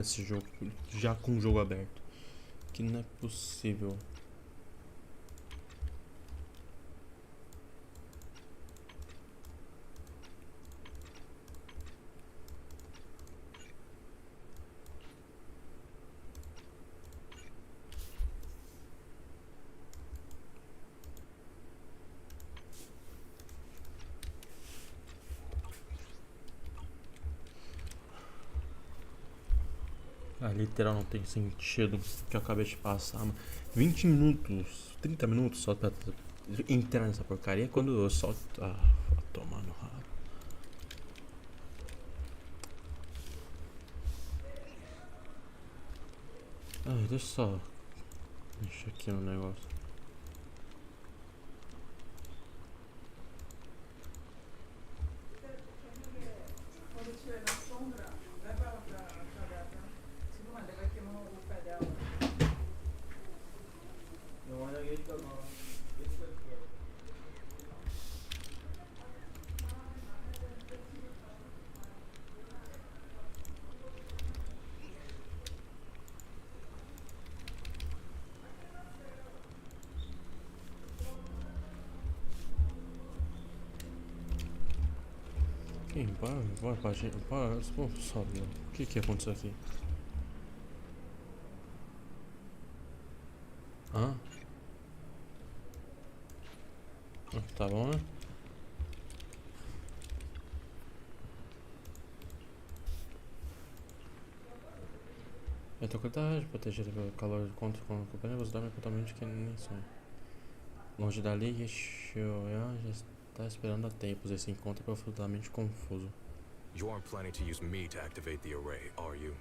esse jogo já com o jogo aberto. Que não é possível. Literal não tem sentido que eu acabei de passar, mano. 20 minutos, 30 minutos só pra entrar nessa porcaria quando eu só. Tomar no rabo. Deixa eu só mexer aqui no negócio. Bora, gente. Vamos só ver. O que aconteceu aqui? Tá bom, né? Eu tô cuidado de proteger pelo calor de contra com a companhia, você dorme totalmente que nem sonho. Longe dali, Deixe já está esperando há tempos. Esse encontro é profundamente confuso. You aren't planning to use me to activate the array, are you?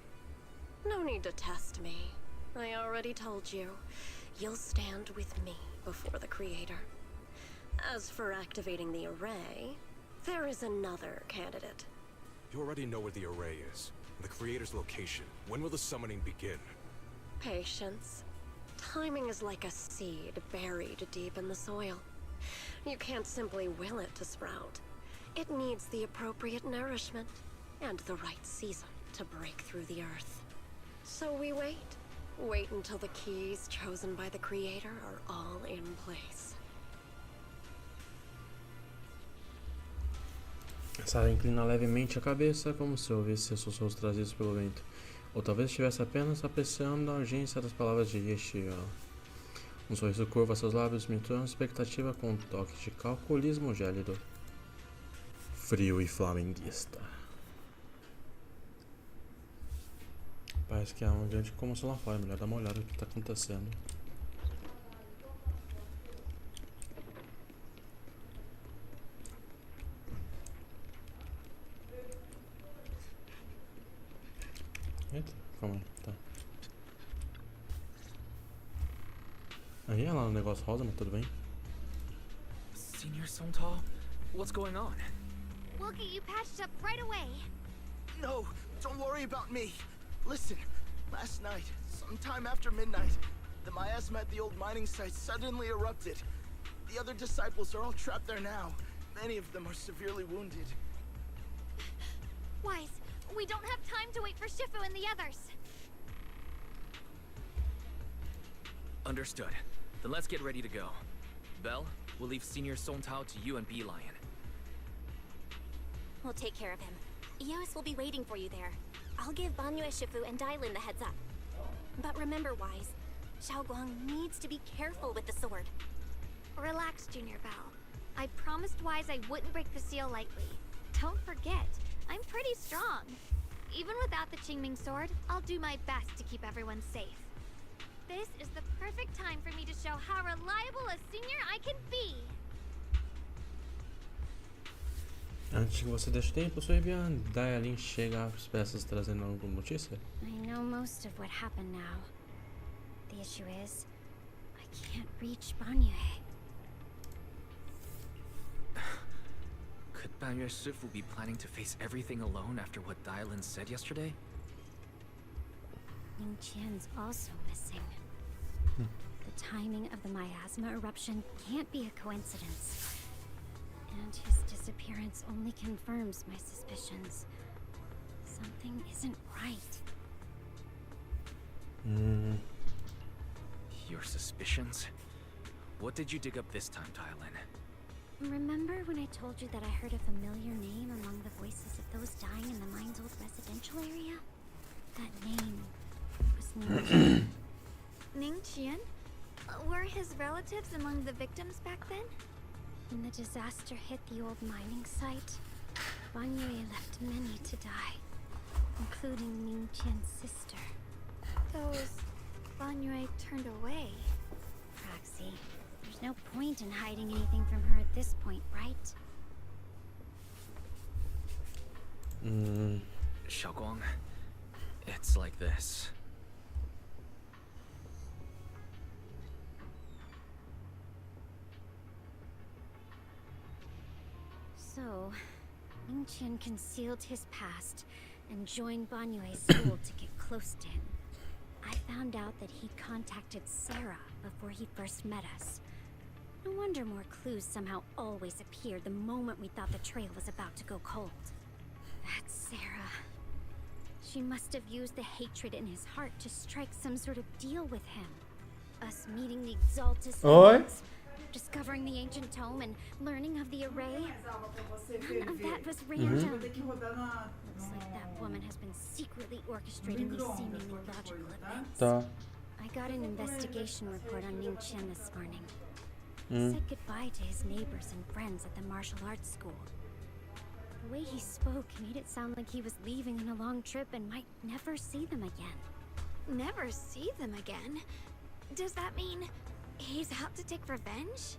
No need to test me. I already told you. You'll stand with me before the Creator. As for activating the array, there is another candidate. You already know where the array is. The Creator's location. When will the summoning begin? Patience. Timing is like a seed buried deep in the soil. You can't simply will it to sprout. It needs the appropriate nourishment and the right season to break through the earth. So we wait. Wait until the keys chosen by the Creator are all in place. Sarah inclina levemente a cabeça, como se ouvisse seus sussurros trazidos pelo vento. Ou talvez estivesse apenas apreciando a urgência das palavras de Deixe. Um sorriso curva seus lábios, misturando expectativa com um toque de calculismo gélido. Frio e flamenguista. Parece que há uma grande comoção lá fora. Melhor dar uma olhada no que está acontecendo. Eita, calma aí, tá. Aí, olha lá o negócio rosa, mas tudo bem. Senior Sontal, what's going on? We'll get you patched up right away. No, don't worry about me. Listen, last night, sometime after midnight, the miasma at the old mining site suddenly erupted. The other disciples are all trapped there now. Many of them are severely wounded. Wise, we don't have time to wait for Shifu and the others. Understood. Then let's get ready to go. Belle, we'll leave Senior Sontal to you and Bee-Lion. We'll take care of him. Eos will be waiting for you there. I'll give Banyu, Shifu, and Dailin the heads up. But remember, Wise, Xiaoguang needs to be careful with the sword. Relax, Junior Belle. I promised Wise I wouldn't break the seal lightly. Don't forget, I'm pretty strong. Even without the Qingming sword, I'll do my best to keep everyone safe. This is the perfect time for me to show how reliable a senior I can be. Antes que você deixe tempo, sua Evian, Dailin chega às peças trazendo alguma notícia? I know most of what happened now. The issue is, I can't reach Banyu. Could Banyue Shifu be planning to face everything alone after what Dailin said yesterday? Ning Qian's also missing. The timing of the miasma eruption can't be a coincidence. And his disappearance only confirms my suspicions. Something isn't right. Your suspicions? What did you dig up this time, Tylin? Remember when I told you that I heard a familiar name among the voices of those dying in the mine's old residential area? That name was Ning. Ning Qian? Were his relatives among the victims back then? When the disaster hit the old mining site, Banyue left many to die, including Ning Qian's sister. Those Banyue turned away. Roxy, there's no point in hiding anything from her at this point, right? Xiaoguang, it's like this. So, Ning Qian concealed his past and joined Banyue's school to get close to him. I found out that he'd contacted Sarah before he first met us. No wonder more clues somehow always appeared the moment we thought the trail was about to go cold. That's Sarah. She must have used the hatred in his heart to strike some sort of deal with him. Us meeting the Exaltus Humans, discovering the ancient tome and learning of the array. None of that was random. Looks like that woman has been secretly orchestrating these seemingly logical events. Tá. I got an investigation report on Ning Qian this morning. He said goodbye to his neighbors and friends at the martial arts school. The way he spoke made it sound like he was leaving on a long trip and might never see them again. Never see them again? Does that mean he's out to take revenge?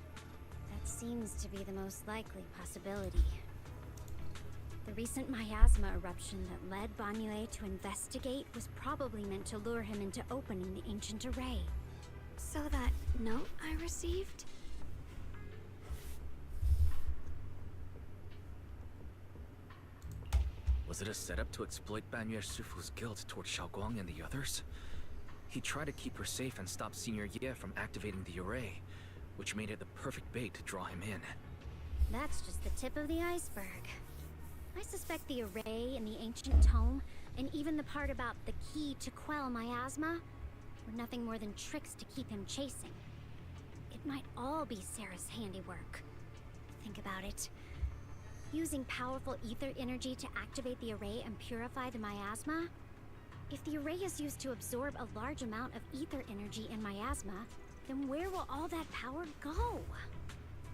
That seems to be the most likely possibility. The recent miasma eruption that led Banyue to investigate was probably meant to lure him into opening the ancient array. So that note I received? Was it a setup to exploit Banyue Shifu's guilt toward Xiaoguang and the others? He tried to keep her safe and stop Senior Ye from activating the array, which made it the perfect bait to draw him in. That's just the tip of the iceberg. I suspect the array and the ancient tome, and even the part about the key to quell miasma, were nothing more than tricks to keep him chasing. It might all be Sarah's handiwork. Think about it. Using powerful ether energy to activate the array and purify the miasma? If the array is used to absorb a large amount of ether energy in miasma, then where will all that power go?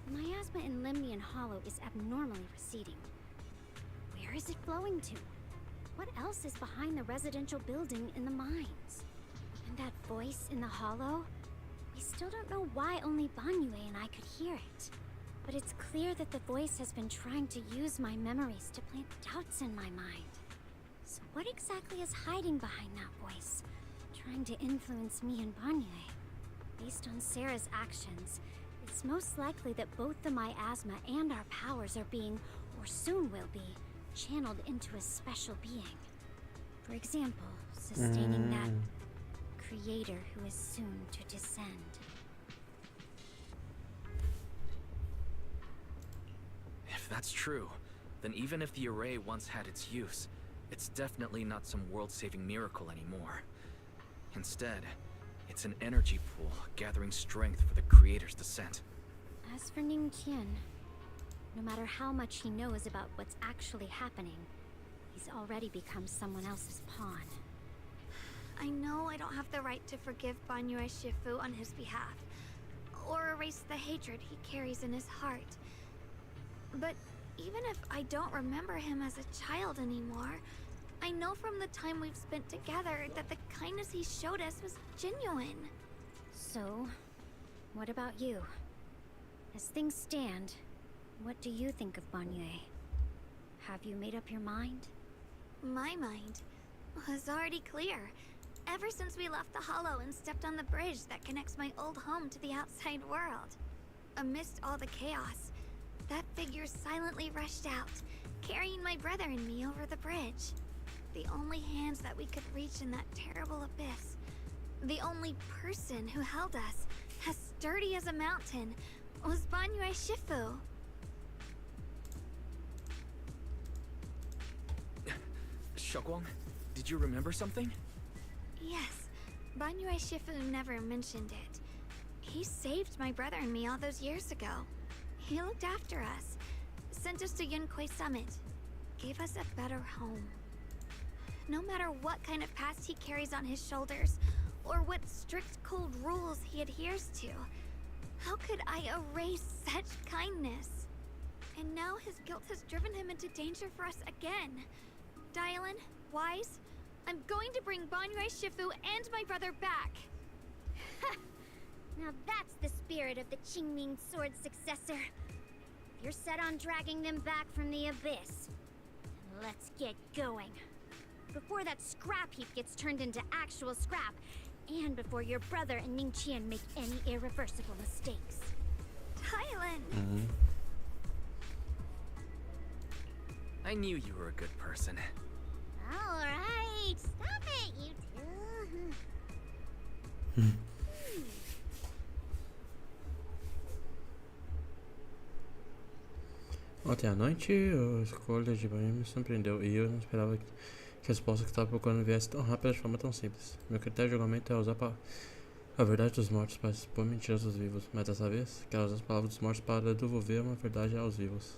The miasma in Limnian Hollow is abnormally receding. Where is it flowing to? What else is behind the residential building in the mines? And that voice in the hollow? We still don't know why only Banyue and I could hear it. But it's clear that the voice has been trying to use my memories to plant doubts in my mind. So what exactly is hiding behind that voice? Trying to influence me and Banyue? Based on Sarah's actions, it's most likely that both the miasma and our powers are being, or soon will be, channeled into a special being. For example, sustaining that creator who is soon to descend. If that's true, then even if the array once had its use, it's definitely not some world-saving miracle anymore. Instead, it's an energy pool gathering strength for the creator's descent. As for Ning Qian, no matter how much he knows about what's actually happening, he's already become someone else's pawn. I know I don't have the right to forgive Banyue Shifu on his behalf, or erase the hatred he carries in his heart. But even if I don't remember him as a child anymore, I know from the time we've spent together that the kindness he showed us was genuine. So, what about you? As things stand, what do you think of Banyue? Have you made up your mind? My mind was already clear, ever since we left the Hollow and stepped on the bridge that connects my old home to the outside world. Amidst all the chaos, that figure silently rushed out, carrying my brother and me over the bridge. The only hands that we could reach in that terrible abyss. The only person who held us, as sturdy as a mountain, was Banyue Shifu. Xiaoguang, did you remember something? Yes, Banyue Shifu never mentioned it. He saved my brother and me all those years ago. He looked after us, sent us to Yunkui Summit, gave us a better home. No matter what kind of past he carries on his shoulders, or what strict cold rules he adheres to, how could I erase such kindness? And now his guilt has driven him into danger for us again. Dylan, Wise, I'm going to bring Banyue Shifu and my brother back. Now that's the spirit of the Qingming sword successor. You're set on dragging them back from the abyss. Let's get going. Before that scrap heap gets turned into actual scrap, and before your brother and Ningqian make any irreversible mistakes. Dylan! I knew you were a good person. Alright, stop it, you two. Ontem à noite, a escolha de banho me surpreendeu e eu não esperava que a resposta que estava procurando viesse tão rápida de forma tão simples. Meu critério de julgamento é usar a verdade dos mortos para expor mentiras dos vivos, mas dessa vez, quero usar as palavras dos mortos para devolver uma verdade aos vivos.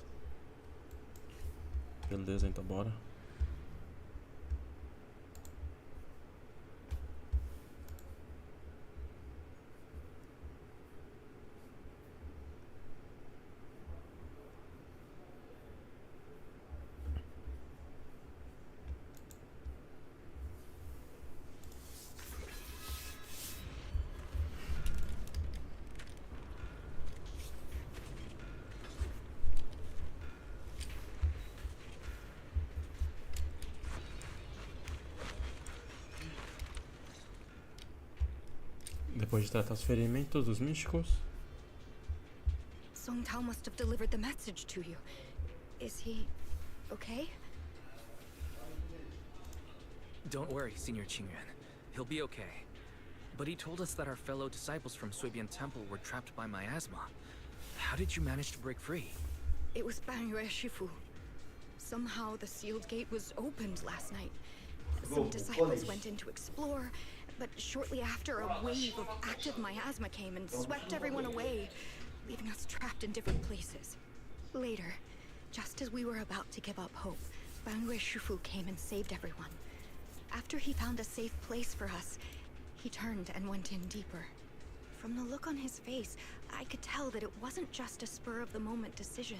Beleza, então bora. Depois de tratar os ferimentos dos místicos, Song Tao must have delivered the message to you. Is he okay? Don't worry, Senior Qingyuan. He'll be okay. But he told us that our fellow disciples from Suibian Temple were trapped by miasma. How did you manage to break free? It was Banyue Shifu. Somehow the sealed gate was opened last night. Some disciples went in to explore, but shortly after, a wave of active miasma came and swept everyone away, leaving us trapped in different places. Later, just as we were about to give up hope, Banyue Shifu came and saved everyone. After he found a safe place for us, he turned and went in deeper. From the look on his face, I could tell that it wasn't just a spur-of-the-moment decision.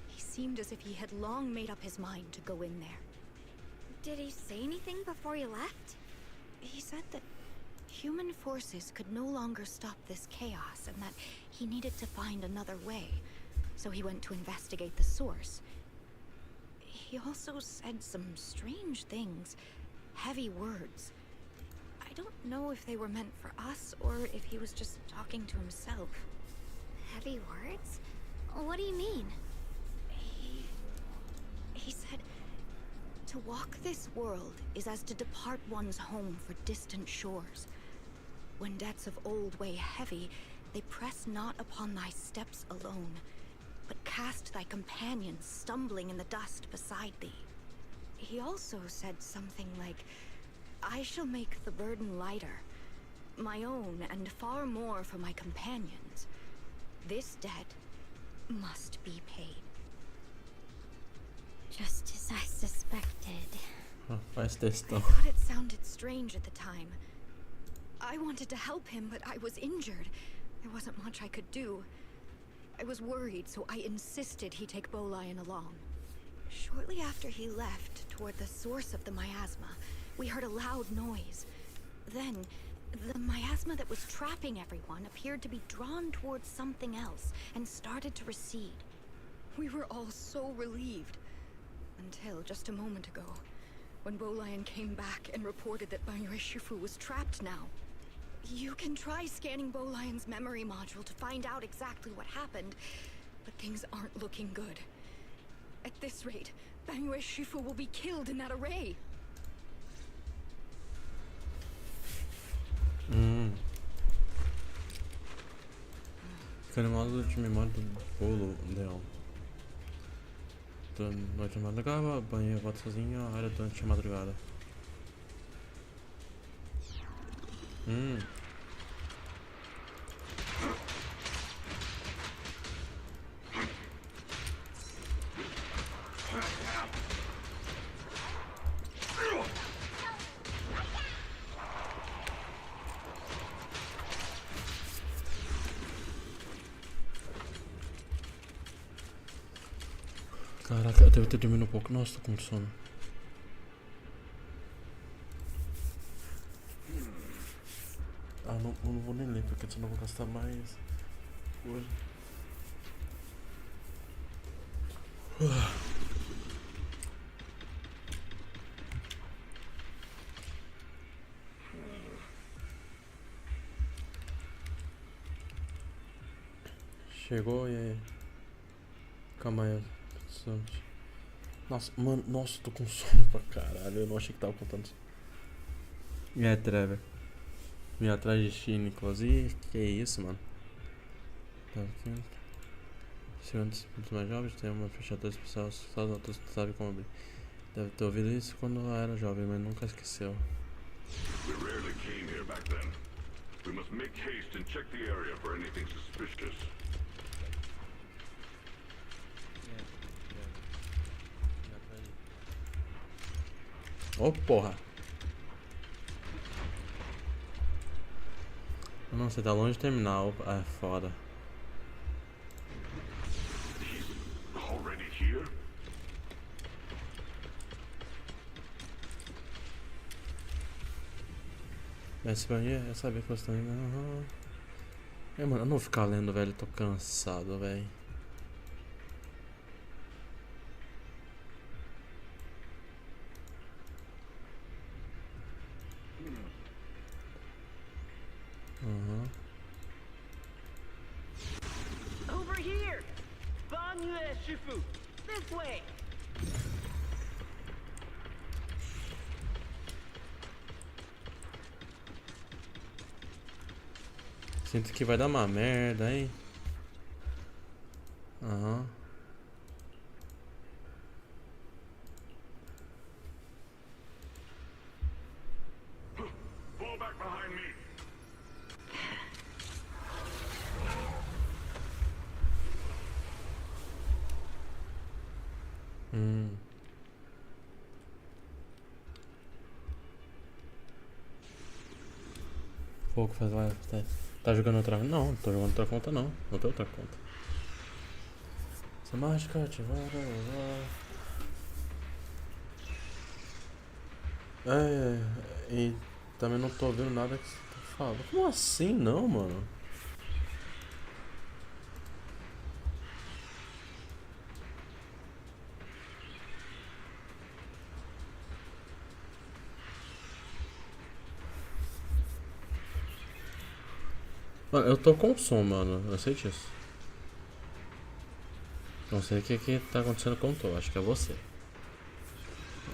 He seemed as if he had long made up his mind to go in there. Did he say anything before he left? He said that human forces could no longer stop this chaos and that he needed to find another way, so he went to investigate the source. He also said some strange things, heavy words. I don't know if they were meant for us or if he was just talking to himself. Heavy words? What do you mean? He said, to walk this world is as to depart one's home for distant shores. When debts of old weigh heavy, they press not upon thy steps alone, but cast thy companions stumbling in the dust beside thee. He also said something like, I shall make the burden lighter, my own and far more for my companions. This debt must be paid. Just as I suspected. faz I textão. thought it sounded strange at the time. I wanted to help him, but I was injured. There wasn't much I could do. I was worried, so I insisted he take Bolian along. Shortly after he left, toward the source of the miasma, we heard a loud noise. Then, the miasma that was trapping everyone appeared to be drawn towards something else and started to recede. We were all so relieved. Until just a moment ago, when Bolian came back and reported that Banyue Shifu was trapped now. You can try scanning Bolian's memory module to find out exactly what happened, but things aren't looking good. At this rate, Banyue Shifu will be killed in that array. Fica no modo de memória do bolo dela. Durante a madrugada, banho e volta sozinho a área durante a madrugada. Caraca, eu devo ter dormido um pouco. Nossa, tô com sono. Ah, não, eu não vou nem ler, porque senão eu vou gastar mais coisa. Chegou e aí? Calma aí. Nossa, mano, nossa, tô com sono pra caralho. Eu não achei que tava contando isso. E aí, Trevor? Vim atrás de Chi, Nicholas. Ih, que isso, mano? Tá aqui. Segundo dos mais jovens, tem uma fechadura especial. Só os outros sabem como abrir. Deve ter ouvido isso quando era jovem, mas nunca esqueceu. We rarely came here back then. We must make haste and check the area for anything suspicious. Ô, porra! Não, você tá longe de terminar. Ah, é foda. Already here? Esse banheiro é saber que você tá indo. Mano, eu não vou ficar lendo, velho. Tô cansado, velho. Over here! Shifu! This way! Sinto que vai dar uma merda, hein? Aham. Fall back behind me. Pouco faz lá. Tá jogando outra. Não, não tô jogando outra conta não. Não tem outra conta. Essa mágica ativar. E também não tô vendo nada que você tá falando. Como assim não, mano? Mano, eu tô com som, mano. Eu sei disso. Não sei o que tá acontecendo com o Tô. Acho que é você.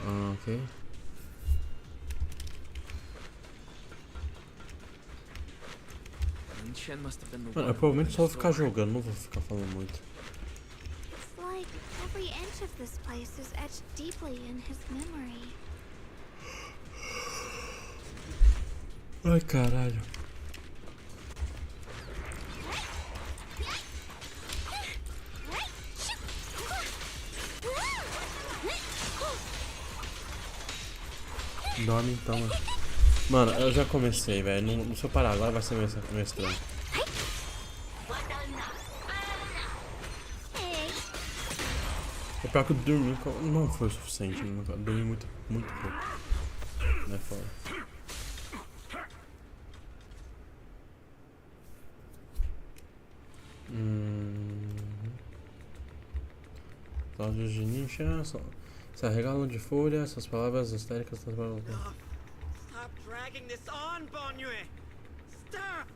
Ah, ok. Mano, eu provavelmente só vou ficar jogando. Não vou ficar falando muito. It's like every inch of this place is etched deeply in his memory. Ai, caralho. Dorme então, mano. Mano, eu já comecei, velho. Se eu parar agora vai ser meio estranho. O pior que eu dormi não foi o suficiente. Eu dormi muito pouco. Não é foda. Cláudio de Ninja. Se arregalam de fúria, essas palavras histéricas. Stop dragging this on, Banyue! Stop!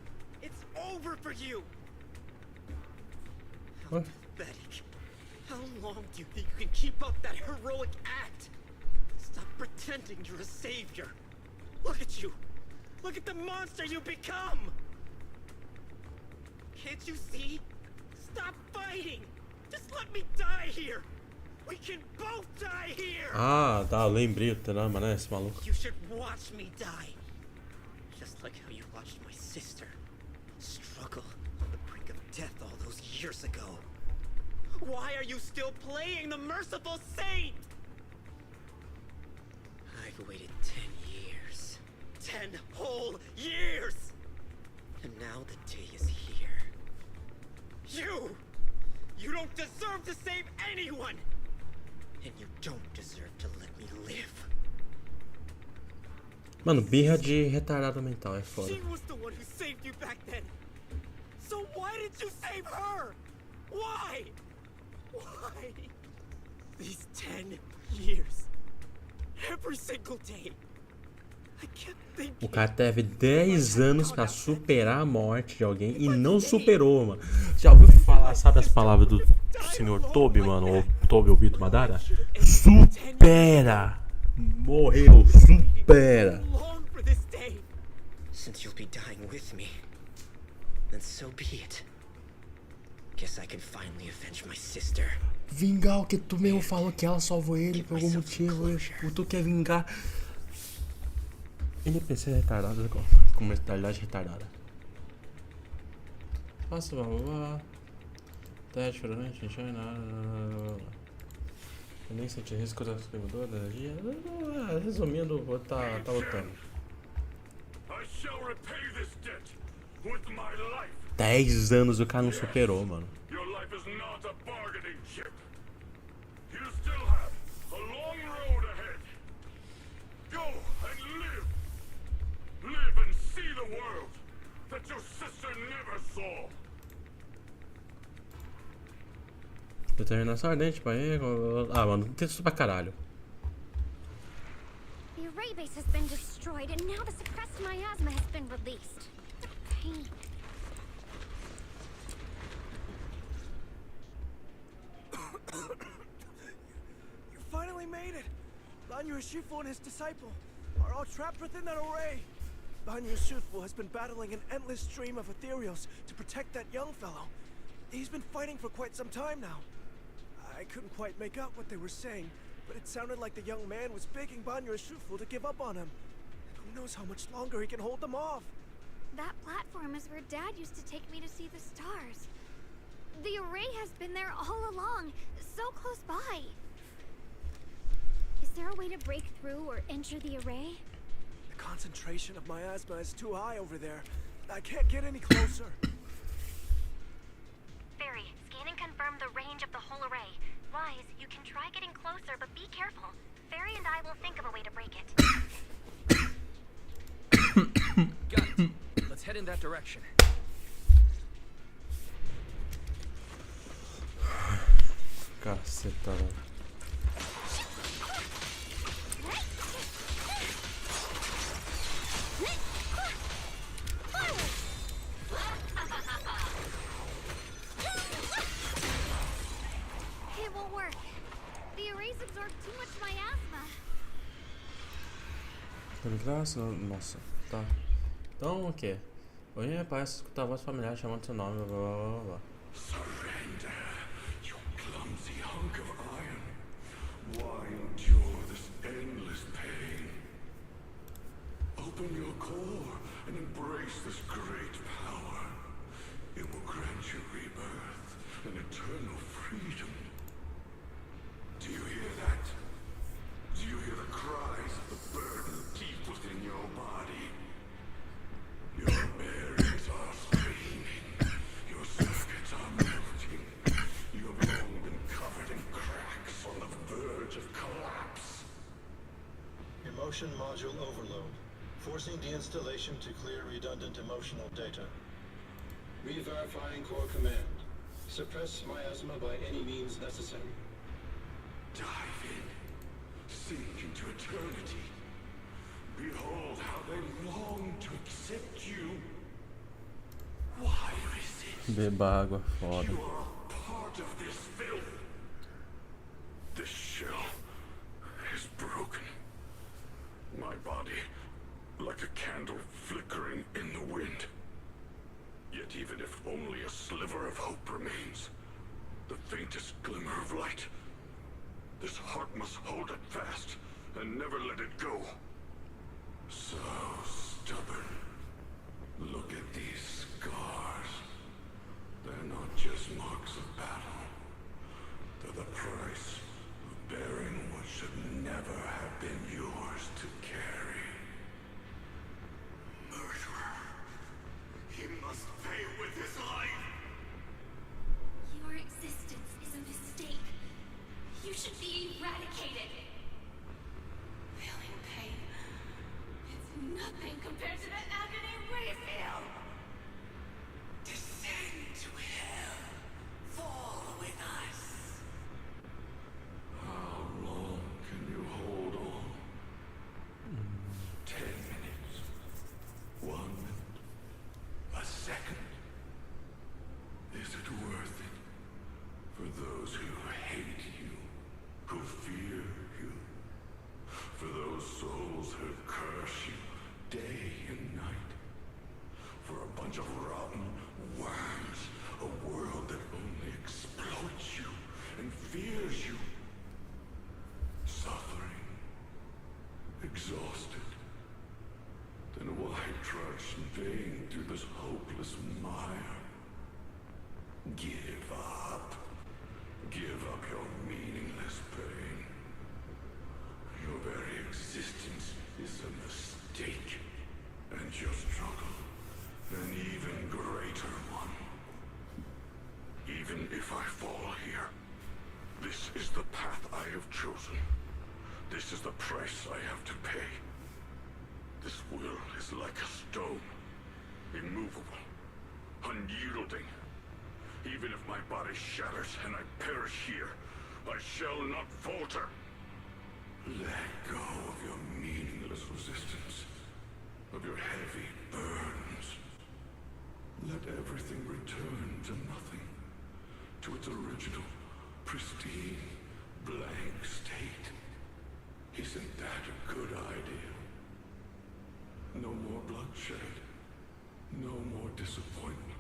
It's over for you! How pathetic. How long do you think you can keep up that heroic act? Stop pretending you're a savior. Look at you. Look at the monster you become! Can't you see? Stop fighting! Just let me die here! We can both die here! Ah, tá, lembrei o trama, né, esse maluco. You should watch me die. Just Like how you watched my sister struggle on the brink of death all those years ago. Why are you still playing the merciful saint? I've waited 10 years. 10 whole years! And now the day is here. You don't deserve to save anyone! And you don't deserve to let me live. Mano, birra de retardado mental é foda. She was the one who saved you back then. So why did you save her? Why? Why? These 10 years. Every single day. I kept thinking. O cara teve 10 anos pra superar a morte de alguém e não superou, mano. Já ouviu falar, sabe as palavras do senhor Toby, mano? Ou Toby Obito Madara? Supera! Morreu, supera! Since you'll be dying with me, then so be it. Guess I can finally avenge my sister. Vingar o que tu mesmo falou que ela salvou ele por algum motivo. O tu quer vingar. NPC retardado com mentalidade retardada. Faça blá. Teste diferente, enxerga nada. Eu nem senti risco da escrevedora da energia. Resumindo, vou tá lutando. 10 anos o cara não superou, mano. Determinação ardente, pai. Ah, mano, texto pra caralho. The array base has been destroyed, and now the suppressed miasma has been released. The pain. You finally made it! Banyu Shifu and his disciple are all trapped within that array. Banyu Shifu has been battling an endless stream of ethereals to protect that young fellow. He's been fighting for quite some time now. I couldn't quite make out what they were saying, but it sounded like the young man was begging Banyu Shifu to give up on him. Who knows how much longer he can hold them off? That platform is where Dad used to take me to see the stars. The array has been there all along, so close by. Is there a way to break through or enter the array? The concentration of miasma is too high over there. I can't get any closer. Fairy, scan and confirm the range of the whole array. Wise, you can try getting closer, but be careful. Fairy and I will think of a way to break it. Got it. Let's head in that direction. Cacetada. It won't work. The arrays absorb too much miasma. Tá de graça? Nossa, tá. Então, o quê? Hoje parece escutar a voz familiar chamando seu nome, blá blá blá blá. Surrender, you clumsy hunk of iron. Why endure this endless pain? Open your core and embrace this great power. It will grant you rebirth and eternal freedom. Do you hear that? Do you hear the cries of the burden deep within your body? Your bearings are straining. Your circuits are melting. You have long been covered in cracks on the verge of collapse. Emotion module overload. Forcing deinstallation to clear redundant emotional data. Re-verifying core command. Suppress miasma by any means necessary. Dive in. Sink into eternity. Behold how they long to accept you. Why resist? Beba água, foda. You are a part of this filth. This shell is broken. My body, like a candle flickering in the wind. Yet even if only a sliver of hope remains, the faintest glimmer of light, this heart must hold it fast and never let it go. So stubborn, nothing compared to the agony we feel. Descend to hell. Fall with us. How long can you hold on? 10 minutes. 1 minute. A second. Is it worth it? For those who hate you, who fear you, for those souls who curse you day and night, for a bunch of rotten worms, a world that only exploits you and fears you, suffering, exhausted, then why trudge in vain through this hopeless mire? Give up. Give up your meaningless pain. Your very existence is a mistake, and your struggle, an even greater one. Even if I fall here, this is the path I have chosen. This is the price I have to pay. This will is like a stone, immovable, unyielding. Even if my body shatters and I perish here, I shall not falter. Let go of your meaningless resistance, of your heavy burdens. Let everything return to nothing, to its original, pristine, blank state. Isn't that a good idea? No more bloodshed, no more disappointment.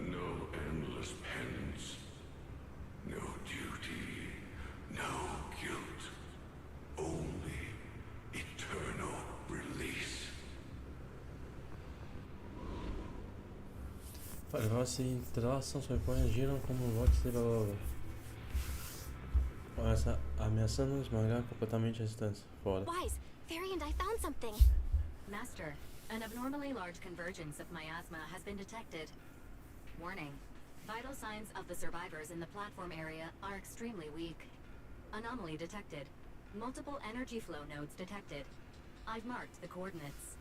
No endless penance, no duty, no guilt, only eternal release. Elas se entrelaçam, sobrepõem e giram como um lote de balão. Ameaçando esmagar completamente a distância. Fora. Wise, Fairy and I found something. Master, an abnormally large convergence of miasma has been detected. Warning. Vital signs of the survivors in the platform area are extremely weak. Anomaly detected. Multiple energy flow nodes detected. I've marked the coordinates.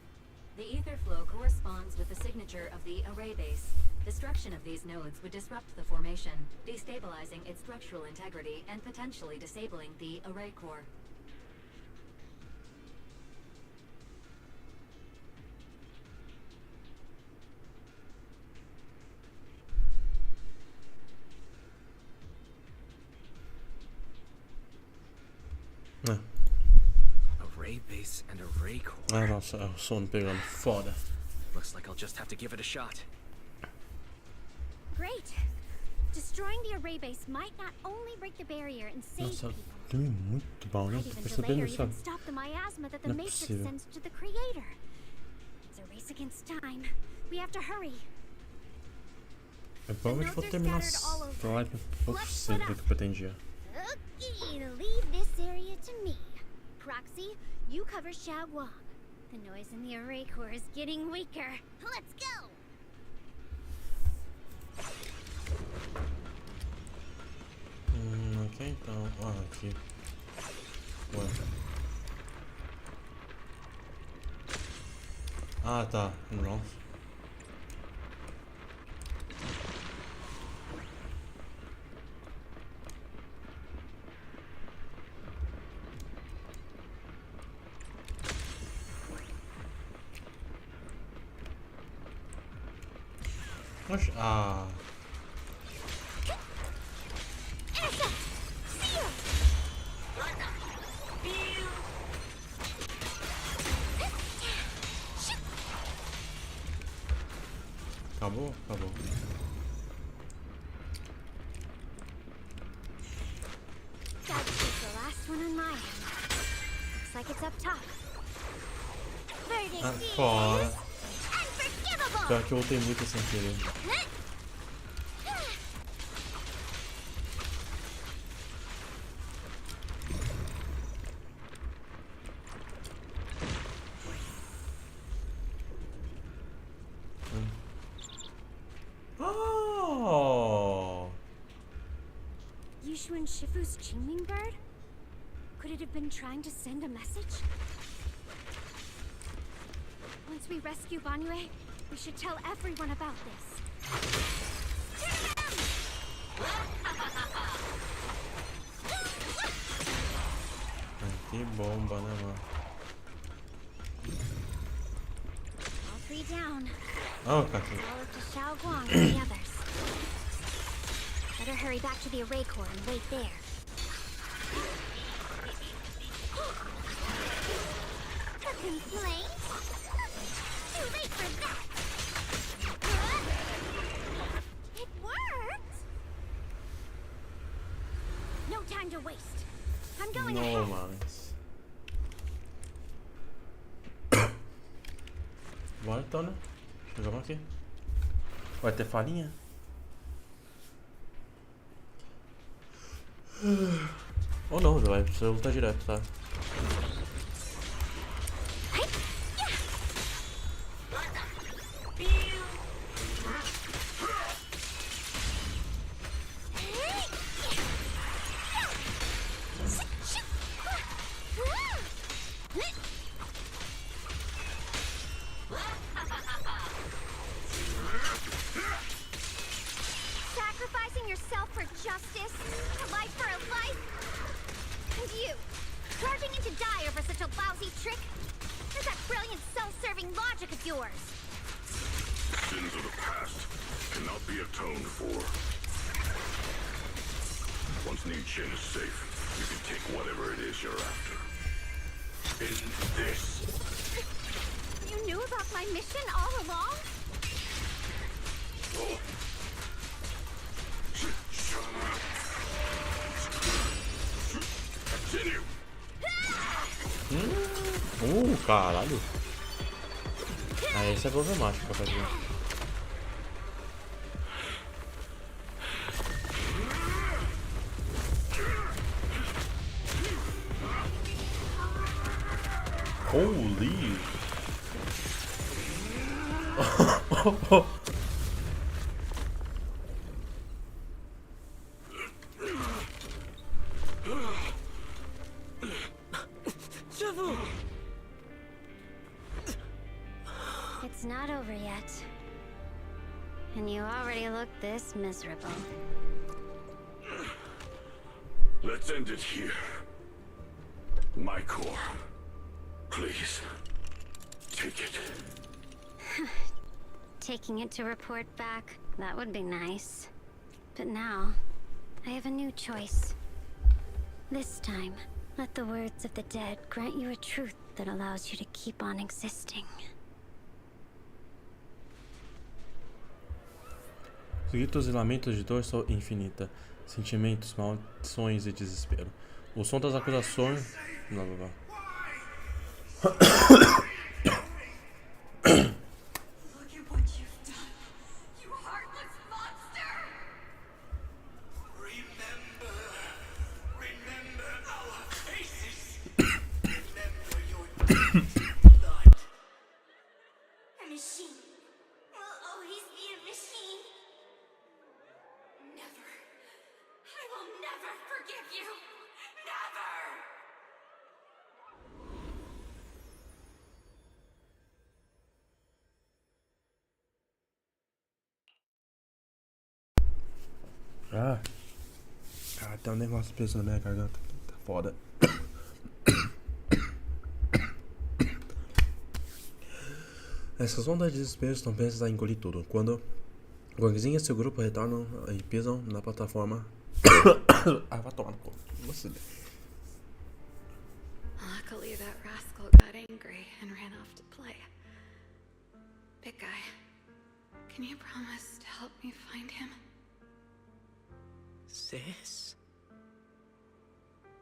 The ether flow corresponds with the signature of the array base. Destruction of these nodes would disrupt the formation, destabilizing its structural integrity and potentially disabling the array core. Array base and array core. Ah, nossa, o sono pegando. Foda. Looks like I'll just have to give it a shot. Great. Destroying the array base might not only break the barrier and save Nossa, people. filme muito bom, né? Might Tô even delay percebendo or isso. even stop the miasma that the Não é Matrix possível. sends to the Creator. It's a race against time. We have to hurry. Eu provavelmente vou terminar essa live um pouco cedo do que eu pretendia. Okay, leave this area to me. Proxy, you cover Xiaoguang. The noise in the array core is getting weaker. Let's go! Ok, então. Ah, aqui. Ué. Ah, tá. Nossa. Oxe, ah. Acabou? Acabou. Gotta take the last one on my end. Looks like it's up top. Verdict is Fora. unforgivable! Pior que eu voltei muito sem querer. Oh! Yushu and Shifu's Qingming bird? Could it have been trying to send a message? Once we rescue Banyue, we should tell everyone about this. Que bomba, né, mano? All three down. Oh, cara. All up to Xiaoguang and the others. Better hurry back to the array core and wait there. A complaint? Too late for that! It worked! No time to waste. I'm going No, ahead. mas. Bora então, né? Jogamos aqui. Vai ter farinha? Ou não, já vai precisar lutar direto, tá? Sacrificing yourself for justice, a life for a life. And you, charging into die over such a lousy trick? Where's that brilliant self-serving logic of yours? Sins of the past cannot be atoned for. Once Nin-Chin is safe, you can take whatever it is you're after. In this. You knew about my mission all along? Continue. Caralho. Ah, esse é problemático pra fazer. Holy. It's not over yet. And you already look this miserable. Let's end it here. My core. Please. Take it. Taking it to report back, that would be nice. But now, I have a new choice. This time, let the words of the dead grant you a truth that allows you to keep on existing. Os gritos e lamentos de dor são infinita. Sentimentos, maldições e desespero. O som das acusações. Blá blá blá. Look at what you've done, you heartless monster! Remember our faces. Remember your blood. A machine will always be a machine. Never. I will never forgive you. Never! Ah. Cara, tem um negócio pesando na minha garganta. Tá foda. Essas ondas de desespero estão prestes a engolir tudo. Quando Guangxin e seu grupo retornam e pisam na plataforma. Ah, vai tomar no cu. Você. Luckily, that rascal got angry and ran off to play. Big guy, can you promise to help me find him? Sis?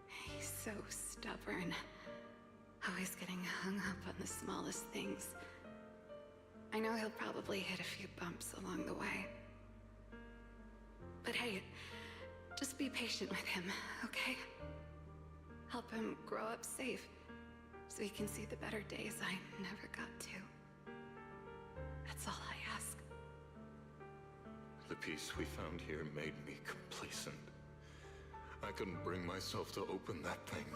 He's so stubborn. Always getting hung up on the smallest things. I know he'll probably hit a few bumps along the way. But hey, just be patient with him, okay? Help him grow up safe, so he can see the better days I never got to. That's all I ask. The peace we found here made me complacent. I couldn't bring myself to open that thing.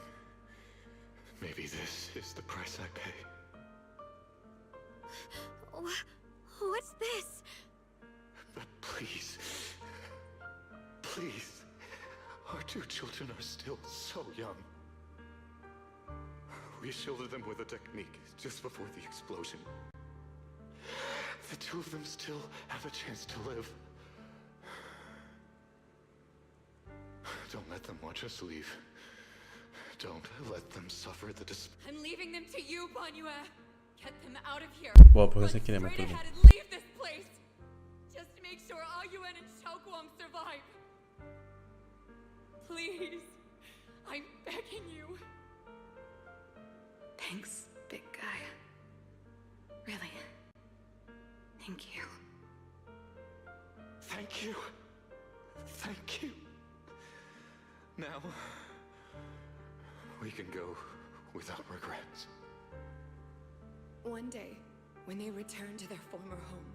Maybe this is the price I pay. What's this? But please, please, our two children are still so young. We shielded them with a technique just before the explosion. The two of them still have a chance to live. Don't let them watch us leave. Don't let them suffer the I'm leaving them to you, Banyue. Get them out of here. Bom, por isso aqui, né, mas Straight tudo bem. ahead and leave this place. Just to make sure Ayuen and Xiaoguang survive. Please. I'm begging you. Thanks, big guy. Really. Thank you. Thank you. Thank you. Now, we can go without regrets. One day, when they return to their former home,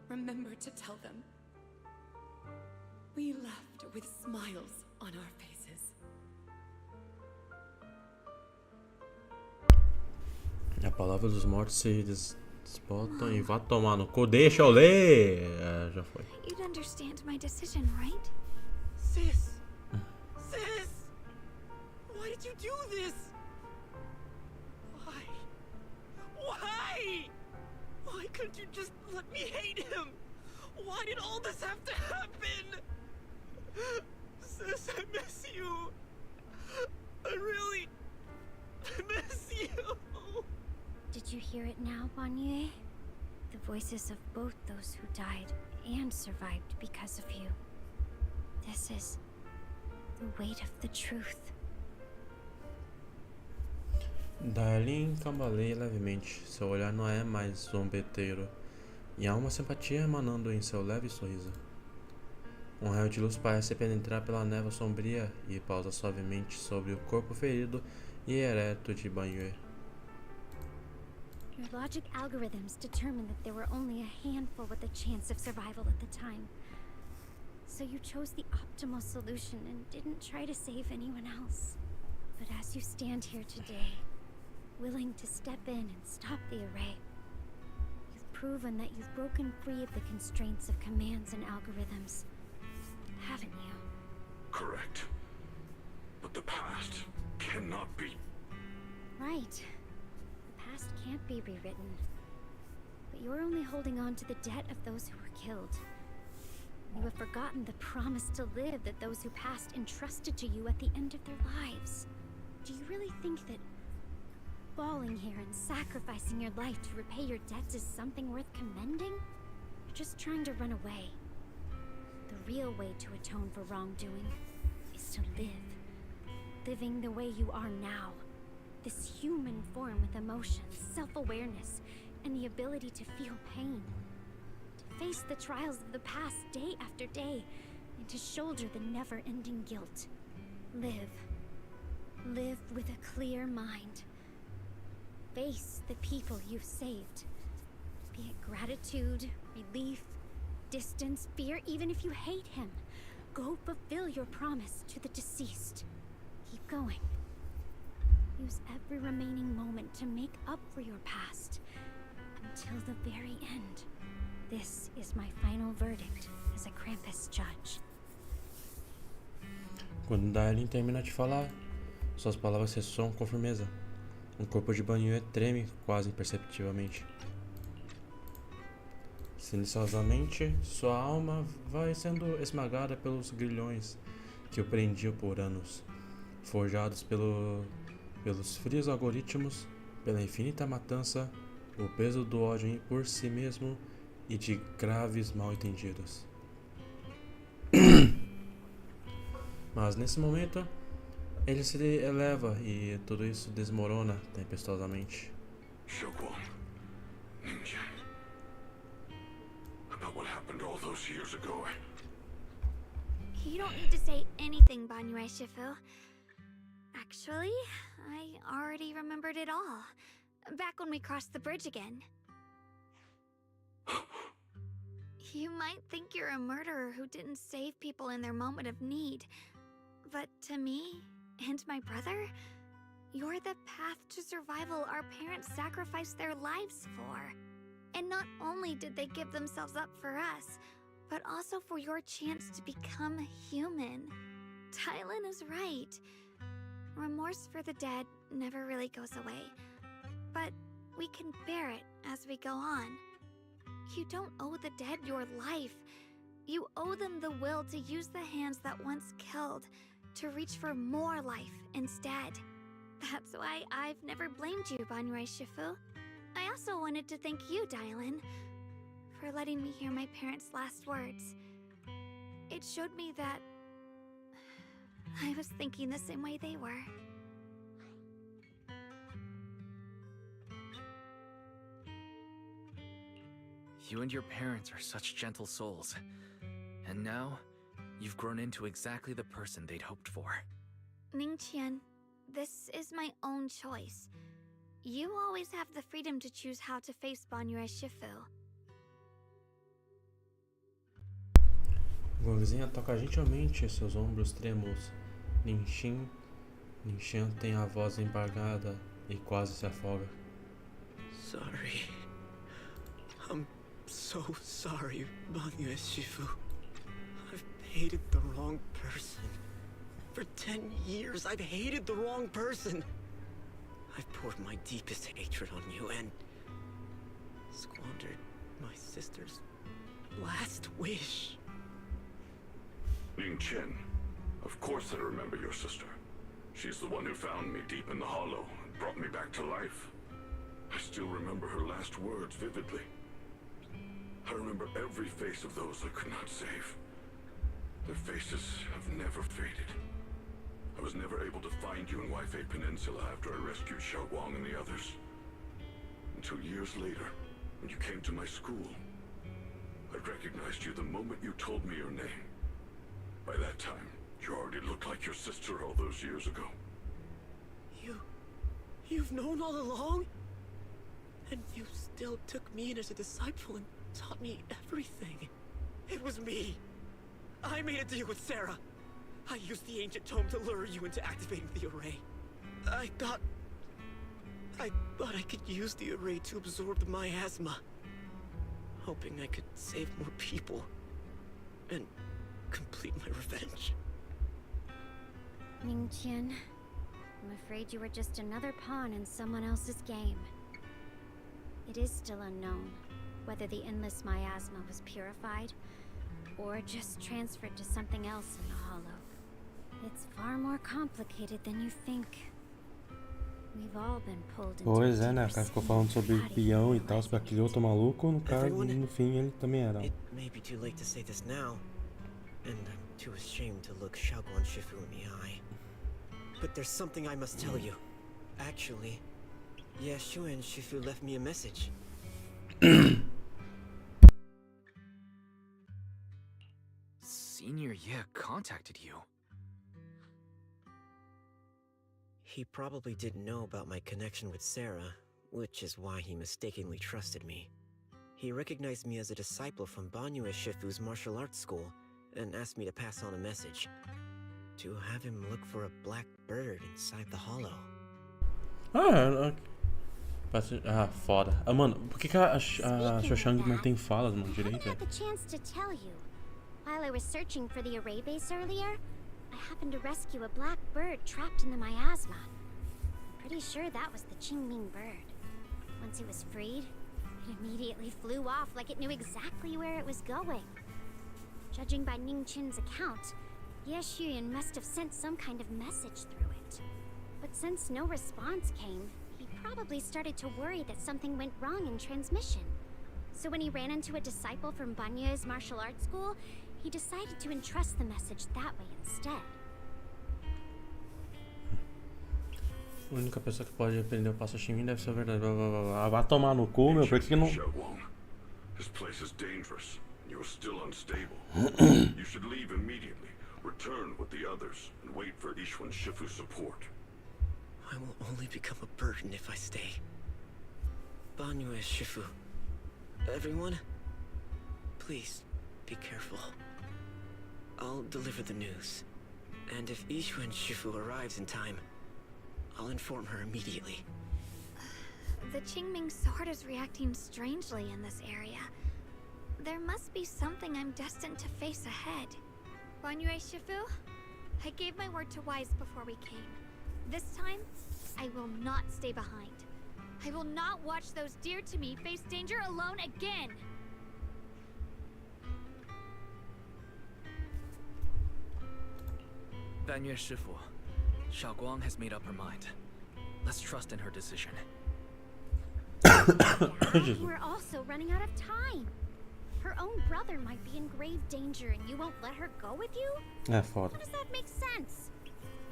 remember to tell them we left with smiles on our faces. A palavra dos mortos se desbotam e vá tomar no cu. Deixa eu ler! É, já foi. You'd understand my decision, right? Sis! Sis! Why did you do this? Why? Why? Why couldn't you just let me hate him? Why did all this have to happen? Sis, I miss you. I really miss you. Did you hear it now, Banyue? The voices of both those who died and survived because of you. This is the weight of the truth. Darlene cambaleia levemente. Seu olhar não é mais zombeteiro. E há uma simpatia emanando em seu leve sorriso. Um raio de luz parece penetrar pela névoa sombria e pausa suavemente sobre o corpo ferido e ereto de Banyue. Your logic algorithms determined that there were only a handful with a chance of survival at the time. So you chose the optimal solution and didn't try to save anyone else. But as you stand here today, willing to step in and stop the array, you've proven that you've broken free of the constraints of commands and algorithms, haven't you? Correct. But the past cannot be. Right. The past can't be rewritten. But you're only holding on to the debt of those who were killed. You have forgotten the promise to live that those who passed entrusted to you at the end of their lives. Do you really think that falling here and sacrificing your life to repay your debts is something worth commending? You're just trying to run away. The real way to atone for wrongdoing is to live. Living the way you are now. This human form with emotions, self-awareness, and the ability to feel pain. To face the trials of the past day after day, and to shoulder the never-ending guilt. Live. Live with a clear mind. Face the people you've saved. Be it gratitude, relief, distance, fear, even if you hate him. Go fulfill your promise to the deceased. Keep going. Use every remaining moment to make up for your past. Until the very end. This is my final verdict as a Krampus judge. Quando Darlene termina de falar, suas palavras ressoam com firmeza. O corpo de Banyue treme quase imperceptivelmente. Silenciosamente, sua alma vai sendo esmagada pelos grilhões que o prendiam por anos, forjados pelos frios algoritmos, pela infinita matança, o peso do ódio por si mesmo e de graves mal-entendidos. Mas nesse momento, ele se eleva e tudo isso desmorona tempestuosamente. Xiaoguang, Ninja. About what happened all those years ago. You don't need to say anything, Banyue Shifu. Actually, I already remembered it all. Back when we crossed the bridge again. You might think you're a murderer who didn't save people in their moment of need. But to me, and my brother, you're the path to survival our parents sacrificed their lives for. Not only did they give themselves up for us, but also for your chance to become human. Dylan is right. Remorse for the dead never really goes away, but we can bear it as we go on. You don't owe the dead your life. You owe them the will to use the hands that once killed to reach for more life instead. That's why I've never blamed you, Banyue Shifu. I also wanted to thank you, Dylan, for letting me hear my parents' last words. It showed me that I was thinking the same way they were. You and your parents are such gentle souls. And now, you've grown into exactly the person they'd hoped for. Ningqian, this is my own choice. You always have the freedom to choose how to face Banyue Shifu. Guangzinha toca gentilmente seus ombros trêmulos. Ningxian tem a voz embargada e quase se afoga. Sorry. I'm so sorry, Banyue Shifu. I've hated the wrong person. For 10 years, I've hated the wrong person. I've poured my deepest hatred on you and squandered my sister's last wish. Ningqian, of course I remember your sister. She's the one who found me deep in the hollow and brought me back to life. I still remember her last words vividly. I remember every face of those I could not save. Their faces have never faded. I was never able to find you in Waifei Peninsula after I rescued Xiaoguang and the others. Until years later, when you came to my school, I recognized you the moment you told me your name. By that time, you already looked like your sister all those years ago. You've known all along? And you still took me in as a disciple and taught me everything. It was me. I made a deal with Sarah. I used the ancient tome to lure you into activating the array. I thought I could use the array to absorb the miasma, hoping I could save more people and complete my revenge. Ningqian, I'm afraid you were just another pawn in someone else's game. It is still unknown whether the endless miasma was purified or just transferred to something else in the hollow. It's far more complicated than you think. We've all been pulled into Pois é, né? O cara ficou falando sobre o peão e tal, sobre aquele outro maluco. No caso, no fim, ele também era. It may be too late to say this now, and I'm too ashamed to look Xiaoguang Shifu in the eye. But there's something I must tell you. Actually, Yeshu and Shifu left me a message. Senior Ye contacted you. He probably didn't know about my connection with Sarah, which is why he mistakenly trusted me. He recognized me as a disciple from Banyue Shifu's martial arts school and asked me to pass on a message. To have him look for a black bird inside the hollow. Foda. Mano, por que a Shoshang não tem falas, mano, direito? I had the chance to tell you. While I was searching for the array base earlier, I happened to rescue a black bird trapped in the miasma. I'm pretty sure that was the Qingming bird. Once it was freed, it immediately flew off like it knew exactly where it was going. Judging by Ningqian's account, Ye Xuyan must have sent some kind of message through it. But since no response came, he probably started to worry that something went wrong in transmission. So when he ran into a disciple from Banyue's martial arts school, he decided to entrust the message that way instead. A única pessoa que pode aprender o passo Shinmin deve ser a verdade. Vai tomar no cu, meu, por que não... This place is dangerous. You are still unstable. You should leave immediately. Return with the others and wait for Ishwan Shifu's support. I will only become a burden if I stay. Banyue Shifu. Everyone, please be careful. I'll deliver the news. And if Ishwan Shifu arrives in time, I'll inform her immediately. The Qingming sword is reacting strangely in this area. There must be something I'm destined to face ahead. Banyue Shifu, I gave my word to Wise before we came. This time, I will not stay behind. I will not watch those dear to me face danger alone again. Banyue Shifu, Xiaoguang has made up her mind. Let's trust in her decision. We're also running out of time. Her own brother might be in grave danger and you won't let her go with you? É foda. How does that make sense?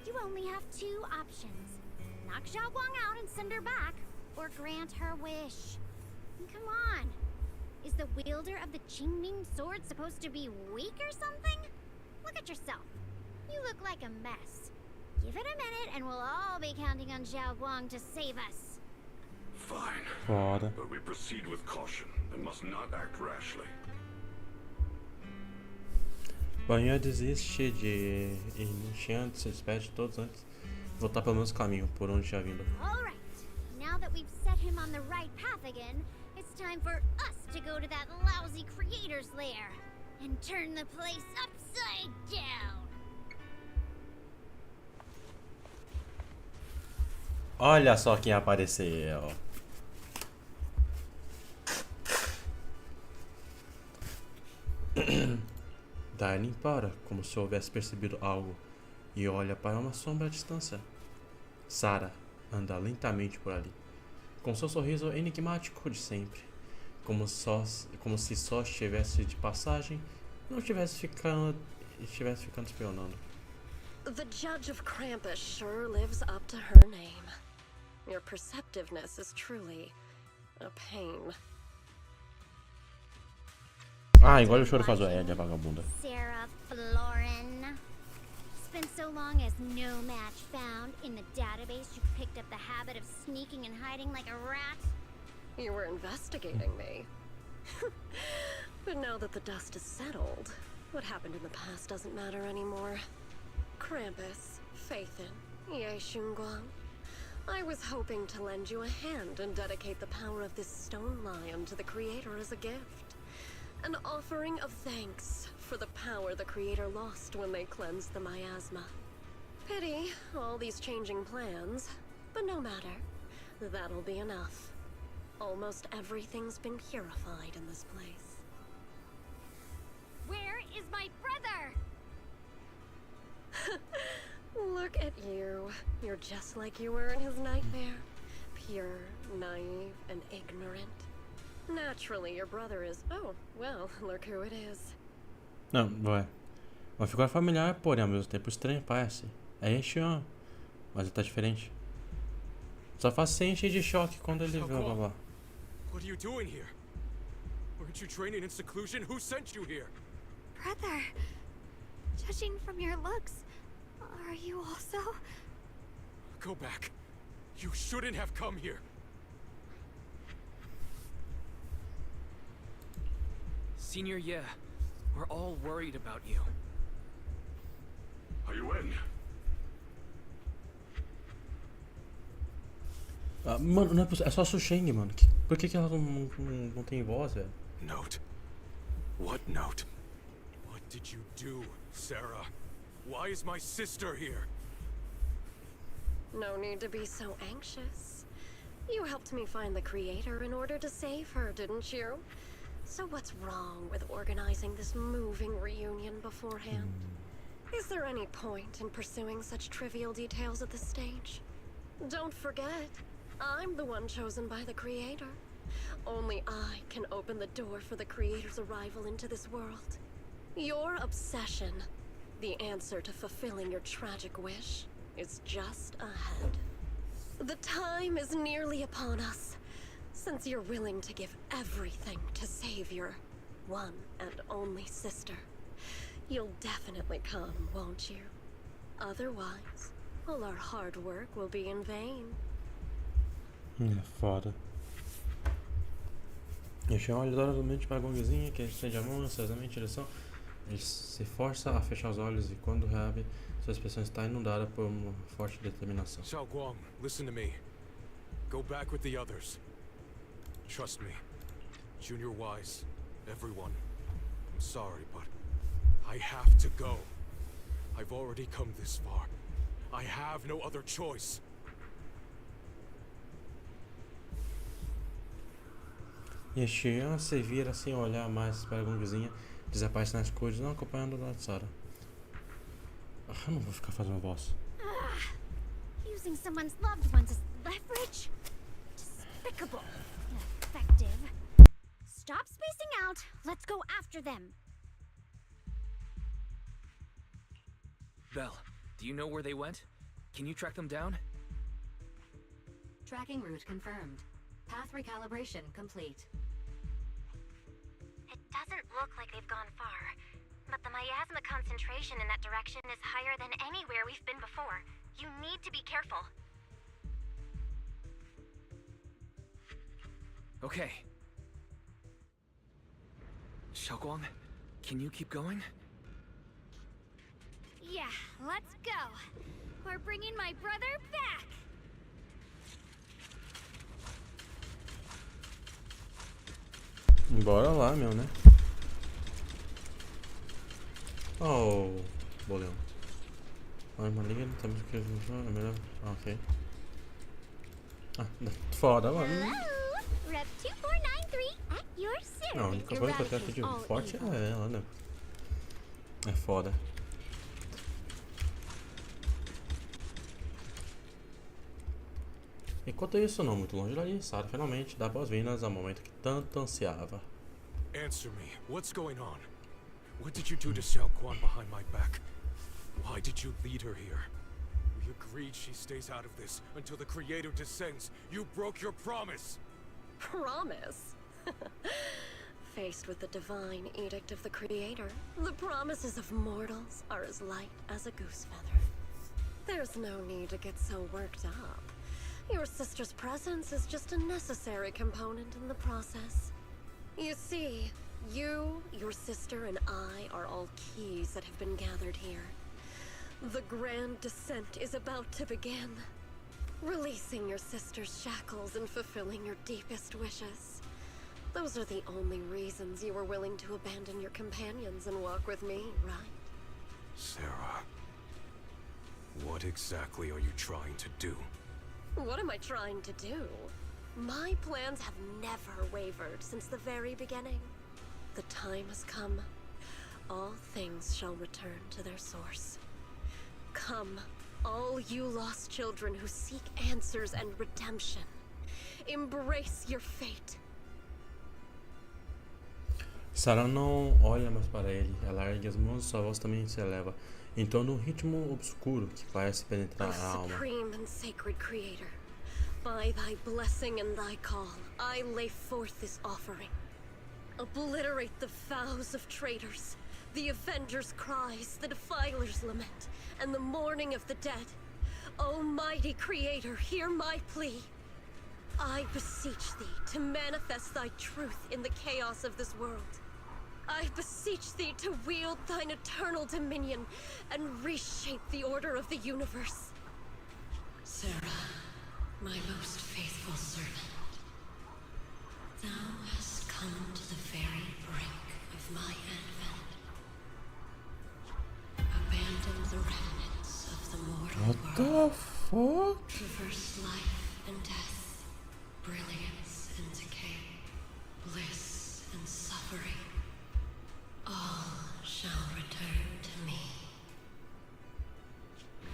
You only have two options. Knock Xiaoguang out and send her back, or grant her wish. Come on. Is the wielder of the Qingming sword supposed to be weak or something? Look at yourself. You look like a mess. Give it a minute and we'll all be counting on Xiaoguang to save us. Fine. Foda. But we proceed with caution and must not act rashly. Banho desiste de encher antes, se despede de todos antes. Voltar pelo menos caminho, por onde tinha vindo. Alright. Now that we've set him on the right path again, it's time for us to go to that lousy creator's lair and turn the place upside down. Olha só quem apareceu. Darlin para, como se houvesse percebido algo, e olha para uma sombra à distância. Sarah anda lentamente por ali, com seu sorriso enigmático de sempre, como se só estivesse de passagem e não estivesse ficando espionando. The Judge of Krampus sure lives up to her name. Your perceptiveness is truly a pain. Ah, igual o choro faz o Ed, a vagabunda. Sarah Florin. It's been so long as no match found. In the database, you picked up the habit of sneaking and hiding like a rat. You were investigating me. But now that the dust is settled, what happened in the past doesn't matter anymore. Krampus, Faithin, Ye Shunguang. I was hoping to lend you a hand and dedicate the power of this stone lion to the Creator as a gift. An offering of thanks for the power the Creator lost when they cleansed the miasma. Pity, all these changing plans, but no matter. That'll be enough. Almost everything's been purified in this place. Where is my brother? Look at you. You're just like you were in his nightmare. Pure, naive, and ignorant. Naturally, your brother is... Oh, well, look who it is. Não, vai. Uma figura familiar, porém ao mesmo tempo estranha, parece. É Xian, mas ele tá diferente. Só faz se encher de choque quando ele vê o babá. What are you doing here? Weren't you training in seclusion? Who sent you here? Brother, judging from your looks, are you also? Go back. You shouldn't have come here. Senior Ye, we're all worried about you. Are you in? Ah, mano, não é possível. É só a Susheng, mano. Por que ela não tem voz, velho? Note. What note? What did you do, Sarah? Why is my sister here? No need to be so anxious. You helped me find the Creator in order to save her, didn't you? So what's wrong with organizing this moving reunion beforehand? Is there any point in pursuing such trivial details at this stage? Don't forget, I'm the one chosen by the Creator. Only I can open the door for the Creator's arrival into this world. Your obsession, the answer to fulfilling your tragic wish, is just ahead. The time is nearly upon us. Since you're willing to give everything to save your one and only sister, you'll definitely come, won't you? Otherwise, all our hard work will be in vain. É foda. Eu chamo aleatoriamente para a gongzinha, que estende a mão ansiosamente em direção. Ele se força a fechar os olhos e quando reabre, sua expressão está inundada por uma forte determinação. Xiaoguang, listen to me. Go back with the others. Trust me. Junior Wise, everyone. I'm sorry, but I have to go. I've already come this far. I have no other choice. Xian se vira sem olhar mais para a vizinha, desaparece nas cores, não acompanhando a Sarah. Eu não vou ficar fazendo voz. Using someone's loved ones as leverage? Despicable. Ineffective. Stop spacing out. Let's go after them. Belle, do you know where they went? Can you track them down? Tracking route confirmed. Path recalibration complete. It doesn't look like they've gone far, but the miasma concentration in that direction is higher than anywhere we've been before. You need to be careful. Okay. Xiaoguang, can you keep going? Yeah, let's go. We're bringing my brother back. Bora lá, meu, né? Oh, boleão. Arma liga, temos que... É melhor... ok. Ah, foda, mano. Hello, Rep 2493 at your service. Não, a única coisa que eu tenho de forte é ela, né? É foda. Enquanto isso, não muito longe dali, Sarah finalmente dá boas-vindas ao momento que tanto ansiava. Answer me. What's going on? What did you do to Xiao Quan behind my back? Why did you lead her here? We agreed she stays out of this until the Creator descends. You broke your promise! Promise? Faced with the divine edict of the Creator, the promises of mortals are as light as a goose feather. There's no need to get so worked up. Your sister's presence is just a necessary component in the process. You see, you, your sister, and I are all keys that have been gathered here. The grand descent is about to begin. Releasing your sister's shackles and fulfilling your deepest wishes. Those are the only reasons you were willing to abandon your companions and walk with me, right? Sarah, what exactly are you trying to do? What am I trying to do? My plans have never wavered since the very beginning. The time has come. All things shall return to their source. Come, all you lost children who seek answers and redemption. Embrace your fate. Sarah não olha mais para ele, ela ergue as mãos e sua voz também se eleva, em torno de um ritmo obscuro que parece penetrar a alma. Supreme and sacred Creator, by thy blessing and thy call, I lay forth this offering. Obliterate the vows of traitors, the avengers' cries, the defilers' lament, and the mourning of the dead. Almighty Creator, hear my plea. I beseech thee to manifest thy truth in the chaos of this world. I beseech thee to wield thine eternal dominion and reshape the order of the universe. Sarah, my most faithful servant, thou hast come to the very brink of my advent. Abandon the remnants of the mortal What world. the fuck? Traverse life and death, brilliance and decay, bliss and suffering. All shall return to me.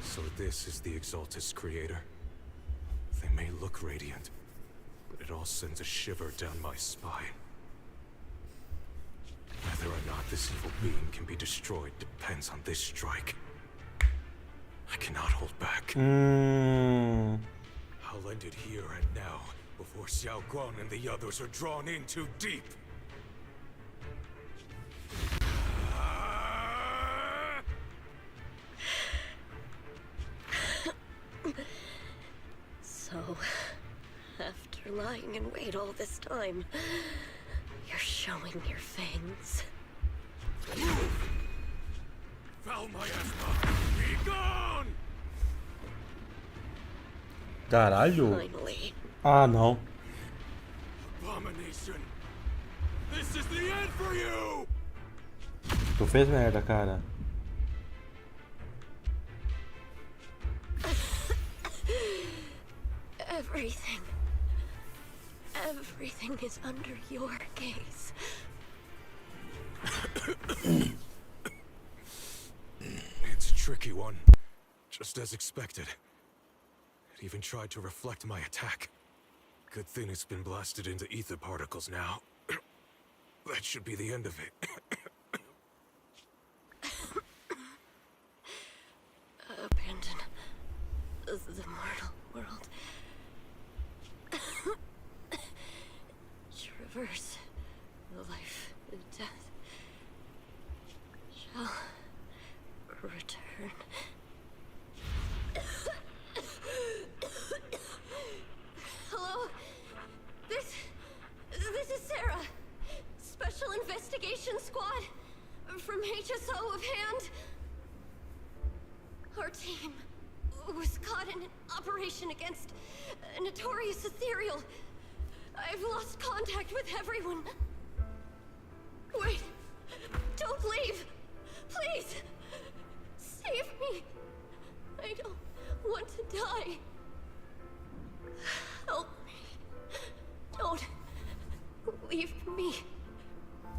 So this is the Exaltus Creator. They may look radiant, but it all sends a shiver down my spine. Whether or not this evil being can be destroyed depends on this strike. I cannot hold back. I'll end it here and now, before Xiao Guang and the others are drawn in too deep. So, after lying in wait all this time, you're showing your fangs. Foul miasma, be gone! Caralho! Finally, Ah, não. Abomination. This is the end for you. Tu fez merda, cara. Everything is under your gaze. It's a tricky one. Just as expected. It even tried to reflect my attack. Good thing it's been blasted into ether particles now. That should be the end of it. Abandon the mortal world. Traverse the life and death. Shall return. Hello? This is Sarah. Special Investigation Squad from HSO of Hand. Our team was caught in an operation against a notorious ethereal. I've lost contact with everyone. Wait. Don't leave. Please. Save me. I don't want to die. Help me. Don't leave me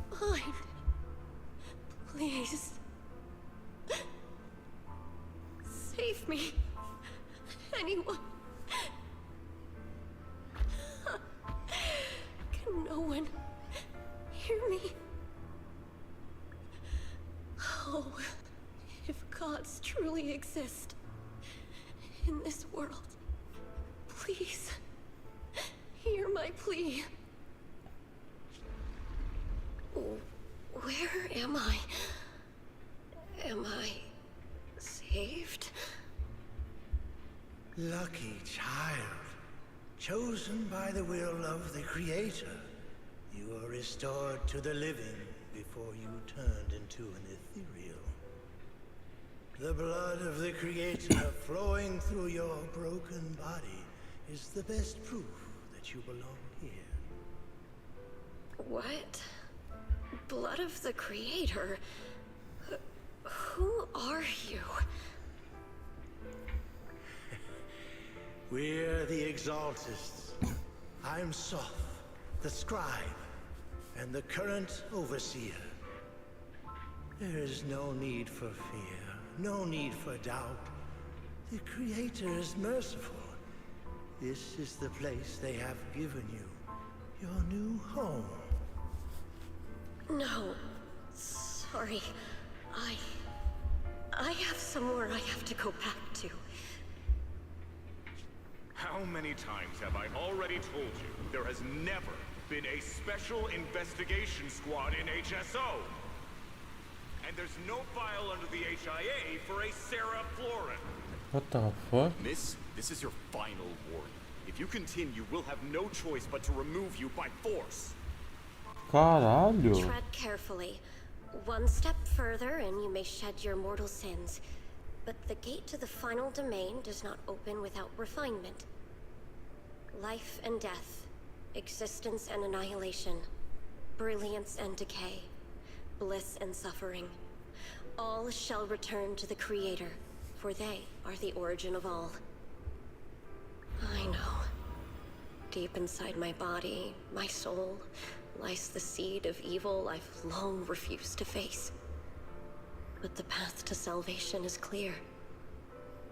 behind. Please. Save me. Anyone. Can no one hear me? Oh, if gods truly exist in this world, please hear my plea. Where am I? Am I saved? Lucky child, chosen by the will of the Creator, you were restored to the living before you turned into an ethereal. The blood of the Creator flowing through your broken body is the best proof that you belong here. What? Blood of the Creator? Who are you? We're the Exaltists. I'm Soth, the Scribe, and the current Overseer. There is no need for fear, no need for doubt. The Creator is merciful. This is the place they have given you, your new home. No. Sorry. I have somewhere I have to go back to. How many times have I already told you there has never been a special investigation squad in HSO? And there's no file under the HIA for a Sarah Florin. What the fuck? Miss, this is your final warning. If you continue, we'll have no choice but to remove you by force. Caralho. Tread carefully. One step further and you may shed your mortal sins. But the gate to the final domain does not open without refinement. Life and death, existence and annihilation, brilliance and decay, bliss and suffering. All shall return to the Creator, for they are the origin of all. I know. Deep inside my body, my soul, lies the seed of evil I've long refused to face. But the path to salvation is clear.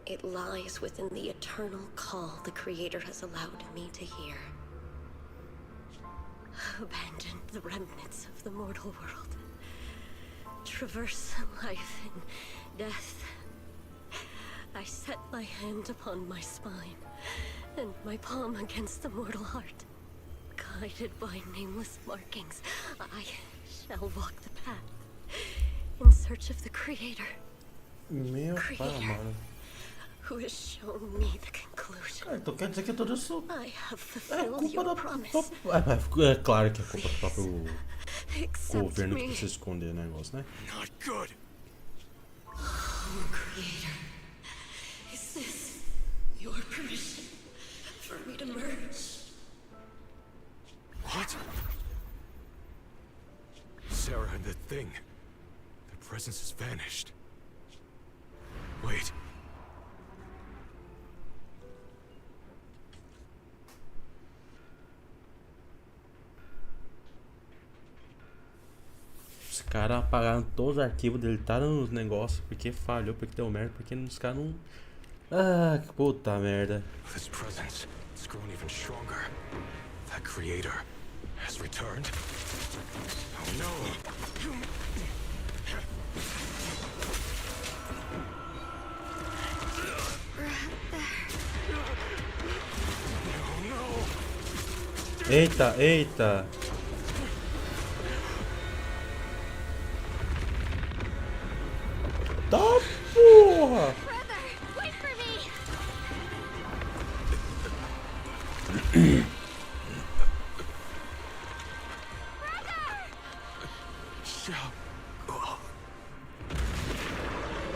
It lies within the eternal call the Creator has allowed me to hear. Abandon the remnants of the mortal world. Traverse life and death. I set my hand upon my spine, and my palm against the mortal heart. Guided by nameless markings, I shall walk the path, in search of the Creator. Meu pai, mano. Who has shown me the conclusion. Cara, então quer dizer que é tudo isso. I have É fulfilled culpa your da. promise. É claro que é culpa do próprio Accept governo que me. precisa esconder o negócio, né? Not good. Oh, Creator. Is this your permission for me to merge terror and the thing. Their presence has vanished. Wait. Os caras apagaram todos os arquivos, deletaram os negócios porque falhou, porque deu merda, porque os caras não. Ah, que puta merda. This presence, it's grown even stronger. That creator has returned. Oh no! Eita, eita. Tá porra! Wait for me.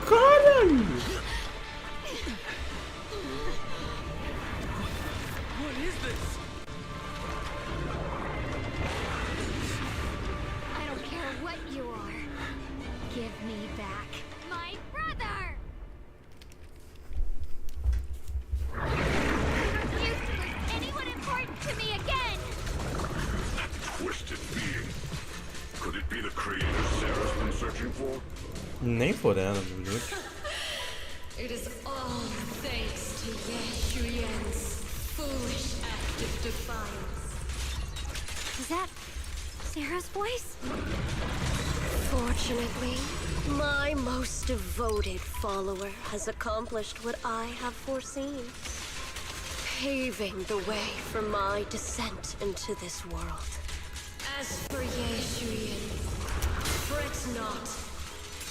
Caralho! What is this? I don't care what you are. Give me back my brother. I refuse to lose anyone important to me again. Twisted being. Could it be the creator Sarah's been searching for? Nem por ela, meu. It is all thanks to Yeshuyen's foolish act of defiance. Is that Sarah's voice? Fortunately, my most devoted follower has accomplished what I have foreseen, paving the way for my descent into this world. As for Yeshuyen, fret not.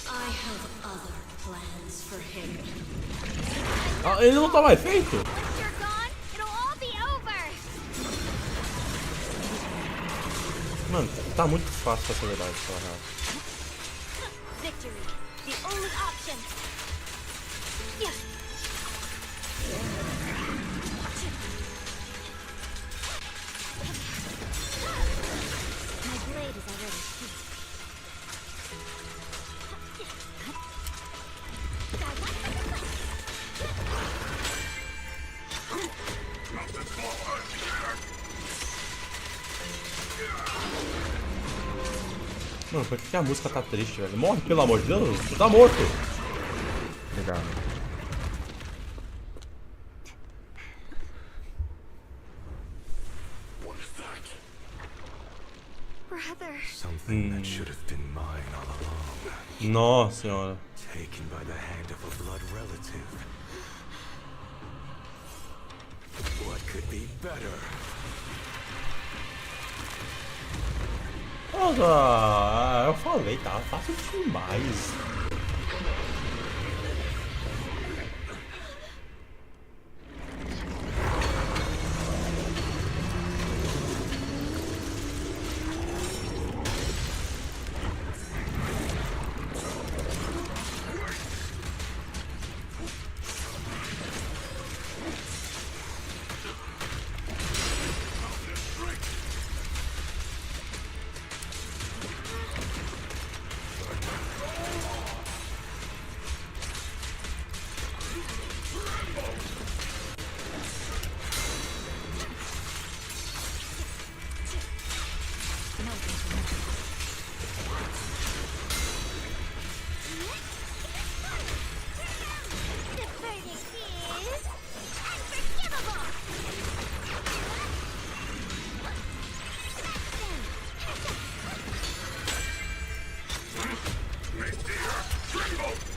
I have other plans for him. Ah, ele não tá mais feito? Once you're gone, it'll all be over. Mano, tá muito fácil essa verdade, falar real. Victory, the only option. Yeah. My blade is already sheathed. Mano, por que a música tá triste, velho? Morre, pelo amor de Deus, você tá morto. Legal. What is that? Brother. Something that should have been mine all along. Nossa senhora. Taken by the hand of a blood relative. What could be better? Nossa, eu falei, tá fácil demais.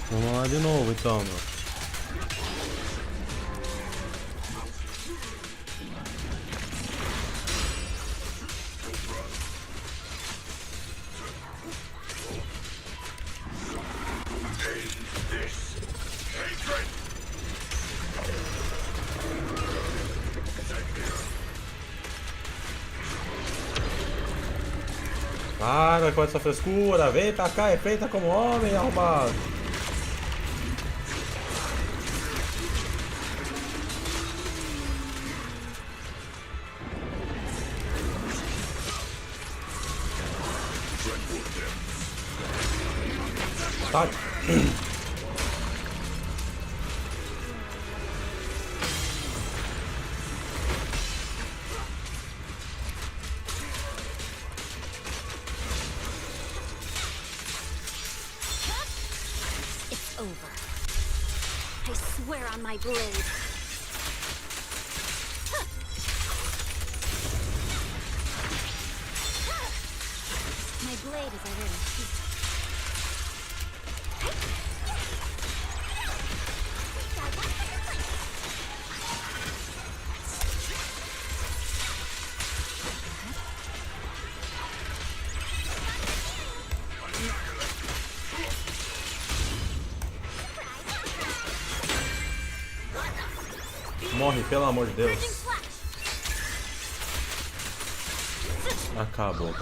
Vamos lá de novo então, meu. Para com essa frescura, vem pra cá e feita como homem, arrombado. Tá. It's over. I swear on my blade. My blade is already heated. Morre, pelo amor de Deus. Acabou.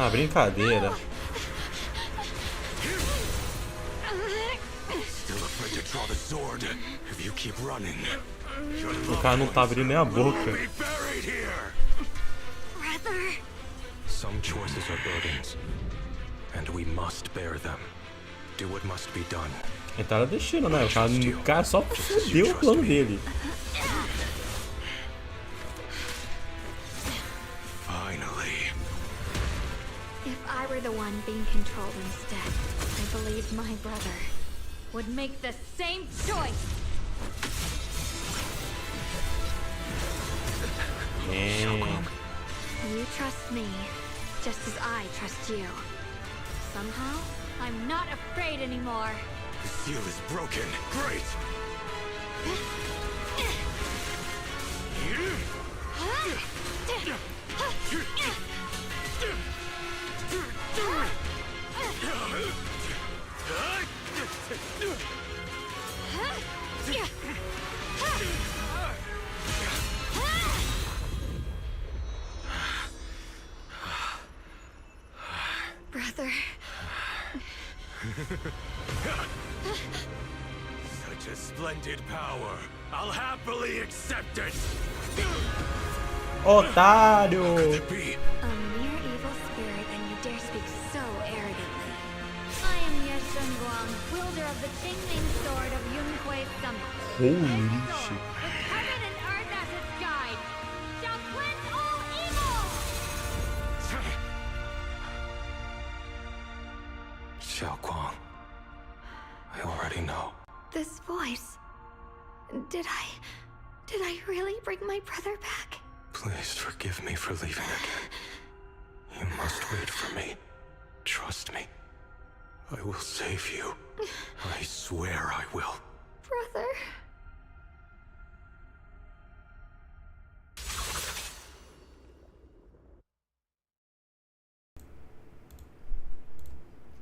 Ah, brincadeira. O cara não tá abrindo nem a boca. Some choices are burdens, and we must bear them. Do what must be done. Ele tava deixando, né? O cara só fudeu o plano dele. Finally. If I were the one being controlled instead, I believe my brother would make the same choice. You trust me, just as I trust you. Somehow, I'm not afraid anymore. The seal is broken. Great! Brother. Such a splendid power. I'll happily accept it. Otário! A mere evil spirit, and you dare speak so arrogantly. I am Yeshun Guang, wielder of the Qingming sword of Yunhui Summer. Holy shit. With heaven and earth as its guide, shall cleanse all evil! Xiaoguang, I already know. This voice. Did I really bring my brother back? Please forgive me for leaving again. You must wait for me. Trust me. I will save you. I swear I will. Brother.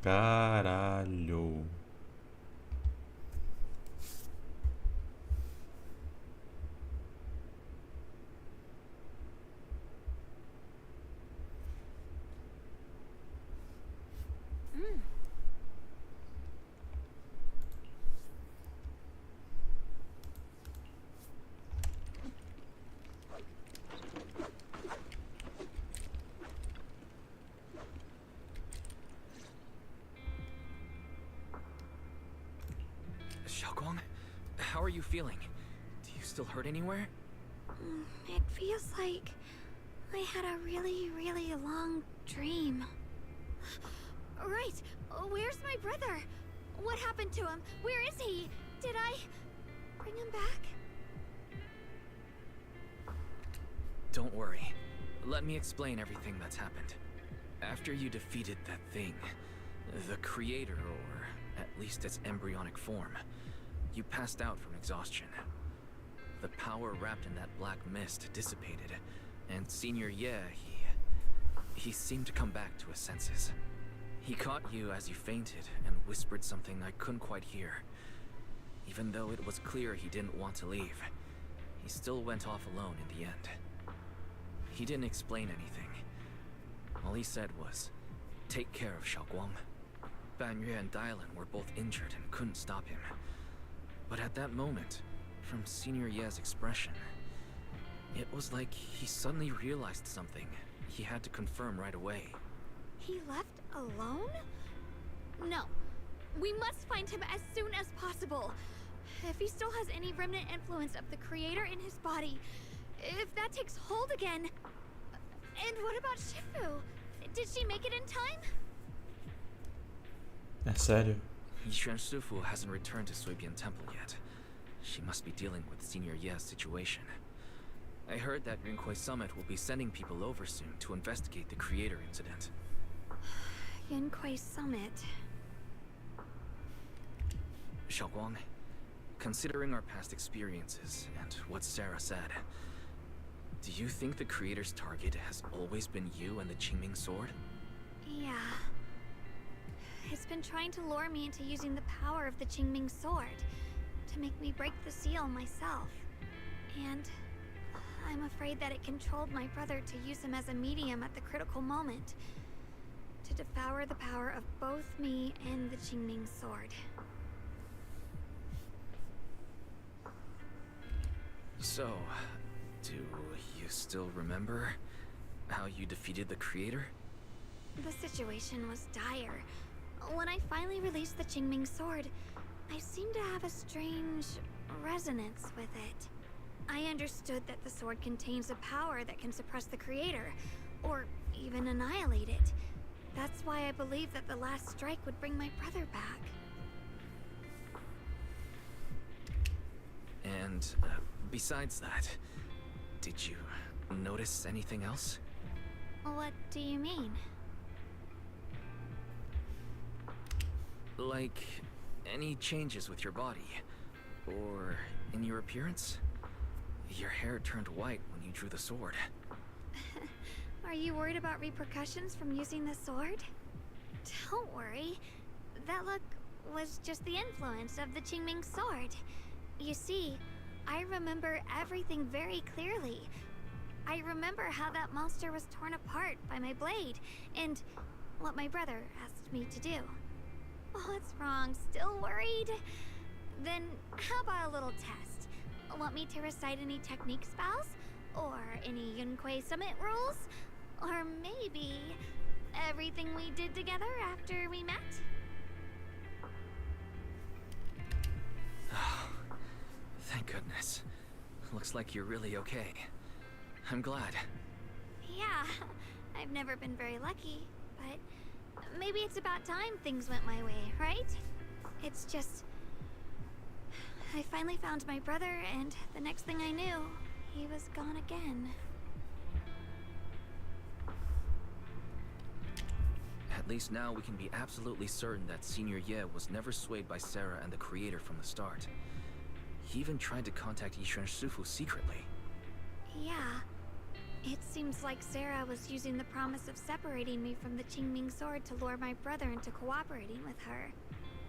Caralho. Xiaoguang, how are you feeling? Do you still hurt anywhere? It feels like I had a really, really long dream. Right. Where's my brother? What happened to him? Where is he? Did I bring him back? Don't worry. Let me explain everything that's happened. After you defeated that thing, the creator, or at least its embryonic form, you passed out from exhaustion. The power wrapped in that black mist dissipated, and Senior Ye, he seemed to come back to his senses. He caught you as you fainted and whispered something I couldn't quite hear. Even though it was clear he didn't want to leave, he still went off alone in the end. He didn't explain anything. All he said was, take care of Xiaoguang. Banyue and Dylan were both injured and couldn't stop him. But at that moment, from Senior Ye's expression, It was like he suddenly realized something he had to confirm right away. He left alone? No. We must find him as soon as possible. If he still has any remnant influence of the creator in his body, if that takes hold again... And what about Shifu? Did she make it in time? É sério? Yishuan Shifu hasn't returned to Suibian Temple yet. She must be dealing with Senior Ye's situation. I heard that Rinkwei Summit will be sending people over soon to investigate the creator incident. Yunkwei Summit. Xiaoguang, considering our past experiences and what Sarah said, do you think the creator's target has always been you and the Qingming sword? Yeah. It's been trying to lure me into using the power of the Qingming sword to make me break the seal myself. And I'm afraid that it controlled my brother to use him as a medium at the critical moment, to devour the power of both me and the Qingming sword. So, do you still remember how you defeated the creator? The situation was dire. When I finally released the Qingming sword, I seemed to have a strange resonance with it. I understood that the sword contains a power that can suppress the creator, or even annihilate it. That's why I believed that the last strike would bring my brother back. And besides that, did you notice anything else? What do you mean? Like, any changes with your body? Or in your appearance? Your hair turned white when you drew the sword. Are you worried about repercussions from using the sword? Don't worry. That look was just the influence of the Qingming sword. You see, I remember everything very clearly. I remember how that monster was torn apart by my blade, and what my brother asked me to do. What's wrong? Still worried? Then how about a little test? Want me to recite any technique spells? Or any Yunkwei Summit rules? Or maybe everything we did together after we met? Oh, thank goodness. Looks like you're really okay. I'm glad. Yeah, I've never been very lucky, but maybe it's about time things went my way, right? It's just... I finally found my brother, and the next thing I knew, he was gone again. At least now we can be absolutely certain that Senior Ye was never swayed by Sarah and the creator from the start. He even tried to contact Yishuan Shifu secretly. Yeah. It seems like Sarah was using the promise of separating me from the Qingming sword to lure my brother into cooperating with her.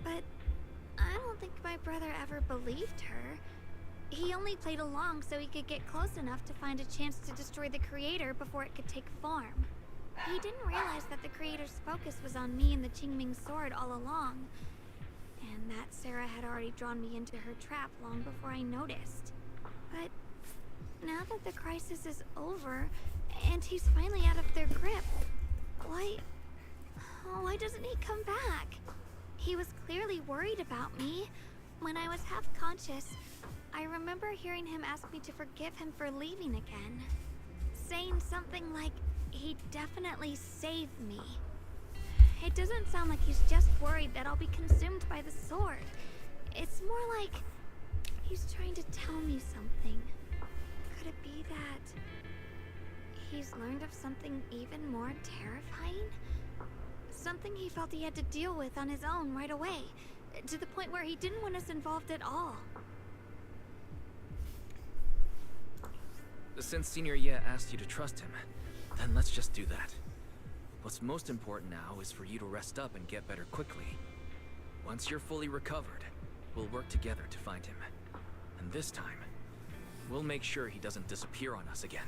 But I don't think my brother ever believed her. He only played along so he could get close enough to find a chance to destroy the creator before it could take form. He didn't realize that the creator's focus was on me and the Qingming sword all along, and that Sarah had already drawn me into her trap long before I noticed. But now that the crisis is over, and he's finally out of their grip, why doesn't he come back? He was clearly worried about me. When I was half conscious, I remember hearing him ask me to forgive him for leaving again, saying something like, he'd definitely save me. It doesn't sound like he's just worried that I'll be consumed by the sword. It's more like he's trying to tell me something. Could it be that he's learned of something even more terrifying? Something he felt he had to deal with on his own right away, to the point where he didn't want us involved at all. Since Senior Ye asked you to trust him, then let's just do that. What's most important now is for you to rest up and get better quickly. Once you're fully recovered, we'll work together to find him. And this time, we'll make sure he doesn't disappear on us again.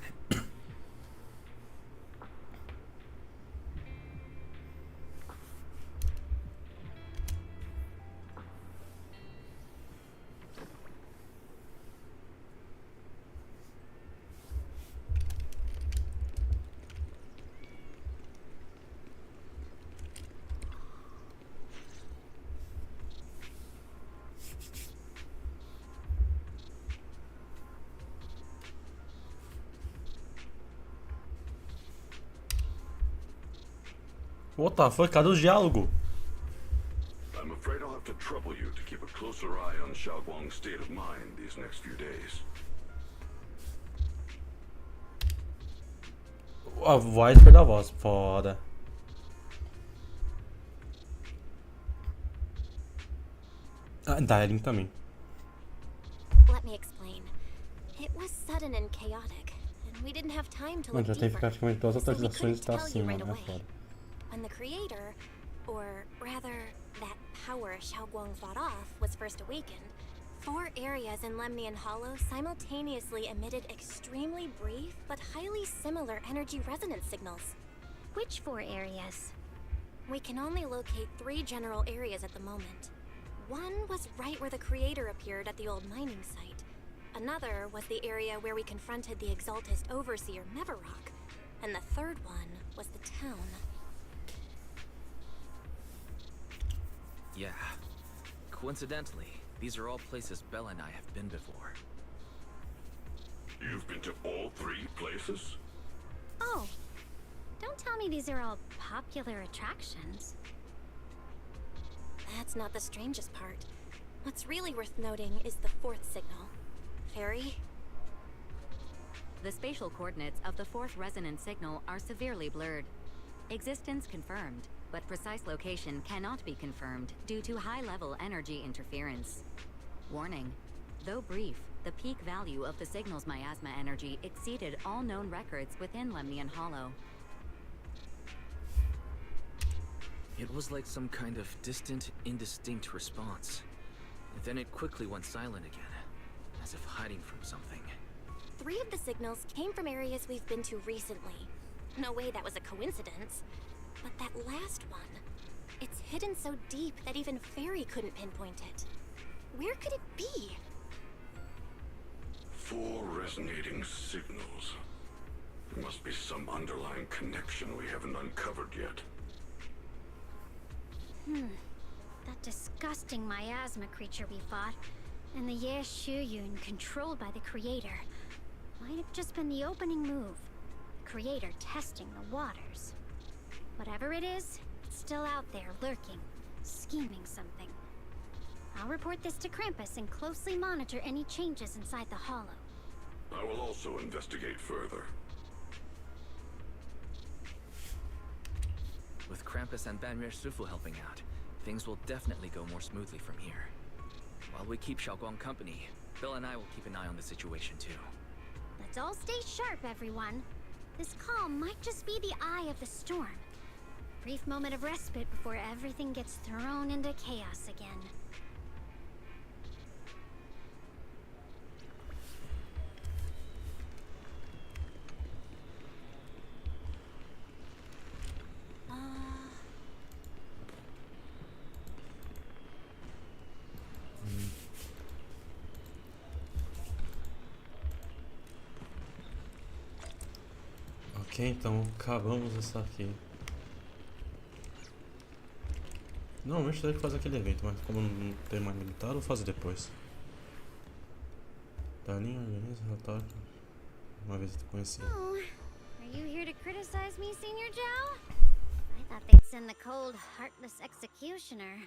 What the fuck? Cadê o diálogo? I'm afraid I'll have to trouble you to keep a closer eye on Xiaoguang's state of mind these next few days. A voz perdeu a voz. Foda. Ah, Darling também. Let me explain. It was sudden and chaotic, and we didn't have time to Mano, look já tem deeper. praticamente todas as So we atualizações couldn't e tá tell assim, you right mano. É away. foda. When the creator, or rather, that power Xiaoguang fought off, was first awakened, 4 areas in Lemnian Hollow simultaneously emitted extremely brief but highly similar energy resonance signals. Which 4 areas? We can only locate 3 general areas at the moment. One was right where the creator appeared at the old mining site. Another was the area where we confronted the Exaltist Overseer Meverok. And the third one was the town. Yeah. Coincidentally, these are all places Bella and I have been before. You've been to all 3 places? Oh, don't tell me these are all popular attractions. That's not the strangest part. What's really worth noting is the 4th signal. Fairy? The spatial coordinates of the 4th resonance signal are severely blurred. Existence confirmed, but precise location cannot be confirmed due to high-level energy interference. Warning: though brief, the peak value of the signal's miasma energy exceeded all known records within Lemnian Hollow. It was like some kind of distant, indistinct response. Then it quickly went silent again, as if hiding from something. 3 of the signals came from areas we've been to recently. No way that was a coincidence. But that last one, it's hidden so deep that even Fairy couldn't pinpoint it. Where could it be? 4 resonating signals. There must be some underlying connection we haven't uncovered yet. That disgusting miasma creature we fought, and the Ye Shuyun controlled by the creator, might have just been the opening move. The creator testing the waters. Whatever it is, it's still out there lurking, scheming something. I'll report this to Krampus and closely monitor any changes inside the hollow. I will also investigate further. With Krampus and Banrier Sufu helping out, things will definitely go more smoothly from here. While we keep Xiaoguang company, Bill and I will keep an eye on the situation too. Let's all stay sharp, everyone. This calm might just be the eye of the storm. Brief moment of respite before everything gets thrown into chaos again. Ok, então acabamos essa aqui. Normalmente deve fazer aquele evento, mas como não tem mais limitado, eu vou fazer depois. Darling, organiza, relatório. Uma vez eu te conheci. Oh, are you here to criticize me, Senior Joe? I thought they'd send the cold, heartless executioner.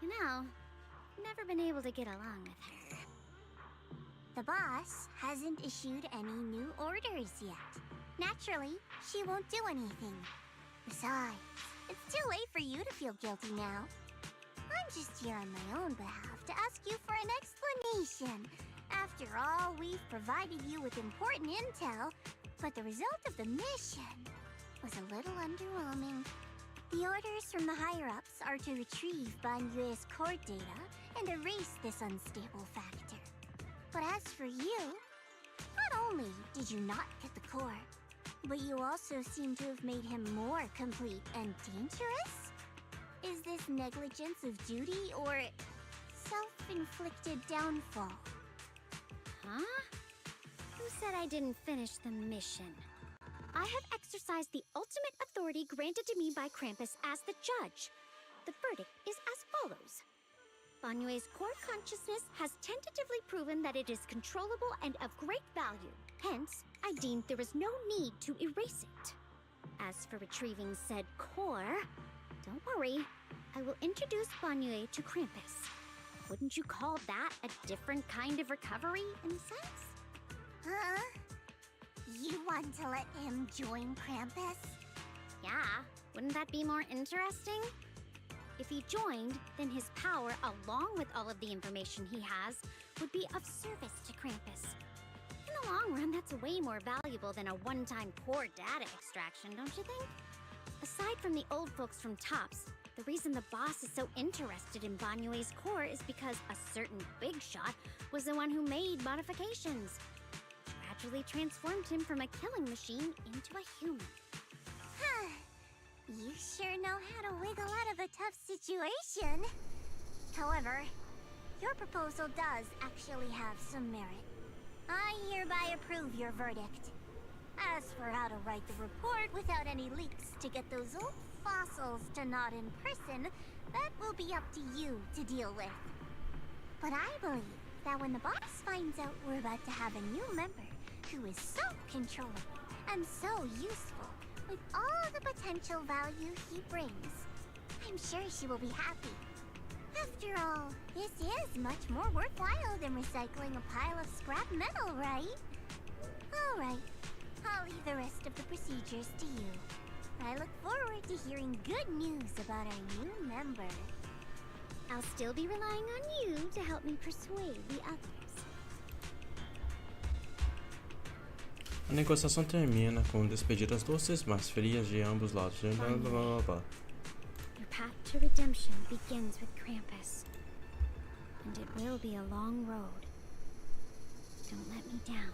You know, never been able to get along with her. The boss hasn't issued any new orders yet. Naturally, she won't do anything. Besides, it's too late for you to feel guilty now. I'm just here on my own behalf to ask you for an explanation. After all, we've provided you with important intel, but the result of the mission was a little underwhelming. The orders from the higher-ups are to retrieve Banyue's core data and erase this unstable factor. But as for you, not only did you not get the core, but you also seem to have made him more complete and dangerous? Is this negligence of duty or self-inflicted downfall? Huh? Who said I didn't finish the mission? I have exercised the ultimate authority granted to me by Krampus as the judge. The verdict is as follows. Banyue's core consciousness has tentatively proven that it is controllable and of great value. Hence, I deemed there is no need to erase it. As for retrieving said core, don't worry. I will introduce Banyue to Krampus. Wouldn't you call that a different kind of recovery, in a sense? Huh? You want to let him join Krampus? Yeah, wouldn't that be more interesting? If he joined, then his power, along with all of the information he has, would be of service to Krampus. In the long run, that's way more valuable than a one-time core data extraction, don't you think? Aside from the old folks from Tops, the reason the boss is so interested in Banyue's core is because a certain big shot was the one who made modifications. Gradually transformed him from a killing machine into a human. Huh. You sure know how to wiggle out of a tough situation. However, your proposal does actually have some merit. I hereby approve your verdict. As for how to write the report without any leaks to get those old fossils to nod in person, that will be up to you to deal with. But I believe that when the boss finds out we're about to have a new member who is so controlling and so useful with all the potential value he brings, I'm sure she will be happy. After all, this is much more worthwhile than recycling a pile of scrap metal, right? Alright, I'll leave the rest of the procedures to you. I look forward to hearing good news about our new member. I'll still be relying on you to help me persuade the others. A negociação termina com despedidas doces, mas frias de ambos lados. Your path to redemption begins with Krampus. And it will be a long road. Don't let me down.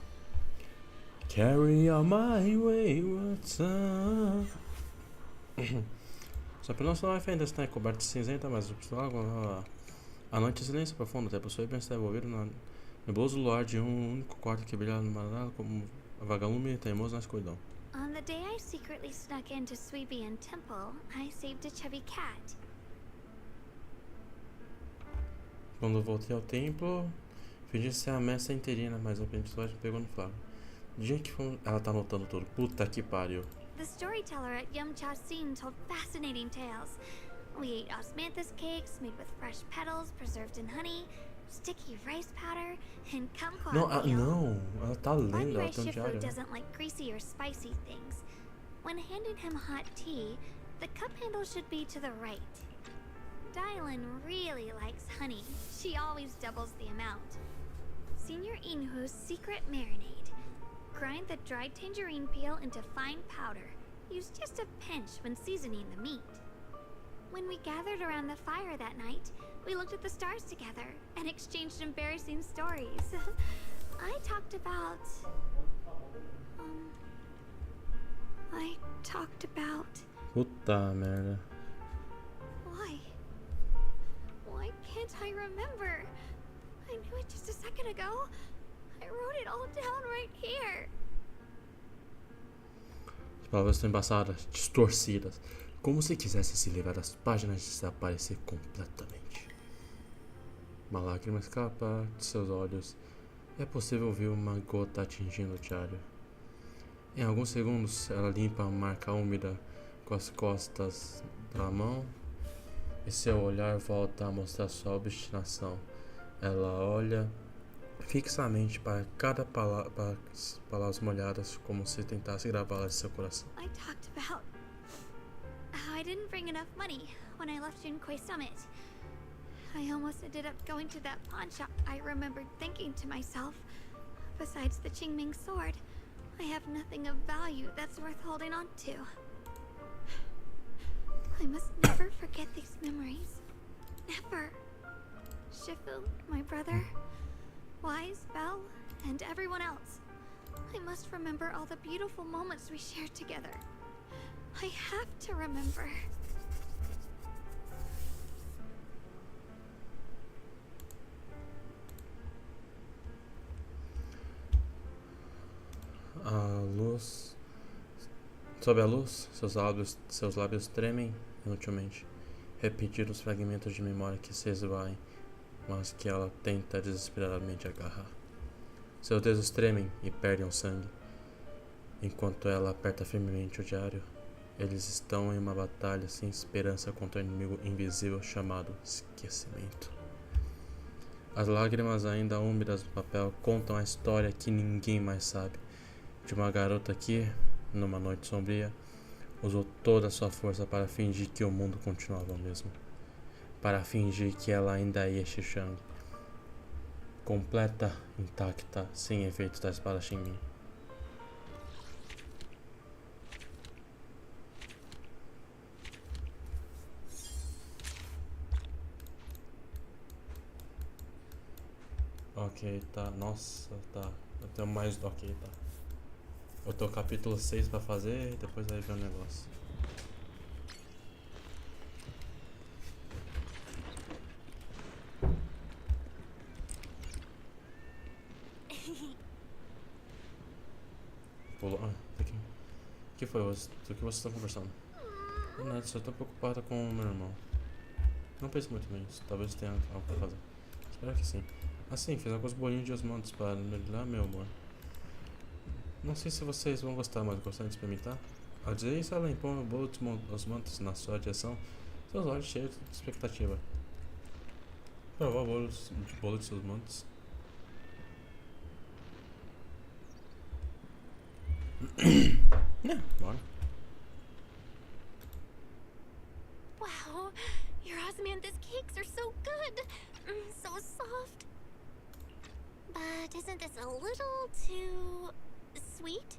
Carry on my wayward son. Sua peninsula ainda está coberta de cinzenta, mas a noite é silêncio profundo, até possui bem estar envolvido no nebuloso luar de único quarto que brilha no mar como vagalume teimoso na escuridão. On the day I secretly snuck into Suibian Temple, I saved a chubby cat. Quando voltei ao templo, fingi ser a mestra interina, mas a penitente pegou no flagra. Dia que ela tá anotando tudo. Puta que pariu. The storyteller at Yumcha Sin told fascinating tales. We ate osmanthus cakes made with fresh petals preserved in honey, sticky rice powder, and kumquat meal. Não, ela tá lendo, ela tá no Shifu diário. doesn't like greasy or spicy things. When handing him hot tea, the cup handle should be to the right. Dylan really likes honey. She always doubles the amount. Senior Inhu's secret marinade. Grind the dried tangerine peel into fine powder. Use just a pinch when seasoning the meat. When we gathered around the fire that night, we looked at the stars together and exchanged embarrassing stories. I talked about... Puta merda. Why? Why can't I remember? I knew it just a second ago. I wrote it all down right here. As palavras estão embaçadas, distorcidas, como se quisesse se livrar das páginas e desaparecer completamente. Uma lágrima escapa de seus olhos. É possível ouvir uma gota atingindo o diário. Em alguns segundos, ela limpa a marca úmida com as costas da mão e seu olhar volta a mostrar sua obstinação. Ela olha fixamente para cada para as palavras molhadas, como se tentasse gravá-las em seu coração. I talked about how I didn't bring enough money when I left Junkoi Summit. I almost ended up going to that pawn shop. I remembered thinking to myself, besides the Qingming sword, I have nothing of value that's worth holding on to. I must never forget these memories. Never. Shifu, my brother, Wise, Belle, and everyone else. I must remember all the beautiful moments we shared together. I have to remember. A luz. Sob a luz, seus lábios tremem inutilmente. Repetir os fragmentos de memória que se esvaem, mas que ela tenta desesperadamente agarrar. Seus dedos tremem e perdem o sangue, enquanto ela aperta firmemente o diário. Eles estão em uma batalha sem esperança contra um inimigo invisível chamado esquecimento. As lágrimas ainda úmidas no papel contam a história que ninguém mais sabe, de uma garota que, numa noite sombria, usou toda a sua força para fingir que o mundo continuava o mesmo. Para fingir que ela ainda é Shang, completa, intacta, sem efeitos da espada Xingmin. Ok, tá. Nossa, tá. Eu tenho mais. Ok, tá. Eu tenho o capítulo 6 pra fazer e depois aí vem o negócio. Pulou. Ah, aqui. O que foi? Do que vocês estão conversando? Nada, só tô preocupada com o meu irmão. Não pense muito nisso. Talvez tenha algo pra fazer. Espero que sim. Assim, fiz alguns bolinhos de osmantos para melhorar meu humor. Não sei se vocês vão gostar, mas gostaram de experimentar? Ao dizer isso, ela impõe o bolo de osmantos na sua direção, seus olhos cheios de expectativa. Provou o bolo de seus montes? Bora. Wow, your osmanthus cakes are so good. So soft. But isn't this a little too sweet?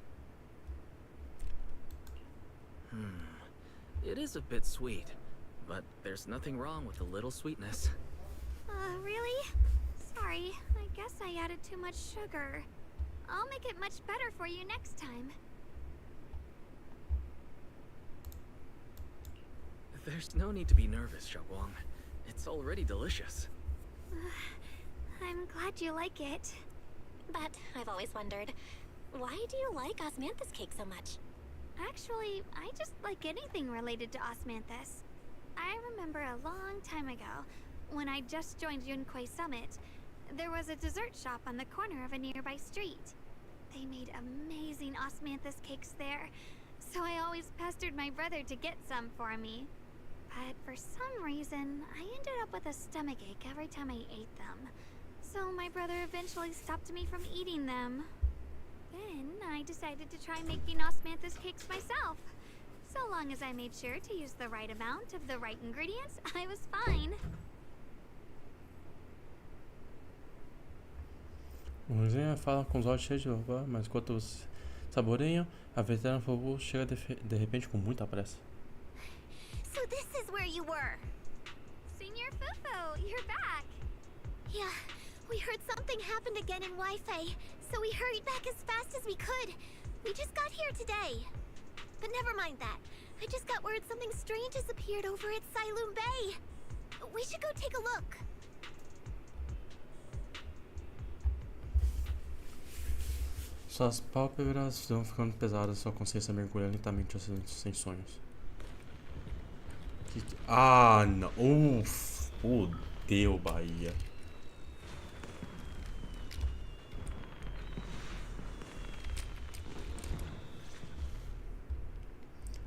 It is a bit sweet, but there's nothing wrong with a little sweetness. Really? Sorry, I guess I added too much sugar. I'll make it much better for you next time. There's no need to be nervous, Xiaoguang. It's already delicious. I'm glad you like it. But I've always wondered, why do you like osmanthus cake so much? Actually, I just like anything related to osmanthus. I remember a long time ago, when I just joined Yunquai Summit, there was a dessert shop on the corner of a nearby street. They made amazing osmanthus cakes there, so I always pestered my brother to get some for me. But for some reason, I ended up with a stomachache every time I ate them. So my brother eventually stopped me from eating them. Then I decided to try making osmanthus cakes myself. So long as I made sure to use the right amount of the right ingredients, I was fine. O Luzinha fala com os olhos cheios de roupa, mas enquanto vocês saboreiam, a veterana Fubu chega de repente com muita pressa. So this is where you were. Senior Fufu, you're back. Yeah, we heard something happened again in Wi-Fi, so we hurried back as fast as we could. We just got here today. But never mind that. I just got word something strange has appeared over at Sailoon Bay. We should go take a look. Suas pálpebras vão ficando pesadas, sua consciência mergulha lentamente sem sonhos. Ah, não. Fudeu, Bahia.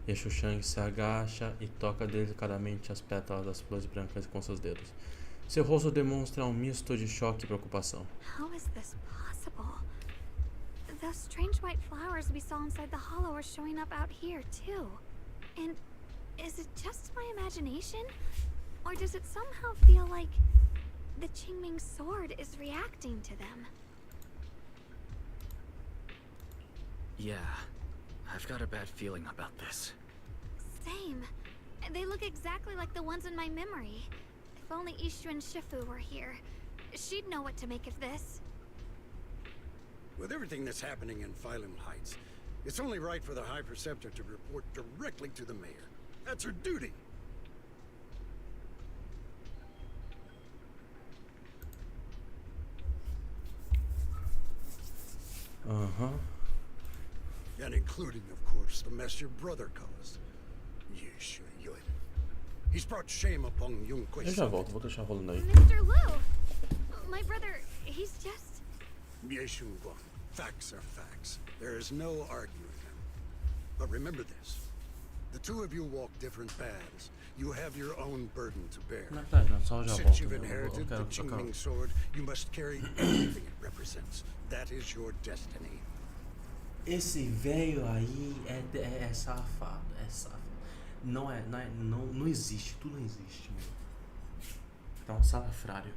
Deixe o Shang se agacha e toca delicadamente as pétalas das flores brancas com seus dedos. Seu rosto demonstra um misto de choque e preocupação. How is this possible? Those strange white flowers we saw inside the hollow are showing up out here, too. And is it just my imagination? Or does it somehow feel like the Qingming sword is reacting to them? Yeah, I've got a bad feeling about this. Same. They look exactly like the ones in my memory. If only Ishu and Shifu were here, she'd know what to make of this. With everything that's happening in Phylum Heights, it's only right for the High Preceptor to report directly to the mayor. That's her duty. Uh-huh. And including, of course, the mess your brother caused. He's brought shame upon Yunquai. Eu já volto, vou deixar rolando aí. Mr. Liu! My brother, he's just... Facts are facts. There is no arguing them. But remember this. The two of you walk different paths. You have your own burden to bear. Na verdade, não, só já Since volto. you've Eu inherited the quero tocar. Jingming sword, you must carry everything it represents. That is your destiny. Esse velho aí é safado, é safado. Não existe, tudo não existe, mano. É um salafrário.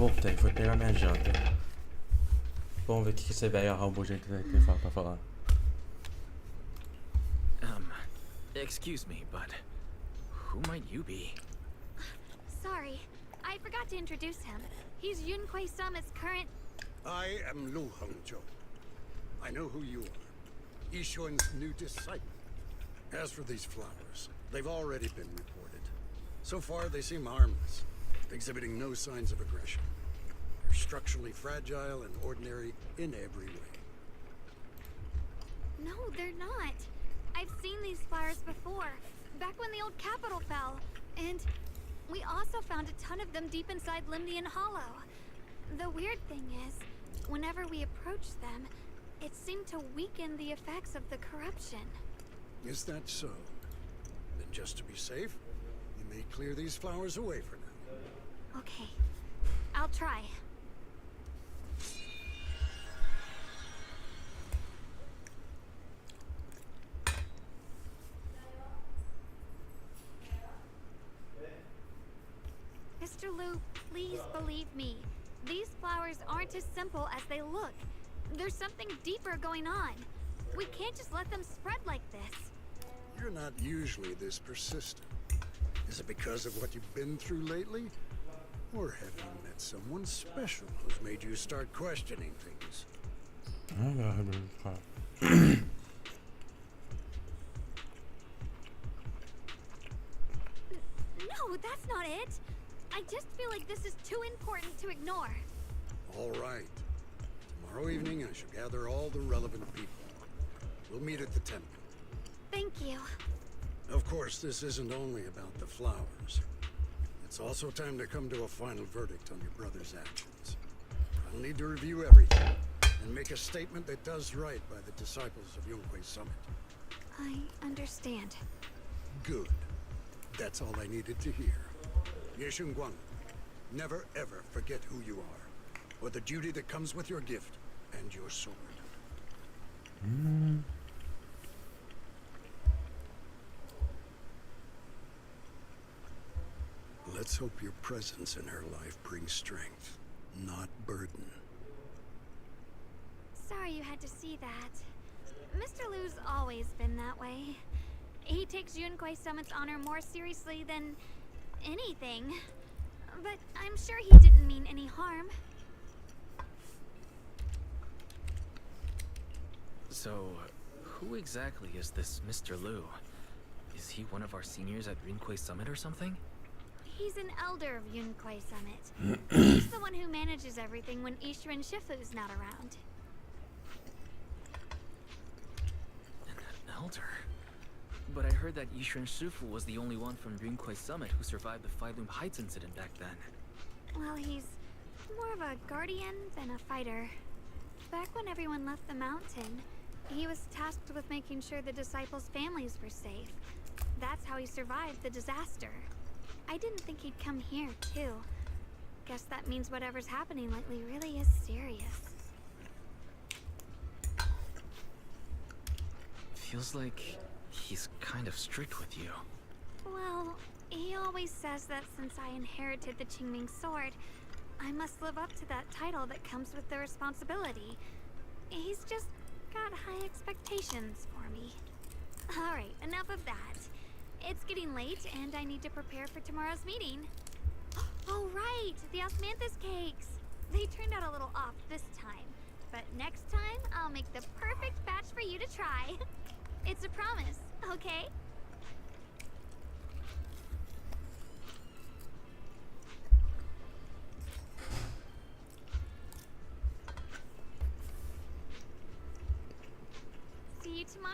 voltei, fui pegar minha janta. Vamos ver o que esse velho rambuja tem pra falar. Excuse me, but who might you be? Sorry, I forgot to introduce him. He's Yunquei Summit's current... I am Lu Hongzhou. I know who you are. Yixuan's new disciple. As for these flowers, they've already been reported. So far, they seem harmless, exhibiting no signs of aggression. They're structurally fragile and ordinary in every way. No, they're not. I've seen these flowers before, back when the old capital fell. And we also found a ton of them deep inside Limdian Hollow. The weird thing is, whenever we approached them, it seemed to weaken the effects of the corruption. Is that so? Then just to be safe, you may clear these flowers away for now. Okay, I'll try. Mr. Liu, please believe me. These flowers aren't as simple as they look. There's something deeper going on. We can't just let them spread like this. You're not usually this persistent. Is it because of what you've been through lately? Or have you met someone special who's made you start questioning things? No, that's not it. I just feel like this is too important to ignore. All right. Tomorrow evening, I shall gather all the relevant people. We'll meet at the temple. Thank you. Of course, this isn't only about the flowers. It's also time to come to a final verdict on your brother's actions. I'll need to review everything and make a statement that does right by the disciples of Yunquei Summit. I understand. Good. That's all I needed to hear. Yeshun Guang, never ever forget who you are, or the duty that comes with your gift and your sword. Let's hope your presence in her life brings strength, not burden. Sorry you had to see that. Mr. Liu's always been that way. He takes Yunquei Summit's honor more seriously than anything. But I'm sure he didn't mean any harm. So, who exactly is this Mr. Liu? Is he one of our seniors at Yunquei Summit or something? He's an elder of Yunquei Summit. He's the one who manages everything when Ishu and Shifu's not around. An elder? But I heard that Yishu and Shifu was the only one from Yunquei Summit who survived the Failum Heights incident back then. Well, he's more of a guardian than a fighter. Back when everyone left the mountain, he was tasked with making sure the disciples' families were safe. That's how he survived the disaster. I didn't think he'd come here, too. Guess that means whatever's happening lately really is serious. Feels like he's kind of strict with you. Well, he always says that since I inherited the Qingming sword, I must live up to that title that comes with the responsibility. He's just got high expectations for me. Alright, enough of that. It's getting late, and I need to prepare for tomorrow's meeting. Oh, right! The osmanthus cakes! They turned out a little off this time. But next time, I'll make the perfect batch for you to try. It's a promise, okay? See you tomorrow.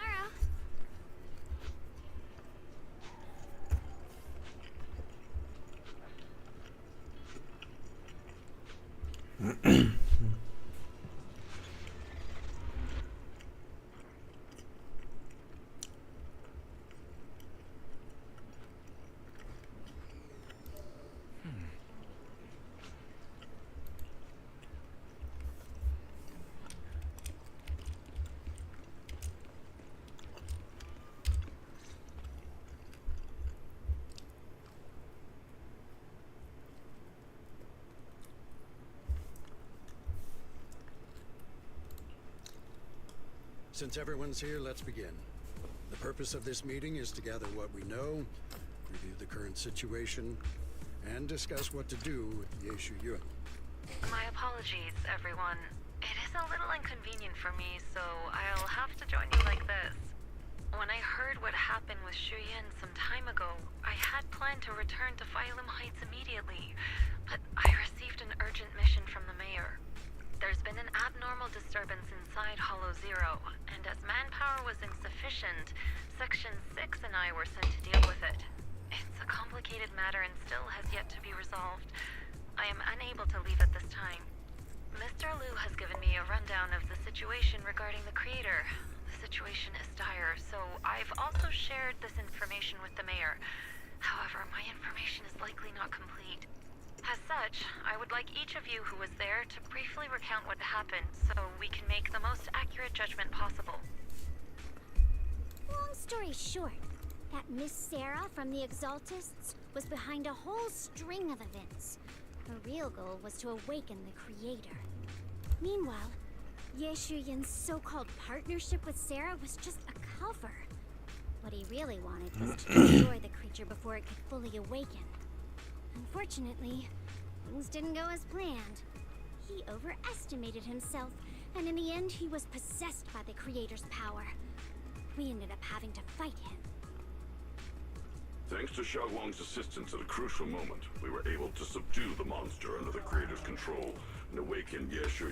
Since everyone's here, let's begin. The purpose of this meeting is to gather what we know, review the current situation, and discuss what to do with Deixe. My apologies, everyone. It is a little inconvenient for me, so I'll have to join you like this. When I heard what happened with Shuyan some time ago, I had planned to return to Phylum Heights immediately, but I received an urgent mission from the mayor. There's been an abnormal disturbance inside Hollow Zero, and as manpower was insufficient, Section 6 and I were sent to deal with it. It's a complicated matter and still has yet to be resolved. I am unable to leave at this time. Mr. Liu has given me a rundown of the situation regarding the creator. The situation is dire, so I've also shared this information with the mayor. However, my information is likely not complete. As such, I would like each of you who was there to briefly recount what happened so we can make the most accurate judgment possible. Long story short, that Miss Sarah from the Exaltists was behind a whole string of events. Her real goal was to awaken the creator. Meanwhile, Yeshuyan's so-called partnership with Sarah was just a cover. What he really wanted was to destroy the creature before it could fully awaken. Unfortunately, things didn't go as planned. He overestimated himself, and in the end he was possessed by the creator's power. We ended up having to fight him. Thanks to Xiaoguang's assistance at a crucial moment, we were able to subdue the monster under the creator's control and awaken Deixe.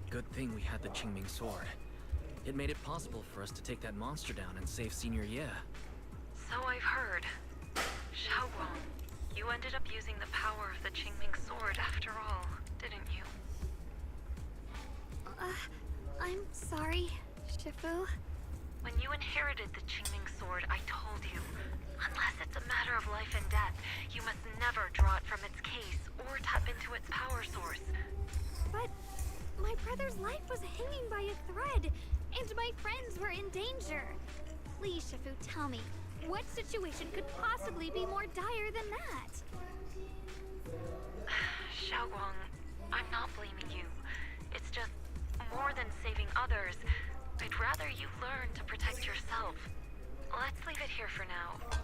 Good thing we had the Qingming sword. It made it possible for us to take that monster down and save Senior Ye. So I've heard. Xiaoguang, you ended up using the power of the Qingming sword after all, didn't you? I'm sorry, Shifu. When you inherited the Qingming sword, I told you, unless it's a matter of life and death, you must never draw it from its case or tap into its power source. But my brother's life was hanging by a thread, and my friends were in danger. Please, Shifu, tell me, what situation could possibly be more dire than that? Xiaoguang, I'm not blaming you. It's just, more than saving others, I'd rather you learn to protect yourself. Let's leave it here for now.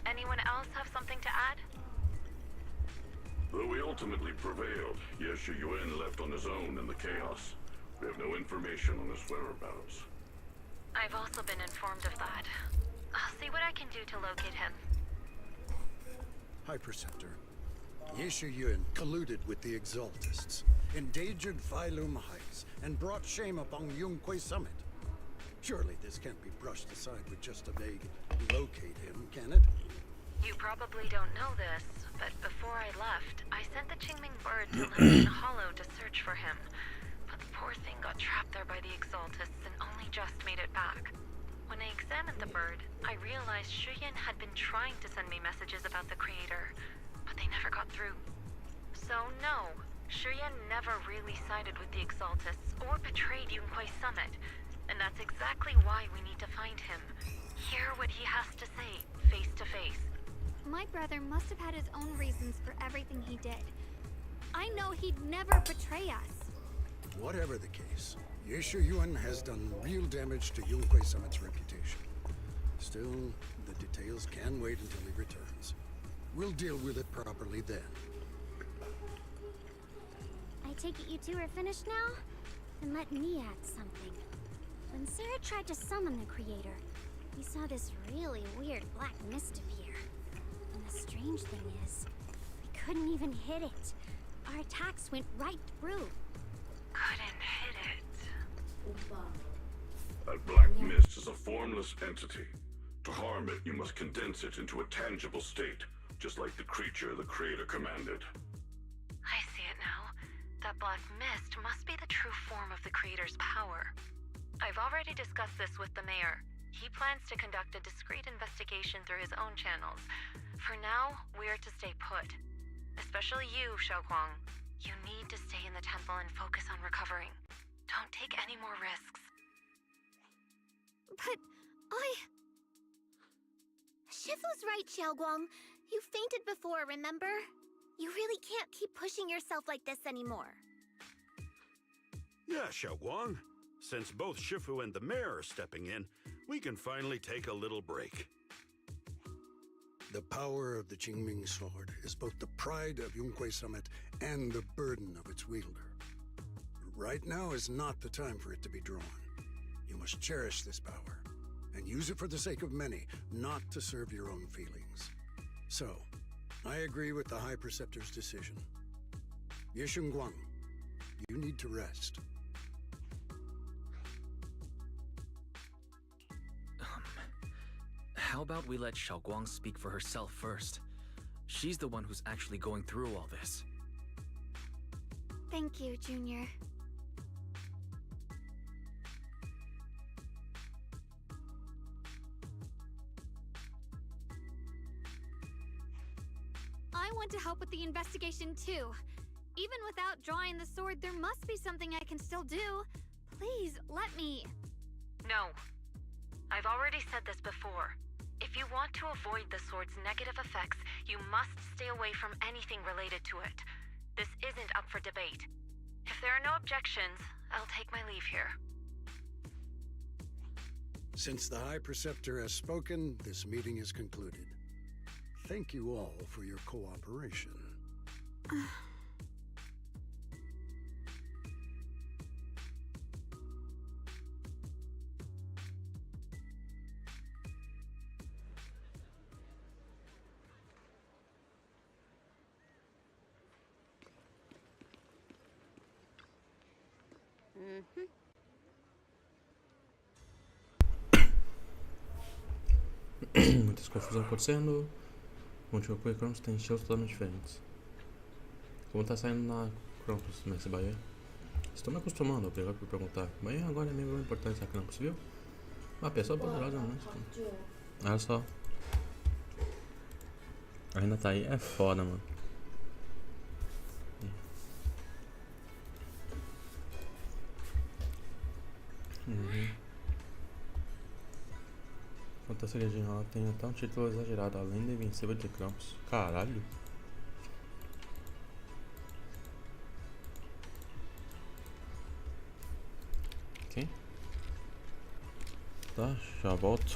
Anyone else have something to add? Though we ultimately prevailed, Deixe left on his own in the chaos. We have no information on his whereabouts. I've also been informed of that. I'll see what I can do to locate him. High Preceptor. Deixe colluded with the Exaltists, endangered Phylum Heights, and brought shame upon Yunque Summit. Surely this can't be brushed aside with just a vague locate him, can it? You probably don't know this, but before I left, I sent the Qingming bird to Lemon Hollow to search for him. But the poor thing got trapped there by the Exaltists and only just made it back. When I examined the bird, I realized Shuyan had been trying to send me messages about the creator, but they never got through. So no, Shuyan never really sided with the Exaltists or betrayed Yunque Summit, and that's exactly why we need to find him. Hear what he has to say, face to face. My brother must have had his own reasons for everything he did. I know he'd never betray us. Whatever the case, Deixe has done real damage to Yunque Summit's reputation. Still, the details can wait until he returns. We'll deal with it properly then. I take it you two are finished now? Then let me add something. When Sarah tried to summon the creator, we saw this really weird black mist appear. And the strange thing is, we couldn't even hit it. Our attacks went right through. Couldn't hit it. That black mist is a formless entity. To harm it, you must condense it into a tangible state, just like the creature the creator commanded. I see it now. That black mist must be the true form of the creator's power. I've already discussed this with the mayor. He plans to conduct a discreet investigation through his own channels. For now, we're to stay put. Especially you, Xiaoguang. You need to stay in the temple and focus on recovering. Don't take any more risks. But Shifu's right, Xiaoguang. You fainted before, remember? You really can't keep pushing yourself like this anymore. Yeah, Xiaoguang. Since both Shifu and the mayor are stepping in, we can finally take a little break. The power of the Qingming sword is both the pride of Yonghui Summit and the burden of its wielder. Right now is not the time for it to be drawn. You must cherish this power, and use it for the sake of many, not to serve your own feelings. So, I agree with the High Preceptor's decision. Yishunguang, you need to rest. How about we let Xiaoguang speak for herself first? She's the one who's actually going through all this. Thank you, Junior. I want to help with the investigation too. Even without drawing the sword, there must be something I can still do. Please, let me. No. I've already said this before. If you want to avoid the sword's negative effects, you must stay away from anything related to it. This isn't up for debate. If there are no objections, I'll take my leave here. Since the High Preceptor has spoken, this meeting is concluded. Thank you all for your cooperation. Muitas confusões acontecendo. Multiple Krampus tem estilos totalmente diferentes. Como tá saindo na Krampus, Mestre Bahia? Estou me acostumando, obrigado por perguntar. Bahia agora é membro importante da Krampus, viu? Uma pessoa poderosa, né? Olha só. Ainda tá aí, é foda, mano. Quanto a segredinho, ela tem até um título exagerado, além de invencível de Krampus. Caralho. Quem? Tá, já volto.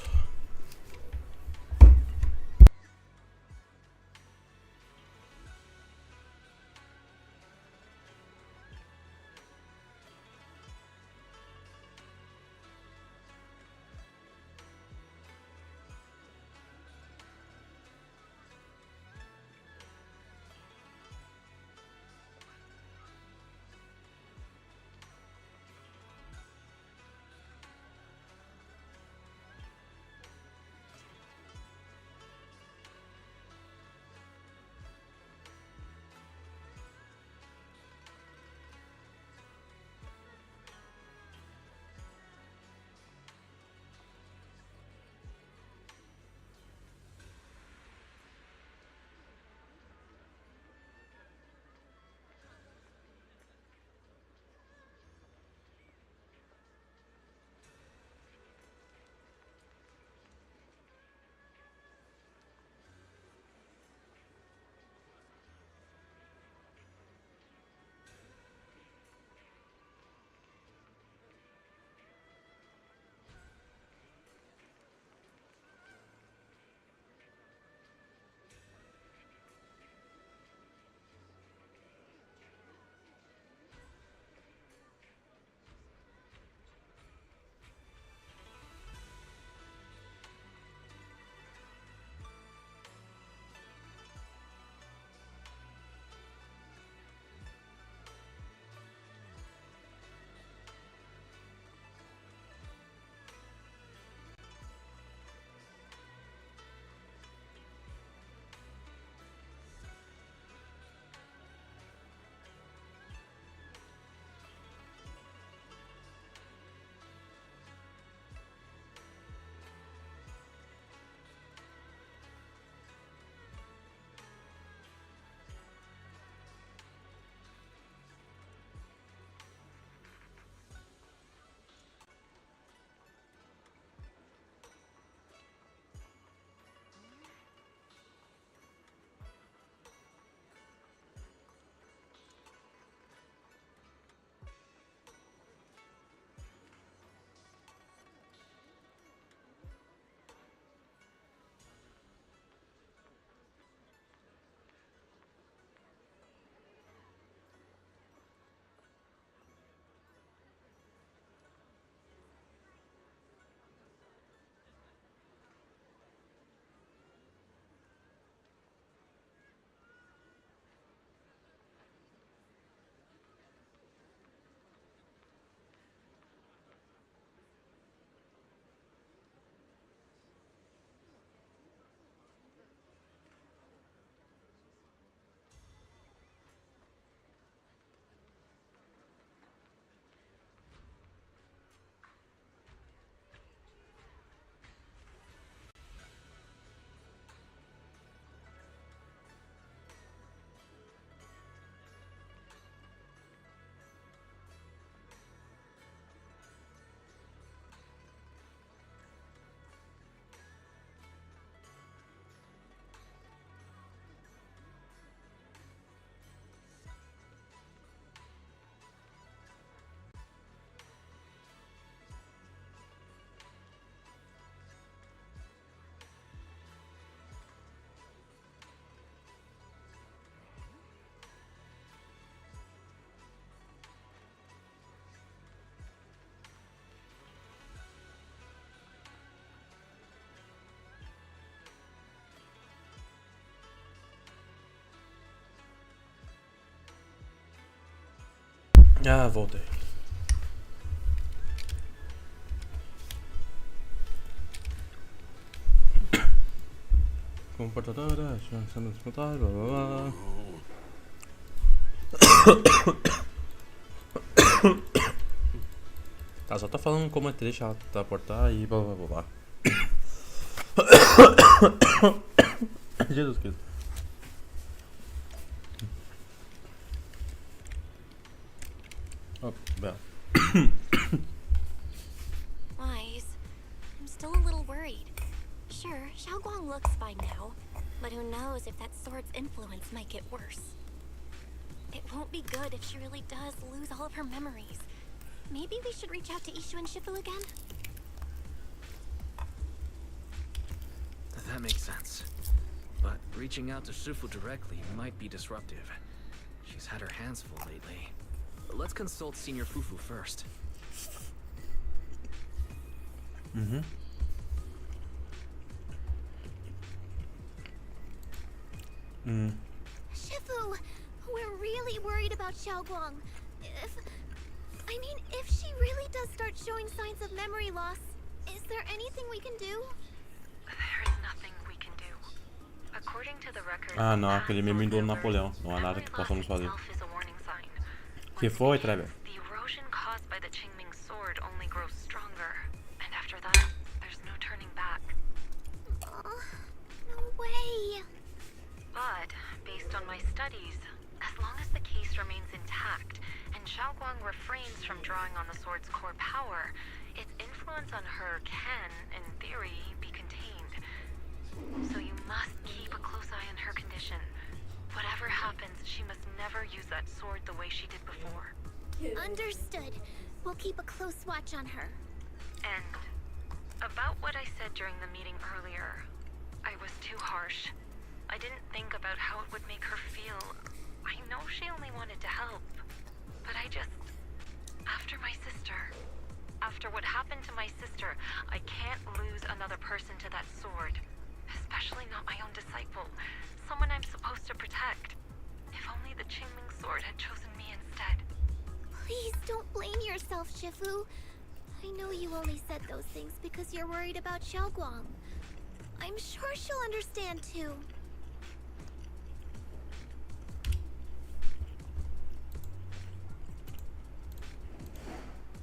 Ah, voltei. Comportadora, chama de comentário, blá blá blá. Tá, só tá falando como é triste ela transportar e blá blá blá blá. Jesus Cristo. Oh, bell. Wise, I'm still a little worried. Sure, Xiaoguang looks fine now, but who knows if that sword's influence might get worse. It won't be good if she really does lose all of her memories. Maybe we should reach out to Ishu and Shifu again? That makes sense. But reaching out to Shifu directly might be disruptive. She's had her hands full lately. Let's consult Senior Fufu first. Shifu, we're really worried about Xiaoguang. If she really does start showing signs of memory loss, is there anything we can do? There is nothing we can do. According to the record, Ah, não, aquele meme do Napoleão. Não há nada que possamos fazer. Que foi, Trevor? The erosion caused by the Qingming sword only grows stronger, and after that, there's no turning back. No way. But, based on my studies, as long as the case remains intact, and Xiaoguang refrains from drawing on the sword's core power, its influence on her can, in theory, be contained. So you must keep a close eye on her condition. Whatever happens, she must never use that sword the way she did before. Understood. We'll keep a close watch on her. And about what I said during the meeting earlier, I was too harsh. I didn't think about how it would make her feel. I know she only wanted to help, but after my sister, after what happened to my sister, I can't lose another person to that sword. Especially not my own disciple, someone I'm supposed to protect. If only the Qingming sword had chosen me instead. Please don't blame yourself, Shifu. I know you only said those things because you're worried about Xiaoguang. I'm sure she'll understand too.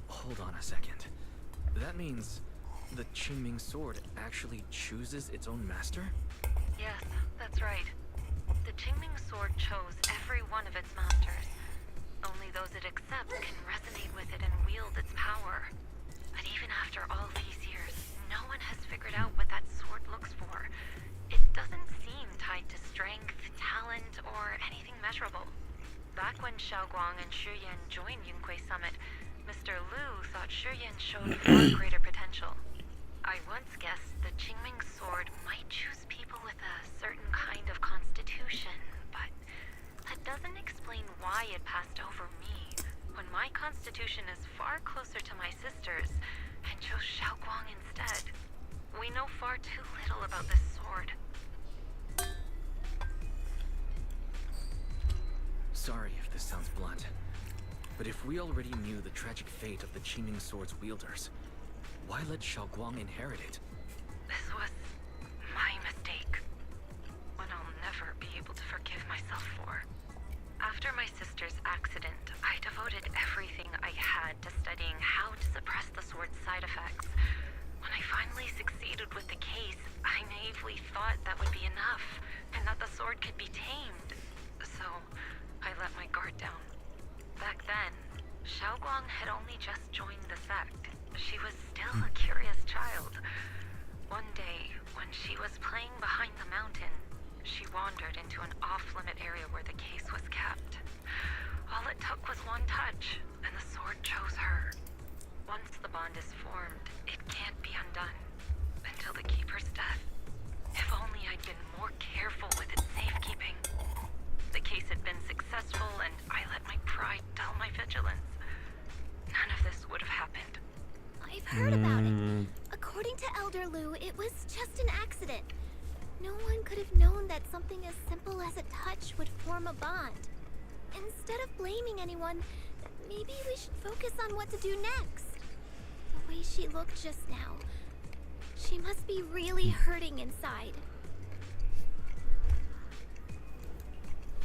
Hold on a second. That means the Qingming sword actually chooses its own master? Yes, that's right. The Qingming sword chose every one of its masters. Only those it accepts can resonate with it and wield its power. But even after all these years, no one has figured out what that sword looks for. It doesn't seem tied to strength, talent, or anything measurable. Back when Xiaoguang and Xu Yan joined Yunque Summit, Mr. Liu thought Xu Yan showed far greater potential. I once guessed the Qingming sword might choose people with a certain kind of constitution, but that doesn't explain why it passed over me, when my constitution is far closer to my sister's, and chose Xiaoguang instead. We know far too little about this sword. Sorry if this sounds blunt, but if we already knew the tragic fate of the Qingming sword's wielders, why let Xiaoguang inherit it? This was my mistake. One I'll never be able to forgive myself for. After my sister's accident, I devoted everything I had to studying how to suppress the sword's side effects. When I finally succeeded with the case, I naively thought that would be enough, and that the sword could be tamed. So, I let my guard down. Back then, Xiaoguang had only just joined the sect. She was still a curious child. One day, when she was playing behind the mountain, she wandered into an off-limit area where the case was kept. All it took was one touch, and the sword chose her. Once the bond is formed, it can't be undone. Until the Keeper's death. If only I'd been more careful with its safekeeping. The case had been successful, and I let my pride dull my vigilance. None of this would have happened. I've heard about it. According to Elder Liu, it was just an accident. No one could have known that something as simple as a touch would form a bond. Instead of blaming anyone, Maybe we should focus on what to do next. The way she looked just now. She must be really hurting inside.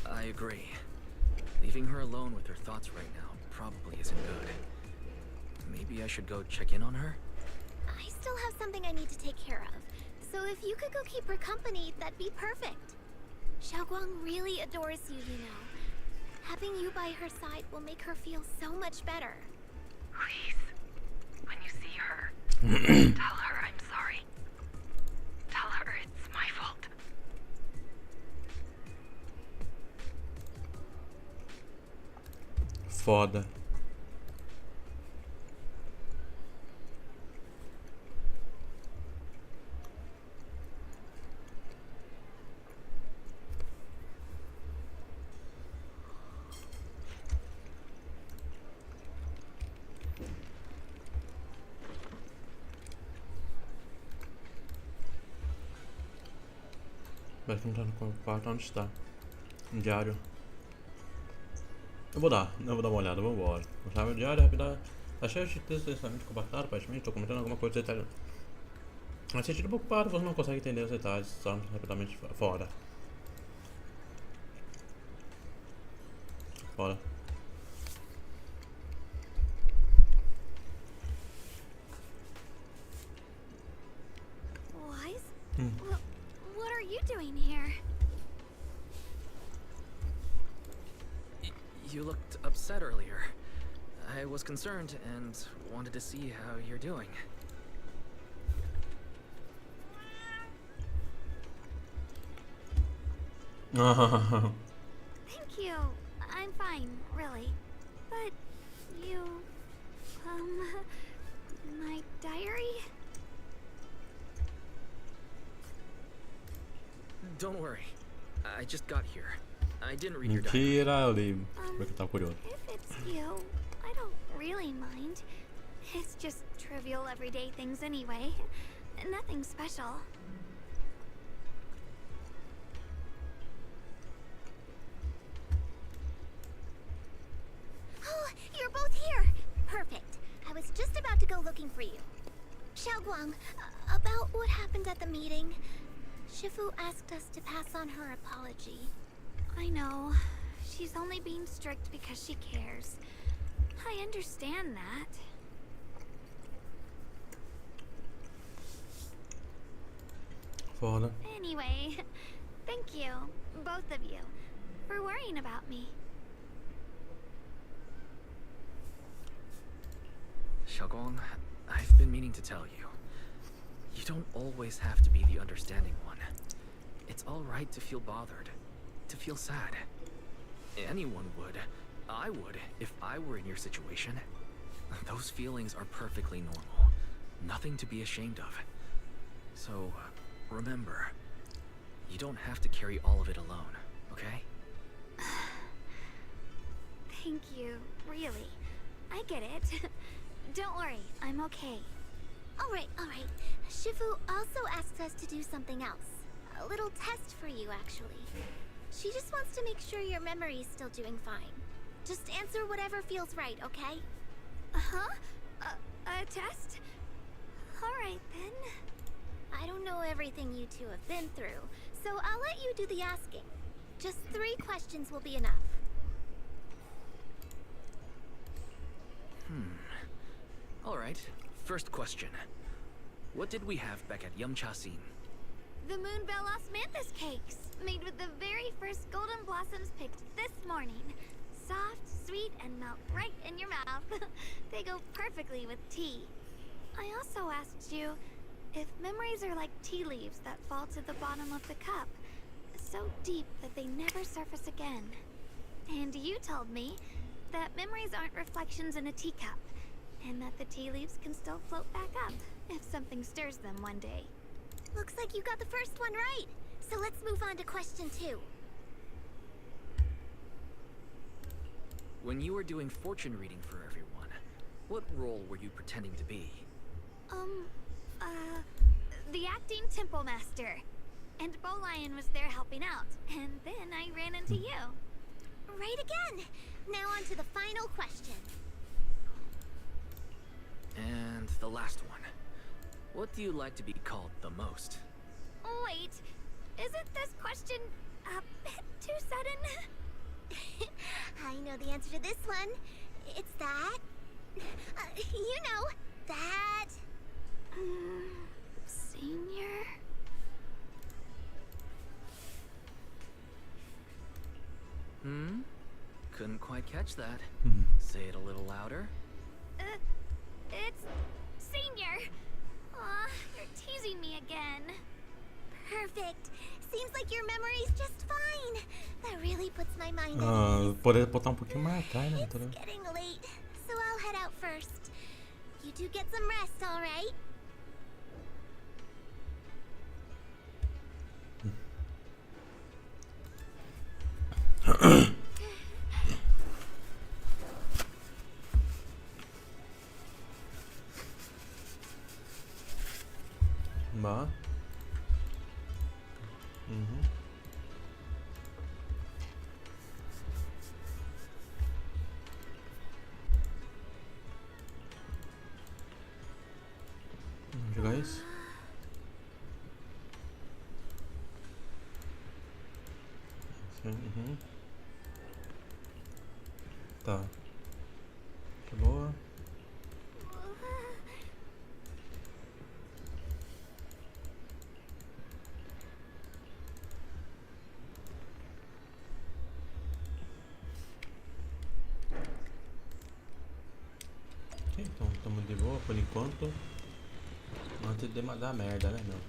I agree. Leaving her alone with her thoughts right now probably isn't good. Maybe I should go check in on her? I still have something I need to take care of. So if you could go keep her company, that'd be perfect. Xiaoguang really adores you, you know. Having you by her side will make her feel so much better. Please, when you see her, tell her I'm sorry. Tell her it's my fault. Foda. Vai perguntando com o quarto onde está. Um diário. Eu vou dar uma olhada, vamos embora. Mostrar meu diário rápido. Tá cheio de texto extremamente compactado, aparentemente. Estou comentando alguma coisa detalhada. Mas sentido preocupado, você não consegue entender os detalhes, só rapidamente fora. Fora. Wise? What are you doing here? You looked upset earlier. I was concerned and wanted to see how you're doing. Thank you. I'm fine, really. But you... my diary? Don't worry. I just got here. I didn't read your diary. Mentira, eu li. Porque eu tava curioso. If it's you, I don't really mind. It's just trivial everyday things anyway. Nothing special. Oh, you're both here! Perfect. I was just about to go looking for you. Xiaoguang, about what happened at the meeting. Shifu asked us to pass on her apology. I know. She's only being strict because she cares. I understand that. Foda. Anyway, thank you, both of you, for worrying about me. Xiaoguang, I've been meaning to tell you. You don't always have to be the understanding one. It's alright to feel bothered, to feel sad. Anyone would. I would, if I were in your situation. Those feelings are perfectly normal. Nothing to be ashamed of. So, remember, you don't have to carry all of it alone, okay? Thank you, really. I get it. Don't worry, I'm okay. Alright. Shifu also asked us to do something else. A little test for you, actually. She just wants to make sure your memory is still doing fine. Just answer whatever feels right, okay? Uh-huh? A test? Alright, then. I don't know everything you two have been through, so I'll let you do the asking. Just 3 questions will be enough. Alright, first question. What did we have back at Yumcha-sin? The Moonbell Osmanthus cakes, made with the very first golden blossoms picked this morning. Soft, sweet, and melt right in your mouth. They go perfectly with tea. I also asked you if memories are like tea leaves that fall to the bottom of the cup, so deep that they never surface again. And you told me that memories aren't reflections in a teacup, and that the tea leaves can still float back up if something stirs them one day. Looks like you got the first one right. So let's move on to question 2. When you were doing fortune reading for everyone, what role were you pretending to be? The acting temple master. And Bolion was there helping out. And then I ran into you. Right again. Now on to the final question. And the last one. What do you like to be called the most? Wait, isn't this question a bit too sudden? I know the answer to this one. It's that. You know, that. Senior? Couldn't quite catch that. Say it a little louder. It's Senior. Aw, you're teasing me again. Perfect. Seems like your memory's just fine. That really puts my mind at ease. Poderia botar pouquinho mais atrás, né? It's getting late, so I'll head out first. You two get some rest, all right? Bah. Vamos jogar isso? Sim, Tá. Que boa. Então, estamos de boa por enquanto. Antes de dar merda, né, meu?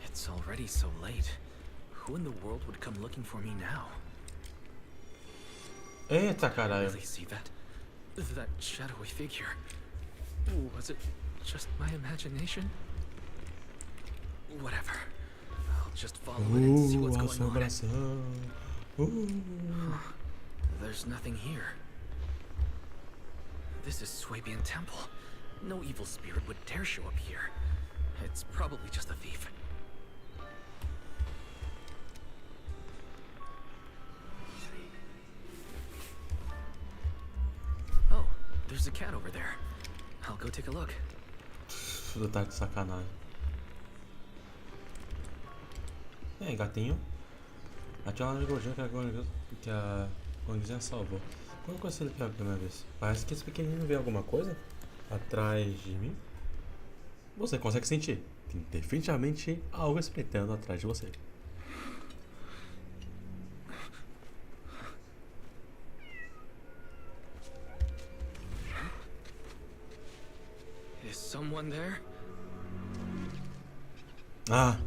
It's already so late. Who in the world would come looking for me now? Eita, caralho. Really see that? That shadowy figure. Was it just my imagination? Whatever. I'll just follow it and see what's going on. There's nothing here. This is Swabian Temple. No evil spirit would dare show up here. It's probably just a thief. Oh, there's a cat over there. I'll go take a look. Tudo tá de sacanagem. E aí, gatinho? Aquela gordinha que a Gordinha salvou. Quando eu conheci ele pela primeira vez? Parece que esse pequenininho vê alguma coisa atrás de mim. Você consegue sentir? Tem definitivamente algo espreitando atrás de você. Is someone there? Ah.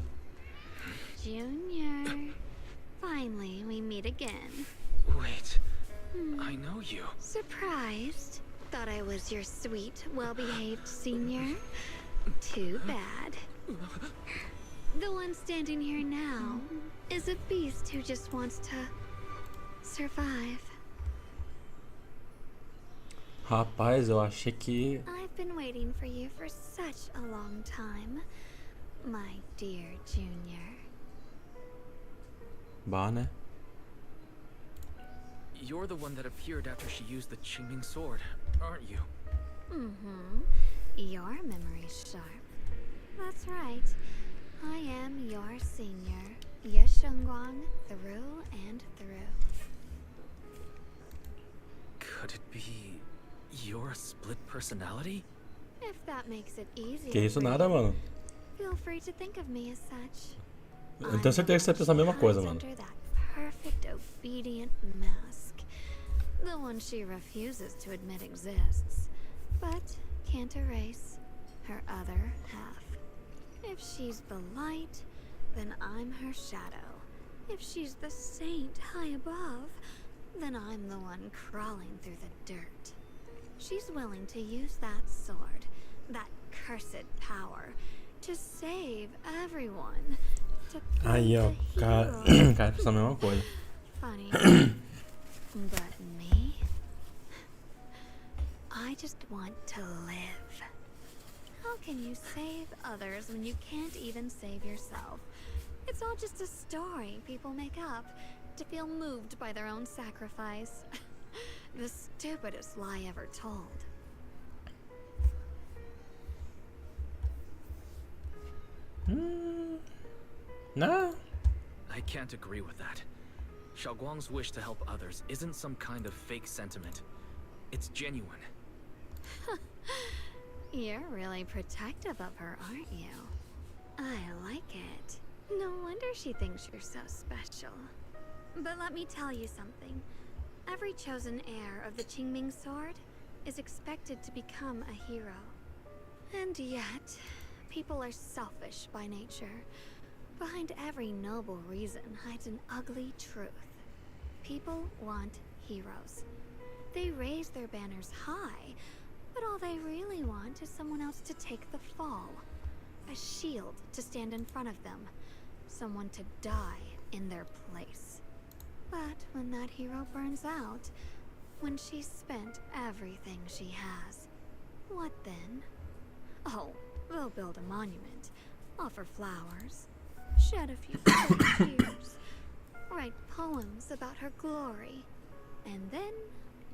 Junior. Finally, we meet again. Wait. I know you. Surprised? Thought I was your sweet, well-behaved senior? Too bad. The one standing here now is a beast who just wants to survive. Rapaz, eu achei que... I've been waiting for you for such a long time, my dear Junior. Bah, né? You're the one that appeared after she used the Qingming sword, aren't you? Your memory's sharp. That's right. I am your senior, Ye Shengguang, through and through. Could it be you're a split personality? If that makes it easier. Que isso nada, mano. Feel free to think of me as such. Eu tenho certeza que você pensa a mesma coisa, mano. Under that perfect obedient mask. The one she refuses to admit exists, but can't erase her other half. If she's the light, then I'm her shadow. If she's the saint high above, then I'm the one crawling through the dirt. She's willing to use that sword, that cursed power, to save everyone. Aí, ó, cara pensa a mesma coisa. Funny. But me? just want to live. How can you save others when you can't even save yourself? It's all just a story people make up to feel moved by their own sacrifice. The stupidest lie ever told. No. I can't agree with that. Xiaoguang's wish to help others isn't some kind of fake sentiment. It's genuine. You're really protective of her, aren't you? I like it. No wonder she thinks you're so special. But let me tell you something. Every chosen heir of the Qingming sword is expected to become a hero. And yet, people are selfish by nature. Behind every noble reason hides an ugly truth. People want heroes. They raise their banners high, but all they really want is someone else to take the fall. A shield to stand in front of them. Someone to die in their place. But when that hero burns out, when she's spent everything she has, what then? Oh, they'll build a monument, offer flowers, shed a few tears, write poems about her glory, and then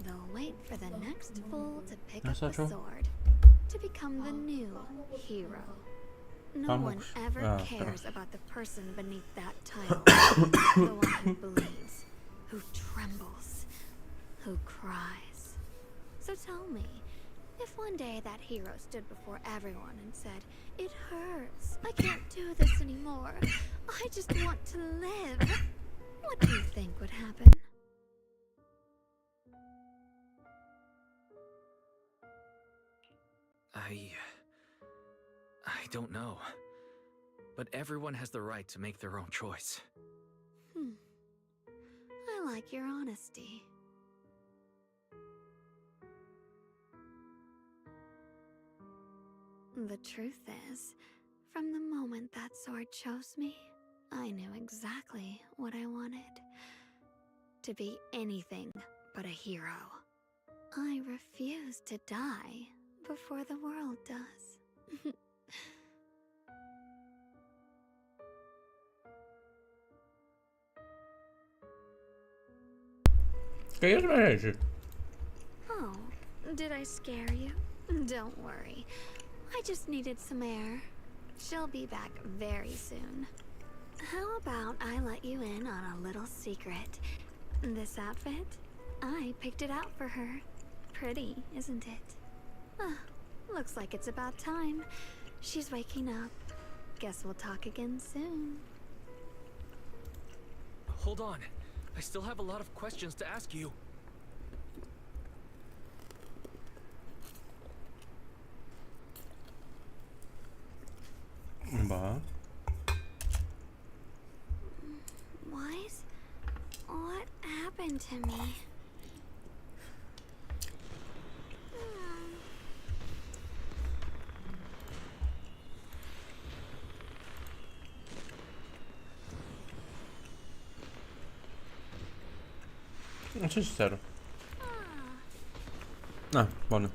they'll wait for the next fool to pick up the sword, to become the new hero. No one ever cares about the person beneath that title. The one who bleeds, who trembles, who cries. So tell me, if one day that hero stood before everyone and said, "It hurts, I can't do this anymore, I just want to live," what do you think would happen? I don't know. But everyone has the right to make their own choice. I like your honesty. The truth is, from the moment that sword chose me, I knew exactly what I wanted. To be anything but a hero. I refuse to die before the world does. Que isso, minha gente? Oh, did I scare you? Don't worry. I just needed some air. She'll be back very soon. How about I let you in on a little secret? This outfit? I picked it out for her. Pretty, isn't it? Looks like it's about time. She's waking up. Guess we'll talk again soon. Hold on. I still have a lot of questions to ask you. Wise? What happened to me? Não sei sincero. Ah, bora.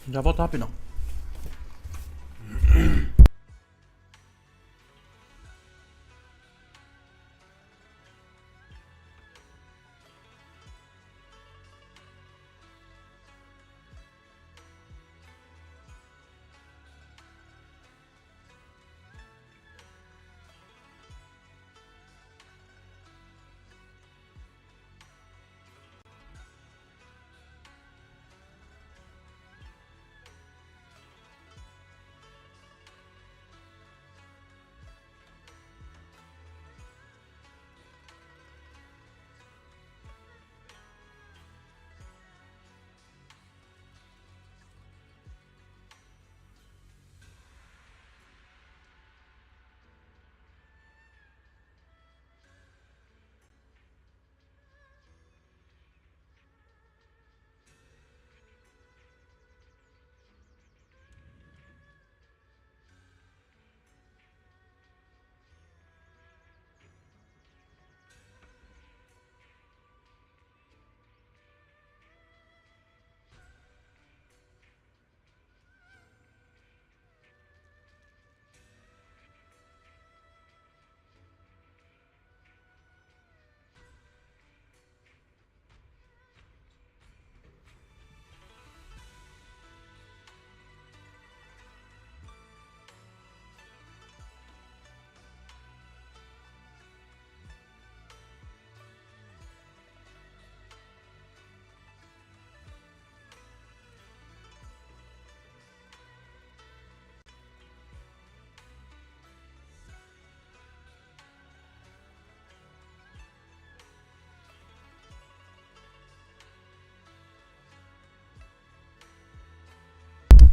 Já volto rapidão.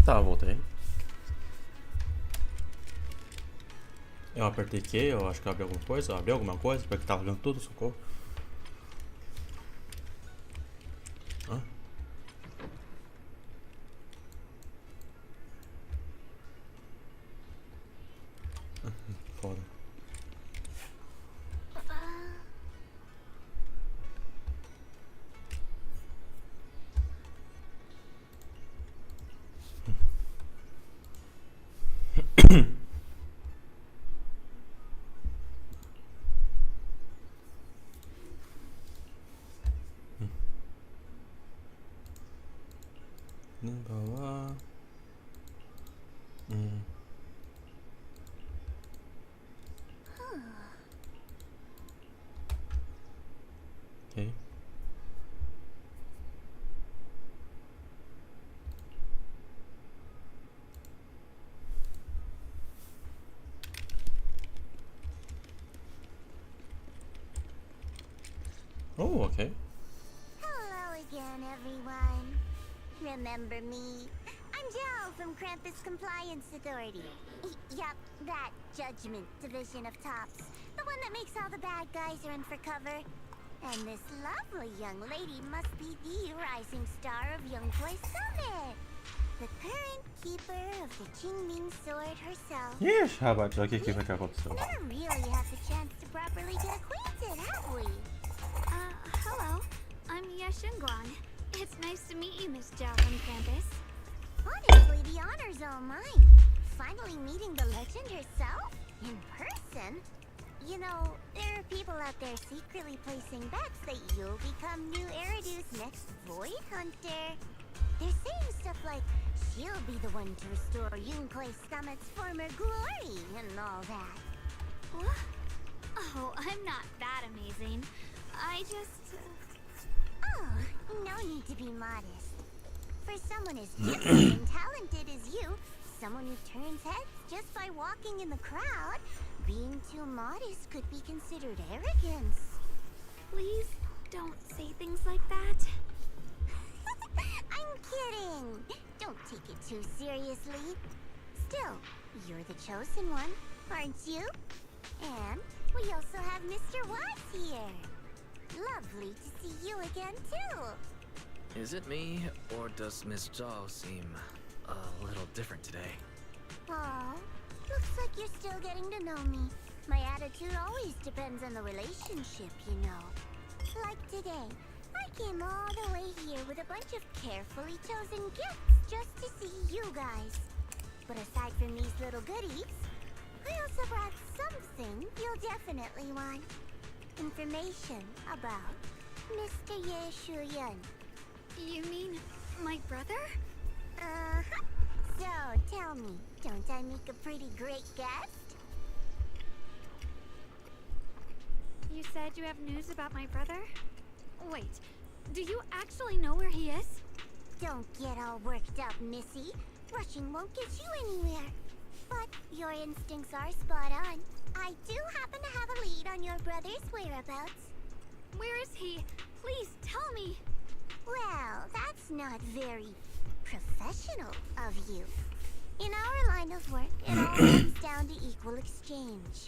Tá, voltei. Eu apertei Q, eu acho que eu abri alguma coisa. Eu abri alguma coisa, porque tava vendo tudo, socorro. Hã? Foda. Bawah. Okay. Oh, okay. Hello again, everyone. Remember me? I'm Jill from Krampus Compliance Authority. Yup, that Judgment Division of Tops. The one that makes all the bad guys run for cover. And this lovely young lady must be the rising star of Youngboy Summit. The current keeper of the Qingming sword herself. Ixi, rapaz, olha o que vai acontecer. We never really had the chance to properly get acquainted, have we? Hello. I'm Yashunguang. It's nice to meet you, Miss Zhao from campus. Honestly, the honor's all mine. Finally meeting the legend herself? In person? You know, there are people out there secretly placing bets that you'll become new Eridu's next Void Hunter. They're saying stuff like, she'll be the one to restore Yunkwei Summit's former glory and all that. What? Oh, I'm not that amazing. I just... Oh, no need to be modest. For someone as gifted and talented as you, someone who turns heads just by walking in the crowd, being too modest could be considered arrogance. Please don't say things like that. I'm kidding. Don't take it too seriously. Still, you're the chosen one, aren't you? And we also have Mr. Watts here. Lovely to see you again, too. Is it me, or does Miss Zhao seem a little different today? Aw, looks like you're still getting to know me. My attitude always depends on the relationship, you know. Like today, I came all the way here with a bunch of carefully chosen gifts just to see you guys. But aside from these little goodies, I also brought something you'll definitely want. Information about Mr. Ye Shuyan. You mean my brother? Uh-huh. So, tell me, don't I make a pretty great guest? You said you have news about my brother? Wait, do you actually know where he is? Don't get all worked up, Missy. Rushing won't get you anywhere. But your instincts are spot on. I do happen to have a lead on your brother's whereabouts. Where is he? Please tell me. Well, that's not very professional of you. In our line of work, it all comes down to equal exchange.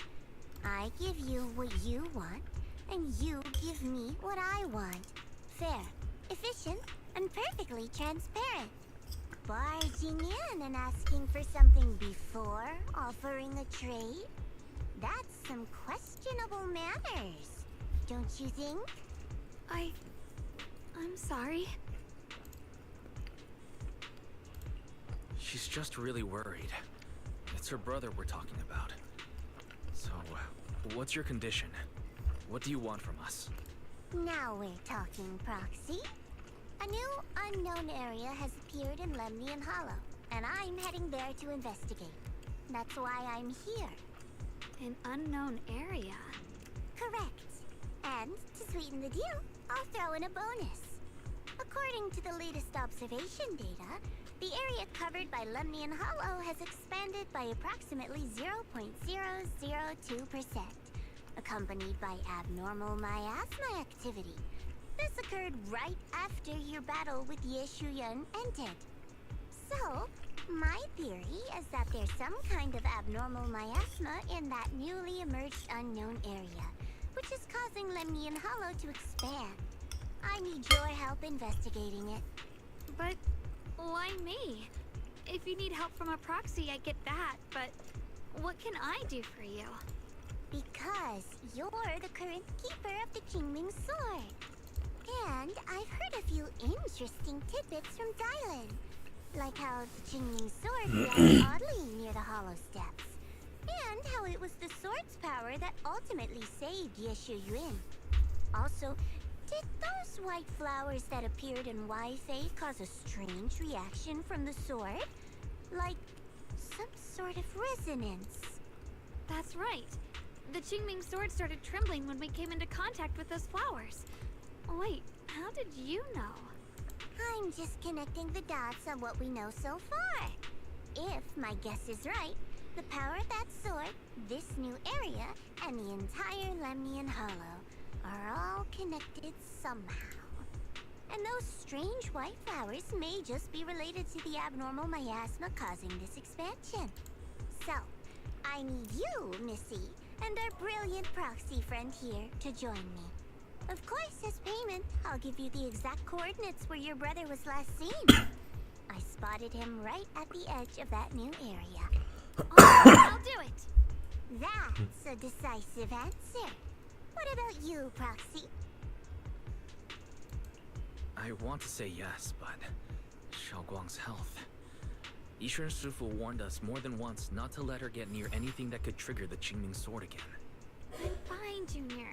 I give you what you want, and you give me what I want. Fair, efficient, and perfectly transparent. Barging in and asking for something before offering a trade? That's some questionable manners, don't you think? I'm sorry. She's just really worried. It's her brother we're talking about. So, what's your condition? What do you want from us? Now we're talking, Proxy. A new unknown area has appeared in Lemnian Hollow, and I'm heading there to investigate. That's why I'm here. An unknown area? Correct. And to sweeten the deal, I'll throw in a bonus. According to the latest observation data, the area covered by Lemnian Hollow has expanded by approximately 0.002%, accompanied by abnormal miasma activity. This occurred right after your battle with Ye Shuyan ended. So, My theory is that there's some kind of abnormal miasma in that newly emerged unknown area, which is causing Lemnian Hollow to expand. I need your help investigating it. But why me? If you need help from a proxy, I get that, but what can I do for you? Because you're the current keeper of the Qingming sword. And I've heard a few interesting tidbits from Dylan. Like how the Qingming sword reacts oddly near the hollow steps. And how it was the sword's power that ultimately saved Yeshu Yuan. Also, did those white flowers that appeared in Weifei cause a strange reaction from the sword? Like some sort of resonance. That's right. The Qingming sword started trembling when we came into contact with those flowers. Wait, how did you know? I'm just connecting the dots on what we know so far. If my guess is right, the power of that sword, this new area, and the entire Lemnian Hollow are all connected somehow. And those strange white flowers may just be related to the abnormal miasma causing this expansion. So, I need you, Missy, and our brilliant proxy friend here to join me. Of course, as payment, I'll give you the exact coordinates where your brother was last seen. I spotted him right at the edge of that new area. I'll do it! That's a decisive answer. What about you, Proxy? I want to say yes, but Xiaoguang's health. Yishuan Shifu warned us more than once not to let her get near anything that could trigger the Qingming sword again. I'm fine, Junior.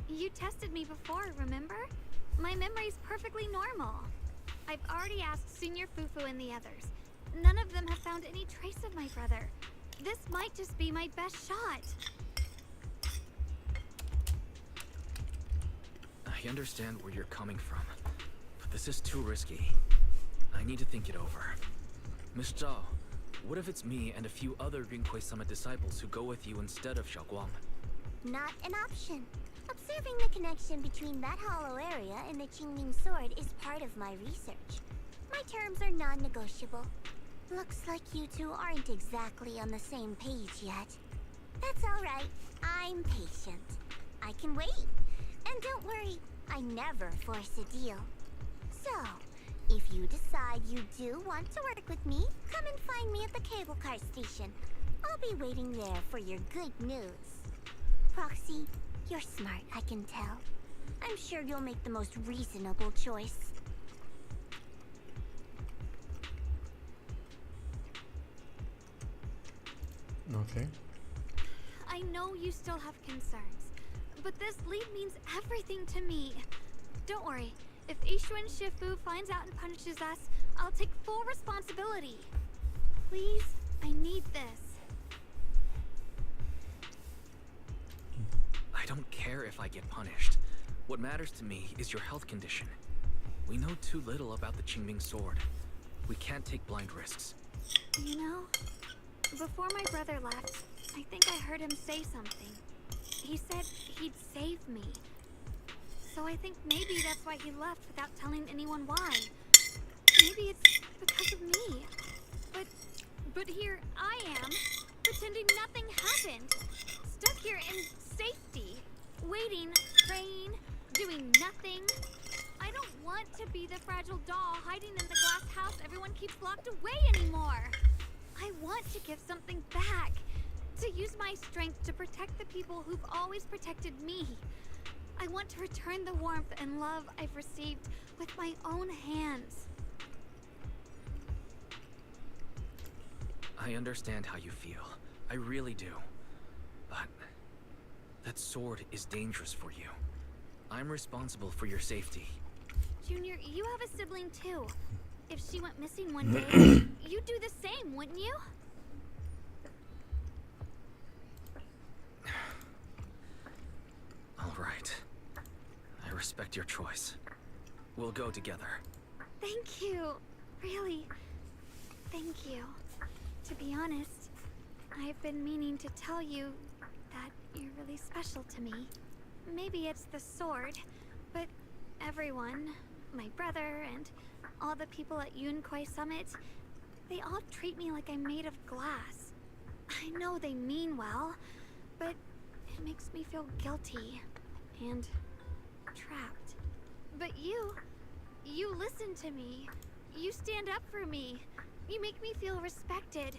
You tested me before, remember? My memory's perfectly normal. I've already asked Senior Fufu and the others. None of them have found any trace of my brother. This might just be my best shot. I understand where you're coming from, but this is too risky. I need to think it over. Miss Zhao, what if it's me and a few other Rinkwei Summit disciples who go with you instead of Xiaoguang? Not an option. Observing the connection between that hollow area and the Qingming sword is part of my research. My terms are non-negotiable. Looks like you two aren't exactly on the same page yet. That's alright. I'm patient. I can wait. And don't worry, I never force a deal. So, if you decide you do want to work with me, come and find me at the cable car station. I'll be waiting there for your good news. Proxy, you're smart, I can tell. I'm sure you'll make the most reasonable choice. Okay. I know you still have concerns, but this lead means everything to me. Don't worry, if Ishuan Shifu finds out and punishes us, I'll take full responsibility. Please, I need this. I don't care if I get punished. What matters to me is your health condition. We know too little about the Qingming sword. We can't take blind risks. You know, before my brother left, I think I heard him say something. He said he'd save me. So I think maybe that's why he left without telling anyone why. Maybe it's because of me. But here I am, pretending nothing happened. Stuck here in safety. Waiting, praying, doing nothing. I don't want to be the fragile doll hiding in the glass house everyone keeps locked away anymore. I want to give something back. To use my strength to protect the people who've always protected me. I want to return the warmth and love I've received with my own hands. I understand how you feel. I really do. But that sword is dangerous for you. I'm responsible for your safety. Junior, you have a sibling too. If she went missing one day, you'd do the same, wouldn't you? All right. I respect your choice. We'll go together. Thank you. Really, thank you. To be honest, I've been meaning to tell you that you're really special to me. Maybe it's the sword, but everyone, my brother and all the people at Yunquai Summit, They all treat me like I'm made of glass. I know they mean well, but it makes me feel guilty and trapped. But you listen to me. You stand up for me. You make me feel respected,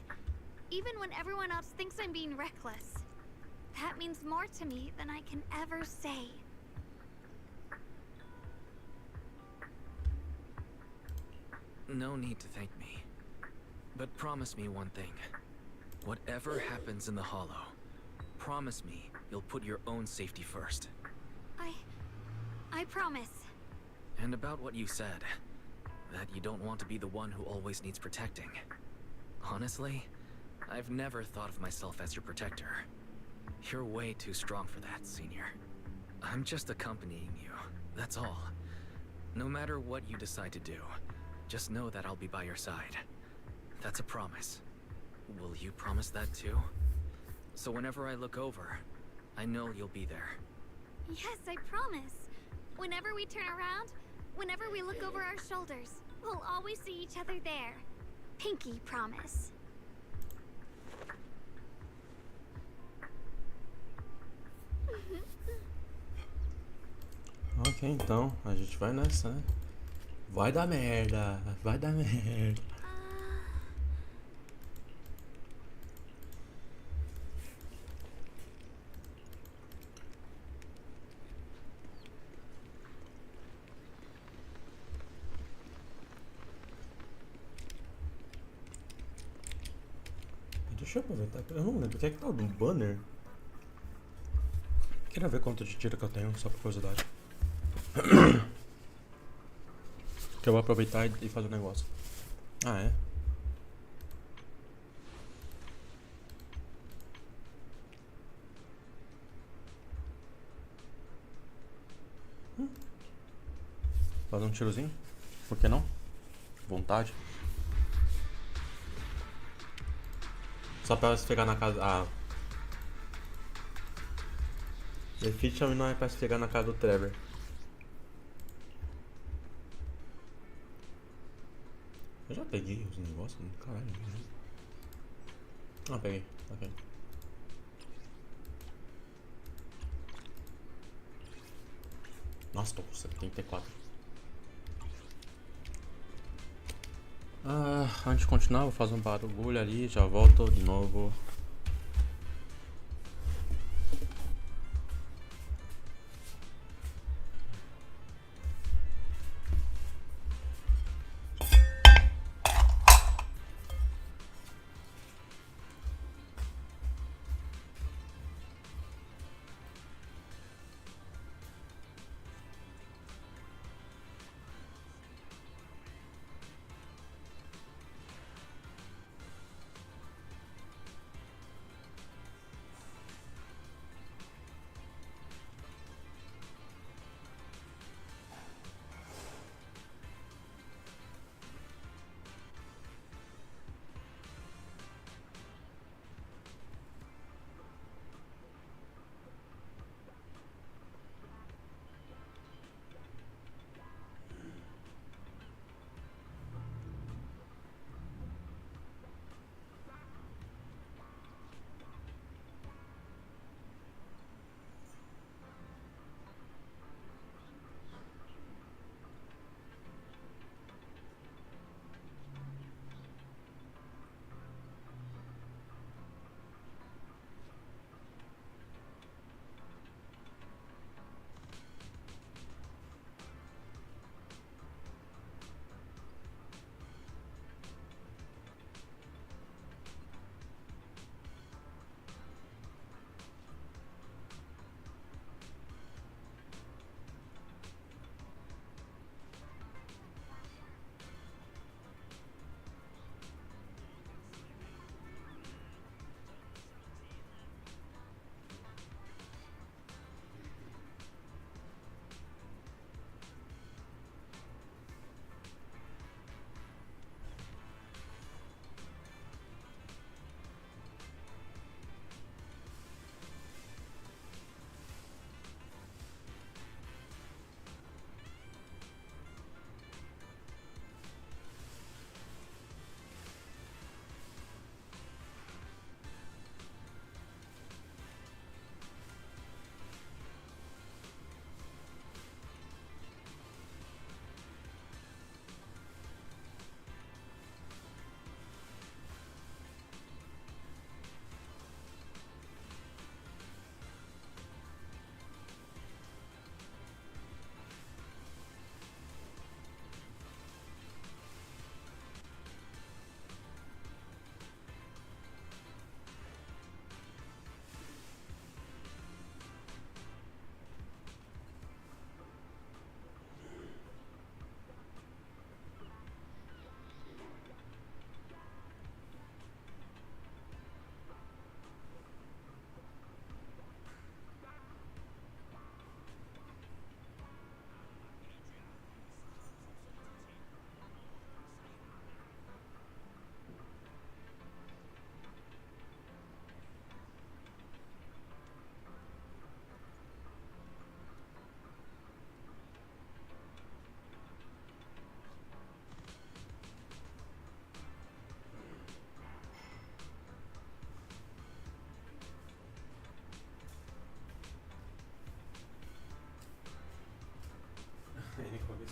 even when everyone else thinks I'm being reckless. That means more to me than I can ever say. No need to thank me. But promise me one thing. Whatever happens in the Hollow, promise me you'll put your own safety first. I promise. And about what you said, that you don't want to be the one who always needs protecting. Honestly, I've never thought of myself as your protector. You're way too strong for that, Senior. I'm just accompanying you, that's all. No matter what you decide to do, just know that I'll be by your side. That's a promise. Will you promise that too? So whenever I look over, I know you'll be there. Yes, I promise. Whenever we turn around, whenever we look over our shoulders, we'll always see each other there. Pinky promise. Ok, então, a gente vai nessa, né? Vai dar merda, vai dar merda. Deixa eu aproveitar, eu não lembro, o que é que tá do banner? Queria ver quanto de tiro que eu tenho, só por curiosidade. Que eu vou aproveitar e fazer o negócio. Ah, é? Fazer um tirozinho? Por que não? Vontade. Só pra se pegar na casa. Ah. Definitivamente não é pra se pegar na casa do Trevor. Eu já peguei os negócios? Caralho. Ah, peguei. Ok. Nossa, tô com 74. Antes de continuar, vou fazer um barulho ali, já volto de novo.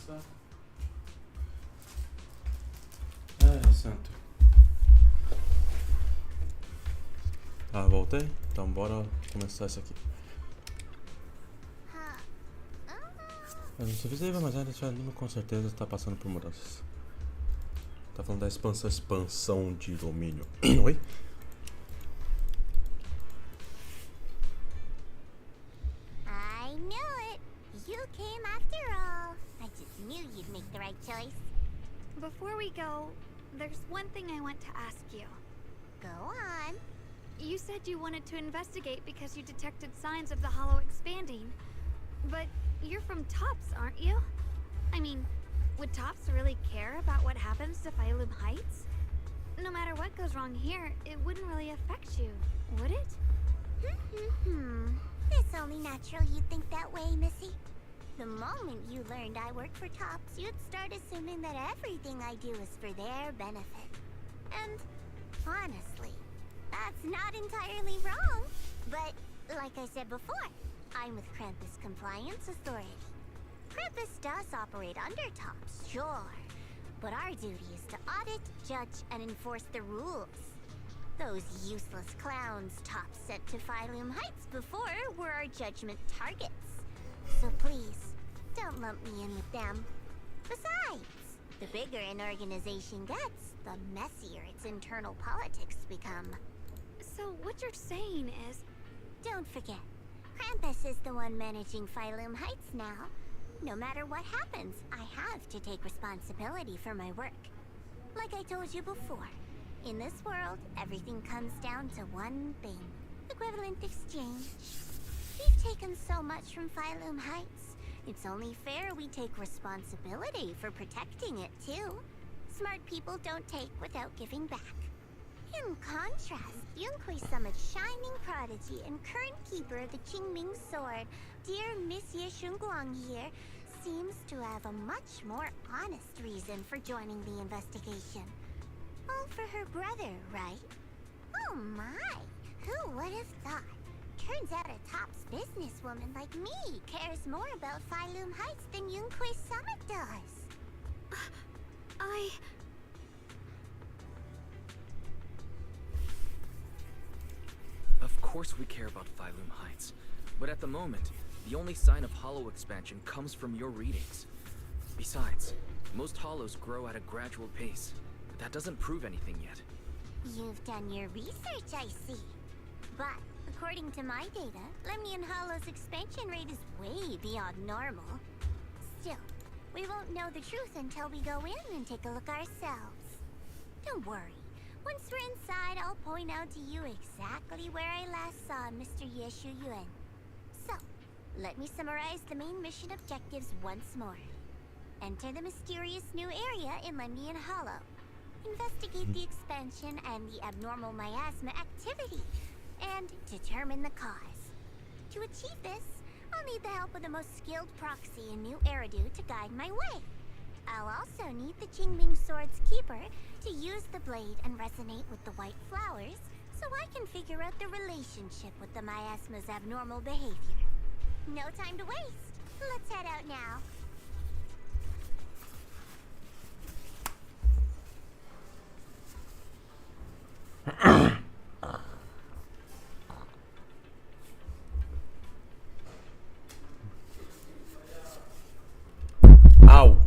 Nossa. Ai, santo. Tá, voltei? Então bora começar isso aqui. Eu não sei se mas esse anime com certeza está passando por mudanças. Tá falando da expansão de domínio. Oi? I knew it. You came after all. I just knew you'd make the right choice. Before we go, there's one thing I want to ask you. Go on. You said you wanted to investigate because you detected signs of the hollow expanding. But you're from Tops, aren't you? I mean, would Tops really care about what happens to Phylum Heights? No matter what goes wrong here, it wouldn't really affect you, would it? It's only natural you'd think that way, Missy. The moment you learned I work for Tops, you'd start assuming that everything I do is for their benefit. And honestly, that's not entirely wrong. But like I said before, I'm with Krampus Compliance Authority. Krampus does operate under Tops, sure. But our duty is to audit, judge, and enforce the rules. Those useless clowns Tops sent to Phylum Heights before were our judgment targets. So please, don't lump me in with them. Besides, the bigger an organization gets, the messier its internal politics become. So what you're saying is... Don't forget, Krampus is the one managing Phylum Heights now. No matter what happens, I have to take responsibility for my work. Like I told you before, in this world, everything comes down to one thing. Equivalent exchange. We've taken so much from Phylum Heights. It's only fair we take responsibility for protecting it, too. Smart people don't take without giving back. In contrast, Yunquist Summit's shining prodigy and current keeper of the Qingming Sword, dear Monsieur Shunguang here, seems to have a much more honest reason for joining the investigation. All for her brother, right? Oh my! Who would have thought? Turns out a Tops businesswoman like me cares more about Phylum Heights than Yunquist Summit does. Of course we care about Phylum Heights, but at the moment, the only sign of hollow expansion comes from your readings. Besides, most hollows grow at a gradual pace. That doesn't prove anything yet. You've done your research, I see. But, according to my data, Lemnian Hollow's expansion rate is way beyond normal. Still, we won't know the truth until we go in and take a look ourselves. Don't worry. Once we're inside, I'll point out to you exactly where I last saw Mr. Yeshu Yuan. So, let me summarize the main mission objectives once more. Enter the mysterious new area in Lemnian Hollow. Investigate the expansion and the abnormal miasma activity, and determine the cause. To achieve this, I'll need the help of the most skilled proxy in New Eridu to guide my way. I'll also need the Qingming Sword's keeper to use the blade and resonate with the white flowers, so I can figure out the relationship with the miasma's abnormal behavior. No time to waste. Let's head out now. Au!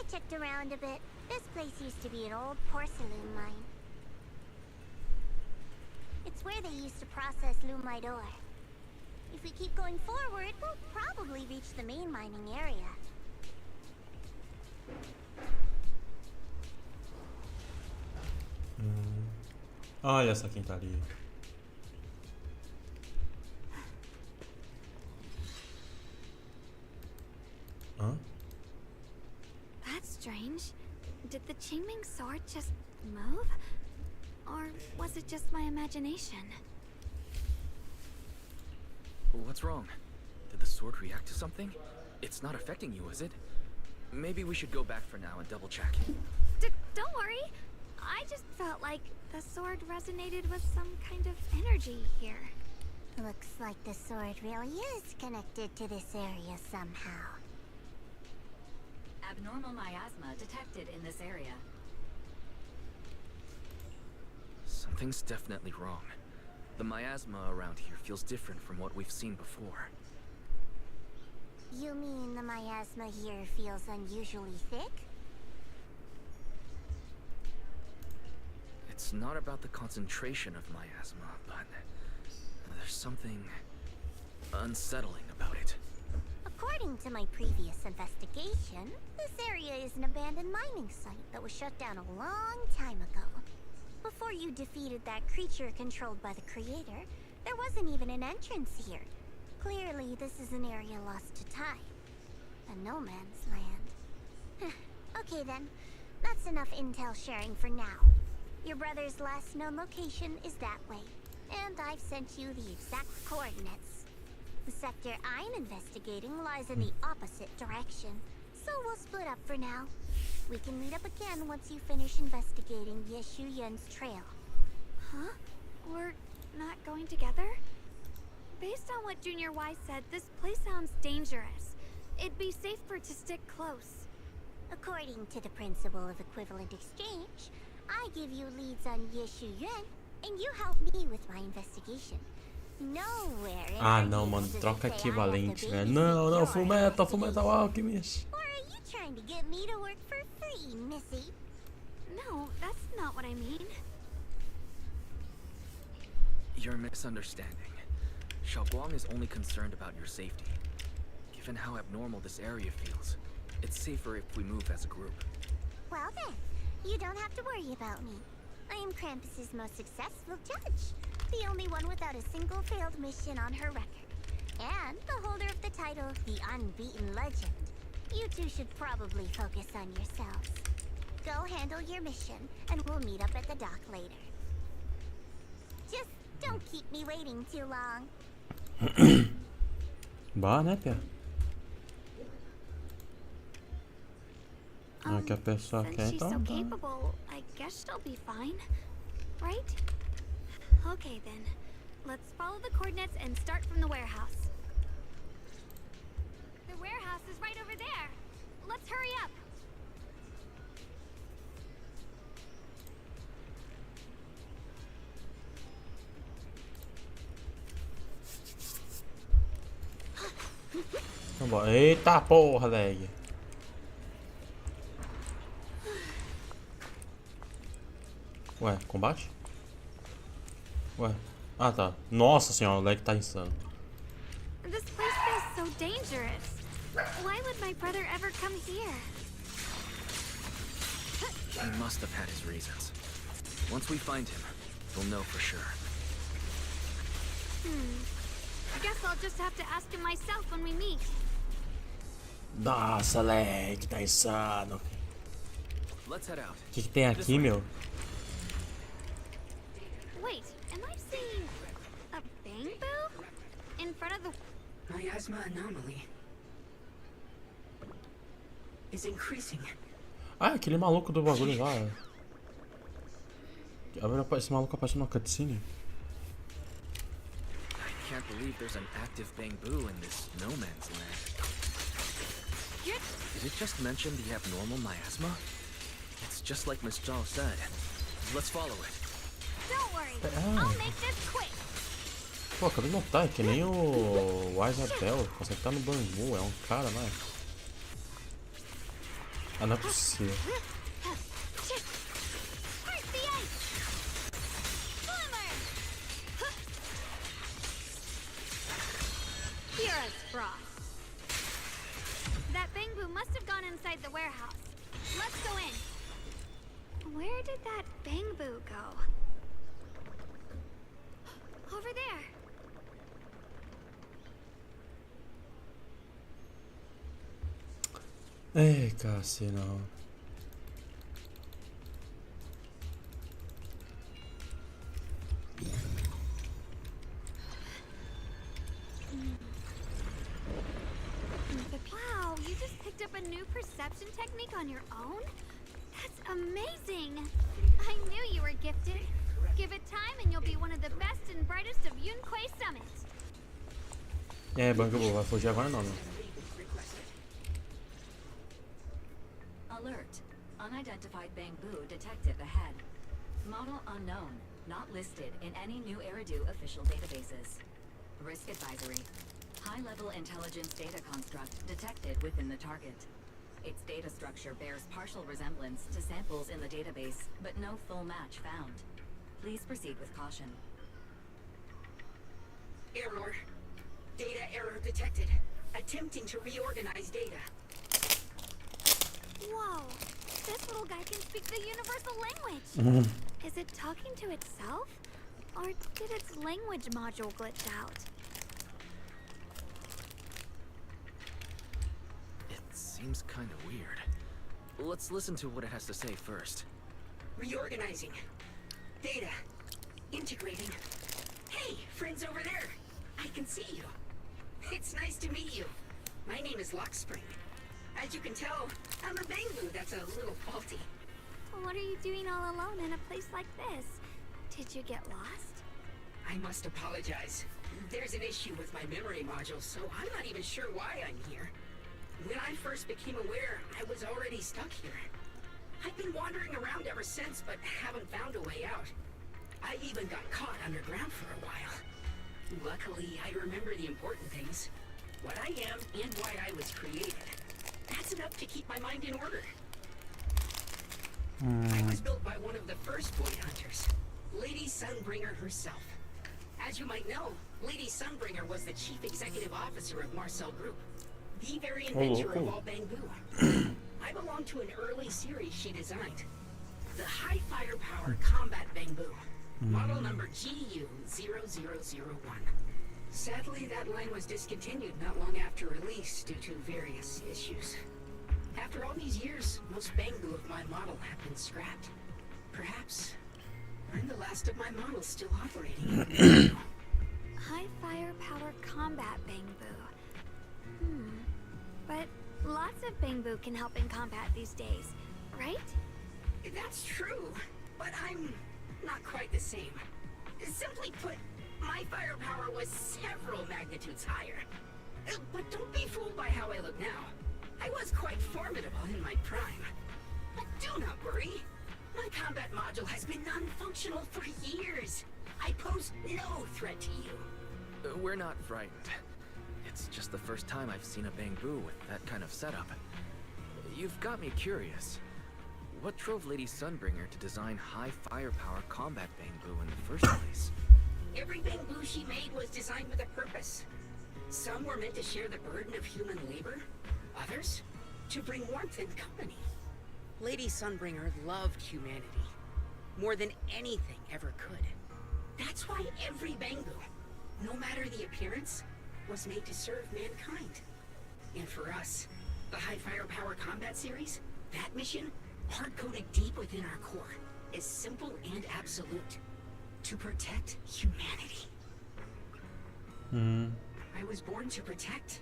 Checked around a bit. This place used to be an old porcelain mine. It's where they used to process lumite ore. If we keep going forward, we'll probably reach the main mining area. Olha só quem tá ali. Hã? That's strange. Did the Qingming sword just move? Or was it just my imagination? What's wrong? Did the sword react to something? It's not affecting you, is it? Maybe we should go back for now and double check. Don't worry. I just felt like the sword resonated with some kind of energy here. Looks like the sword really is connected to this area somehow. Abnormal miasma detected in this area. Something's definitely wrong. The miasma around here feels different from what we've seen before. You mean the miasma here feels unusually thick? It's not about the concentration of miasma, but there's something unsettling about it. According to my previous investigation, this area is an abandoned mining site that was shut down a long time ago. Before you defeated that creature controlled by the Creator, there wasn't even an entrance here. Clearly, this is an area lost to time. A no man's land. Okay then, that's enough intel sharing for now. Your brother's last known location is that way, and I've sent you the exact coordinates. The sector I'm investigating lies in the opposite direction, so we'll split up for now. We can meet up again once you finish investigating Yeshu Yen's trail. Huh? We're not going together? Based on what Junior Y said, this place sounds dangerous. It'd be safer to stick close. According to the principle of equivalent exchange, I give you leads on Yeshu Yuan, and you help me with my investigation. Nowhere in Ah, our não, deals mano, does it troca say I have to equivalente, velho. babysit Não, your Fullmetal Alchemist. Or are you trying to get me to work for free, Missy? No, that's not what I mean. You're misunderstanding. Xiaoguang is only concerned about your safety. Given how abnormal this area feels, it's safer if we move as a group. Well then, you don't have to worry about me. I am Krampus's most successful judge. The only one without a single failed mission on her record. And the holder of the title, the Unbeaten Legend. You two should probably focus on yourselves. Go handle your mission, and we'll meet up at the dock later. Just don't keep me waiting too long. Bah, né, Pia? Ah, que a pessoa Since quer, she's so então. capable, I guess she'll be fine, right? Okay then, let's follow the coordinates and start from the warehouse. The warehouse is right over there. Let's hurry up. Vambora. Eita porra, leg. Ué, combate? Ué. Ah, tá. Nossa senhora, o leg tá insano. This place feels so dangerous. Why would my brother ever come here? He must have had his reasons. Once we find him, we'll know for sure. Guess I'll just have to ask him myself when we meet. Nossa, leg, tá insano. Let's head out. O que tem aqui, meu? Wait, am I seeing a bamboo in front of the Miasma anomaly is increasing. Ah, aquele maluco do bagulho lá. Esse maluco apareceu numa cutscene. I can't believe there's an active bamboo in this no man's land. Did it just mention the abnormal miasma? It's just like Miss Zhao said. Let's follow it. Don't worry, Ah. I'll make this quick. Pô, acabei de notar, é que nem o Isabel. Consegue estar no bambu, é um cara, né? Ah, não é possível. Ei, Cassino. Wow, you just picked up a new perception technique on your own? That's amazing! I knew you were gifted. Give it time and you'll be one of the best and brightest of Yunquei Summit. E aí, Banco, vai fugir agora não, meu? Alert. Unidentified bamboo detected ahead. Model unknown. Not listed in any new Eridu official databases. Risk advisory. High-level intelligence data construct detected within the target. Its data structure bears partial resemblance to samples in the database, but no full match found. Please proceed with caution. Error. Data error detected. Attempting to reorganize data. Whoa! This little guy can speak the universal language! Is it talking to itself? Or did its language module glitch out? It seems kind of weird. Let's listen to what it has to say first. Reorganizing. Data. Integrating. Hey, friends over there. I can see you. It's nice to meet you. My name is Lockspring. As you can tell, I'm a bamboo that's a little faulty. What are you doing all alone in a place like this? Did you get lost? I must apologize. There's an issue with my memory module, so I'm not even sure why I'm here. When I first became aware, I was already stuck here. I've been wandering around ever since, but haven't found a way out. I even got caught underground for a while. Luckily, I remember the important things. What I am and why I was created. That's enough to keep my mind in order. I was built by one of the first void hunters, Lady Sunbringer herself. As you might know, Lady Sunbringer was the chief executive officer of Marcel Group, the very inventor of all bamboo. I belong to an early series she designed, the high firepower combat bamboo, model number GU0001. Sadly, that line was discontinued not long after release due to various issues. After all these years, most bamboo of my model have been scrapped. Perhaps I'm the last of my models still operating. High firepower combat bamboo. But lots of bamboo can help in combat these days, right? That's true, but I'm not quite the same. Simply put, my firepower was several magnitudes higher. But don't be fooled by how I look now. I was quite formidable in my prime. But do not worry. My combat module has been non-functional for years. I pose no threat to you. We're not frightened. It's just the first time I've seen a bamboo with that kind of setup. You've got me curious. What drove Lady Sunbringer to design high firepower combat bamboo in the first place? Every bamboo she made was designed with a purpose. Some were meant to share the burden of human labor. Others, to bring warmth and company. Lady Sunbringer loved humanity more than anything ever could. That's why every bamboo, no matter the appearance, was made to serve mankind. And for us, the High Firepower Combat Series, that mission, hard-coded deep within our core, is simple and absolute. To protect humanity. I was born to protect.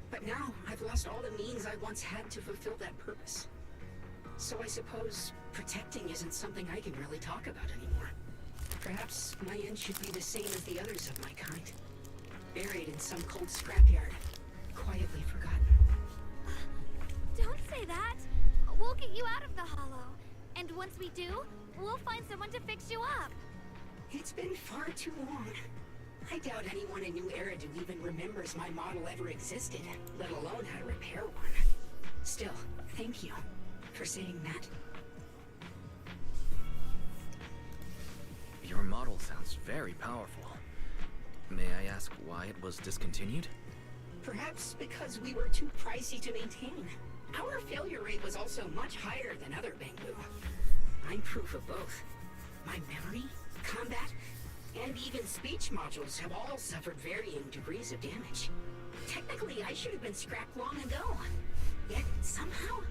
But now, I've lost all the means I once had to fulfill that purpose. So I suppose protecting isn't something I can really talk about anymore. Perhaps my end should be the same as the others of my kind. Buried in some cold scrapyard. Quietly forgotten. Don't say that! We'll get you out of the hollow. And once we do, we'll find someone to fix you up. It's been far too long. I doubt anyone in New Eridu even remembers my model ever existed, let alone how to repair one. Still, thank you for saying that. Your model sounds very powerful. May I ask why it was discontinued? Perhaps because we were too pricey to maintain. Our failure rate was also much higher than other bamboo. I'm proof of both. My memory, combat, and even speech modules have all suffered varying degrees of damage. Technically, I should have been scrapped long ago. Yet somehow,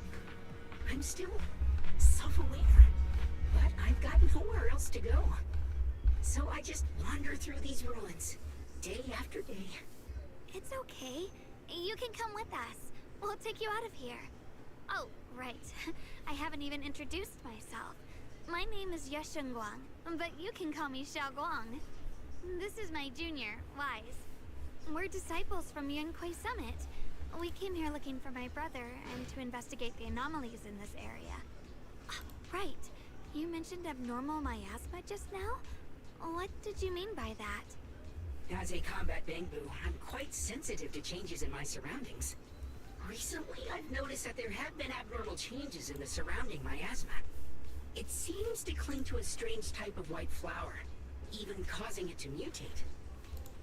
I'm still self-aware. But I've got nowhere else to go. So I just wander through these ruins, day after day. It's okay. You can come with us. We'll take you out of here. Oh, right. I haven't even introduced myself. My name is Guang, but you can call me Guang. This is my junior, Wise. We're disciples from Yunkui Summit. We came here looking for my brother and to investigate the anomalies in this area. Right. You mentioned abnormal miasma just now? What did you mean by that? As a combat Bangbu, I'm quite sensitive to changes in my surroundings. Recently, I've noticed that there have been abnormal changes in the surrounding miasma. It seems to cling to a strange type of white flower, even causing it to mutate.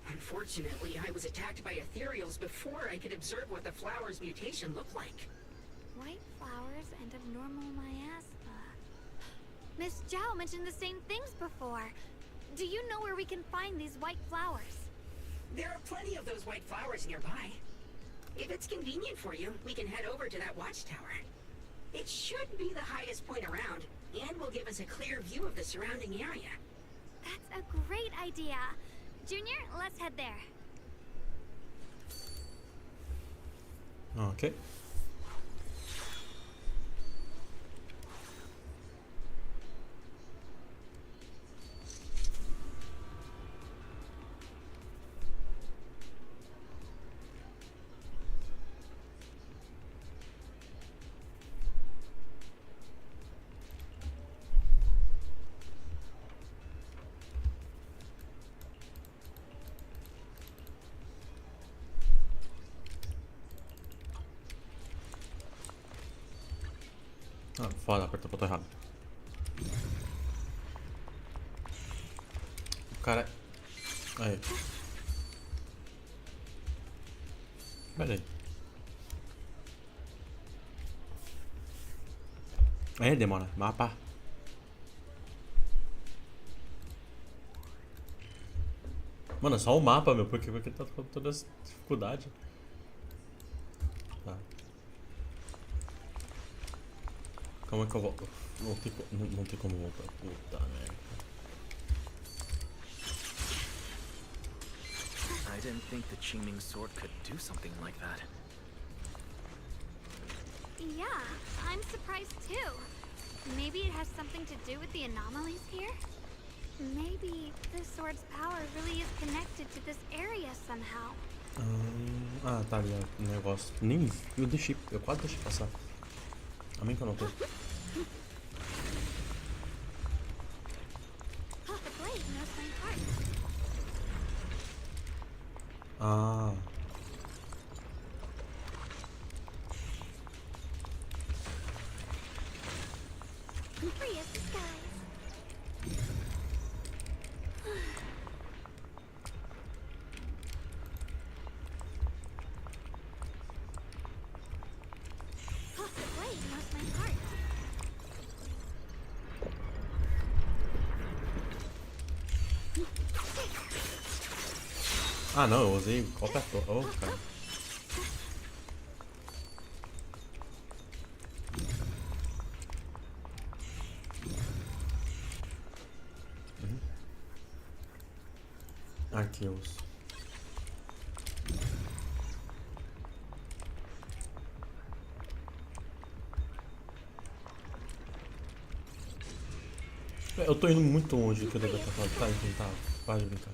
Unfortunately, I was attacked by ethereals before I could observe what the flower's mutation looked like. White flowers and abnormal miasma. Miss Zhao mentioned the same things before. Do you know where we can find these white flowers? There are plenty of those white flowers nearby. If it's convenient for you, we can head over to that watchtower. It should be the highest point around, and will give us a clear view of the surrounding area. That's a great idea. Junior, let's head there. Ok. Ah, foda, apertou o botão errado. O cara... Aí. Pera aí. Aí, demora. Mapa. Mano, é só o mapa, meu. Porque tá com toda essa dificuldade. Tá. Como é que eu volto? Não tem como voltar. Puta merda. I didn't think the Qingming sword could do something like that. Yeah, I'm surprised too. Maybe it has something to do with the anomalies here? Maybe this sword's power really is connected to this area somehow. Ah, tá ali o negócio. Nem eu deixei, eu quase deixei passar. Amém que eu não tô. Ah. Free as the skies. Oh, the blade knows my heart. Ah não, eu usei qualquer coisa. Oh, cara. Arquivos. Eu tô indo muito longe do que eu devia estar falando. Tá, então tá. Para de brincar.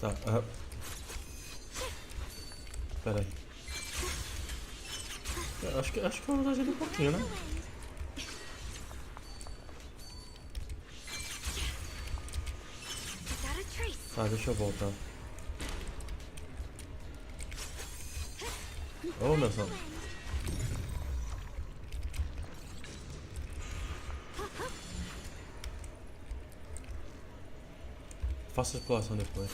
Tá, pera aí. Acho que eu exagerei um pouquinho, né? Tá, deixa eu voltar. Oh, meu Deus. Faça a exploração depois.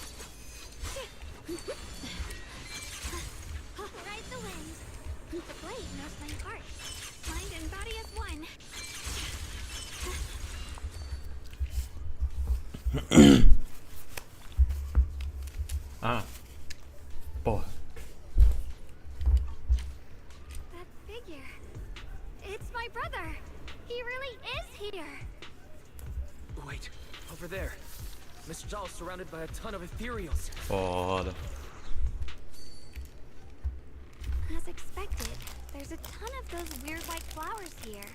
Ah, my brother! He really is here! Wait, over there. Miss Zhao is surrounded by a ton of ethereals. Foda. As expected, there's a ton of those weird white flowers here.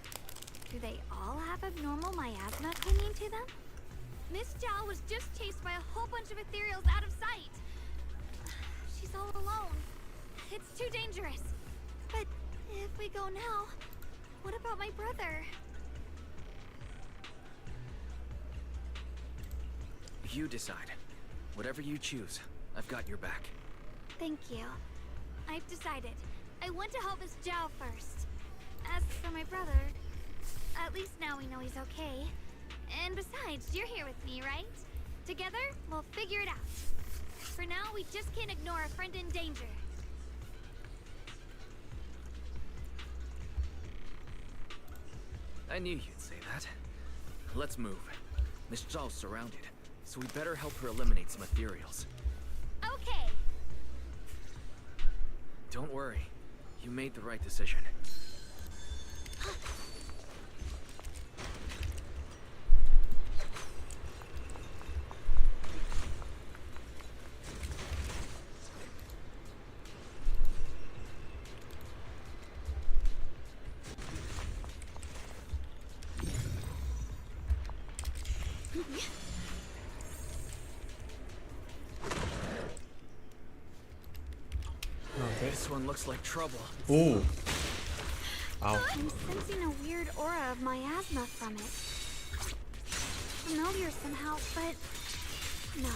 Do they all have abnormal miasma clinging to them? Miss Zhao was just chased by a whole bunch of ethereals out of sight. She's all alone. It's too dangerous. But if we go now, what about my brother? You decide. Whatever you choose, I've got your back. Thank you. I've decided. I want to help Miss Zhao first. As for my brother, at least now we know he's okay. And besides, you're here with me, right? Together, we'll figure it out. For now, we just can't ignore a friend in danger. I knew you'd say that. Let's move. Miss Zhao's surrounded, so we better help her eliminate some ethereals. Okay. Don't worry. You made the right decision. This one looks like trouble. Ooh. Ow. I'm sensing a weird aura of miasma from it. Familiar somehow, but no.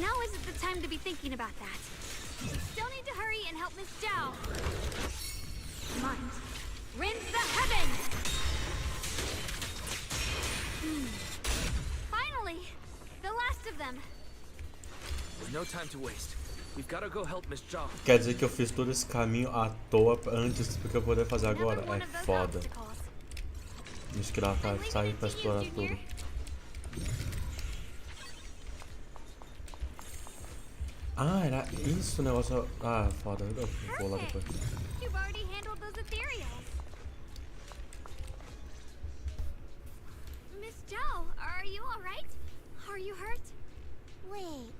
Now isn't the time to be thinking about that. We still need to hurry and help Miss Zhao. Mind, rinse the heavens! Finally, the last of them. There's no time to waste. We've got to go help Miss Zhao. Quer dizer que eu fiz todo esse caminho à toa antes do que eu poder fazer agora? É foda. Isso que ela tá saindo pra explorar tudo. Ah, era isso o negócio. Ah, foda. Eu vou lá depois. You've already handled those ethereals. Miss Zhao, are you all right? Are you hurt? Wait.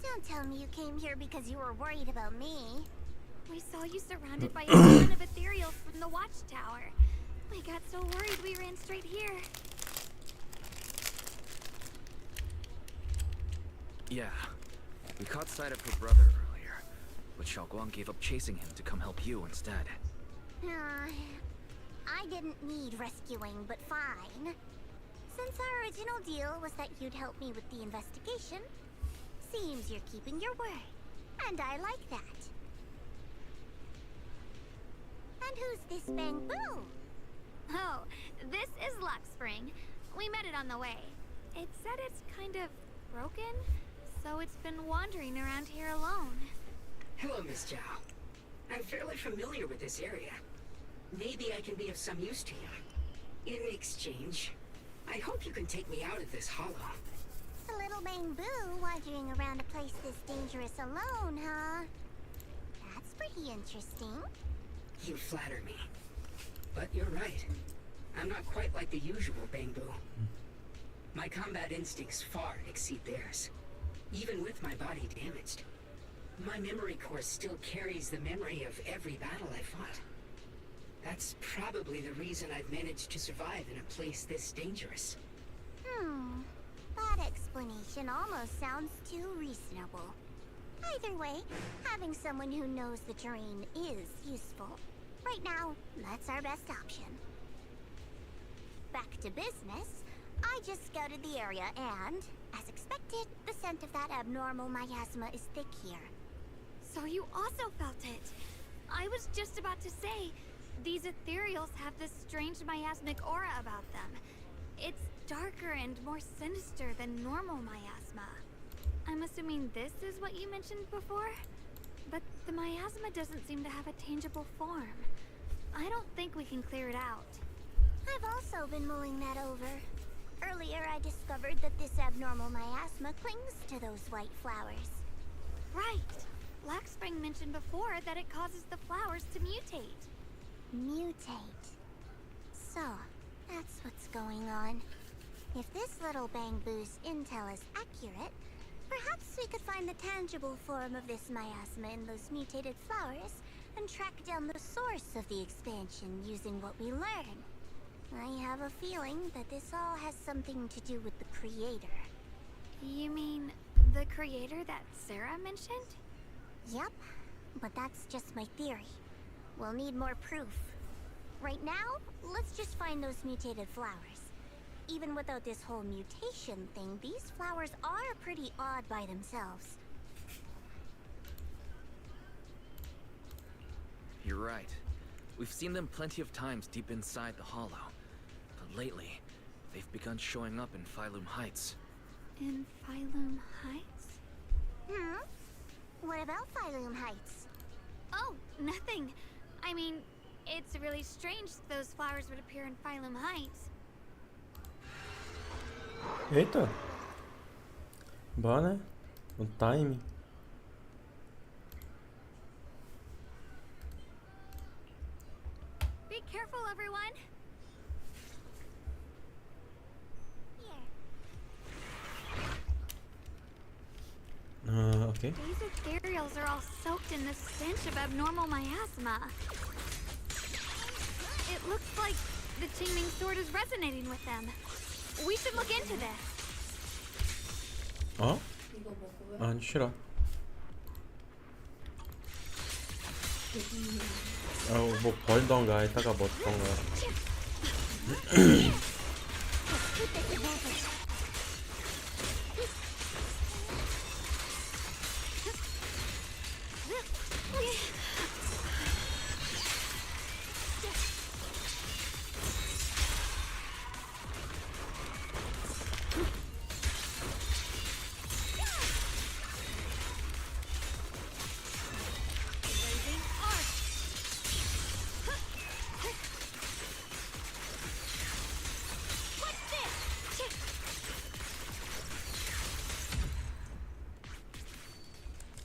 Don't tell me you came here because you were worried about me. We saw you surrounded by a ton of ethereals from the watchtower. We got so worried we ran straight here. Yeah. We caught sight of her brother earlier, but Xiaoguang gave up chasing him to come help you instead. I didn't need rescuing, but fine. Since our original deal was that you'd help me with the investigation, seems you're keeping your word. And I like that. And who's this bamboo? Oh, this is Luxspring. We met it on the way. It said it's kind of broken, so it's been wandering around here alone. Hello, Miss Zhao. I'm fairly familiar with this area. Maybe I can be of some use to you. In exchange, I hope you can take me out of this hollow. A little bamboo wandering around a place this dangerous alone, huh? That's pretty interesting. You flatter me. But you're right. I'm not quite like the usual bamboo. My combat instincts far exceed theirs. Even with my body damaged, my memory core still carries the memory of every battle I fought. That's probably the reason I've managed to survive in a place this dangerous. That explanation almost sounds too reasonable. Either way, having someone who knows the terrain is useful. Right now, that's our best option. Back to business. I just scouted the area and, as expected, the scent of that abnormal miasma is thick here. So you also felt it. I was just about to say, these ethereals have this strange miasmic aura about them. It's darker and more sinister than normal miasma. I'm assuming this is what you mentioned before? But the miasma doesn't seem to have a tangible form. I don't think we can clear it out. I've also been mulling that over. Earlier I discovered that this abnormal miasma clings to those white flowers. Right. Luxspring mentioned before that it causes the flowers to mutate. Mutate. So, that's what's going on. If this little bamboo's intel is accurate, perhaps we could find the tangible form of this miasma in those mutated flowers and track down the source of the expansion using what we learn. I have a feeling that this all has something to do with the creator. You mean the creator that Sarah mentioned? Yep, but that's just my theory. We'll need more proof. Right now, let's just find those mutated flowers. Even without this whole mutation thing, these flowers are pretty odd by themselves. You're right. We've seen them plenty of times deep inside the hollow. But lately, they've begun showing up in Phylum Heights. In Phylum Heights? What about Phylum Heights? Oh, nothing. I mean, it's really strange that those flowers would appear in Phylum Heights. Eita! Bom, né? O time. Be careful, everyone. Okay. These ethereals are all soaked in the stench of abnormal miasma. It looks like the Qingming sword is resonating with them. We should look into this. 어? 아니 싫어. 뭐 벌던가 했다가 먹던가.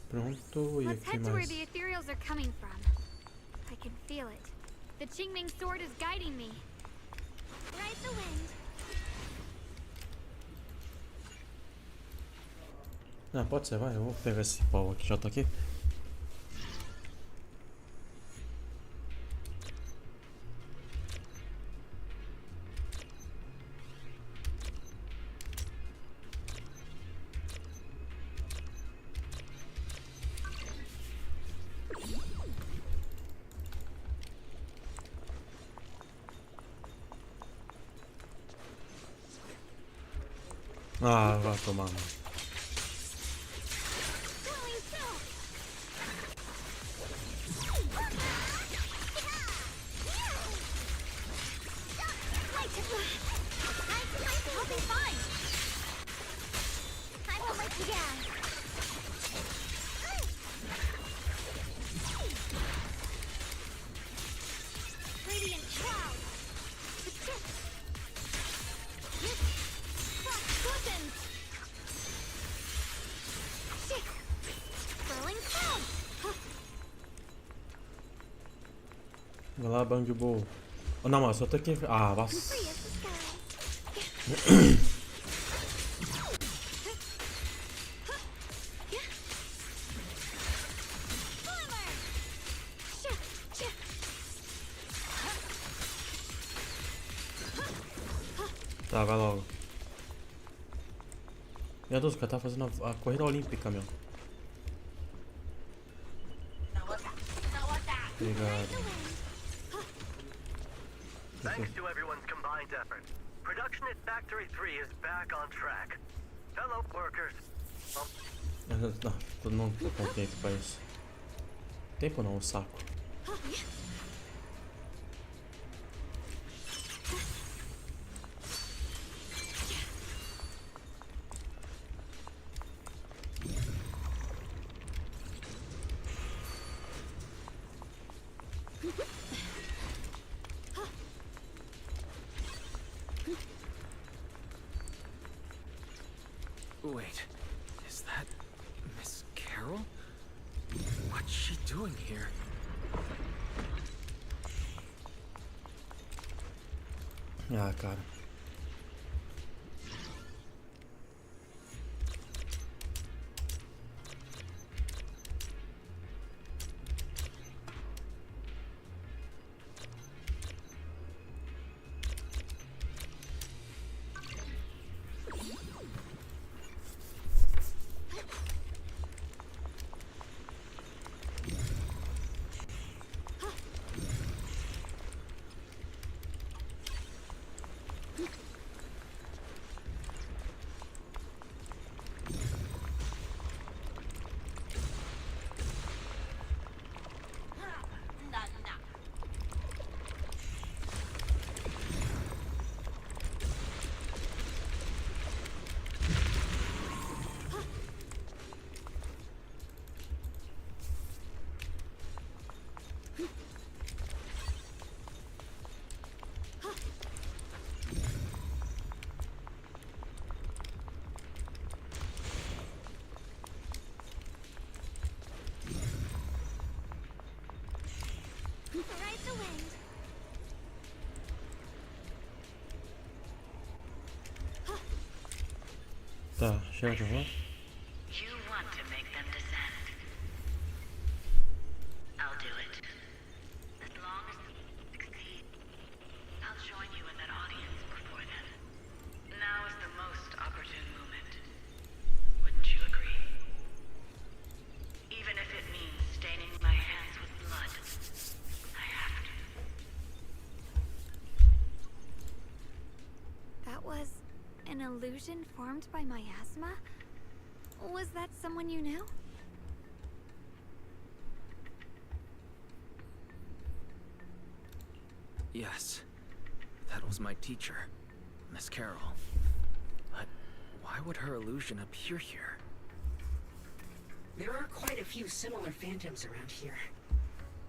Pronto, e Let's aqui head to where mais. the ethereals are coming from. I can feel it. The Qingming sword is guiding me. Ride the wind. Ah, pode ser, vai. Eu vou pegar esse pau aqui, já tá aqui. Ah, vai tomar, mano. I'll be fine. I won't let you down. Radiant cloud. Vai lá, Bang Bull. Oh, não, mas só tem que. Ah, nossa. Tá, vai logo. Meu Deus, o cara tá fazendo a corrida olímpica, meu. Obrigado. Thanks to everyone's combined effort, production at Factory 3 is back on track. Fellow workers. Não tô contente pra isso. Tempo não, o saco. Wait, is that Miss Carol? What's she doing here? Ah, cara. Ride the wind. Tá, chega de volta. You want to make them descend. I'll do it. As long as you succeed, I'll join you in that audience before then. Now is the most opportune moment. Wouldn't you agree? Even if it means staining my hands with blood, I have to. That was an illusion formed by miasma? Was that someone you knew? Yes, that was my teacher, Miss Carroll. But why would her illusion appear here? There are quite a few similar phantoms around here.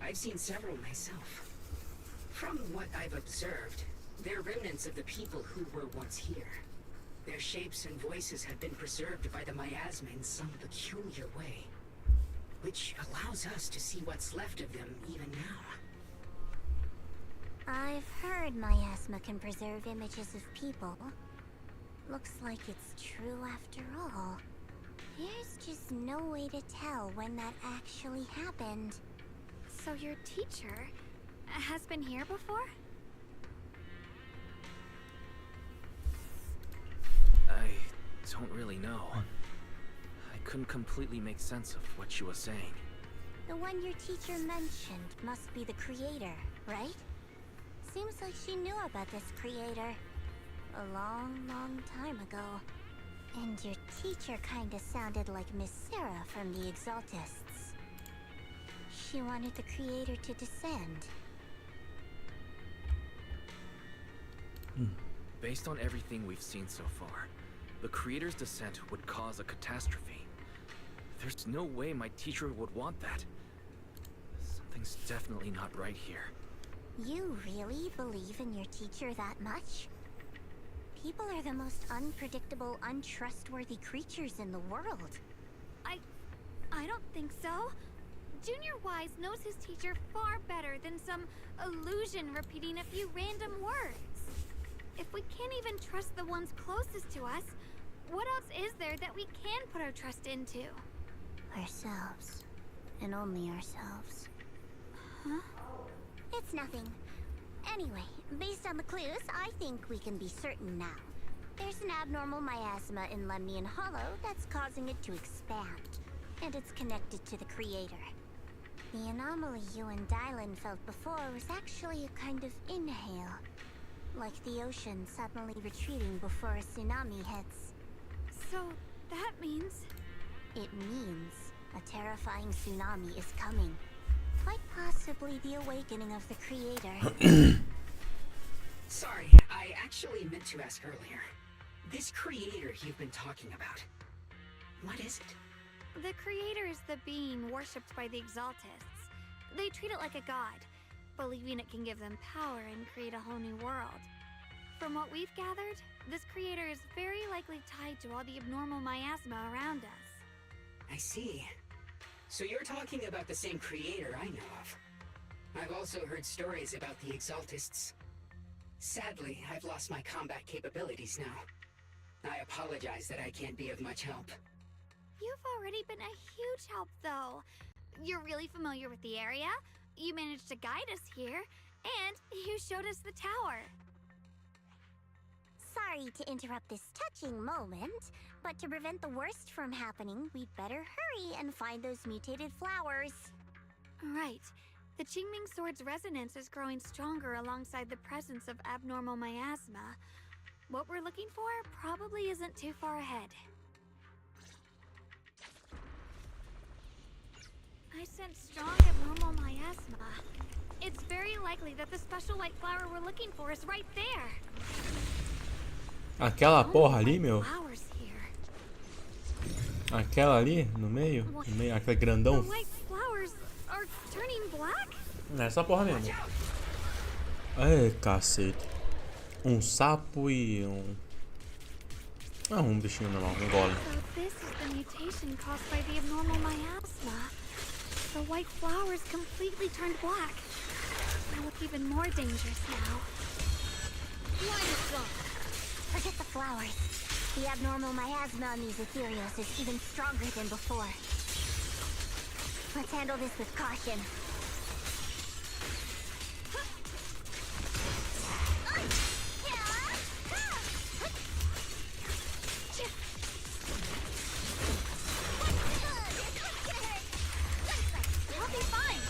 I've seen several myself. From what I've observed, they're remnants of the people who were once here. Their shapes and voices have been preserved by the miasma in some peculiar way, which allows us to see what's left of them even now. I've heard miasma can preserve images of people. Looks like it's true after all. There's just no way to tell when that actually happened. So your teacher has been here before? I don't really know. I couldn't completely make sense of what she was saying. The one your teacher mentioned must be the creator, right? Seems like she knew about this creator a long, long time ago. And your teacher kinda sounded like Miss Sarah from the Exaltists. She wanted the creator to descend. Based on everything we've seen so far, the creator's descent would cause a catastrophe. There's no way my teacher would want that. Something's definitely not right here. You really believe in your teacher that much? People are the most unpredictable, untrustworthy creatures in the world. I don't think so. Junior Wise knows his teacher far better than some illusion repeating a few random words. If we can't even trust the ones closest to us, what else is there that we can put our trust into? Ourselves. And only ourselves. Huh? It's nothing. Anyway, based on the clues, I think we can be certain now. There's an abnormal miasma in Lemnian Hollow that's causing it to expand, and it's connected to the creator. The anomaly you and Dylan felt before was actually a kind of inhale, like the ocean suddenly retreating before a tsunami hits. So, that means... It means a terrifying tsunami is coming. Quite possibly the awakening of the creator. Sorry, I actually meant to ask earlier. This creator you've been talking about, what is it? The creator is the being worshipped by the Exaltists. They treat it like a god, believing it can give them power and create a whole new world. From what we've gathered, this creator is very likely tied to all the abnormal miasma around us. I see. So you're talking about the same creator I know of. I've also heard stories about the Exaltists. Sadly, I've lost my combat capabilities now. I apologize that I can't be of much help. You've already been a huge help, though. You're really familiar with the area, you managed to guide us here, and you showed us the tower. Sorry to interrupt this touching moment, but to prevent the worst from happening, we'd better hurry and find those mutated flowers. Right. The Qingming Sword's resonance is growing stronger alongside the presence of abnormal miasma. What we're looking for probably isn't too far ahead. I sense strong abnormal miasma. It's very likely that the special white flower we're looking for is right there. Aquela porra ali, meu. Aquela ali, no meio, aquele grandão. The white flowers are turning black? Essa porra mesmo. Ai, cacete. Um sapo e um bichinho normal, um golem. So this is the mutation caused by the abnormal miasma. The white flowers completely turned black. They look even more dangerous now. Forget the flowers. The abnormal miasma on these ethereals is even stronger than before. Let's handle this with caution. I'll be fine.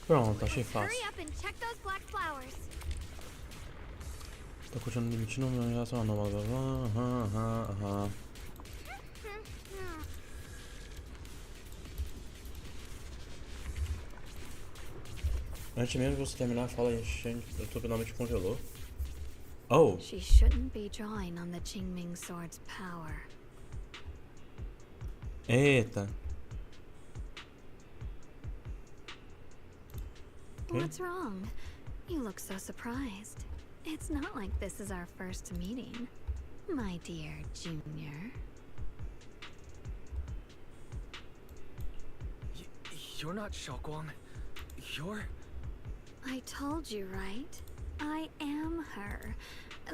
Pronto, achei fácil. Hurry up and check those black flowers. Tá continuando emitindo uma reação nova. Antes mesmo de você terminar, fala aí, gente, eu tô finalmente congelou. Oh! She shouldn't be drawing on the Qingming Sword's power. Eita. What's wrong? You look so surprised. It's not like this is our first meeting, my dear Junior. You're not Xiaoguang. You're... I told you, right? I am her.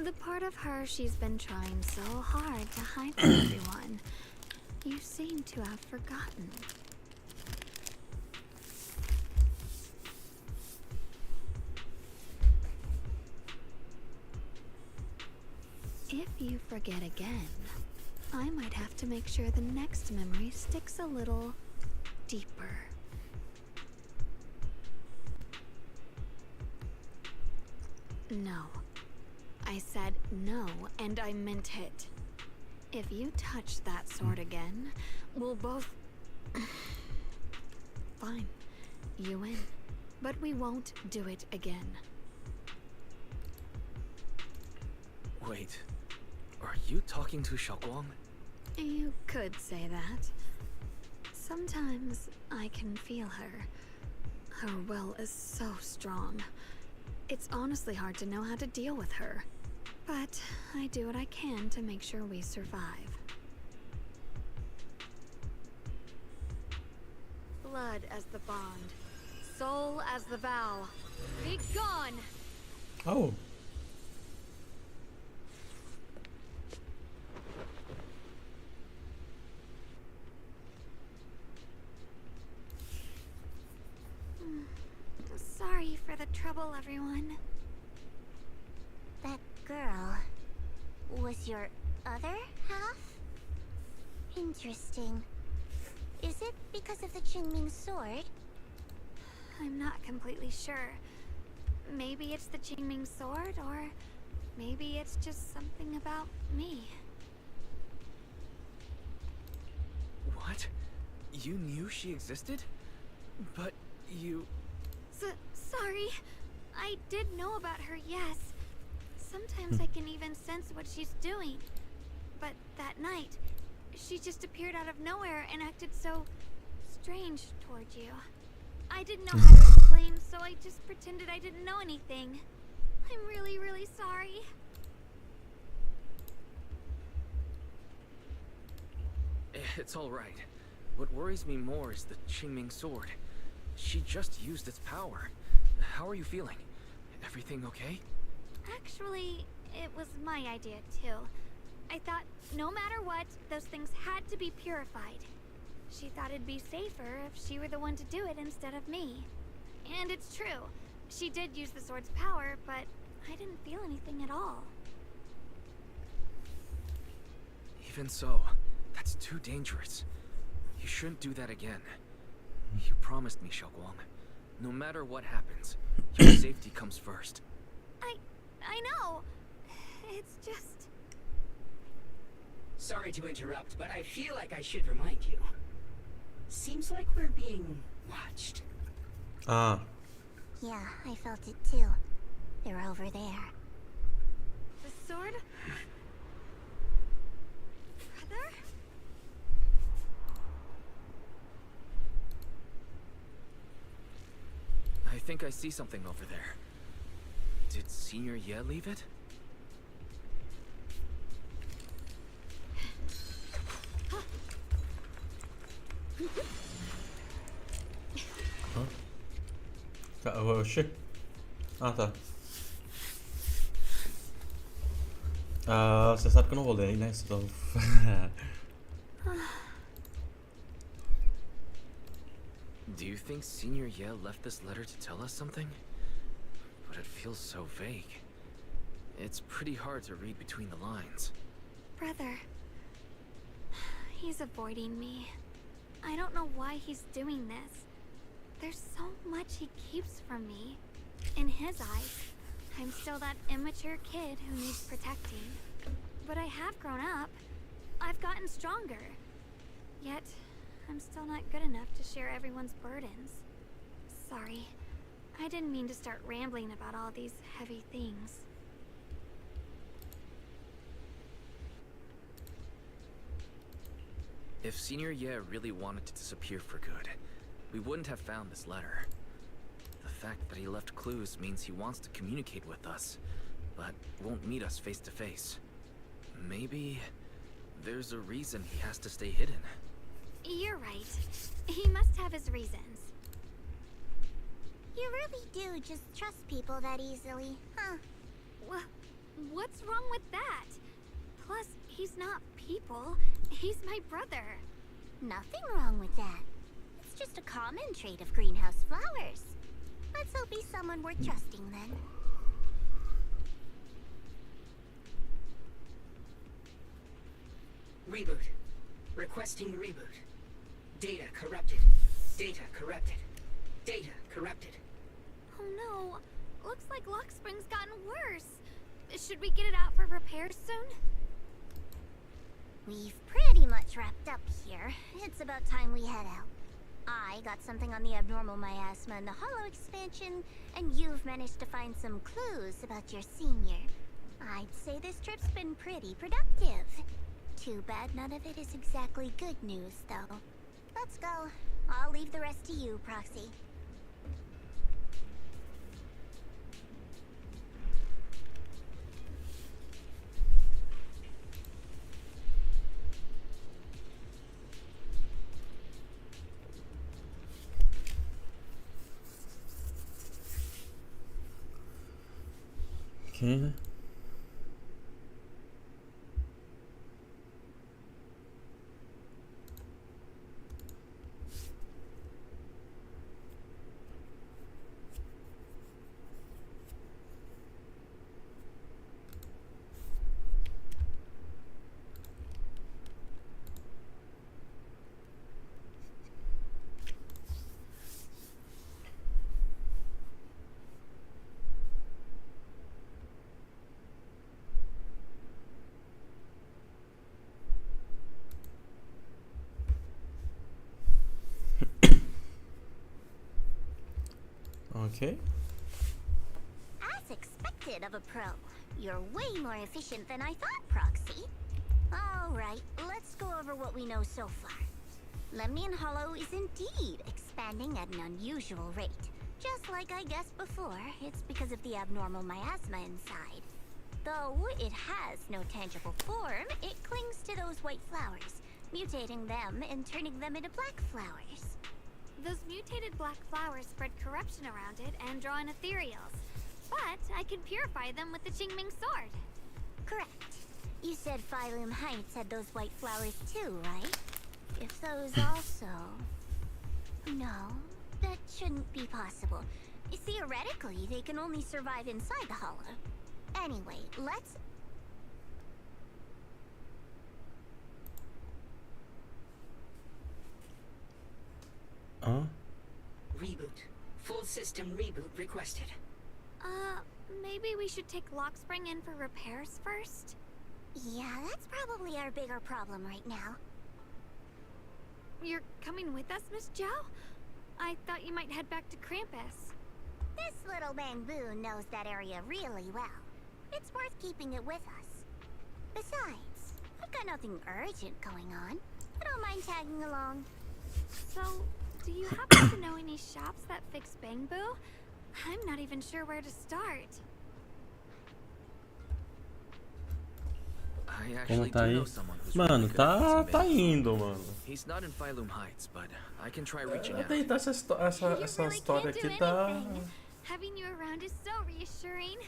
The part of her she's been trying so hard to hide from everyone. You seem to have forgotten. If you forget again, I might have to make sure the next memory sticks a little deeper. No. I said no, and I meant it. If you touch that sword again, we'll both... Fine. You win. But we won't do it again. Wait. Are you talking to Xiaoguang? You could say that. Sometimes I can feel her. Her will is so strong. It's honestly hard to know how to deal with her. But I do what I can to make sure we survive. Blood as the bond. Soul as the vow. Be gone! Oh. Sorry for the trouble, everyone. That girl was your other half? Interesting. Is it because of the Qingming Sword? I'm not completely sure. Maybe it's the Qingming Sword, or maybe it's just something about me. What? You knew she existed? But you... Sorry. I did know about her, yes. Sometimes I can even sense what she's doing. But that night, she just appeared out of nowhere and acted so strange toward you. I didn't know how to explain, so I just pretended I didn't know anything. I'm really, really sorry. It's all right. What worries me more is the Qingming sword. She just used its power. How are you feeling? Everything okay? Actually, it was my idea too. I thought no matter what, those things had to be purified. She thought it'd be safer if she were the one to do it instead of me. And it's true. She did use the sword's power, but I didn't feel anything at all. Even so, that's too dangerous. You shouldn't do that again. You promised me, Xiaoguang. No matter what happens, your safety comes first. I know. It's just... Sorry to interrupt, but I feel like I should remind you. Seems like we're being watched. Yeah, I felt it too. They're over there. The sword? Brother? I think I see something over there. Did Senior Ye leave it? Oxi. Ah, tá. Você sabe que eu não vou ler, né? Então... Do you think Senior Ye left this letter to tell us something? But it feels so vague. It's pretty hard to read between the lines. Brother. He's avoiding me. I don't know why he's doing this. There's so much he keeps from me. In his eyes, I'm still that immature kid who needs protecting. But I have grown up. I've gotten stronger. Yet, I'm still not good enough to share everyone's burdens. Sorry. I didn't mean to start rambling about all these heavy things. If Senior Ye really wanted to disappear for good, we wouldn't have found this letter. The fact that he left clues means he wants to communicate with us, but won't meet us face to face. Maybe there's a reason he has to stay hidden. You're right. He must have his reasons. You really do just trust people that easily, huh? What's wrong with that? Plus, he's not people. He's my brother. Nothing wrong with that. It's just a common trait of greenhouse flowers. Let's hope he's someone worth trusting then. Reboot. Requesting reboot. Data corrupted. Data corrupted. Data corrupted. Oh no. Looks like Lockspring's gotten worse. Should we get it out for repairs soon? We've pretty much wrapped up here. It's about time we head out. I got something on the abnormal miasma and the hollow expansion, and you've managed to find some clues about your senior. I'd say this trip's been pretty productive. Too bad none of it is exactly good news, though. Let's go. I'll leave the rest to you, Proxy. Okay. Okay. As expected of a pro, you're way more efficient than I thought, Proxy. Alright, let's go over what we know so far. Lemnian Hollow is indeed expanding at an unusual rate. Just like I guessed before, it's because of the abnormal miasma inside. Though it has no tangible form, it clings to those white flowers, mutating them and turning them into black flowers. Those mutated black flowers spread corruption around it and draw in ethereals. But I can purify them with the Qingming sword. Correct. You said Phylum Heights had those white flowers too, right? If those also... No, that shouldn't be possible. Theoretically, they can only survive inside the hollow. Anyway, let's... Reboot. Full system reboot requested. Maybe we should take Lockspring in for repairs first? Yeah, that's probably our bigger problem right now. You're coming with us, Miss Zhao? I thought you might head back to Krampus. This little bamboo knows that area really well. It's worth keeping it with us. Besides, I've got nothing urgent going on. I don't mind tagging along. So, do you happen to know any shops that fix bamboo? I'm not even sure where to start. I actually do know someone who's Mano, really good at fixing tá bamboo. indo, mano. He's not in Phylum Heights, but I can try reaching out. Até essa história aqui tá... Having you around is so reassuring.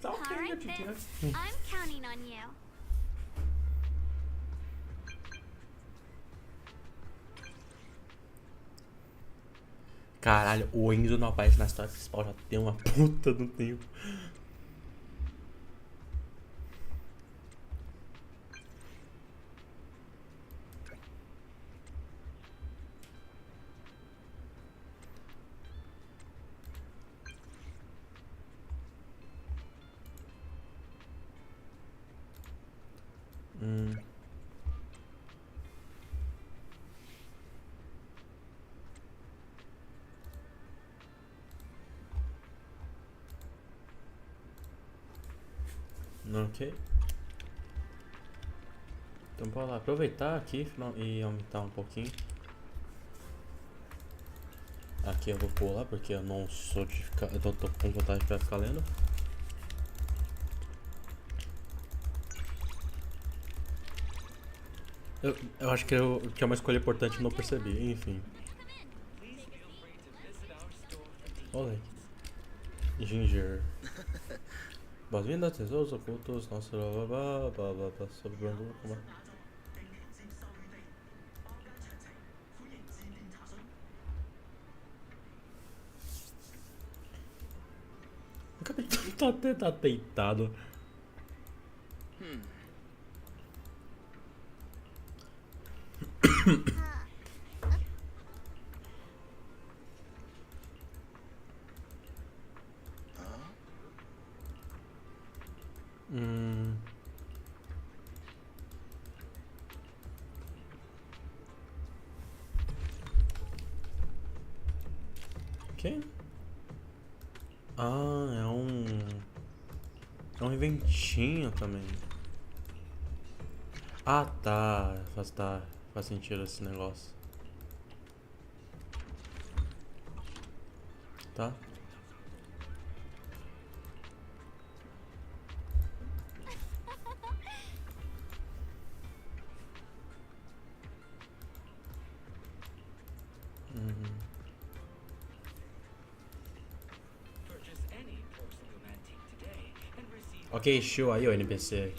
Tá ok, All right, then. I'm counting on you. Caralho, o Enzo não aparece na história principal já tem uma puta do tempo. Ok. Então bora lá aproveitar aqui e aumentar um pouquinho. Aqui eu vou pular porque eu não sou de ficar. Eu tô com vontade de ficar lendo. Eu acho que é uma escolha importante e não percebi, enfim. Olha aí. Ginger. Boas-vindas, tesouros ocultos, nossa blá sobre Brandon. O capitão tá deitado. Ok. Ah, é um eventinho também. Ah, tá. Faz sentido esse negócio. Tá. Ok, show aí, o NPC.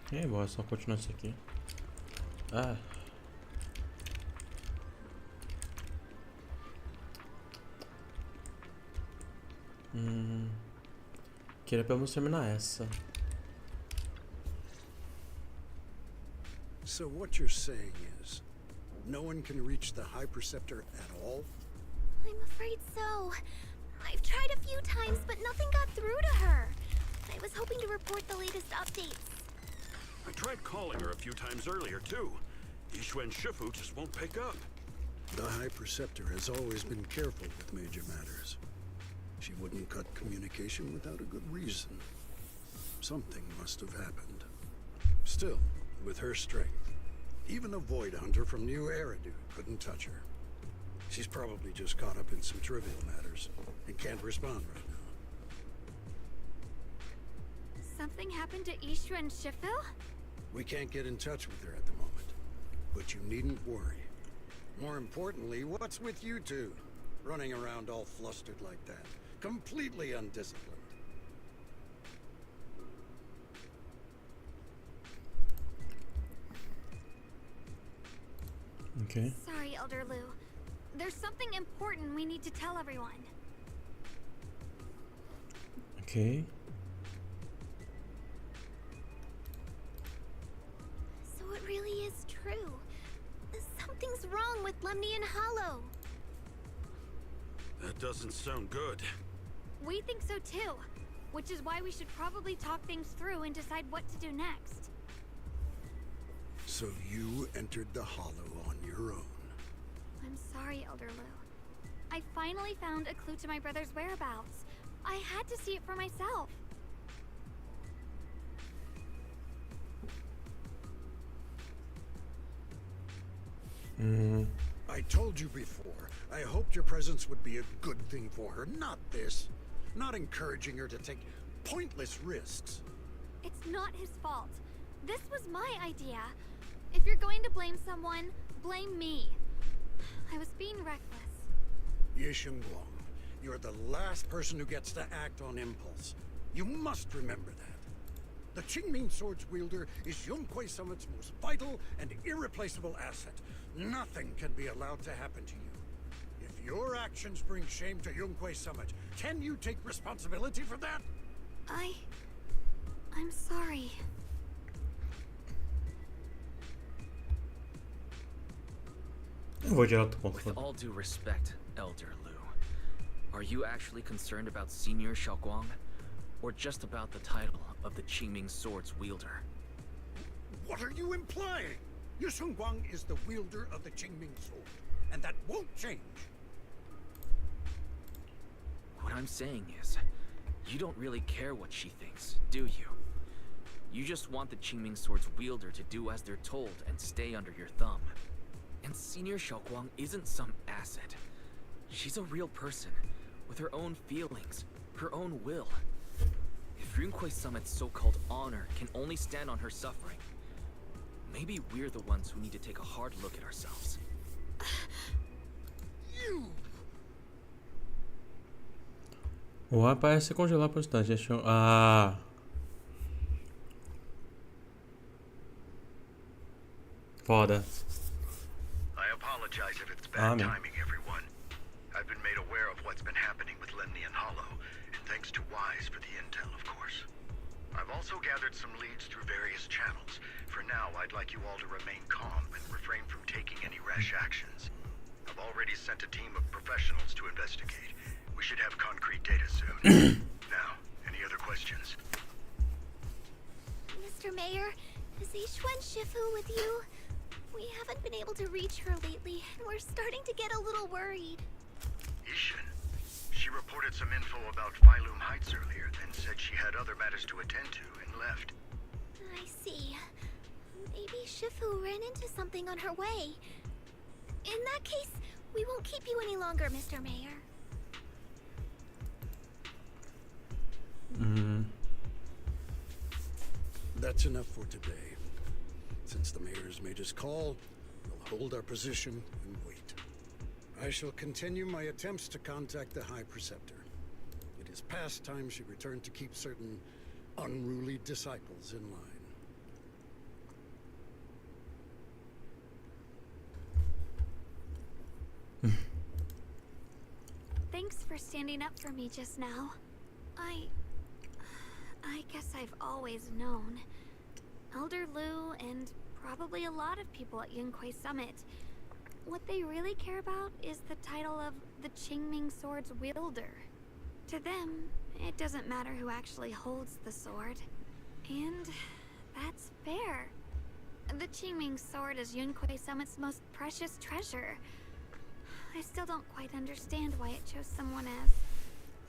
E aí, bora só continuar isso aqui. Ah. Queria pelo menos terminar essa. So what you're saying is, no one can reach the High Preceptor at all? I'm afraid so. I've tried a few times, but nothing got through to her. I was hoping to report the latest updates. I tried calling her a few times earlier, too. Ishu and Shifu just won't pick up. The High Preceptor has always been careful with major matters. She wouldn't cut communication without a good reason. Something must have happened. Still, with her strength, even a Void Hunter from New Eridu couldn't touch her. She's probably just caught up in some trivial matters and can't respond right now. Something happened to Ishu and Shifu? We can't get in touch with her at the moment, but you needn't worry. More importantly, what's with you two? Running around all flustered like that. Completely undisciplined. Okay. Sorry, Elder Lu. There's something important we need to tell everyone. Okay. So it really is true. Something's wrong with Lemnian Hollow. That doesn't sound good. We think so too, which is why we should probably talk things through and decide what to do next. So you entered the Hollow on your own. I'm sorry, Elder Lu. I finally found a clue to my brother's whereabouts. I had to see it for myself. I told you before, I hoped your presence would be a good thing for her, not this. Not encouraging her to take pointless risks. It's not his fault. This was my idea. If you're going to blame someone, blame me. I was being reckless. Yishunguang, you're the last person who gets to act on impulse. You must remember that. The Qingming Sword's wielder is Yunquei Summit's most vital and irreplaceable asset. Nothing can be allowed to happen to you. If your actions bring shame to Yunquei Summit, can you take responsibility for that? I'm sorry. With all due respect, Elder Lu, are you actually concerned about Senior Xiaoguang? Or just about the title of the Qingming Sword's wielder? What are you implying? Yishunguang is the wielder of the Qingming Sword, and that won't change. What I'm saying is, you don't really care what she thinks, do you? You just want the Qingming Sword's wielder to do as they're told and stay under your thumb. And Senior Xiaoguang isn't some asset. She's a real person, with her own feelings, her own will. If Yunquei Summit's so-called honor can only stand on her suffering, maybe we're the ones who need to take a hard look at ourselves. O rapaz se congelar por instante. Deixa eu... Ah! Foda. I apologize if it's bad timing, everyone. I've been made aware of what's been happening with Lemnian Hollow, and thanks to Wise for the intel, of course. I've also gathered some leads through various channels. For now, I'd like you all to remain calm and refrain from taking any rash actions. I've already sent a team of professionals to investigate. We should have concrete data soon. Now, any other questions? Mr. Mayor, is Ishwen Shifu with you? We haven't been able to reach her lately, and we're starting to get a little worried. Ishin? She reported some info about Phylum Heights earlier, then said she had other matters to attend to and left. I see. Maybe Shifu ran into something on her way. In that case, we won't keep you any longer, Mr. Mayor. That's enough for today. Since the mayor's made his call, we'll hold our position and wait. I shall continue my attempts to contact the High Preceptor. It is past time she returned to keep certain unruly disciples in line. Thanks for standing up for me just now. I guess I've always known. Elder Lu and probably a lot of people at Yunquei Summit, what they really care about is the title of the Qingming Sword's wielder. To them, It doesn't matter who actually holds the sword. And that's fair. The Qingming sword is Yunque Summit's most precious treasure. I still don't quite understand why it chose someone as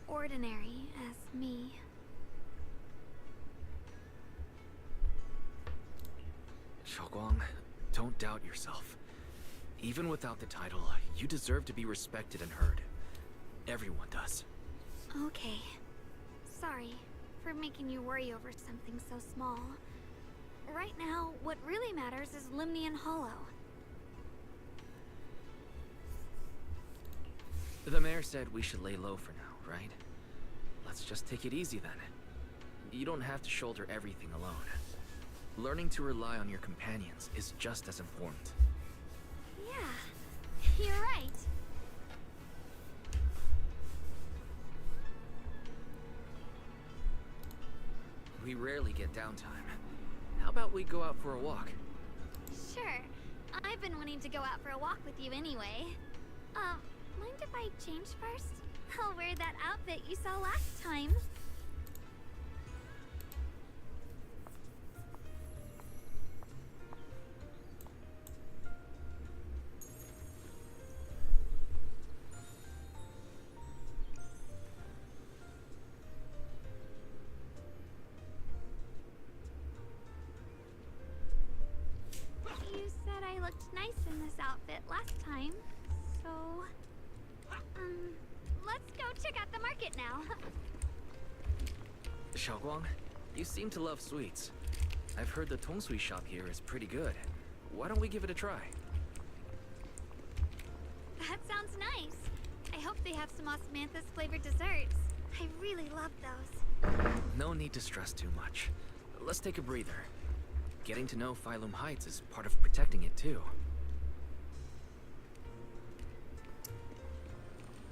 ordinary as me. Xiaoguang, don't doubt yourself. Even without the title, you deserve to be respected and heard. Everyone does. Okay. Sorry for making you worry over something so small. Right now, what really matters is Limnian Hollow. The mayor said we should lay low for now, right? Let's just take it easy then. You don't have to shoulder everything alone. Learning to rely on your companions is just as important. Yeah, you're right. We rarely get downtime. How about we go out for a walk? Sure. I've been wanting to go out for a walk with you anyway. Mind if I change first? I'll wear that outfit you saw last time. You said I looked nice in this outfit last time, so... let's go check out the market now. Xiaoguang, you seem to love sweets. I've heard the tongsui shop here is pretty good. Why don't we give it a try? That sounds nice. I hope they have some osmanthus flavored desserts. I really love those. No need to stress too much. Let's take a breather. Getting to know Phylum Heights is part of protecting it too.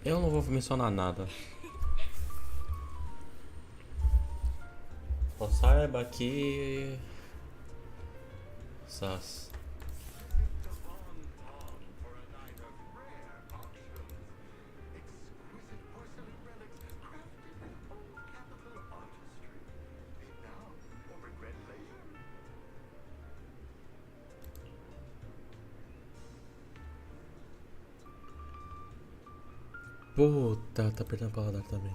Eu não vou mencionar nada. Só saiba que... Sas. Puta, tá perdendo o paladar também.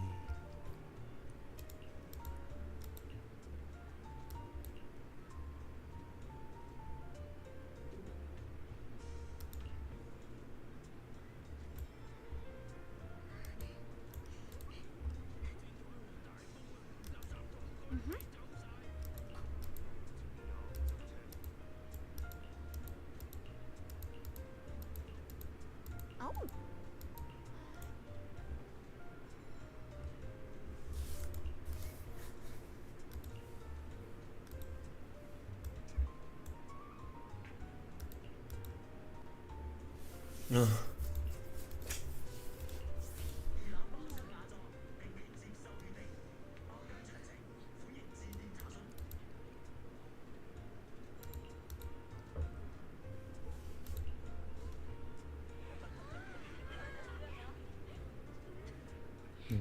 Oh.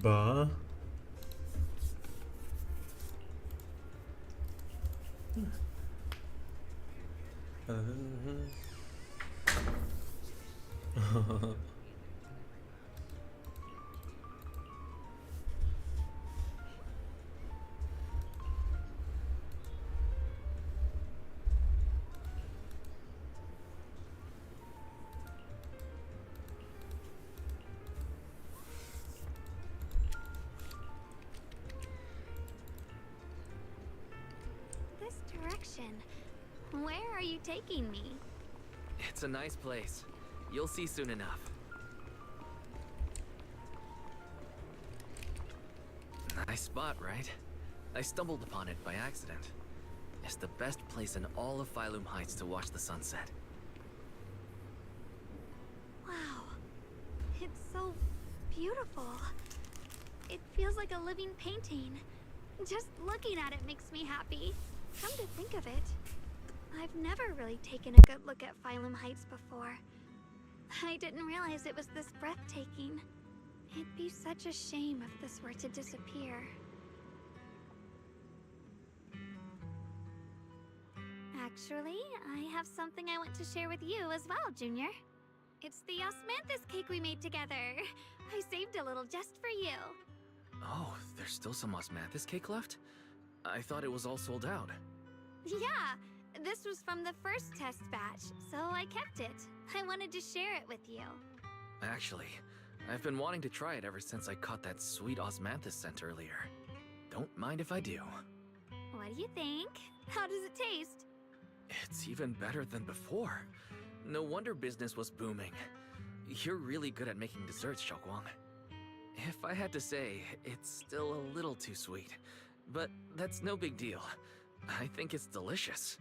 Bah. This direction. Where are you taking me? It's a nice place. You'll see soon enough. Nice spot, right? I stumbled upon it by accident. It's the best place in all of Phylum Heights to watch the sunset. Wow. It's so beautiful. It feels like a living painting. Just looking at it makes me happy. Come to think of it, I've never really taken a good look at Phylum Heights before. I didn't realize it was this breathtaking. It'd be such a shame if this were to disappear. Actually, I have something I want to share with you as well, Junior. It's the osmanthus cake we made together. I saved a little just for you. Oh, there's still some osmanthus cake left? I thought it was all sold out. Yeah, this was from the first test batch, so I kept it. I wanted to share it with you. Actually, I've been wanting to try it ever since I caught that sweet osmanthus scent earlier. Don't mind if I do. What do you think? How does it taste? It's even better than before. No wonder business was booming. You're really good at making desserts, Xiaoguang. If I had to say, it's still a little too sweet. But that's no big deal. I think it's delicious.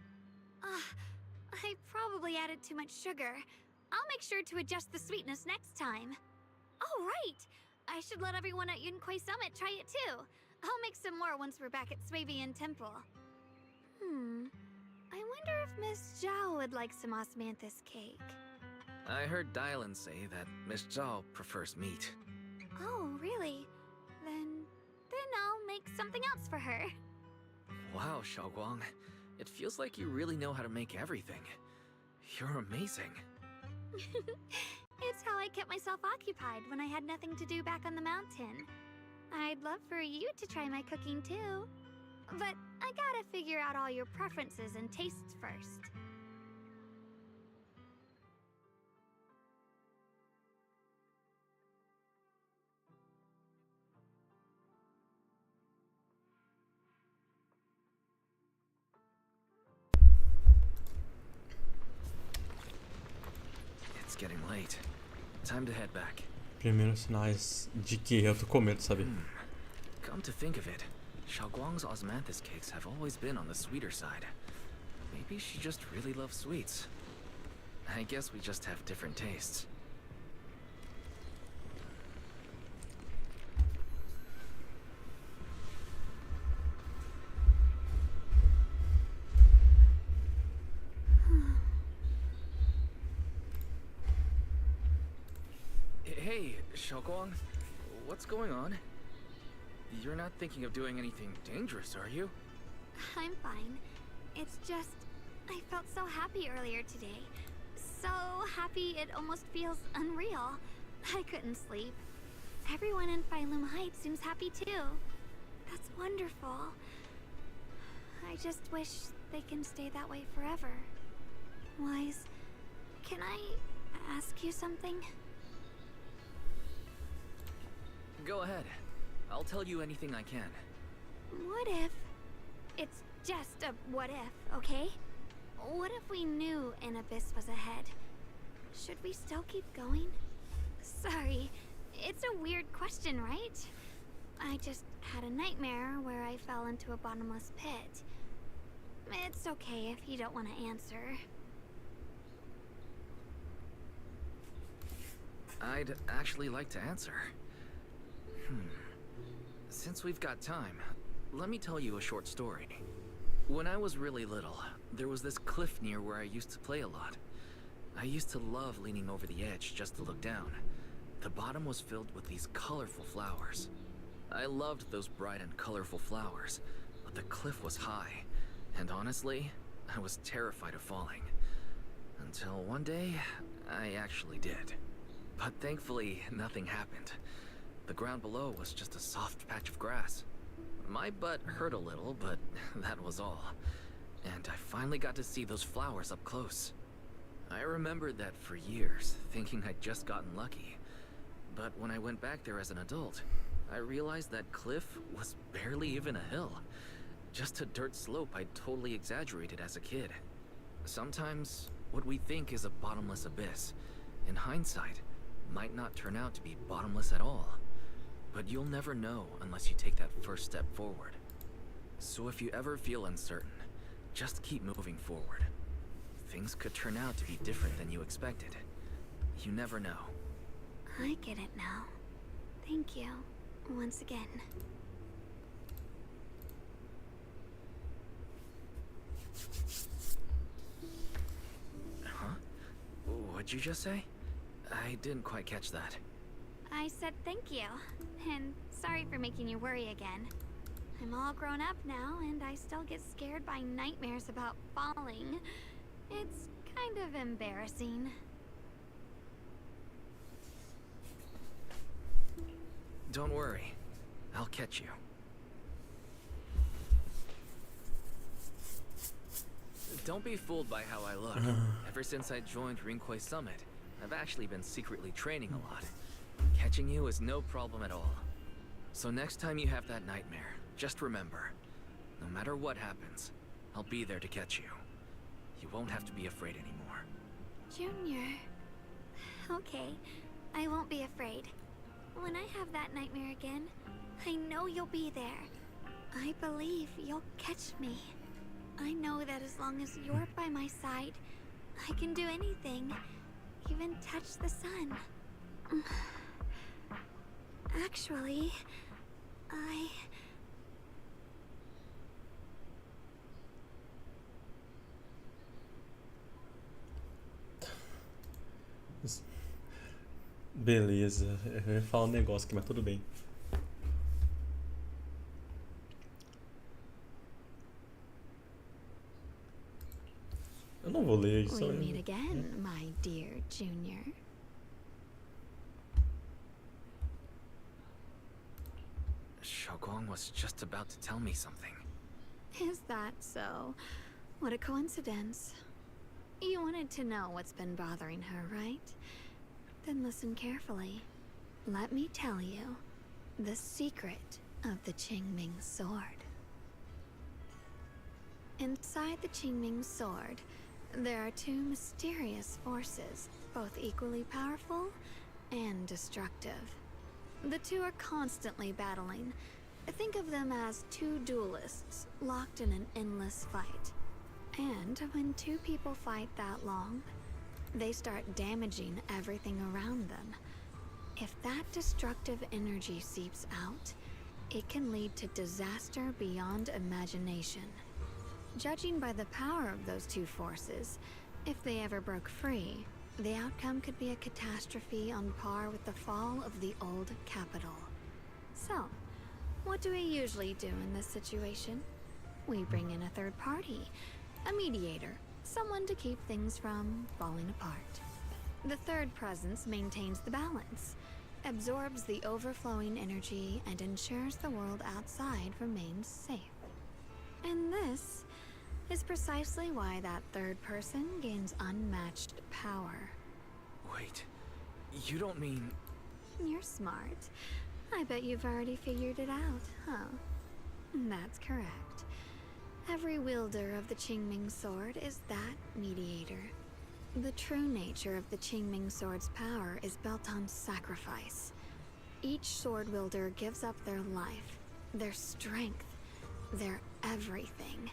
I probably added too much sugar. I'll make sure to adjust the sweetness next time. Oh, right! I should let everyone at Yunquai Summit try it too. I'll make some more once we're back at Swabian Temple. I wonder if Miss Zhao would like some osmanthus cake. I heard Dylan say that Miss Zhao prefers meat. Oh, really? Then I'll make something else for her. Wow, Xiaoguang. It feels like you really know how to make everything. You're amazing. It's how I kept myself occupied when I had nothing to do back on the mountain. I'd love for you to try my cooking too. But I gotta figure out all your preferences and tastes first. It's getting late. Time to head back. Primeiros sinais de que eu tô com medo, sabe? Come to think of it, Xiaoguang's osmanthus cakes have always been on the sweeter side. Maybe she just really loves sweets. I guess we just have different tastes. Hey, Xiaoguang, what's going on? You're not thinking of doing anything dangerous, are you? I'm fine. It's just, I felt so happy earlier today. So happy it almost feels unreal. I couldn't sleep. Everyone in Phylum Heights seems happy too. That's wonderful. I just wish they can stay that way forever. Wise, can I ask you something? Go ahead. I'll tell you anything I can. What if... It's just a what if, okay? What if we knew an abyss was ahead? Should we still keep going? Sorry, it's a weird question, right? I just had a nightmare where I fell into a bottomless pit. It's okay if you don't want to answer. I'd actually like to answer. Since we've got time, let me tell you a short story. When I was really little, there was this cliff near where I used to play a lot. I used to love leaning over the edge just to look down. The bottom was filled with these colorful flowers. I loved those bright and colorful flowers, but the cliff was high, and honestly, I was terrified of falling. Until one day, I actually did. But thankfully, nothing happened. The ground below was just a soft patch of grass. My butt hurt a little, but that was all. And I finally got to see those flowers up close. I remembered that for years, thinking I'd just gotten lucky. But when I went back there as an adult, I realized that cliff was barely even a hill. Just a dirt slope I'd totally exaggerated as a kid. Sometimes, what we think is a bottomless abyss, in hindsight, might not turn out to be bottomless at all. But you'll never know unless you take that first step forward. So if you ever feel uncertain, just keep moving forward. Things could turn out to be different than you expected. You never know. I get it now. Thank you, once again. Huh? What'd you just say? I didn't quite catch that. I said thank you. And sorry for making you worry again. I'm all grown up now, and I still get scared by nightmares about falling. It's kind of embarrassing. Don't worry. I'll catch you. Don't be fooled by how I look. Ever since I joined Rinkway Summit, I've actually been secretly training a lot. Catching you is no problem at all. So next time you have that nightmare, just remember, no matter what happens, I'll be there to catch you. You won't have to be afraid anymore. Junior. Okay, I won't be afraid. When I have that nightmare again, I know you'll be there. I believe you'll catch me. I know that as long as you're by my side, I can do anything, even touch the sun. Actually, Beleza, eu ia falar um negócio aqui, mas tudo bem. Eu não vou ler isso. We meet again, my dear Junior. Xiaoguang was just about to tell me something. Is that so? What a coincidence. You wanted to know what's been bothering her, right? Then listen carefully. Let me tell you the secret of the Qingming sword. Inside the Qingming sword, there are two mysterious forces, both equally powerful and destructive. The two are constantly battling. Think of them as two duelists locked in an endless fight. And when two people fight that long, they start damaging everything around them. If that destructive energy seeps out, it can lead to disaster beyond imagination. Judging by the power of those two forces, if they ever broke free, the outcome could be a catastrophe on par with the fall of the old capital. So, what do we usually do in this situation? We bring in a third party, a mediator, someone to keep things from falling apart. The third presence maintains the balance, absorbs the overflowing energy, and ensures the world outside remains safe. And this is precisely why that third person gains unmatched power. Wait, you don't mean... You're smart. I bet you've already figured it out, huh? That's correct. Every wielder of the Qingming sword is that mediator. The true nature of the Qingming sword's power is built on sacrifice. Each sword wielder gives up their life, their strength, their everything,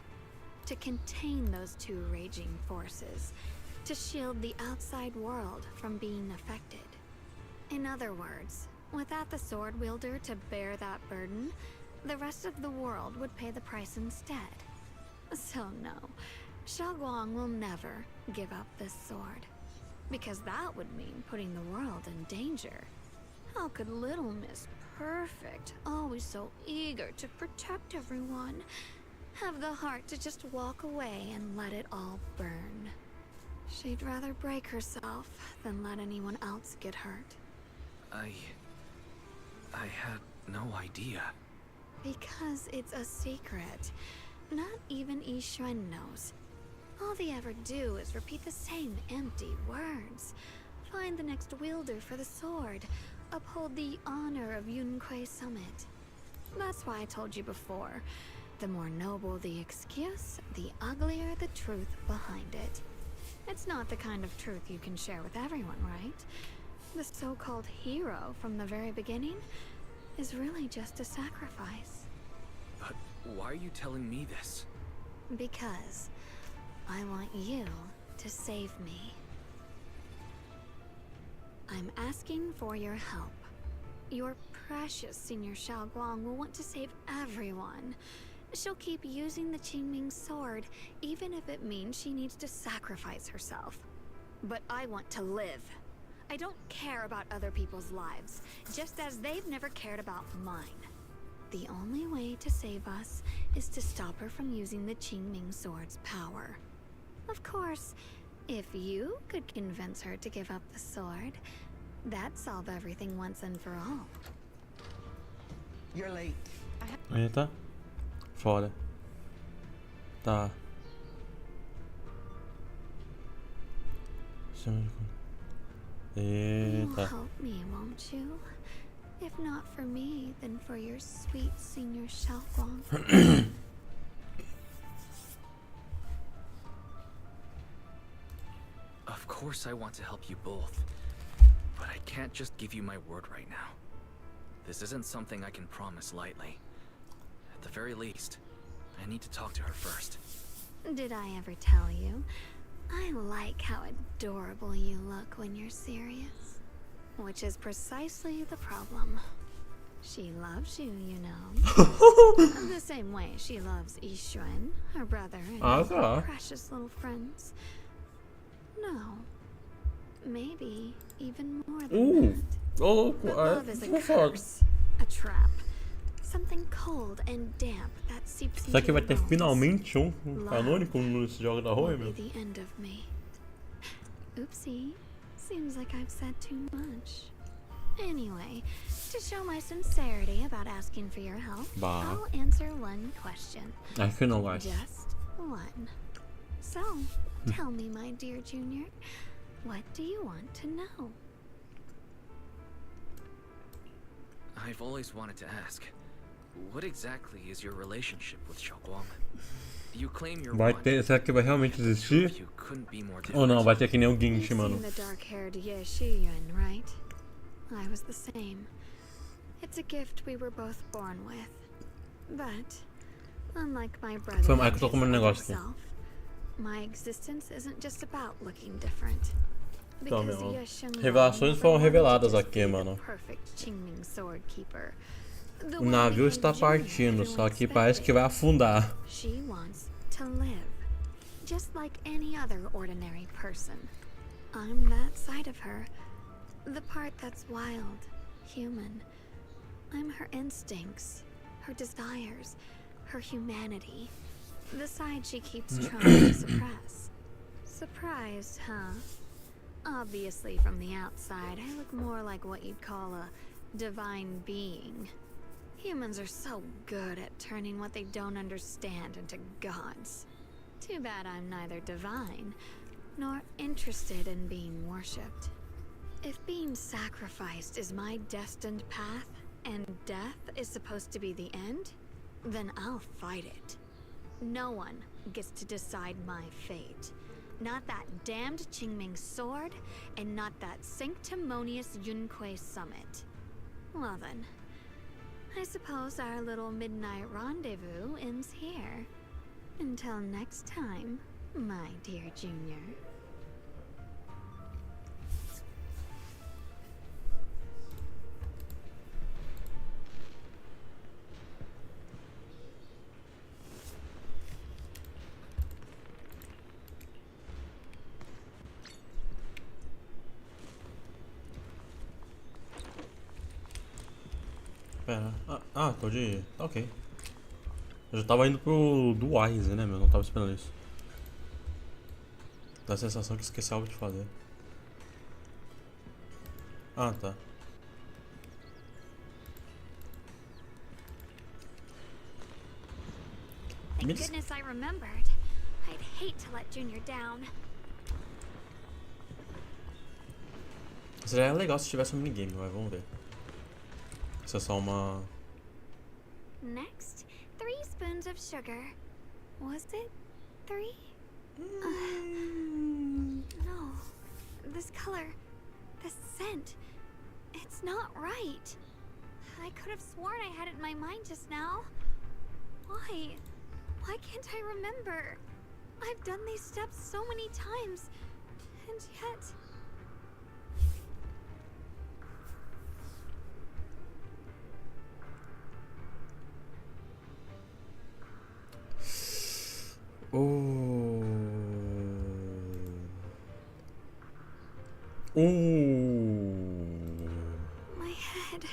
to contain those two raging forces, to shield the outside world from being affected. In other words, without the sword wielder to bear that burden, the rest of the world would pay the price instead. So no, Xiaoguang will never give up this sword, because that would mean putting the world in danger. How could Little Miss Perfect, always so eager to protect everyone, have the heart to just walk away and let it all burn? She'd rather break herself than let anyone else get hurt. I had no idea. Because it's a secret. Not even Yixuan knows. All they ever do is repeat the same empty words. Find the next wielder for the sword. Uphold the honor of Yunquay Summit. That's why I told you before. The more noble the excuse, the uglier the truth behind it. It's not the kind of truth you can share with everyone, right? The so-called hero from the very beginning is really just a sacrifice. But why are you telling me this? Because I want you to save me. I'm asking for your help. Your precious Senior Xiaoguang will want to save everyone. She'll keep using the Qingming sword, even if it means she needs to sacrifice herself. But I want to live. I don't care about other people's lives, just as they've never cared about mine. The only way to save us is to stop her from using the Qingming sword's power. Of course, if you could convince her to give up the sword, that'd solve everything once and for all. You're late. Eita. Fora. Tá. You'll Eita. help me, won't you? If not for me, then for your sweet senior Xiaoguang. Of course I want to help you both, but I can't just give you my word right now. This isn't something I can promise lightly. At the very least, I need to talk to her first. Did I ever tell you? I like how adorable you look when you're serious. Which is precisely the problem. She loves you, you know. The same way she loves Yixuan, her brother, and her precious little friends. No. Maybe even more than that. But love is a curse, a trap. Something cold and damp that seeps Será que into vai your ter bones. finalmente um Love canônico nesse jogo da Roy, will meu? be the end of me. Oopsie. Seems like I've said too much. Anyway, to show my sincerity about asking for your help, Bah. I'll answer one question. Acho que não vai. Just one. So, tell me, my dear Junior, what do you want to know? I've always wanted to ask, what exactly is your relationship with Xiaoguang? You claim you're Vai one. ter, será que vai realmente existir? You couldn't be more Ou não, different. vai ter que nem o You've Ginshi, seen mano. the dark-haired Ye Shiyuan, right? I was the same. It's a gift we were both born with. But, unlike my brother Foi and que eu tô his comendo um other negócio aqui. self, my existence isn't just about looking different. Então, Because meu, Ye Shengguang revelações never foram wanted reveladas to just aqui, be the mano. perfect Qingming sword keeper. The O one navio became está Junior partindo, everyone só que parece que vai afundar. She wants to live, just like any other ordinary person. I'm that side of her, the part that's wild, human. I'm her instincts, her desires, her humanity, the side she keeps trying to suppress. Surprised, huh? Obviously, from the outside, I look more like what you'd call a divine being. Humans are so good at turning what they don't understand into gods. Too bad I'm neither divine, nor interested in being worshipped. If being sacrificed is my destined path, and death is supposed to be the end, then I'll fight it. No one gets to decide my fate. Not that damned Qingming sword, and not that sanctimonious Yunque summit. Well then, I suppose our little midnight rendezvous ends here. Until next time, my dear Junior. Pera. Tô de... Tá ok. Eu já tava indo pro do Wise, né, meu? Não tava esperando isso. Dá a sensação que esqueci algo de fazer. Ah, tá. Thank goodness I remembered. I'd hate to let Junior down. Seria legal se tivesse um minigame, mas vamos ver. Isso é só uma... Next, 3 spoons of sugar. Was it 3? No. This color, this scent, it's not right. I could have sworn I had it in my mind just now. Why? Why can't I remember? I've done these steps so many times, and yet... My head.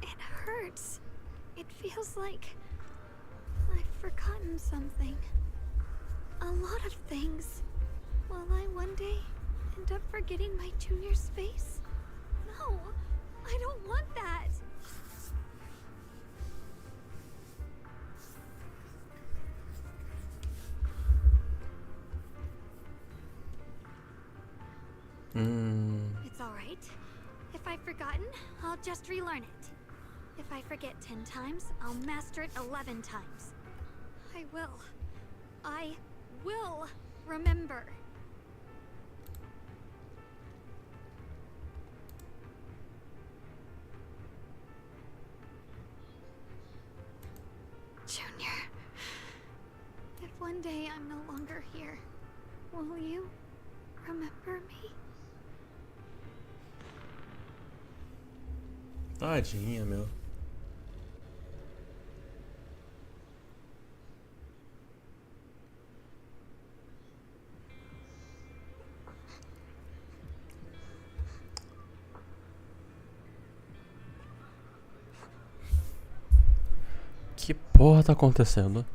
It hurts. It feels like I've forgotten something. A lot of things. Will I one day end up forgetting my junior's face? No, I don't want that. It's alright. If I've forgotten, I'll just relearn it. If I forget 10 times, I'll master it 11 times. I will remember. Junior, if one day I'm no longer here, will you remember me? Tadinha, meu. Que porra tá acontecendo?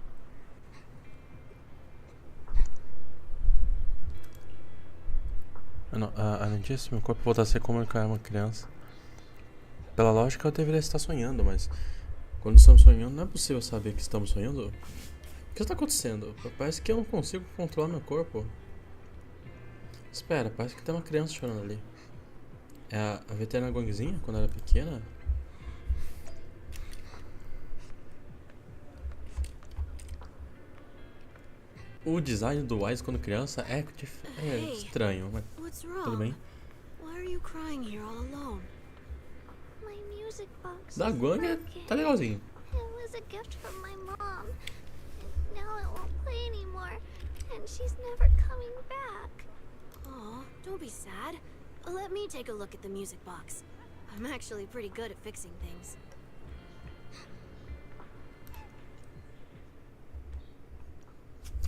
Não, além disso, meu corpo volta a ser como uma criança. Pela lógica, eu deveria estar sonhando, mas quando estamos sonhando, não é possível saber que estamos sonhando. O que está acontecendo? Parece que eu não consigo controlar meu corpo. Espera, parece que tem uma criança chorando ali. É a veterana Gongzinha, quando era pequena? O design do Wise quando criança é estranho, mas tudo bem. Why are you crying here all alone? My music box. Da Guang tá legalzinho. It was a gift from my mom. And now it won't play anymore. And she's never coming back. Aw, don't be sad. Let me take a look at the music box. I'm actually pretty good at fixing things.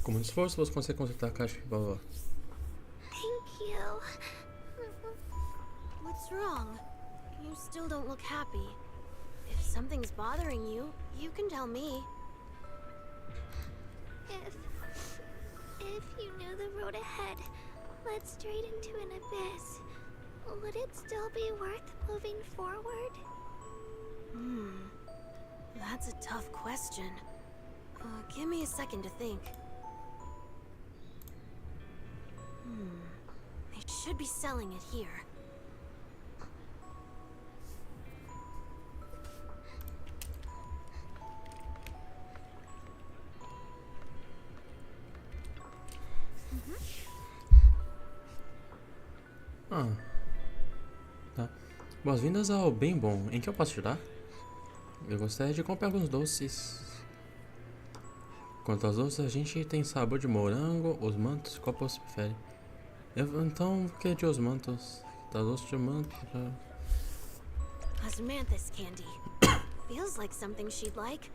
Com muito esforço você consegue consertar a caixa de blá. Thank you. What's wrong? You still don't look happy. If something's bothering you, you can tell me. If you knew the road ahead led straight into an abyss, would it still be worth moving forward? That's a tough question. Give me a second to think. They should be selling it here. Tá. Boas-vindas ao Bem Bom. Em que eu posso ajudar? Eu gostaria de comprar alguns doces. Quanto aos doces, a gente tem sabor de morango, os mantos, qual você prefere? Então, o que é de os mantos? Tá doce de manto? Osmanthus candy. Feels like something she'd like.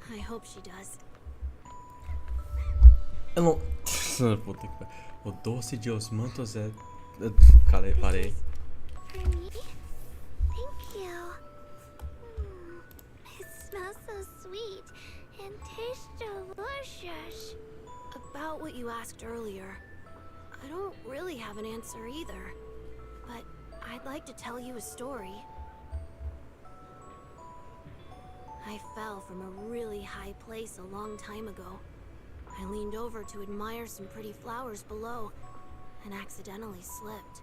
I hope she does. Eu não... Puta que pariu. O doce de osmantos é... Parei. For me? Thank you. It smells so sweet and tastes delicious. About what you asked earlier, I don't really have an answer either. But I'd like to tell you a story. I fell from a really high place a long time ago. I leaned over to admire some pretty flowers below and accidentally slipped.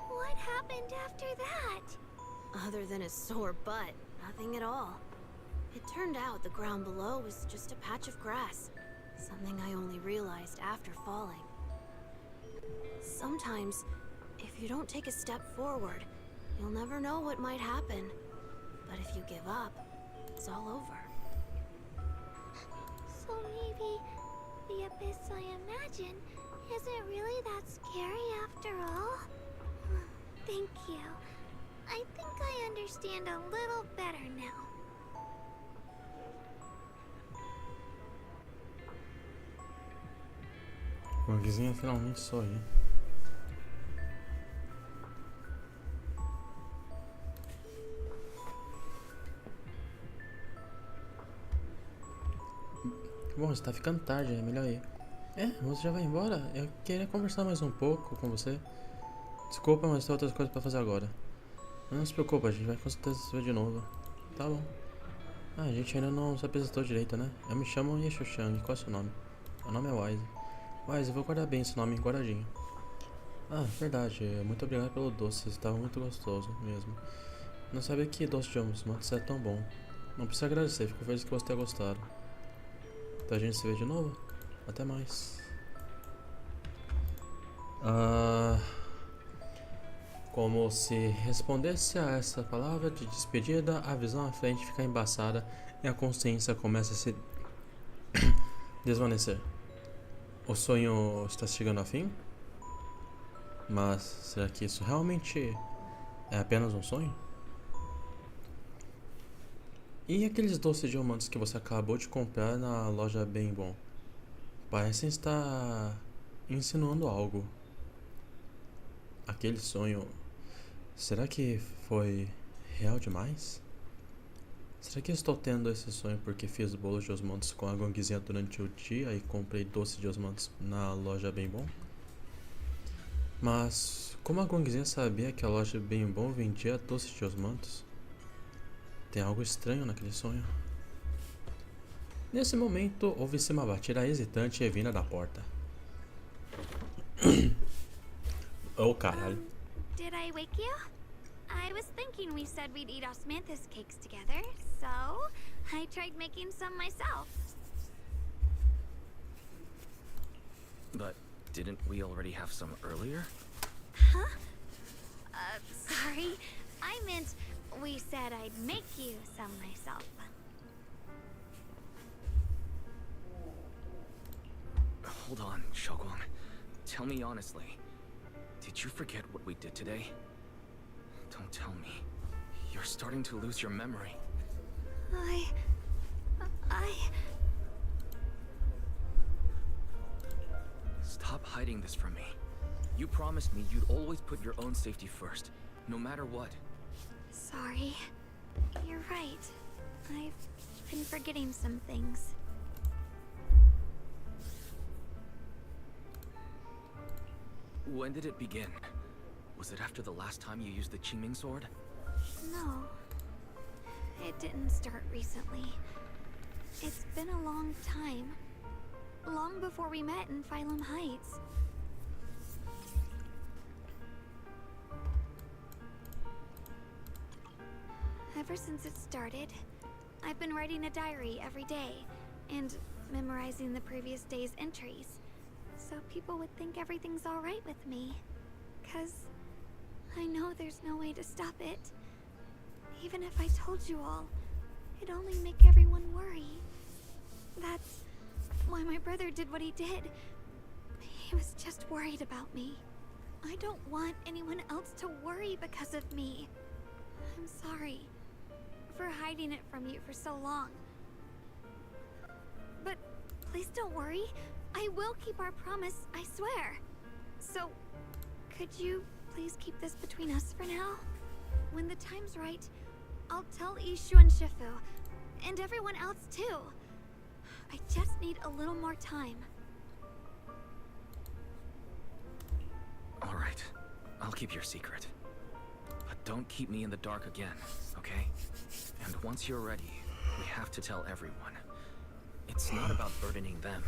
What happened after that? Other than a sore butt, nothing at all. It turned out the ground below was just a patch of grass, something I only realized after falling. Sometimes, if you don't take a step forward, you'll never know what might happen. But if you give up, it's all over. So maybe the abyss I imagine isn't really that scary after all? Thank you. I think I understand a little better now. Gongzinha finalmente sorri. Bom, está ficando tarde, é melhor ir. É, você já vai embora? Eu queria conversar mais um pouco com você. Desculpa, mas tem outras coisas pra fazer agora. Não se preocupa, a gente vai com certeza se ver de novo. Tá bom. Ah, a gente ainda não se apresentou direito, né? Eu me chamo Yeshushan, qual é o seu nome? Meu nome é Wise. Wise, eu vou guardar bem esse nome guardadinho. Ah, verdade, muito obrigado pelo doce, estava muito gostoso mesmo. Não sabia que doce de osmanthus é tão bom. Não precisa agradecer, fico feliz que você tenha gostado. Então a gente se vê de novo? Até mais. Como se respondesse a essa palavra de despedida, a visão à frente fica embaçada e a consciência começa a se desvanecer. O sonho está chegando ao fim? Mas será que isso realmente é apenas um sonho? E aqueles doces de diamantes que você acabou de comprar na loja Bem Bom? Parecem estar insinuando algo. Aquele sonho, será que foi real demais? Será que estou tendo esse sonho porque fiz bolos de osmanthus com a gongzinha durante o dia e comprei doce de osmanthus na loja Bem Bom? Mas como a gongzinha sabia que a loja Bem Bom vendia doce de osmanthus? Tem algo estranho naquele sonho. Nesse momento, ouve-se uma batida hesitante e vinda da porta. Oh, caralho. Did I wake you? I was thinking we said we'd eat osmanthus cakes together, so I tried making some myself. But didn't we already have some earlier? Huh? Sorry. I meant we said I'd make you some myself. Hold on, Xiaoguang. Tell me honestly. Did you forget what we did today? Don't tell me. You're starting to lose your memory. Stop hiding this from me. You promised me you'd always put your own safety first, no matter what. Sorry. You're right. I've been forgetting some things. When did it begin? Was it after the last time you used the Qingming sword? No. It didn't start recently. It's been a long time. Long before we met in Phylum Heights. Ever since it started, I've been writing a diary every day and memorizing the previous day's entries, so people would think everything's all right with me. 'Cause I know there's no way to stop it. Even if I told you all, it'd only make everyone worry. That's why my brother did what he did. He was just worried about me. I don't want anyone else to worry because of me. I'm sorry for hiding it from you for so long. But please don't worry. I will keep our promise, I swear. So, could you please keep this between us for now? When the time's right, I'll tell Ishu and Shifu, and everyone else too. I just need a little more time. All right, I'll keep your secret. But don't keep me in the dark again, okay? And once you're ready, we have to tell everyone. It's not about burdening them.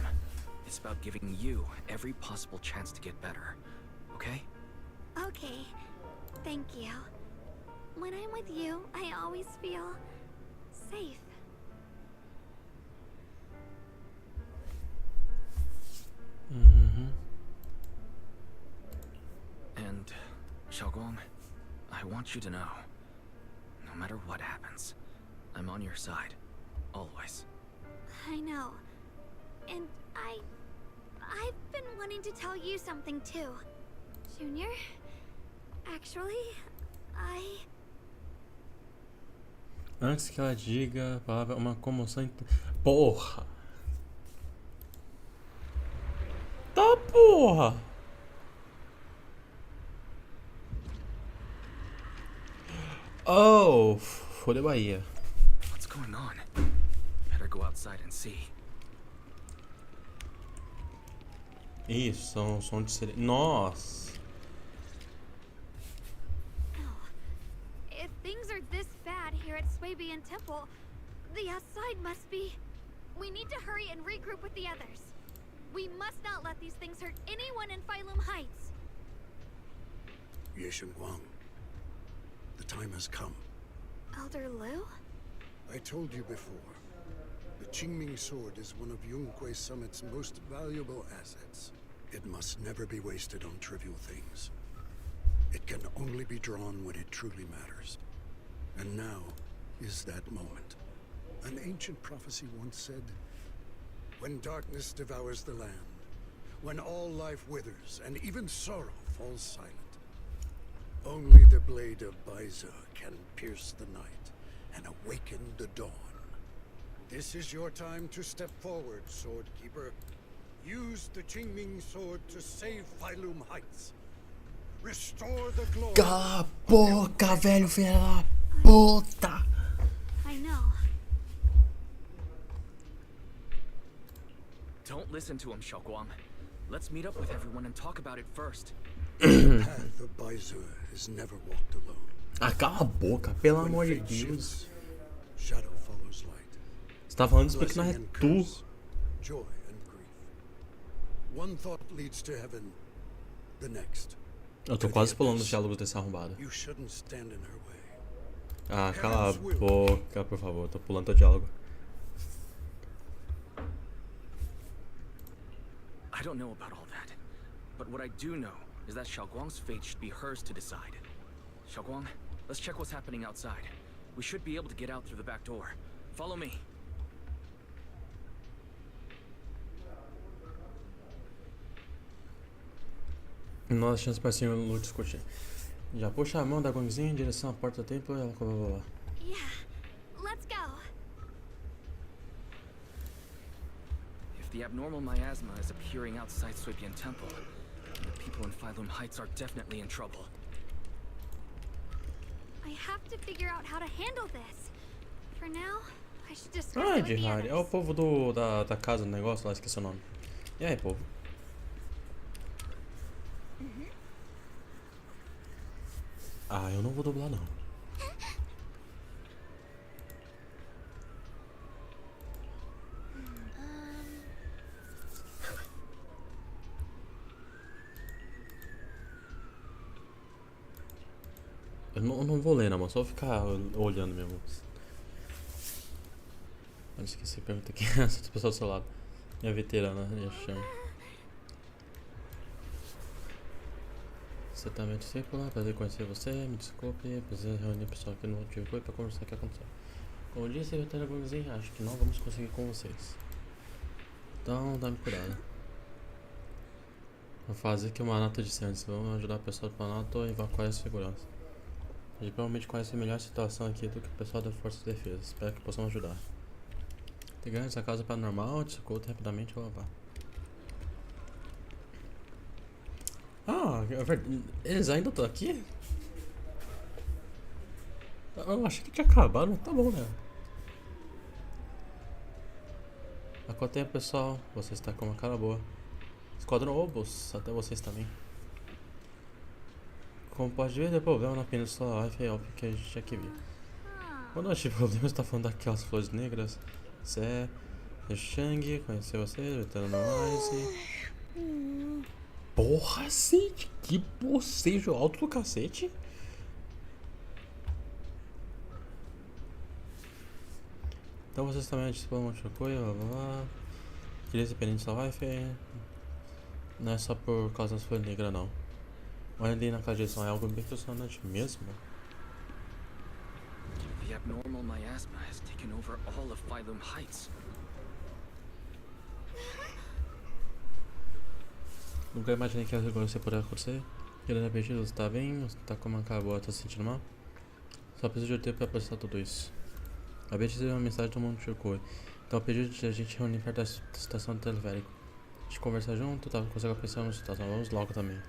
It's about giving you every possible chance to get better, okay? Okay, thank you. When I'm with you, I always feel safe. And, Xiaoguang, I want you to know, no matter what happens, I'm on your side, always. I know. And I've been wanting to tell you something too. Junior, actually, Antes que ela diga a palavra, uma comoção. Porra! Tá Eita porra! Oh, foi da Bahia. What's going on? Better go outside and see. Isso, som de sirene. Nossa! If things are this bad here at Swabian Temple, the outside must be... We need to hurry and regroup with the others. We must not let these things hurt anyone in Phylum Heights. Yeshen Guang, the time has come. Elder Liu? I told you before, the Qingming sword is one of Yunque Summit's most valuable assets. It must never be wasted on trivial things. It can only be drawn when it truly matters. And now is that moment. An ancient prophecy once said, when darkness devours the land, when all life withers and even sorrow falls silent, only the blade of Baiza can pierce the night and awaken the dawn. This is your time to step forward, Swordkeeper. Use the Qingming sword to save Phylum Heights. Restore the glory. Cala a boca, velho, filha da puta! I know. Don't listen to him, Xiaoguang. Let's meet up with everyone and talk about it first. The path of Baizu is never walked alone. Ah, cala a boca, pelo amor de Deus. Shadow follows light. Você tá falando isso porque não é tu. Joy and grief. One thought leads to heaven, the next. Eu tô quase pulando os diálogos desse arrombado. You shouldn't stand in her way. Ah, cala a boca, por favor. Eu tô pulando teu diálogo. I don't know about all that, but what I do know is that Xiaoguang's fate should be hers to decide. Xiaoguang, let's check what's happening outside. We should be able to get out through the back door. Follow me. Nossa, chance pra cima no discutir. Já puxa a mão da Guangzinha em direção à porta do templo e ela blá blá blá. Yeah, let's go. If the abnormal miasma is appearing outside Swabian Temple, then the people in Phylum Heights are definitely in trouble. I have to figure out how to handle this. For now, I should discuss Ah, it with the Jihari, é o povo da casa do negócio lá, esqueci o nome. E aí, povo? Ah, eu não vou dublar não. Eu não vou ler, não, mas só vou ficar olhando mesmo. Eu esqueci de perguntar quem é essa pessoa do seu lado. Minha veterana, minha chama. Certamente sei por lá, prazer em conhecer você, me desculpe, preciso reunir o pessoal aqui no motivo para conversar o que aconteceu. Como disse, veterana Guangzinha, acho que não vamos conseguir com vocês. Então, dá-me cuidado. Vou fazer aqui uma nota de ciência, vamos ajudar o pessoal do Planalto a evacuar a segurança. A gente provavelmente conhece melhor a situação aqui do que o pessoal da Força de Defesa. Espero que possam ajudar. Integrantes da casa paranormal, discutem rapidamente o lavar. Ah, eles ainda estão aqui? Eu achei que tinha acabado, mas tá bom, né? Há quanto tempo, pessoal? Você está com uma cara boa. Esquadrão Obos, até vocês também. Como pode ver, tem problema na Península Life, é óbvio que a gente tinha que ver. Quando eu tive problema, está falando daquelas flores negras. Zé, Shang, conhecer vocês, veterano mais. Porra, Cid, que bocejo alto do cacete. Então vocês também participam de um monte de coisa, blá blá blá. Queria ser Península Life, não é só por causa das flores negras, não. Olha ali naquela direção, é algo bem impressionante mesmo. The abnormal miasma has taken over all of Phylum Heights. Nunca imaginei que algo assim poderia acontecer. Querendo repetir, você tá bem? Você tá com uma cara boa, tá se sentindo mal? Só preciso de tempo pra processar tudo isso. Acabei de receber uma mensagem do mundo Chocoi. Então eu pedi a gente reunir perto da estação do teleférico. A gente conversar junto, tá? Consegue pensar no situação. Vamos logo também.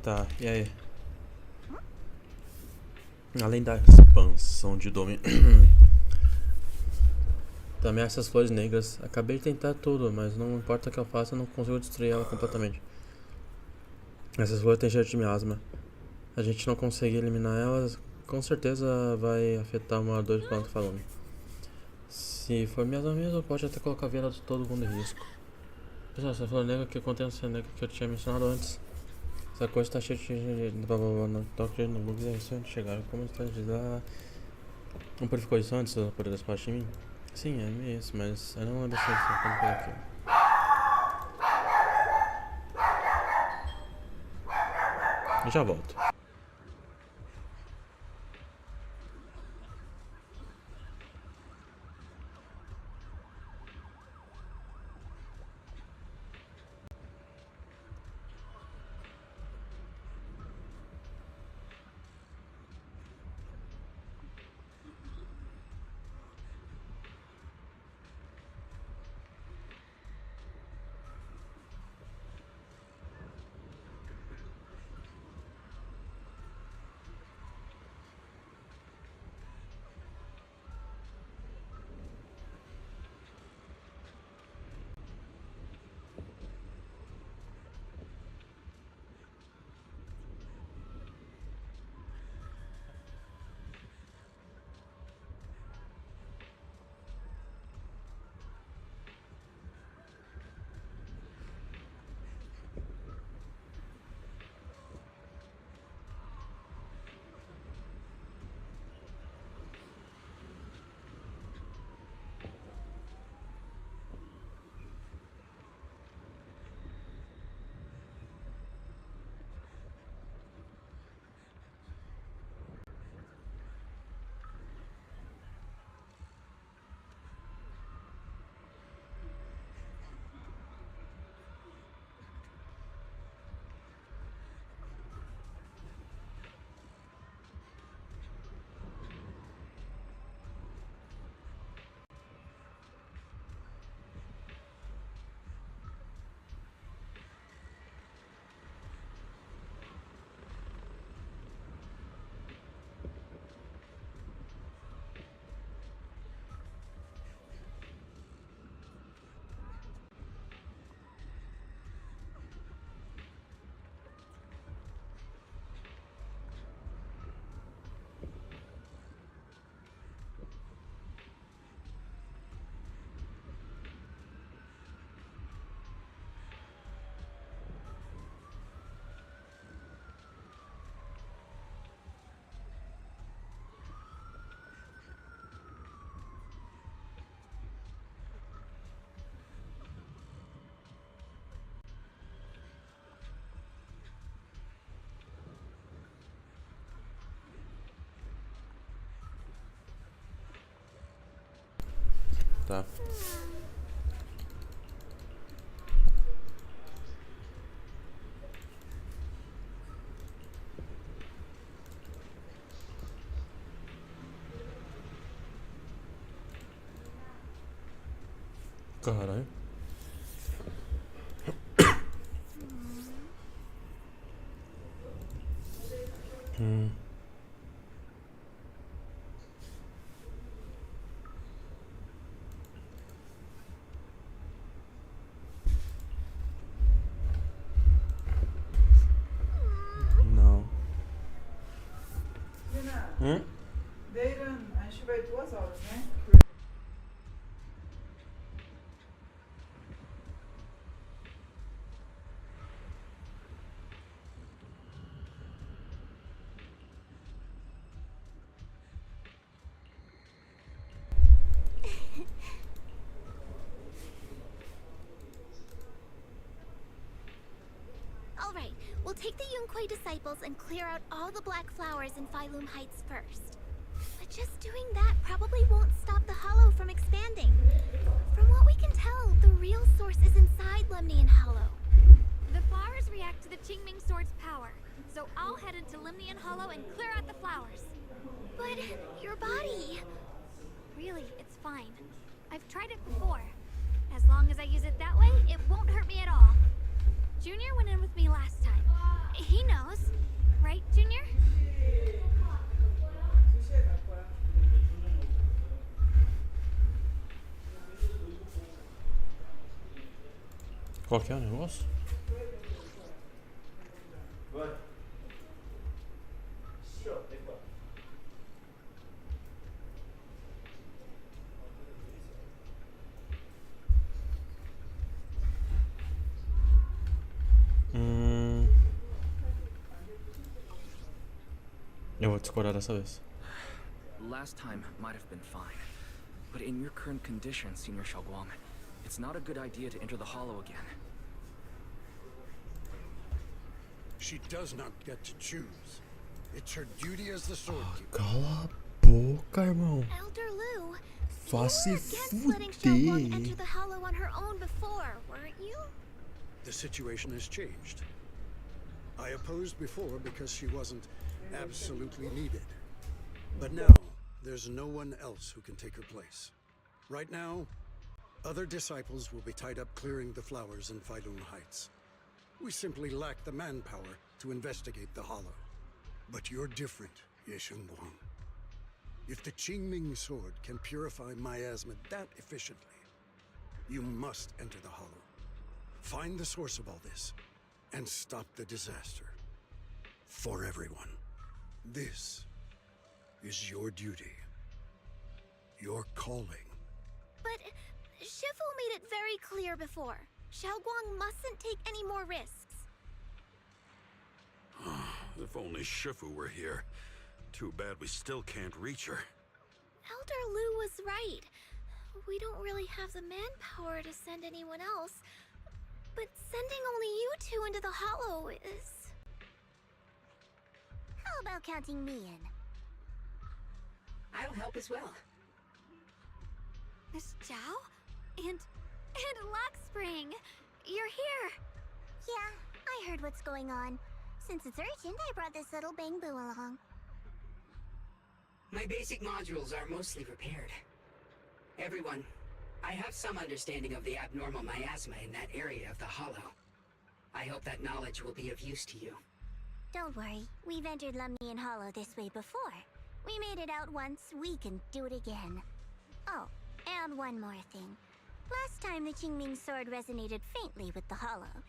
Tá, e aí? Além da expansão de domínio também essas flores negras. Acabei de tentar tudo, mas não importa o que eu faça, eu não consigo destruir ela completamente. Essas flores têm cheiro de miasma. A gente não conseguir eliminar elas, com certeza vai afetar o morador de planeta falando. Se for miasma mesmo, pode até colocar a vida de todo mundo em risco. Pessoal, essa flor negra que contém essa negra que eu tinha mencionado antes. Essa coisa está cheia de não toque no bug de chegar. Como está de lá? Não purificou isso antes da poder das partes de mim? Sim, é isso, mas eu não lembro se está por aqui. Eu já volto. Tá. Caralho. Não. Deiran, a gente vai 2 horas, né? Alright, we'll take the Yunquai disciples and clear out all the black flowers in Phylum Heights first. But just doing that probably won't stop the Hollow from expanding. From what we can tell, the real source is inside Lemnian Hollow. The flowers react to the Qingming Sword's power, so I'll head into Lemnian Hollow and clear out the flowers. But your body... tried it before. As long as I use it that way, it won't hurt me at all. Junior went in with me last time. He knows. Right, Junior? Qual que é o negócio? Eu vou discordar dessa vez. Last time might have been fine, but in your current condition, Senior Xiaoguang, it's not a good idea to enter the hollow again. She does not get to choose. It's her duty as the sword keeper. Cala a boca, irmão. Elder Lu, Vá se letting Xiaoguang enter fuder. the hollow on her own before, weren't you? The situation has changed. I opposed before because she wasn't absolutely needed. But now, there's no one else who can take her place. Right now, other disciples will be tied up clearing the flowers in Failun Heights. We simply lack the manpower to investigate the hollow. But you're different, Ye Shengguang. If the Qingming sword can purify miasma that efficiently, you must enter the hollow. Find the source of all this, and stop the disaster. For everyone. This is your duty. Your calling. But Shifu made it very clear before. Xiaoguang mustn't take any more risks. If only Shifu were here. Too bad we still can't reach her. Elder Lu was right. We don't really have the manpower to send anyone else. But sending only you two into the hollow is... How about counting me in? I'll help as well. Miss Zhao? And Lockspring! You're here! Yeah, I heard what's going on. Since it's urgent, I brought this little bangbu along. My basic modules are mostly prepared. Everyone, I have some understanding of the abnormal miasma in that area of the hollow. I hope that knowledge will be of use to you. Don't worry, we've entered Lumnian Hollow this way before. We made it out once, we can do it again. Oh, and one more thing. Last time the Qingming sword resonated faintly with the hollow.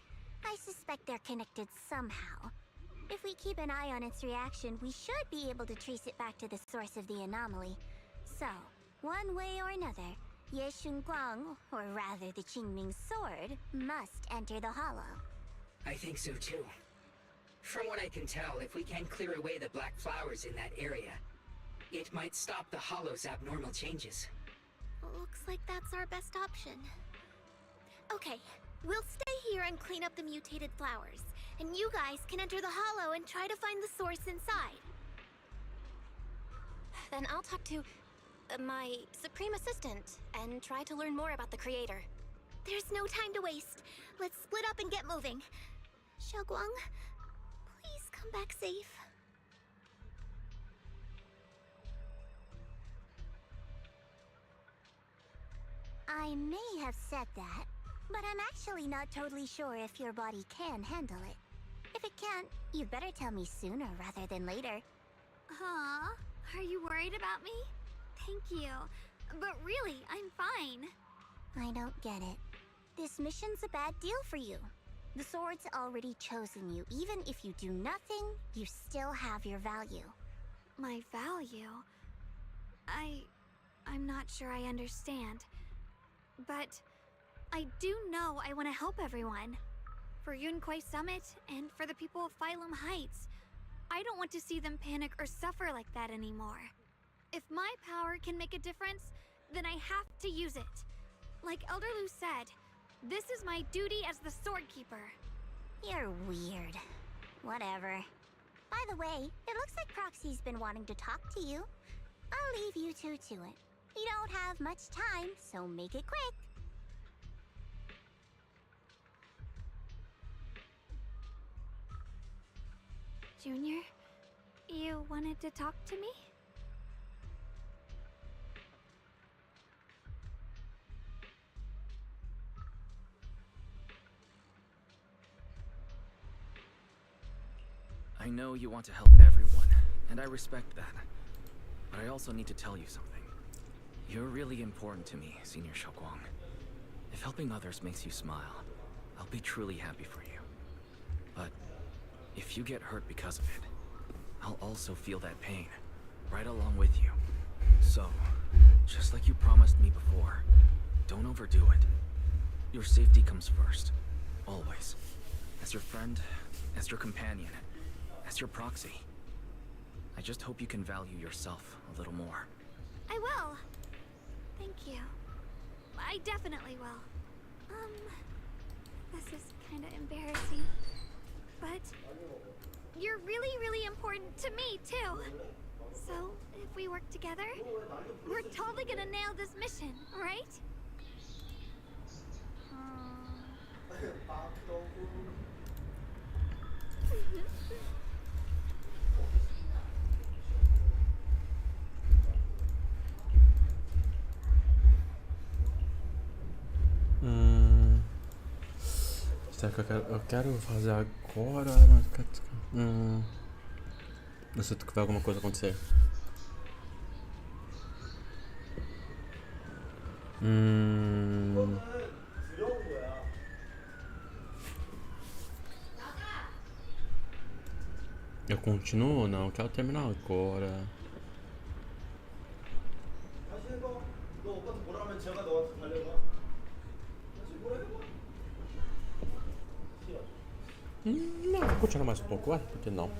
I suspect they're connected somehow. If we keep an eye on its reaction, we should be able to trace it back to the source of the anomaly. So, one way or another, Ye Shengguang, or rather the Qingming sword, must enter the hollow. I think so too. From what I can tell, if we can clear away the black flowers in that area, it might stop the hollow's abnormal changes. Looks like that's our best option. Okay, we'll stay here and clean up the mutated flowers. And you guys can enter the hollow and try to find the source inside. Then I'll talk to my Supreme Assistant and try to learn more about the creator. There's no time to waste. Let's split up and get moving. Xiaoguang, please come back safe. I may have said that, but I'm actually not totally sure if your body can handle it. If it can't, you'd better tell me sooner rather than later. Huh? Are you worried about me? Thank you. But really, I'm fine. I don't get it. This mission's a bad deal for you. The sword's already chosen you. Even if you do nothing, you still have your value. My value? I'm not sure I understand. But I do know I want to help everyone. For Yunquai Summit and for the people of Phylum Heights. I don't want to see them panic or suffer like that anymore. If my power can make a difference, then I have to use it. Like Elder Lu said, this is my duty as the Sword Keeper. You're weird. Whatever. By the way, it looks like Proxy's been wanting to talk to you. I'll leave you two to it. You don't have much time, so make it quick. Junior, you wanted to talk to me? I know you want to help everyone, and I respect that. But I also need to tell you something. You're really important to me, Senior Xiaoguang. If helping others makes you smile, I'll be truly happy for you. But if you get hurt because of it, I'll also feel that pain, right along with you. So, just like you promised me before, don't overdo it. Your safety comes first, always. As your friend, as your companion, as your proxy. I just hope you can value yourself a little more. I will. Thank you. I definitely will. This is kind of embarrassing. But you're really, really important to me, too. So, if we work together, we're totally gonna nail this mission, right? Será que eu quero fazer agora? Eu sinto que vai alguma coisa acontecer. Eu continuo ou não? Eu quero terminar agora. Não, vou continuar mais um pouco, ué, por que não?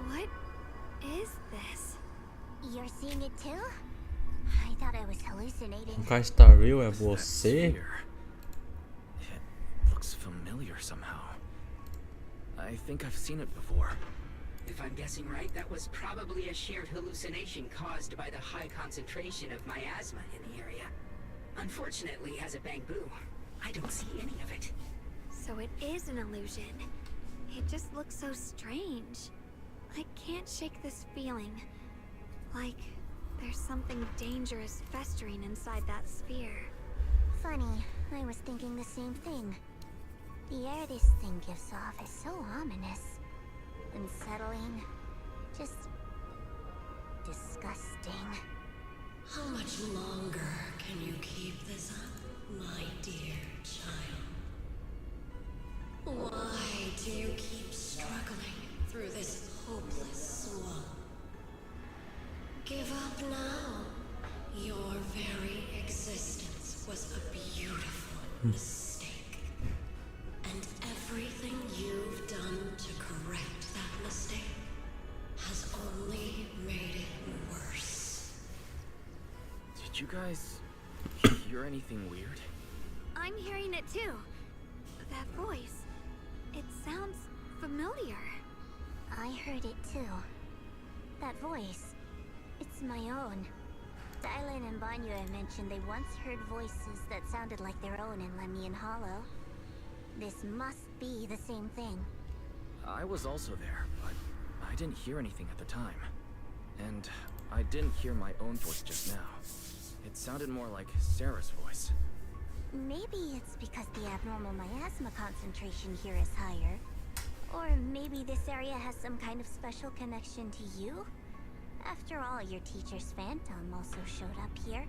What is this? You're seeing it too? I thought I was hallucinating. Quem está real é você? It looks familiar somehow. I think I've seen it before. If I'm guessing right, that was probably a shared hallucination caused by the high concentration of miasma in the area. Unfortunately, as a Bangbu, I don't see any of it. So it is an illusion. It just looks so strange. I can't shake this feeling. Like there's something dangerous festering inside that sphere. Funny, I was thinking the same thing. The air this thing gives off is so ominous. Unsettling. Just disgusting. How much longer can you keep this up, my dear child? Why do you keep struggling through this hopeless swamp? Give up now. Your very existence was a beautiful mistake. And everything you've done to correct that mistake has only made it worse. Did you guys hear anything weird? I'm hearing it too. That voice. It sounds familiar. I heard it too. That voice. It's my own. Dylan and Banyue mentioned they once heard voices that sounded like their own in Lemnian Hollow. This must be the same thing. I was also there, but I didn't hear anything at the time. And I didn't hear my own voice just now. It sounded more like Sarah's voice. Maybe it's because the abnormal miasma concentration here is higher. Or maybe this area has some kind of special connection to you? After all, your teacher's phantom also showed up here.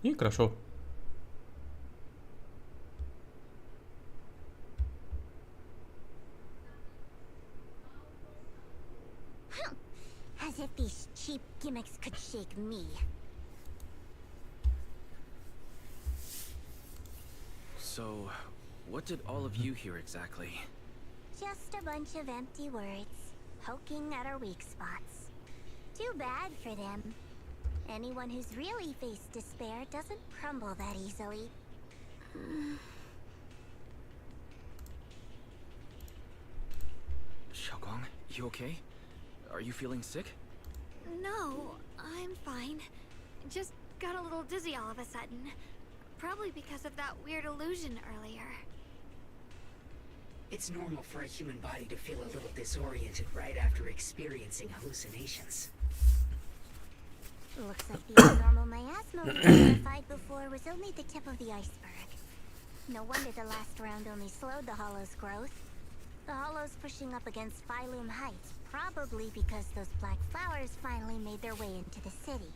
Ih, crashou. As As if these cheap gimmicks could shake me. So, what did all of you hear exactly? Just a bunch of empty words, poking at our weak spots. Too bad for them. Anyone who's really faced despair doesn't crumble that easily. Xiaoguang, you okay? Are you feeling sick? No, I'm fine. Just got a little dizzy all of a sudden. Probably because of that weird illusion earlier. It's normal for a human body to feel a little disoriented right after experiencing hallucinations. Looks like the abnormal miasma we verified before was only the tip of the iceberg. No wonder the last round only slowed the Hollow's growth. The Hollow's pushing up against Phylum Heights, probably because those black flowers finally made their way into the city.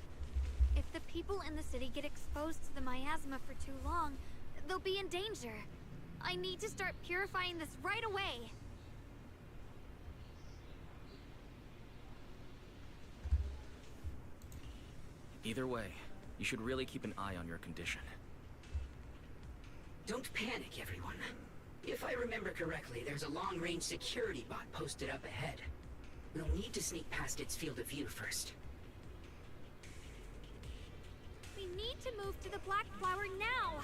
If the people in the city get exposed to the miasma for too long, they'll be in danger. I need to start purifying this right away. Either way, you should really keep an eye on your condition. Don't panic, everyone. If I remember correctly, there's a long-range security bot posted up ahead. We'll need to sneak past its field of view first. We need to move to the black flower now!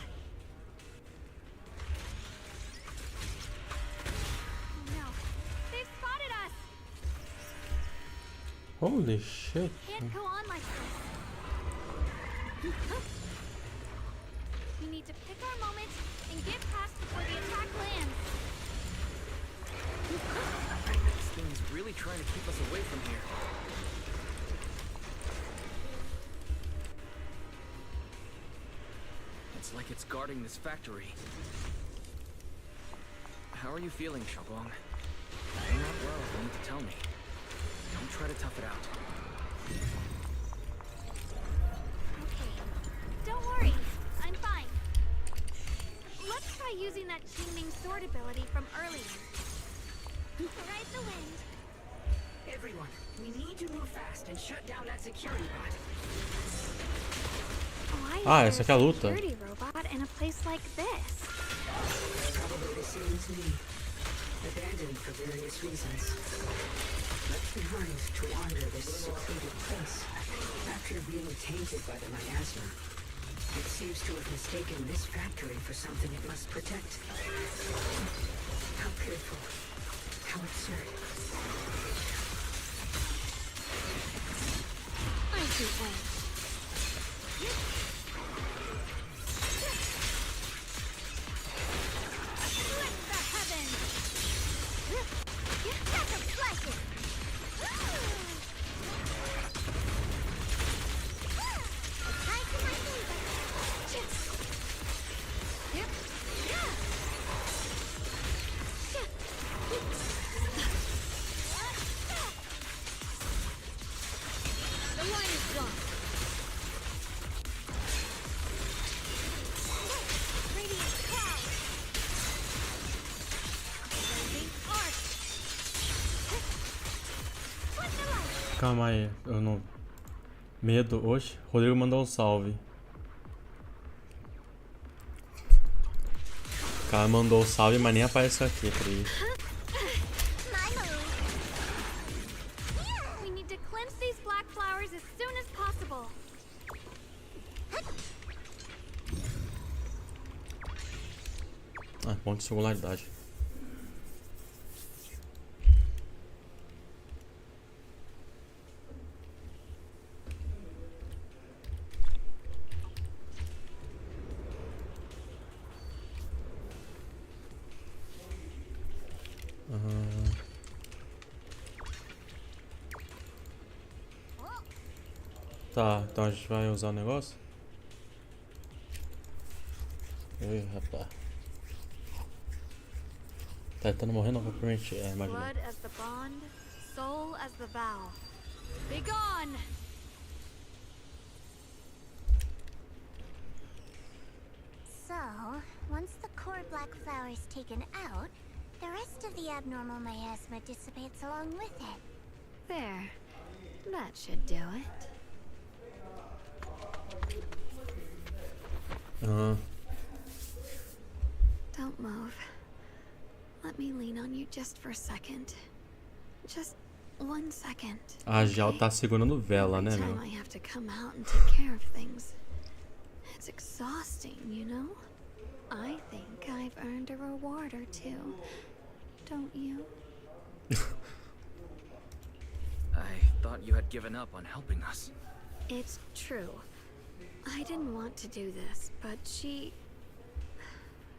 No, they've spotted us! Holy shit. Can't go on like this. We need to pick our moment and get past before the attack lands. This thing's really trying to keep us away from here. It's like it's guarding this factory. How are you feeling, Xiaoguang? If you're not well, you need to tell me. Don't try to tough it out. Okay, don't worry. I'm fine. Let's try using that Qingming sword ability from earlier. Ride the wind. Everyone, we need to move fast and shut down that security bot. Ah, essa aqui é a luta. Security robot in a place like this. Probably the same as me. Abandoned for various reasons. Left behind to wander this secluded place. After being tainted by the miasma, it seems to have mistaken this factory for something it must protect. How pitiful. How absurd. I do edge. Calma aí, eu não... Medo, oxe. Rodrigo mandou um salve. O cara mandou um salve, mas nem apareceu aqui, triste. We need to cleanse these black flowers as soon as possible. Ah, ponto de singularidade. Tá, então a gente vai usar o negócio? Ih, rapaz. Tá tentando morrer novamente, imagina. Blood as the bond, soul as the vow. Be gone! So, once the core black flower is taken out, the rest of the abnormal miasma dissipates along with it. There. That should do it. Don't move. Let me lean on you just for a second. Just 1 second. A Jal tá segurando vela, né, Every meu? time I have to come out and take care of things. It's exhausting, you know? I think I've earned a reward or two. Don't you? I thought you had given up on helping us. It's true. I didn't want to do this, but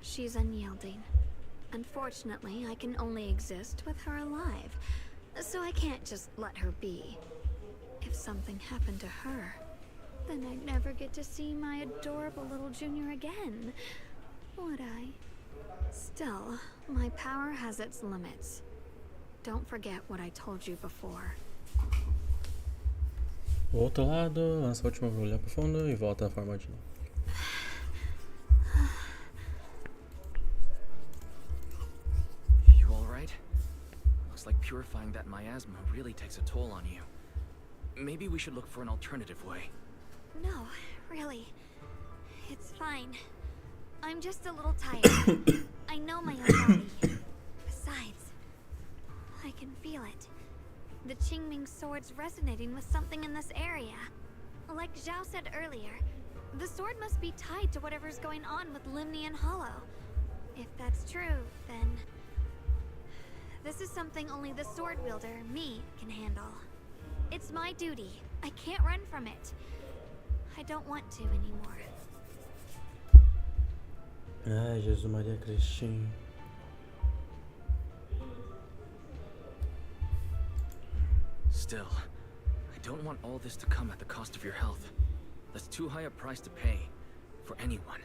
she's unyielding. Unfortunately, I can only exist with her alive, so I can't just let her be. If something happened to her, then I'd never get to see my adorable little junior again, would I? Still, my power has its limits. Don't forget what I told you before. O outro lado, lança a última pra olhar pro fundo e volta à forma de novo. You alright? Looks like purifying that miasma really takes a toll on you. Maybe we should look for an alternative way. No, really. It's fine. I'm just a little tired. I know my own body. Besides, I can feel it. The Qingming sword's resonating with something in this area. Like Zhao said earlier, the sword must be tied to whatever's going on with Limnian Hollow. If that's true, then this is something only the sword wielder, me, can handle. It's my duty. I can't run from it. I don't want to anymore. Ai, Jesus Maria Cristinho. Still, I don't want all this to come at the cost of your health. That's too high a price to pay for anyone.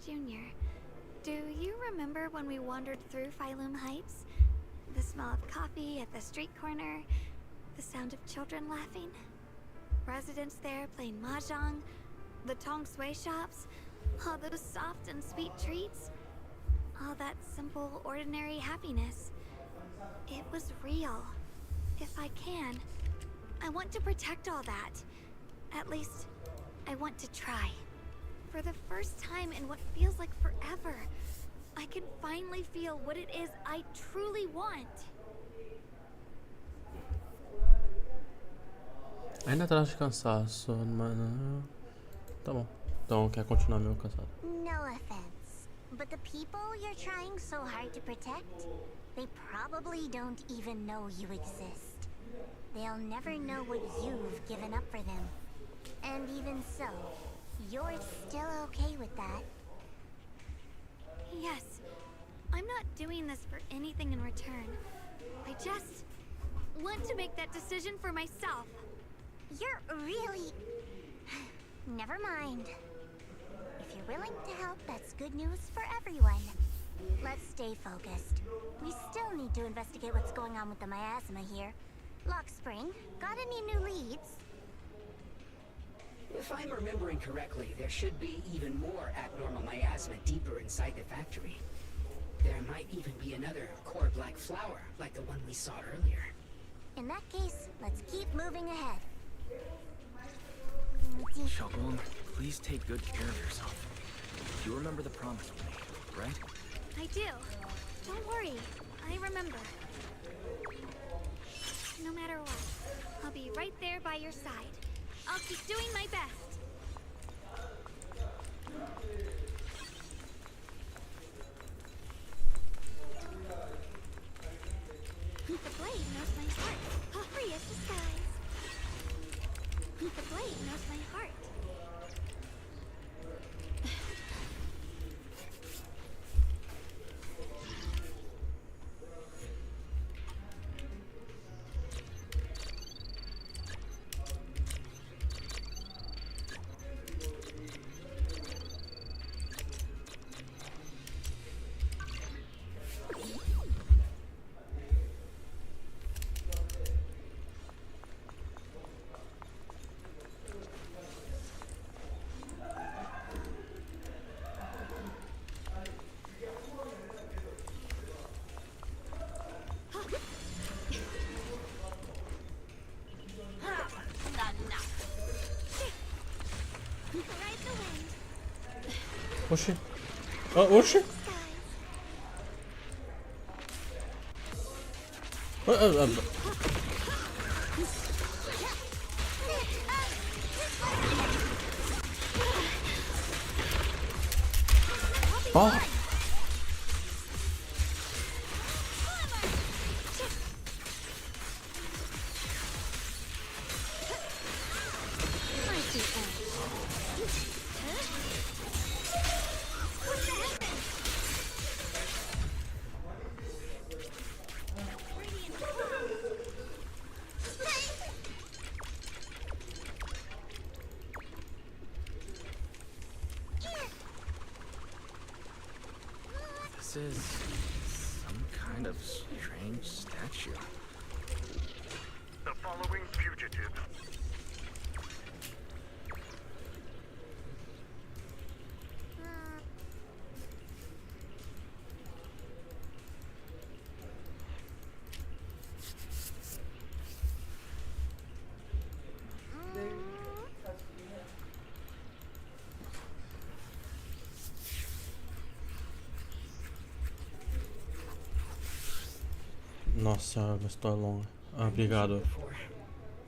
Junior, do you remember when we wandered through Phylum Heights? The smell of coffee at the street corner, the sound of children laughing, residents there playing mahjong, the Tong Sui shops, all those soft and sweet treats, all that simple, ordinary happiness. It was real. If I can, I want to protect all that. At least, I want to try. For the first time in what feels like forever, I can finally feel what it is I truly want. Ainda traz de cansaço, mano. Tá bom. Então quer continuar meu cansado. No offense, but the people you're trying so hard to protect, they probably don't even know you exist. They'll never know what you've given up for them. And even so, you're still okay with that. Yes, I'm not doing this for anything in return. I just want to make that decision for myself. You're really... Never mind. If you're willing to help, that's good news for everyone. Let's stay focused. We still need to investigate what's going on with the miasma here. Lock Spring, got any new leads? If I'm remembering correctly, there should be even more abnormal miasma deeper inside the factory. There might even be another core black flower, like the one we saw earlier. In that case, let's keep moving ahead. Xiaoguang, please take good care of yourself. You remember the promise we made, right? I do. Don't worry, I remember. No matter what, I'll be right there by your side. I'll keep doing my best. The blade knows my heart. Free as the skies. The blade knows my heart. Oxi. Ah, oxi. Oh. This is some kind of strange statue. The following fugitive. Nossa, uma história longa. Ah, obrigado.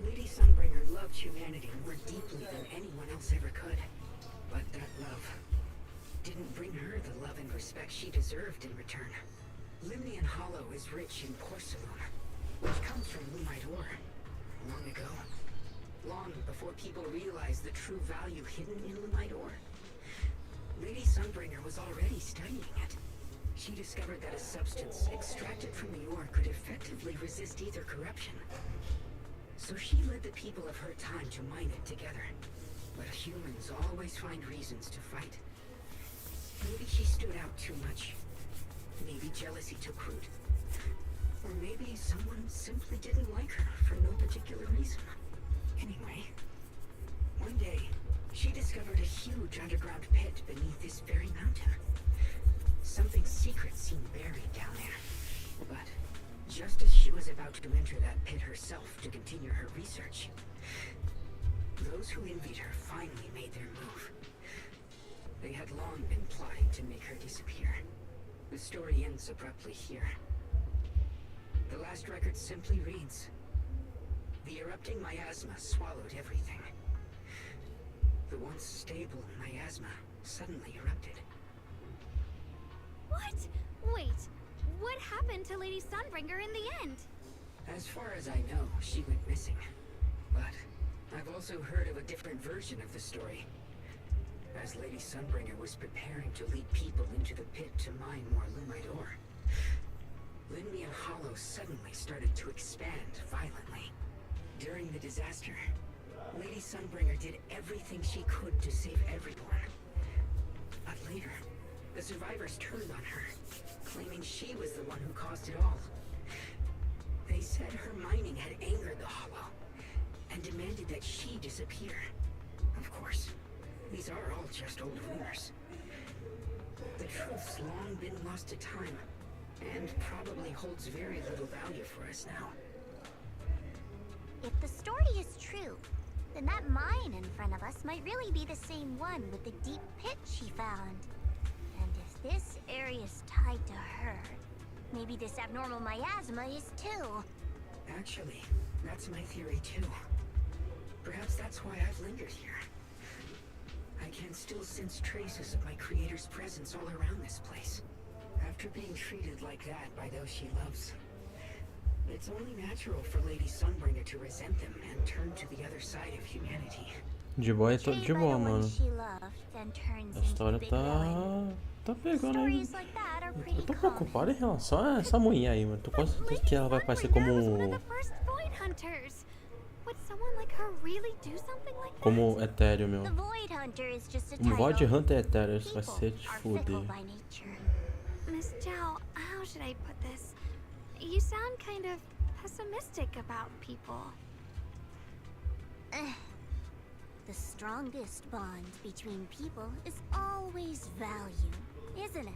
Lady Sunbringer loved humanity more deeply than anyone else ever could. But that love didn't bring her the love and respect she deserved in return. Limnian Hollow is rich in porcelain, which comes from Lumite ore. Long ago, long before people realized the true value hidden in Lumite ore, Lady Sunbringer was already studying it. She discovered that a substance extracted from the ore could effectively resist either corruption. So she led the people of her time to mine it together. But humans always find reasons to fight. Maybe she stood out too much. Maybe jealousy took root. Or maybe someone simply didn't like her for no particular reason. Anyway, one day, she discovered a huge underground pit beneath this very mountain. Something secret seemed buried down there. But just as she was about to enter that pit herself to continue her research, those who envied her finally made their move. They had long been plotting to make her disappear. The story ends abruptly here. The last record simply reads, "The erupting miasma swallowed everything. The once stable miasma suddenly erupted." What? Wait, what happened to Lady Sunbringer in the end? As far as I know, she went missing. But I've also heard of a different version of the story. As Lady Sunbringer was preparing to lead people into the pit to mine more Lumite ore, Limnian Hollow suddenly started to expand violently. During the disaster, Lady Sunbringer did everything she could to save everyone. But later, the survivors turned on her, claiming she was the one who caused it all. They said her mining had angered the Hollow, and demanded that she disappear. Of course, these are all just old rumors. The truth's long been lost to time, and probably holds very little value for us now. If the story is true, then that mine in front of us might really be the same one with the deep pit she found. And if this area is tied to her, maybe this abnormal miasma is too. Actually, that's my theory too. Perhaps that's why I've lingered here. I can still sense traces of my creator's presence all around this place. After being treated like that by those she loves, it's only natural for Lady Sunbringer to resent them and turn to the other side of humanity. De boa, de boa, mano. A história tá pegando aí. Eu tô preocupado em relação a essa mulher aí, mano. Tô quase certeza que ela vai aparecer como etéreo, meu. Um Void Hunter etéreo, isso vai ser de fuder. Miss Zhao, how should I put this? You sound kind of pessimistic about people. The strongest bond between people is always value, isn't it?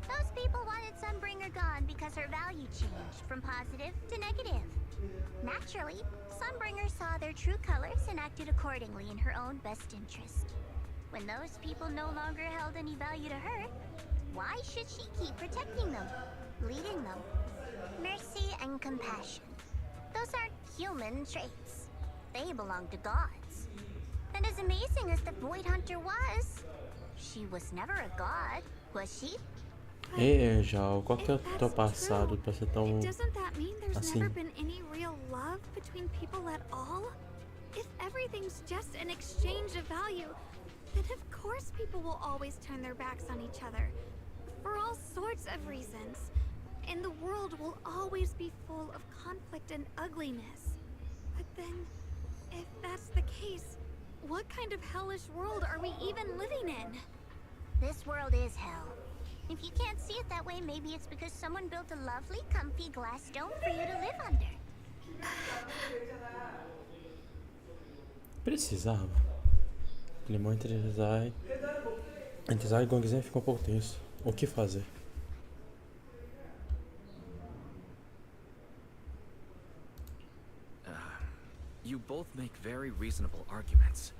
Those people wanted Sunbringer gone because her value changed from positive to negative. Naturally, Sunbringer saw their true colors and acted accordingly in her own best interest. When those people no longer held any value to her, why should she keep protecting them, leading them? Mercy and compassion. Those aren't human traits. They belong to gods. And as amazing as the Void Hunter was, she was never a god, was she? Ei, Jal, qual que é o teu passado pra ser tão Doesn't that mean there's assim? never been any real love between people at all? If everything's just an exchange of value, then of course people will always turn their backs on each other. For all sorts of reasons. And the world will always be full of conflict and ugliness. But then, if that's the case, what kind of hellish world are we even living in? This world is hell. If you can't see it that way, maybe it's because someone built a lovely, comfy glass dome for you to live under. Precisava. Limão entre Zai e Gongzen ficou um pouco tenso. O que fazer? You both make very reasonable arguments.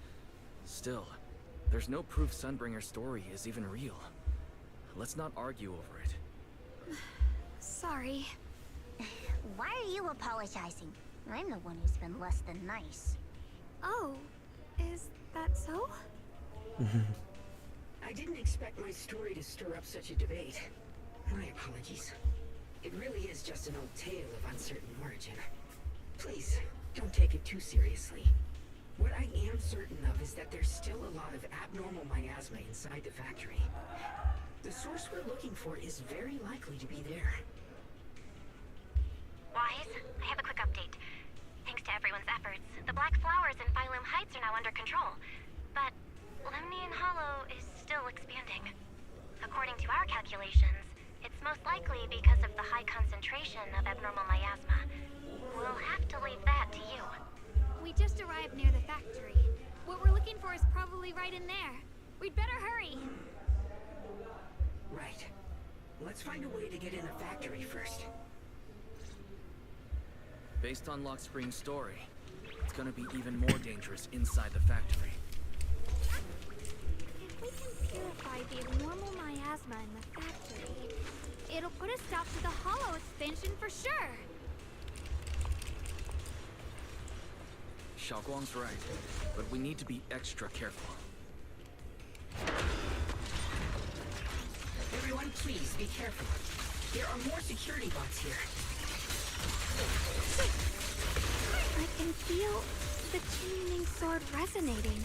Still, there's no proof Sunbringer's story is even real. Let's not argue over it. Sorry. Why are you apologizing? I'm the one who's been less than nice. Oh, is that so? I didn't expect my story to stir up such a debate. My apologies. It really is just an old tale of uncertain origin. Please, don't take it too seriously. What I am certain of is that there's still a lot of abnormal miasma inside the factory. The source we're looking for is very likely to be there. Wise, I have a quick update. Thanks to everyone's efforts, the Black Flowers in Phylum Heights are now under control. But Lemnian Hollow is still expanding. According to our calculations, it's most likely because of the high concentration of abnormal miasma. We'll have to leave that to you. We just arrived near the factory. What we're looking for is probably right in there. We'd better hurry. Right. Let's find a way to get in the factory first. Based on Lock Spring's story, it's gonna be even more dangerous inside the factory. If we can purify the abnormal miasma in the factory, it'll put a stop to the Hollow expansion for sure. Xiaoguang's right, but we need to be extra careful. Everyone, please be careful. There are more security bots here. I can feel the chaining sword resonating.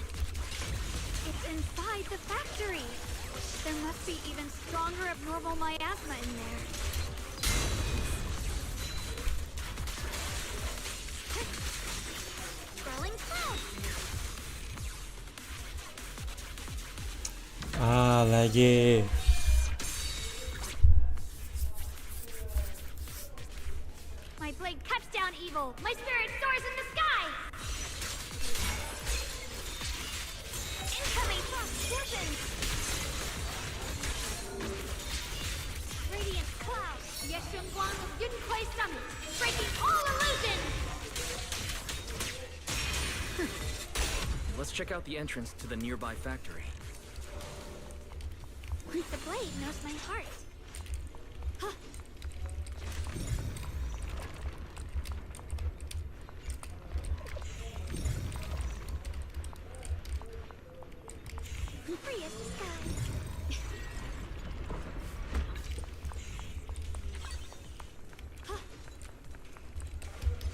It's inside the factory. There must be even stronger abnormal miasma in there. Growing close. Ah, laggy. My blade cuts down evil. My spirit soars in the sky. Incoming frost Radiant cloud. Yeshunguang of Yunquai Summit. Breaking all illusions. Let's check out the entrance to the nearby factory. The blade knows my heart. Huh. Free as the sky.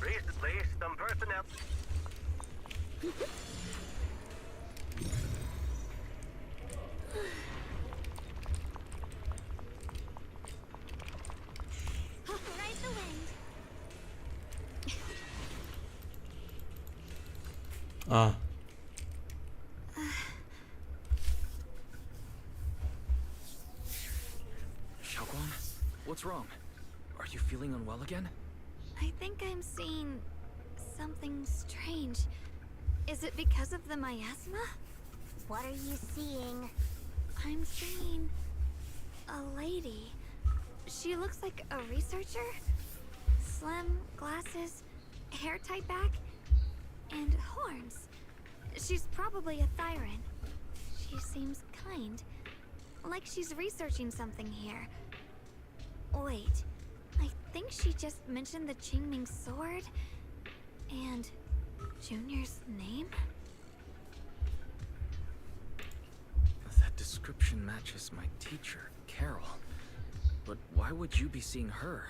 Recently, some personnel... Ride the wind. Ah. Xiaoguang, what's wrong? Are you feeling unwell again? I think I'm seeing something strange. Is it because of the miasma? What are you seeing? I'm seeing a lady. She looks like a researcher. Slim, glasses, hair tied back, and horns. She's probably a Thyran. She seems kind. Like she's researching something here. Wait, I think she just mentioned the Qingming sword and Junior's name? That description matches my teacher, Carol. But why would you be seeing her?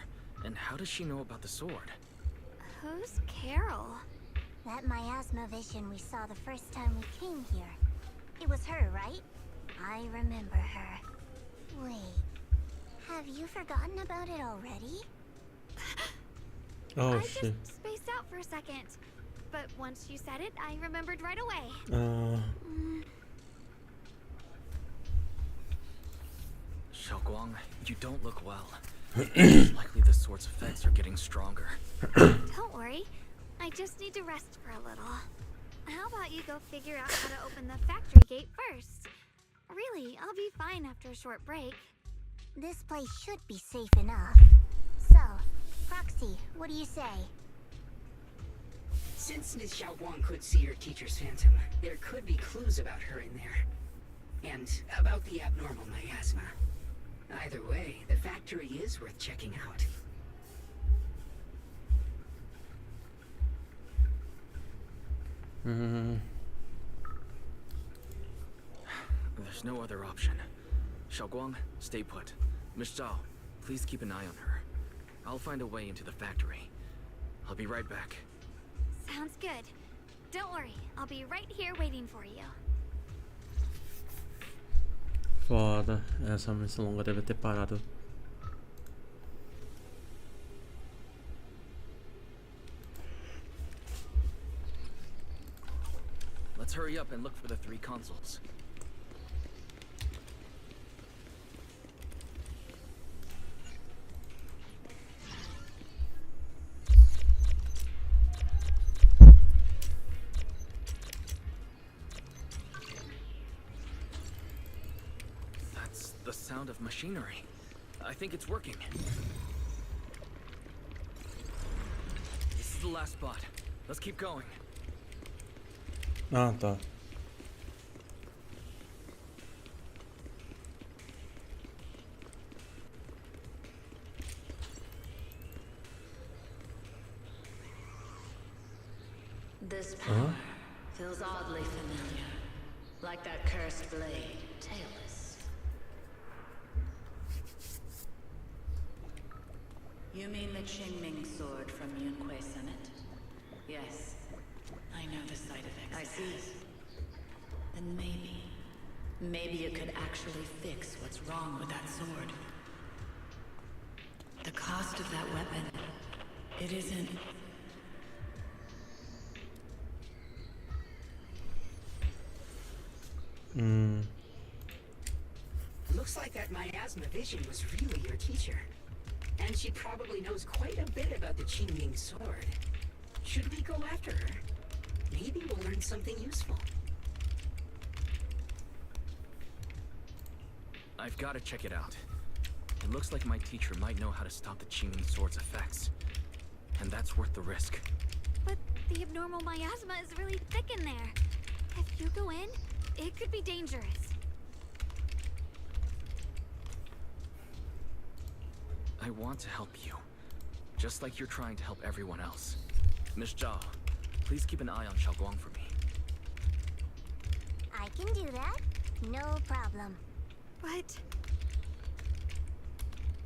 And how does she know about the sword? Who's Carol? That miasma vision we saw the first time we came here. It was her, right? I remember her. Wait, have you forgotten about it already? Oh I shit. just spaced out for a second. But once you said it, I remembered right away. Xiaoguang, you don't look well. It's likely the sword's effects are getting stronger. Don't worry. I just need to rest for a little. How about you go figure out how to open the factory gate first? Really, I'll be fine after a short break. This place should be safe enough. So, Proxy, what do you say? Since Ms. Xiaoguang could see her teacher's phantom, there could be clues about her in there. And about the abnormal miasma. Either way, the factory is worth checking out. There's no other option. Xiaoguang, stay put. Miss Zhao, please keep an eye on her. I'll find a way into the factory. I'll be right back. Sounds good. Don't worry, I'll be right here waiting for you. Foda, essa missão longa deve ter parado. Let's hurry up and look for the 3 consoles. That's the sound of machinery. I think it's working. This is the last spot. Let's keep going. Ah, tá. This power feels oddly familiar, like that cursed blade, tailless. You mean the Qingming sword from Yunque Summit? Yes, I know the side effects. I see. Then maybe you could actually fix what's wrong with that sword. The cost of that weapon, it isn't... Looks like that miasma vision was really your teacher. And she probably knows quite a bit about the Qingming sword. Should we go after her? Maybe we'll learn something useful. I've got to check it out. It looks like my teacher might know how to stop the Qingming sword's effects. And that's worth the risk. But the abnormal miasma is really thick in there. If you go in, it could be dangerous. I want to help you. Just like you're trying to help everyone else. Miss Zhao, please keep an eye on Xiaoguang for me. I can do that. No problem. But...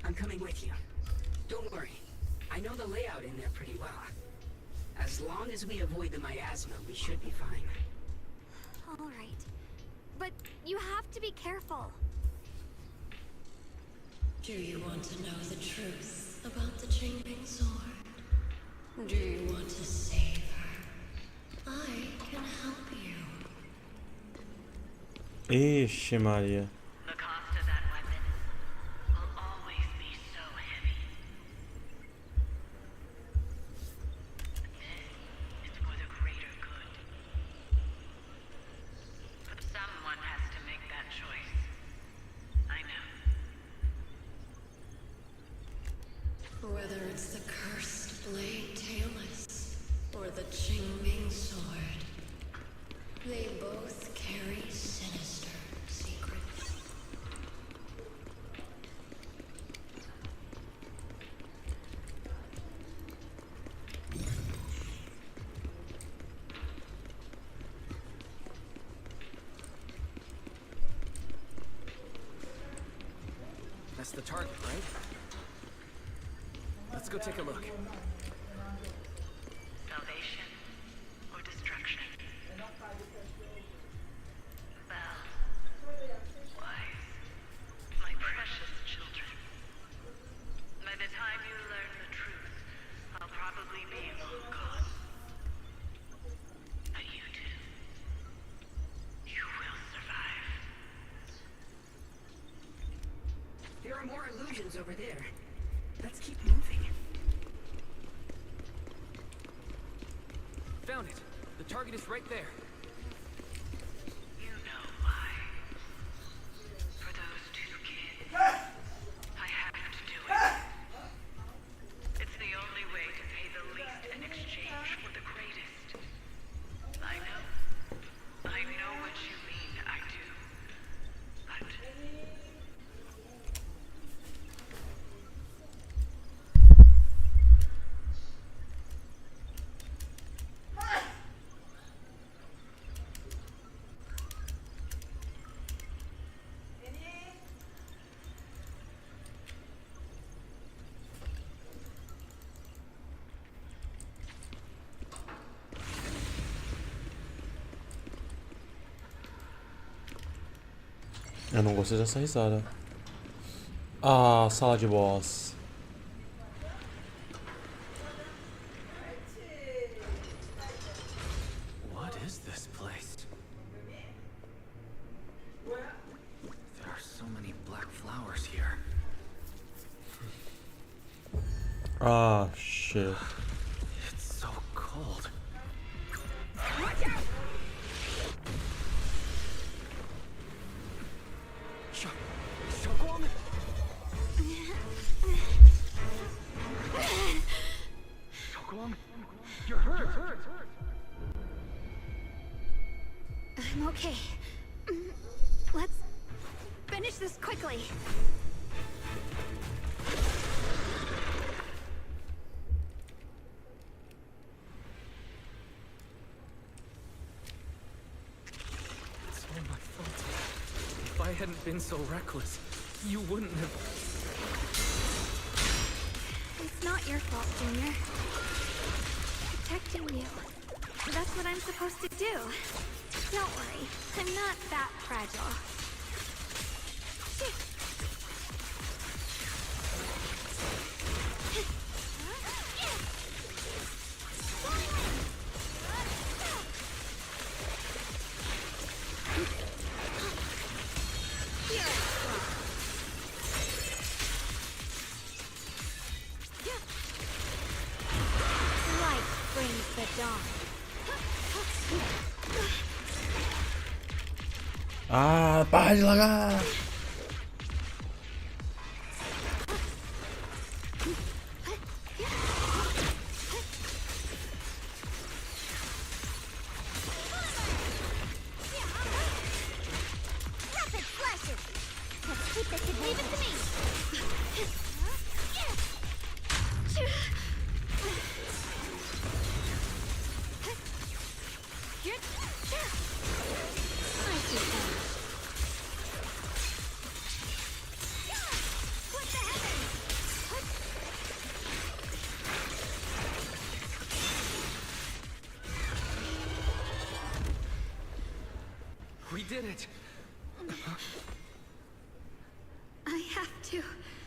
I'm coming with you. Don't worry. I know the layout in there pretty well. As long as we avoid the miasma, we should be fine. All right. But you have to be careful. Do you want to know the truth about the Qingming sword? Do you want to save her? I can help you. Ixi, Maria. The cost of that weapon will always be so heavy. This is for the greater good. But someone has to make that choice. I know. Whether it's the cursed blade tailless or the Qingming sword, they both carry sinister That's the target, right? Let's go take a look. Salvation or destruction? Bell, wise, my precious children. By the time you learn the truth, I'll probably be long gone. But you two, you will survive. There are more illusions over there. Let's keep moving. Found it. The target is right there. You know why. For those two kids, I have to do it. It's the only way to pay the least in exchange for the greatest. I know what you mean, I do. But Eu não gostei dessa risada. Ah, sala de boss. What is this place? There are so many black flowers here. Ah, shit. It's so cold. Watch out! You're hurt. I'm okay. Let's finish this quickly. It's all my fault. If I hadn't been so reckless, you wouldn't have... It's not your fault, Junior. Protecting you. That's what I'm supposed to do. Don't worry, I'm not that fragile. Light brings the dawn. Ah, para de lagar! Rapid flashes! Let's keep this and leave it to me! We did it! I have to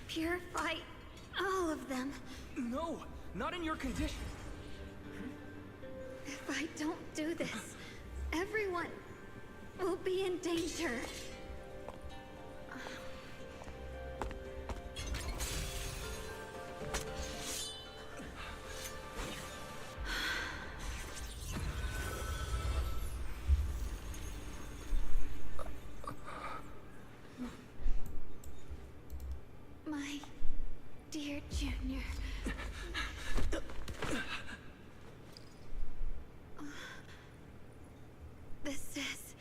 purify all of them. No! Not in your condition! If I don't do this, everyone will be in danger. My dear Junior. This is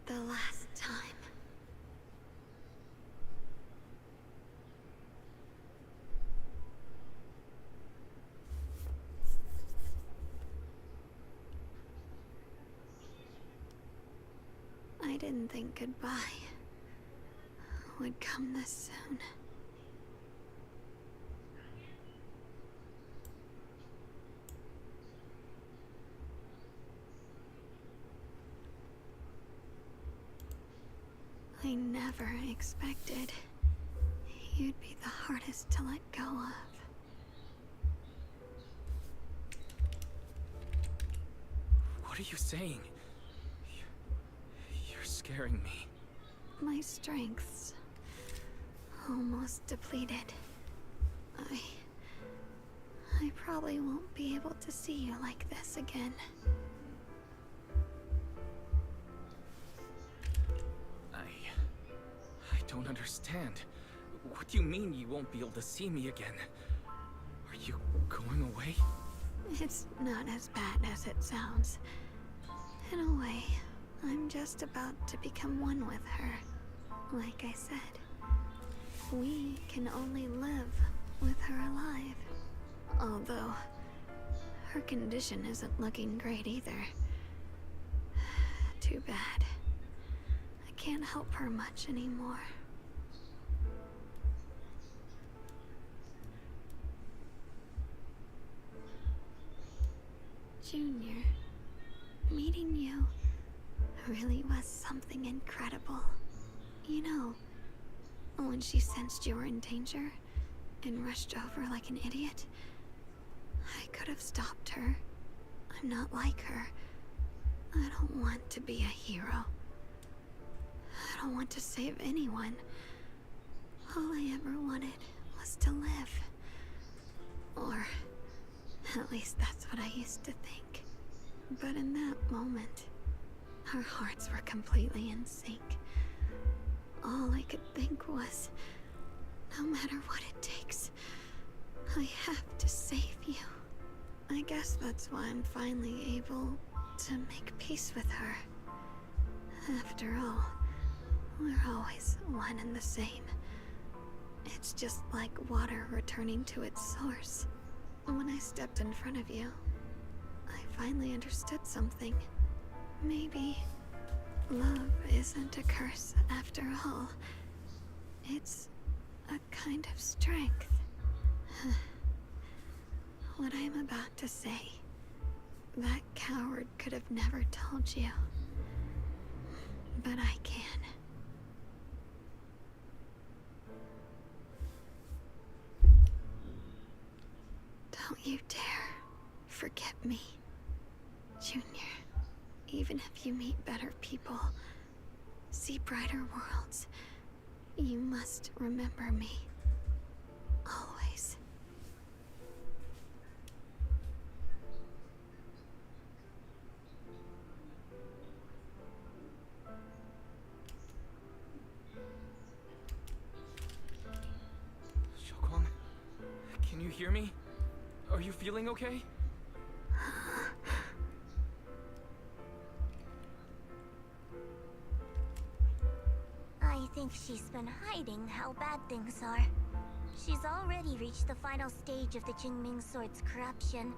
the last time. I didn't think goodbye would come this soon. I never expected you'd be the hardest to let go of. What are you saying? You're scaring me. My strength's almost depleted. I probably won't be able to see you like this again. I don't understand. What do you mean you won't be able to see me again? Are you going away? It's not as bad as it sounds. In a way, I'm just about to become one with her. Like I said, we can only live with her alive. Although, her condition isn't looking great either. Too bad. I can't help her much anymore. Junior, meeting you really was something incredible. You know, when she sensed you were in danger and rushed over like an idiot, I could have stopped her. I'm not like her. I don't want to be a hero. I don't want to save anyone. All I ever wanted was to live. Or at least that's what I used to think. But in that moment, our hearts were completely in sync. All I could think was, no matter what it takes, I have to save you. I guess that's why I'm finally able to make peace with her. After all, we're always one and the same. It's just like water returning to its source. When I stepped in front of you, I finally understood something. Maybe love isn't a curse after all. It's a kind of strength. What I'm about to say, that coward could have never told you. But I can. Don't you dare forget me, Junior. Even if you meet better people, see brighter worlds, you must remember me. Always. Xiaoguang, can you hear me? Are you feeling okay? I think she's been hiding how bad things are. She's already reached the final stage of the Jingming Sword's corruption.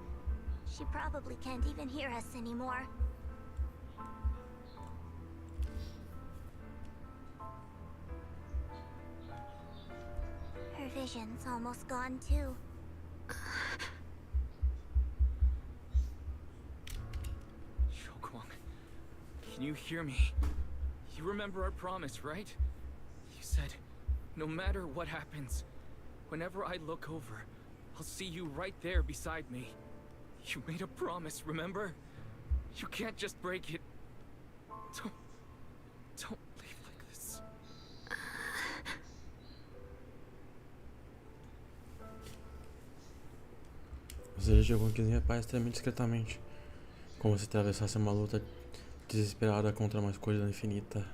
She probably can't even hear us anymore. Her vision's almost gone too. Xiaoguang, can you hear me? You remember our promise, right? You said, no matter what happens, whenever I look over, I'll see you right there beside me. You made a promise, remember? You can't just break it. Don't leave like this. Você dirigiu com 15 paz extremamente discretamente, como se atravessasse uma luta desesperada contra uma escuridão infinita.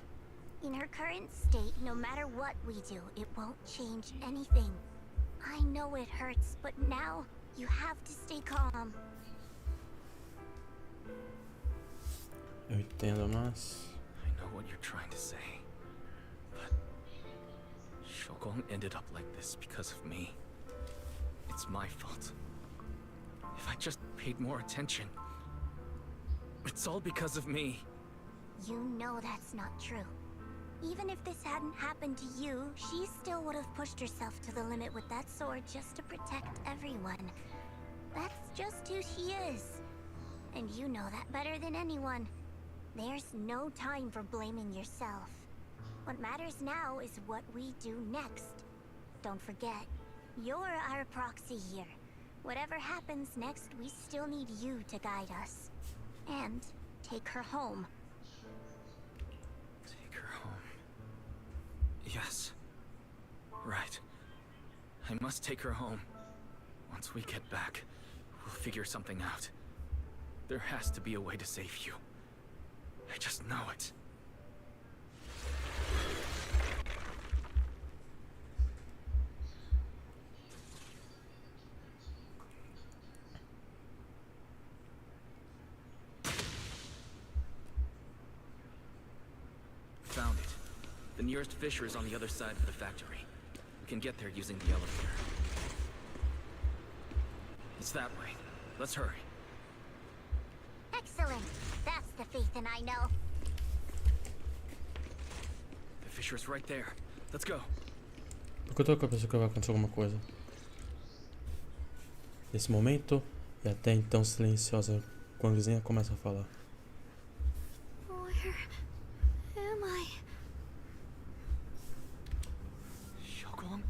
In her current state, no matter what we do, it won't change anything. I know it hurts, but now you have to stay calm. Eu entendo, mas... I know what you're trying to say, but Xiaoguang ended up like this because of me. It's my fault. If I just paid more attention, it's all because of me. You know that's not true. Even if this hadn't happened to you, she still would have pushed herself to the limit with that sword just to protect everyone. That's just who she is. And you know that better than anyone. There's no time for blaming yourself. What matters now is what we do next. Don't forget, you're our proxy here. Whatever happens next, we still need you to guide us. And take her home. Take her home. Yes. Right. I must take her home. Once we get back, we'll figure something out. There has to be a way to save you. I just know it. Found it. The nearest fissure is on the other side of the factory. We can get there using the elevator. It's that way. Let's hurry. Excellent. That's the Phaethon I know. The fissure's right there. Let's go. Porque eu tô com a pessoa que vai acontecer alguma coisa. Nesse momento, e até então silenciosa, quando a vizinha começa a falar. Where am I? Xiaoguang?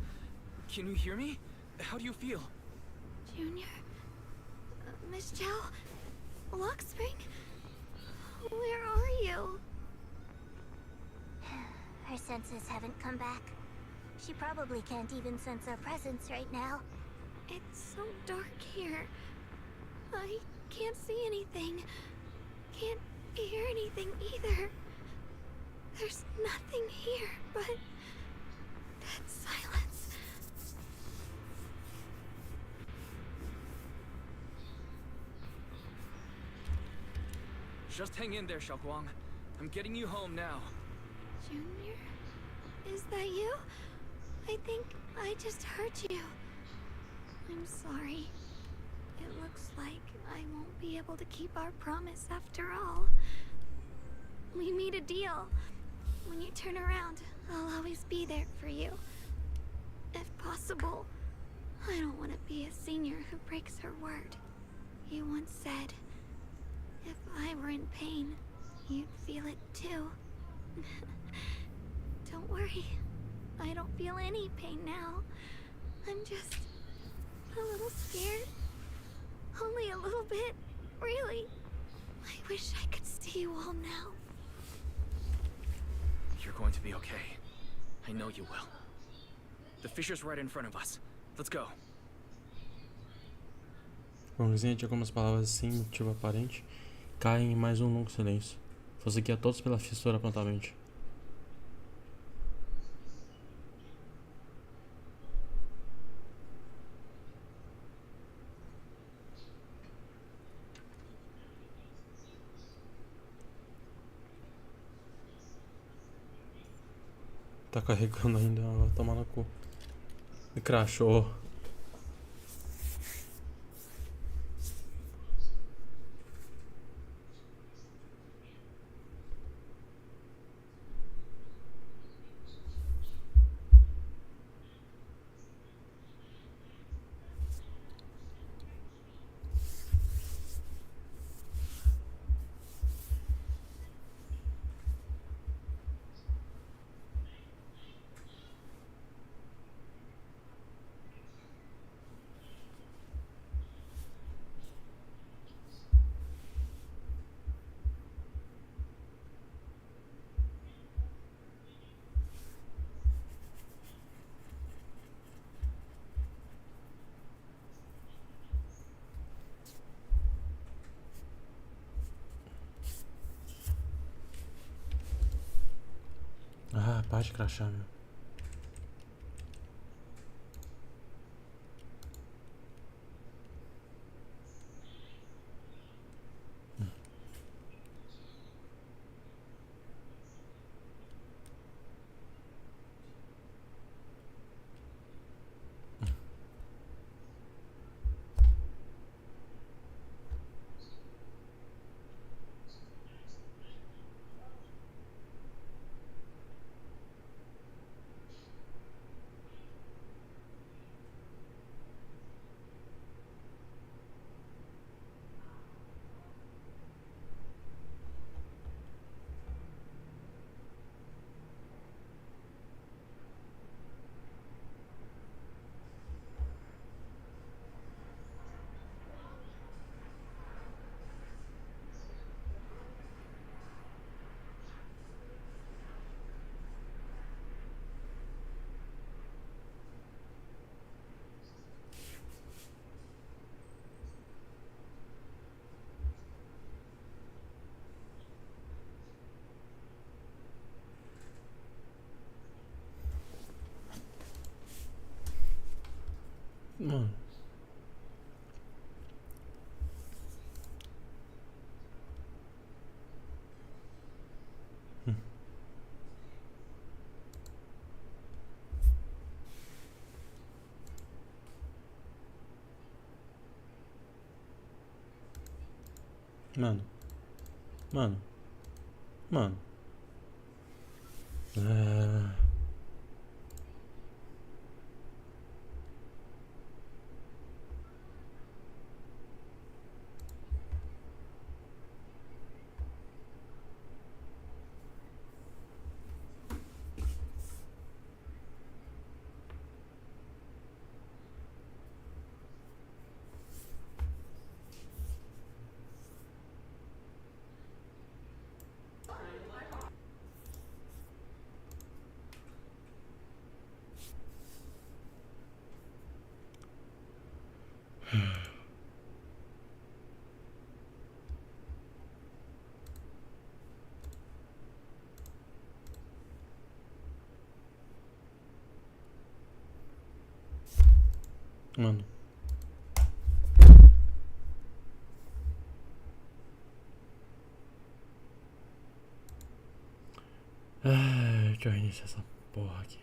Can you hear me? How do you feel? Junior? Miss Chow? Lockspring? Where are you? Her senses haven't come back. She probably can't even sense our presence right now. It's so dark here. I can't see anything. Can't hear anything either. There's nothing here but that silence. Just hang in there, Xiaoguang. I'm getting you home now. Junior? Is that you? I think I just heard you. I'm sorry. It looks like I won't be able to keep our promise after all. We made a deal. When you turn around, I'll always be there for you. If possible, I don't want to be a senior who breaks her word. You once said, if I were in pain, you'd feel it too. Don't worry. I don't feel any pain now. I'm just a little scared. Only a little bit, really. I wish I could see you all now. You're going to be okay. I know you will. The fissure's right in front of us. Let's go. O vizinha de algumas palavras sem motivo aparente caem em mais um longo silêncio. Vou seguir a todos pela fissura prontamente. Tá carregando ainda, vai tomar no cu. Me crashou. Ah, para de crachar, meu. Mano. Mano. Mano. Mano. Mano. Deixa eu reiniciar essa porra aqui.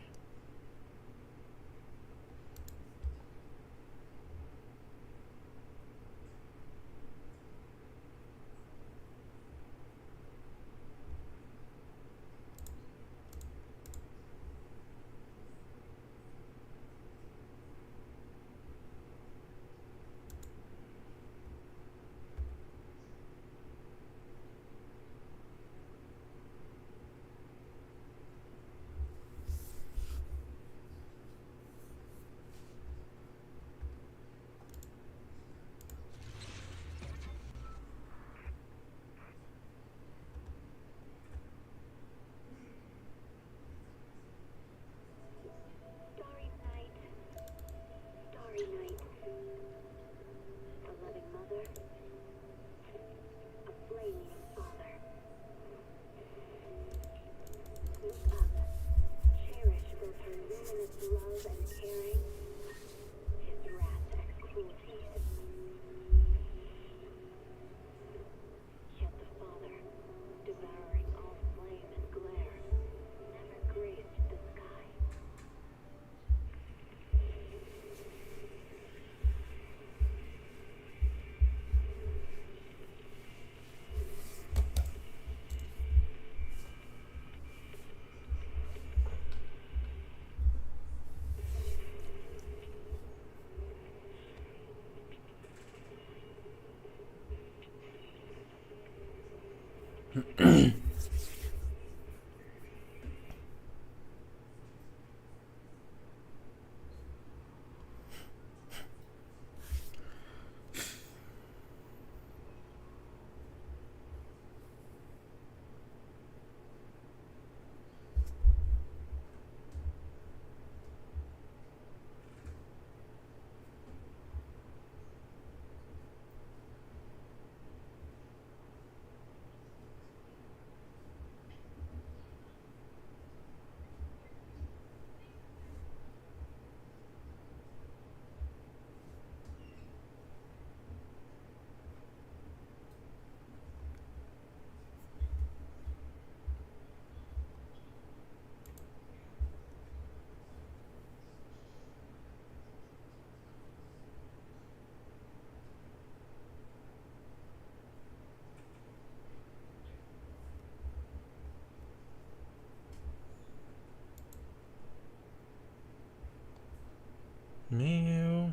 Meu.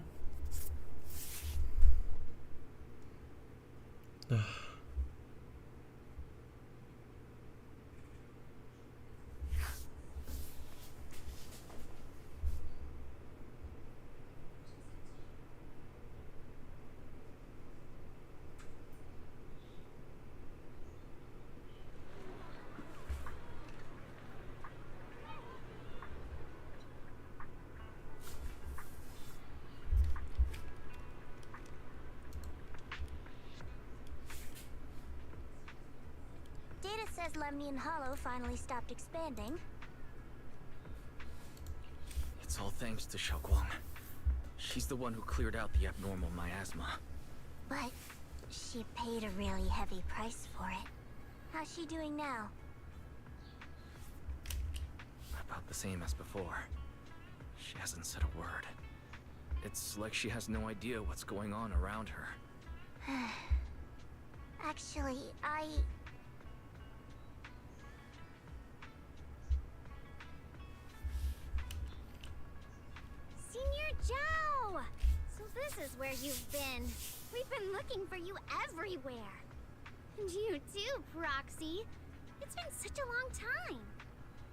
Data says Lemnian Hollow finally stopped expanding. It's all thanks to Xiaoguang. She He's the one who cleared out the abnormal miasma. But she paid a really heavy price for it. How's she doing now? About the same as before. She hasn't said a word. It's like she has no idea what's going on around her. Actually, Senior Joe! So this is where you've been. We've been looking for you everywhere. And you too, Proxy. It's been such a long time.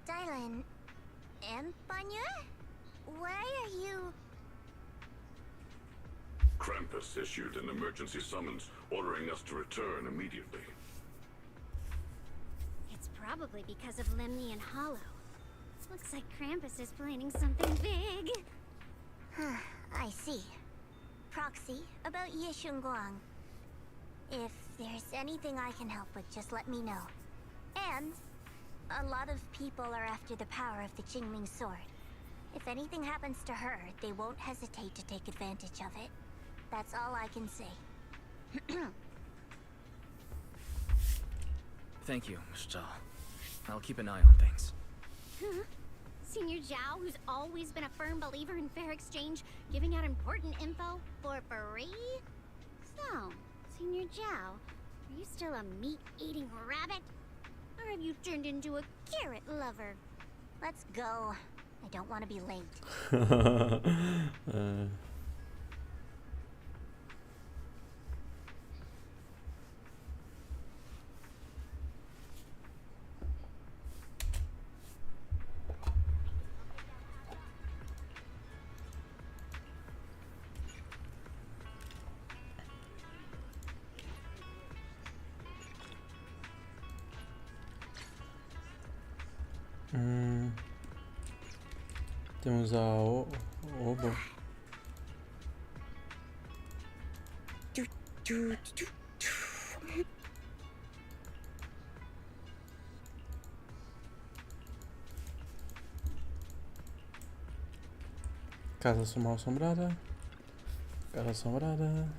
Dylan and Banya? Why are you... Krampus issued an emergency summons ordering us to return immediately. It's probably because of Lemnian Hollow. Looks like Krampus is planning something big. I see. Proxy, about Ye Shunguang. If there's anything I can help with, just let me know. And a lot of people are after the power of the Qingming sword. If anything happens to her, they won't hesitate to take advantage of it. That's all I can say. Thank you, Miss Zhao. I'll keep an eye on things. Huh? Senior Zhao, who's always been a firm believer in fair exchange, giving out important info for free? So, Senior Zhao, are you still a meat-eating rabbit? Or have you turned into a carrot lover? Let's go. I don't want to be late. Temos a Obo. Casa mal assombrada. Casa assombrada.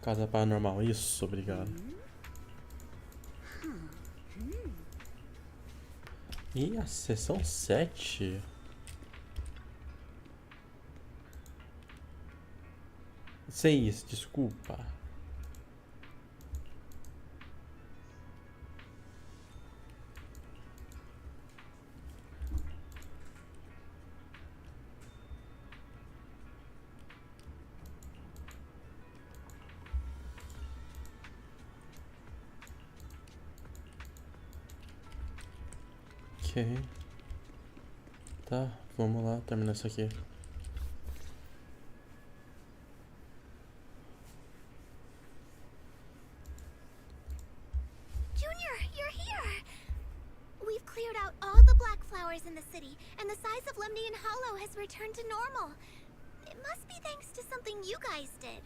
Casa paranormal. Isso, obrigado. E a sessão 7. Seis, desculpa. Ok. Tá, vamos lá terminar isso aqui. Junior, you're here! We've cleared out all the black flowers in the city, and the size of Lemnian Hollow has returned to normal. It must be thanks to something you guys did.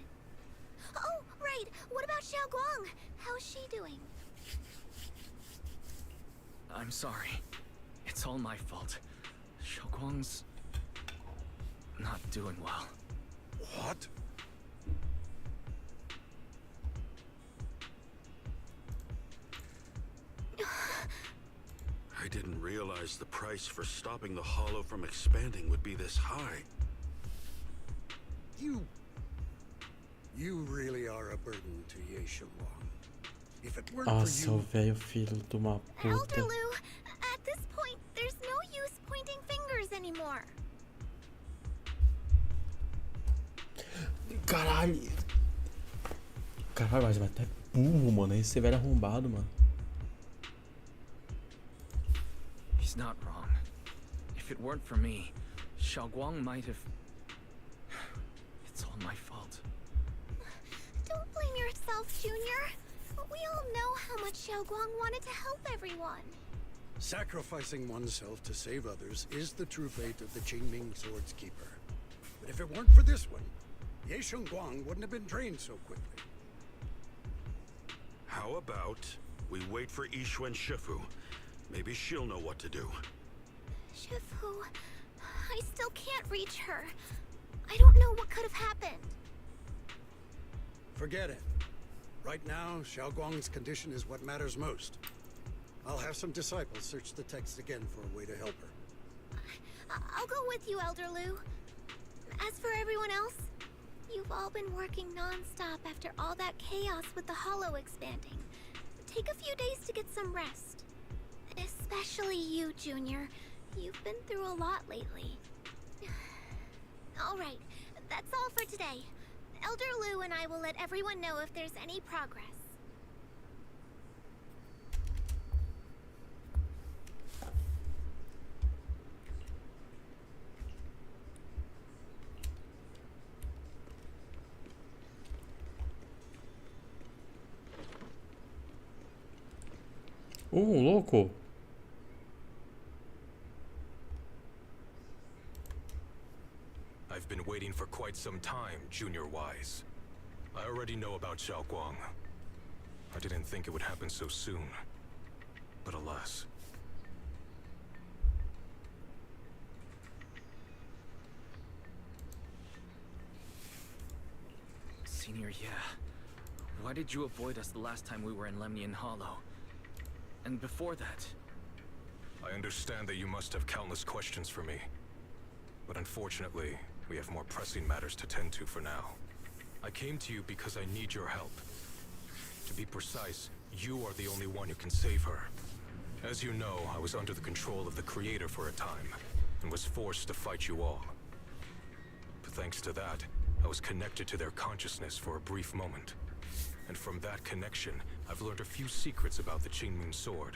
Oh, right. What about Xiaoguang? How's she doing? I'm sorry. It's all my fault. Xiaoguang's not doing well. What? I didn't realize the price for stopping the Hollow from expanding would be this high. You really are a burden to Ye Shunguang. If it weren't Nossa, for o you... velho filho de uma puta. Elder Lu, at this point, there's no use pointing fingers anymore. Caralho. Caralho, mas vai até burro, mano. Esse velho arrombado, mano. He's not wrong. If it weren't for me, Xiaoguang might have... It's all my fault. Don't blame yourself, Junior. We all know how much Xiaoguang wanted to help everyone. Sacrificing oneself to save others is the true fate of the Qingming Sword's Keeper. But if it weren't for this one, Ye Shunguang wouldn't have been trained so quickly. How about we wait for Yixuan Shifu? Maybe she'll know what to do. Shifu, I still can't reach her. I don't know what could have happened. Forget it. Right now, Xiaoguang's condition is what matters most. I'll have some disciples search the text again for a way to help her. I'll go with you, Elder Lu. As for everyone else, you've all been working non-stop after all that chaos with the Hollow expanding. Take a few days to get some rest. Especially you, Junior. You've been through a lot lately. Alright, that's all for today. Elder Lu and I will let everyone know if there's any progress. Louco! I've been waiting for quite some time, Junior Wise. I already know about Xiaoguang. I didn't think it would happen so soon. But alas. Senior, yeah. Why did you avoid us the last time we were in Lemnian Hollow? And before that? I understand that you must have countless questions for me. But unfortunately, we have more pressing matters to tend to for now. I came to you because I need your help. To be precise, you are the only one who can save her. As you know, I was under the control of the Creator for a time, and was forced to fight you all. But thanks to that, I was connected to their consciousness for a brief moment. And from that connection, I've learned a few secrets about the Qingming Sword,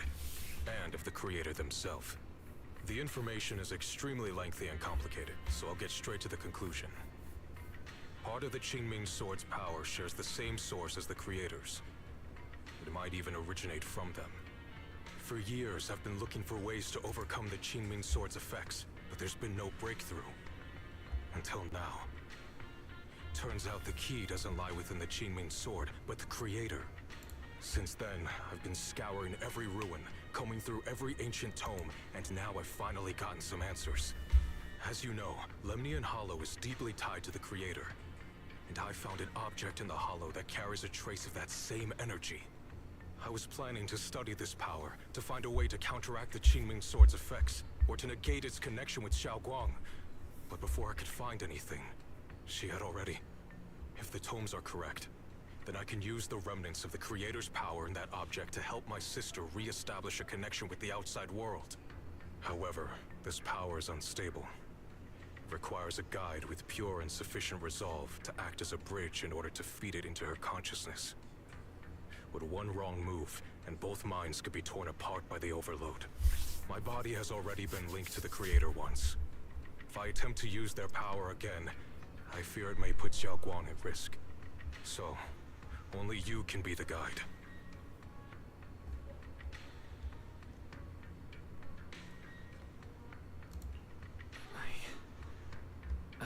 and of the Creator themselves. The information is extremely lengthy and complicated, so I'll get straight to the conclusion. Part of the Qingming Sword's power shares the same source as the Creator's. It might even originate from them. For years, I've been looking for ways to overcome the Qingming Sword's effects, but there's been no breakthrough. Until now. Turns out the key doesn't lie within the Qingming Sword, but the Creator. Since then, I've been scouring every ruin, combing through every ancient tome, and now I've finally gotten some answers. As you know, Lemnian Hollow is deeply tied to the Creator. And I found an object in the Hollow that carries a trace of that same energy. I was planning to study this power, to find a way to counteract the Qingming Sword's effects, or to negate its connection with Xiaoguang. But before I could find anything, she had already. If the tomes are correct, then I can use the remnants of the Creator's power in that object to help my sister re-establish a connection with the outside world. However, this power is unstable. It requires a guide with pure and sufficient resolve to act as a bridge in order to feed it into her consciousness. With one wrong move, and both minds could be torn apart by the overload. My body has already been linked to the Creator once. If I attempt to use their power again, I fear it may put Xiaoguang at risk. So, only you can be the guide.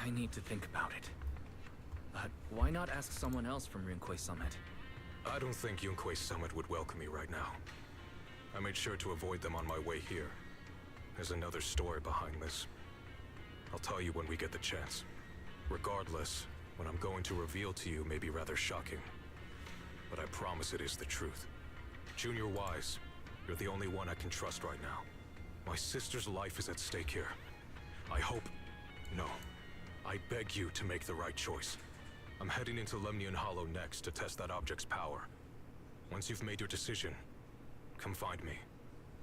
I need to think about it. But why not ask someone else from Yunque Summit? I don't think Yunque Summit would welcome me right now. I made sure to avoid them on my way here. There's another story behind this. I'll tell you when we get the chance. Regardless, what I'm going to reveal to you may be rather shocking. But I promise it is the truth. Junior Wise, you're the only one I can trust right now. My sister's life is at stake here. I hope... No. I beg you to make the right choice. I'm heading into Lemnian Hollow next to test that object's power. Once you've made your decision, come find me.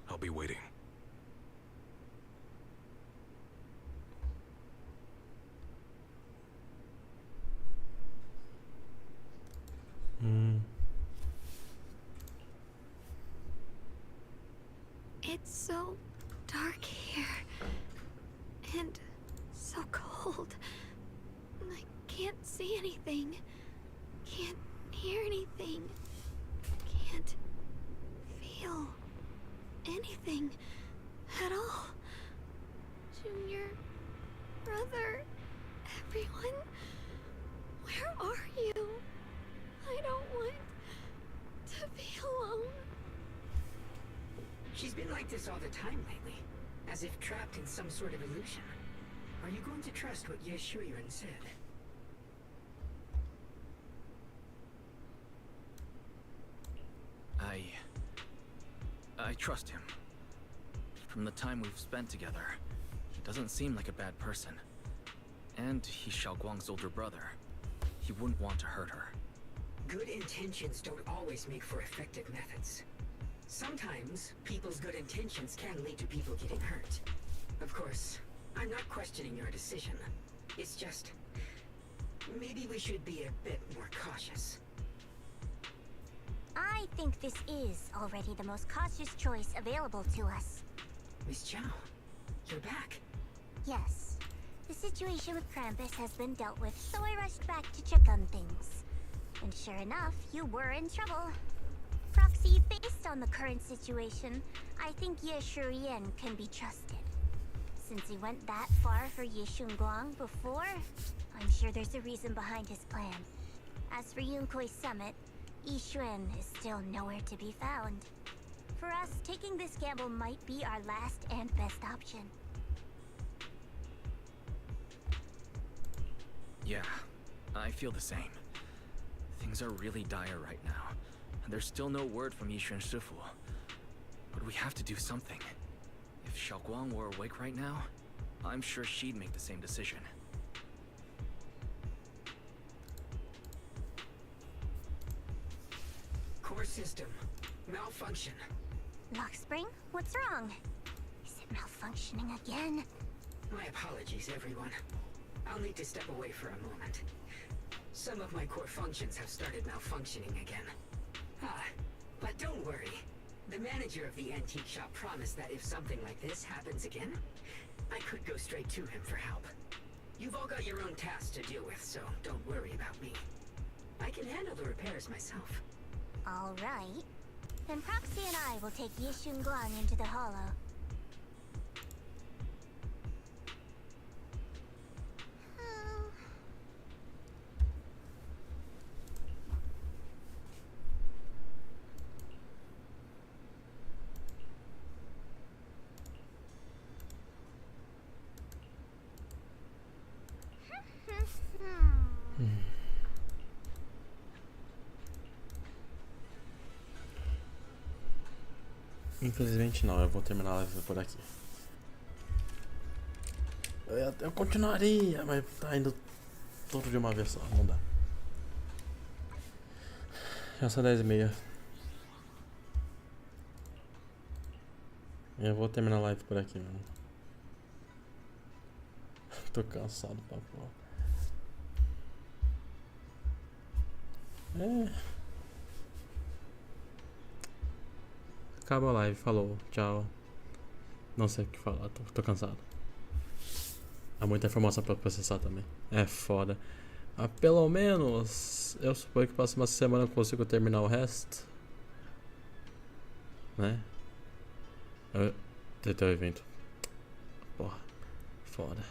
I'll be waiting. It's so dark here. And so cold. I can't see anything. Can't hear anything. Can't feel anything at all. Junior, brother, everyone, where are you? I don't want to be alone. She's been like this all the time lately. as if trapped in some sort of illusion. Are you going to trust what Ye Shuyuan said? I trust him. From the time we've spent together, he doesn't seem like a bad person. And he's Xiaoguang's older brother. He wouldn't want to hurt her. Good intentions don't always make for effective methods. Sometimes, people's good intentions can lead to people getting hurt. Of course, I'm not questioning your decision. It's just, maybe we should be a bit more cautious. I think this is already the most cautious choice available to us. Miss Chow, you're back. Yes. The situation with Krampus has been dealt with, so I rushed back to check on things. And sure enough, you were in trouble. Proxy, based on the current situation, I think Ye Shuyuan can be trusted. Since he went that far for Ye Shunguang before, I'm sure there's a reason behind his plan. As for Yunkoi's summit, Yixuan is still nowhere to be found. For us, taking this gamble might be our last and best option. Yeah, I feel the same. Things are really dire right now, and there's still no word from Yixuan Shifu. But we have to do something. If Xiaoguang were awake right now, I'm sure she'd make the same decision. Core system, malfunction. Lockspring, what's wrong? Is it malfunctioning again? My apologies, everyone. I'll need to step away for a moment. Some of my core functions have started malfunctioning again. But don't worry. The manager of the antique shop promised that if something like this happens again, I could go straight to him for help. You've all got your own tasks to deal with, so don't worry about me. I can handle the repairs myself. All right. Then Proxy and I will take Ye Shunguang into the hollow. Infelizmente não, eu vou terminar a live por aqui. Eu continuaria, mas tá indo tudo de uma vez só, não dá. Já são 10h30. Eu vou terminar a live por aqui mesmo. Tô cansado pra porra. Acaba a live, falou, tchau. Não sei o que falar, tô cansado. Há muita informação pra processar também. É foda. Mas pelo menos eu suponho que próxima semana eu consigo terminar o resto. Né? Tem o evento. Porra, foda.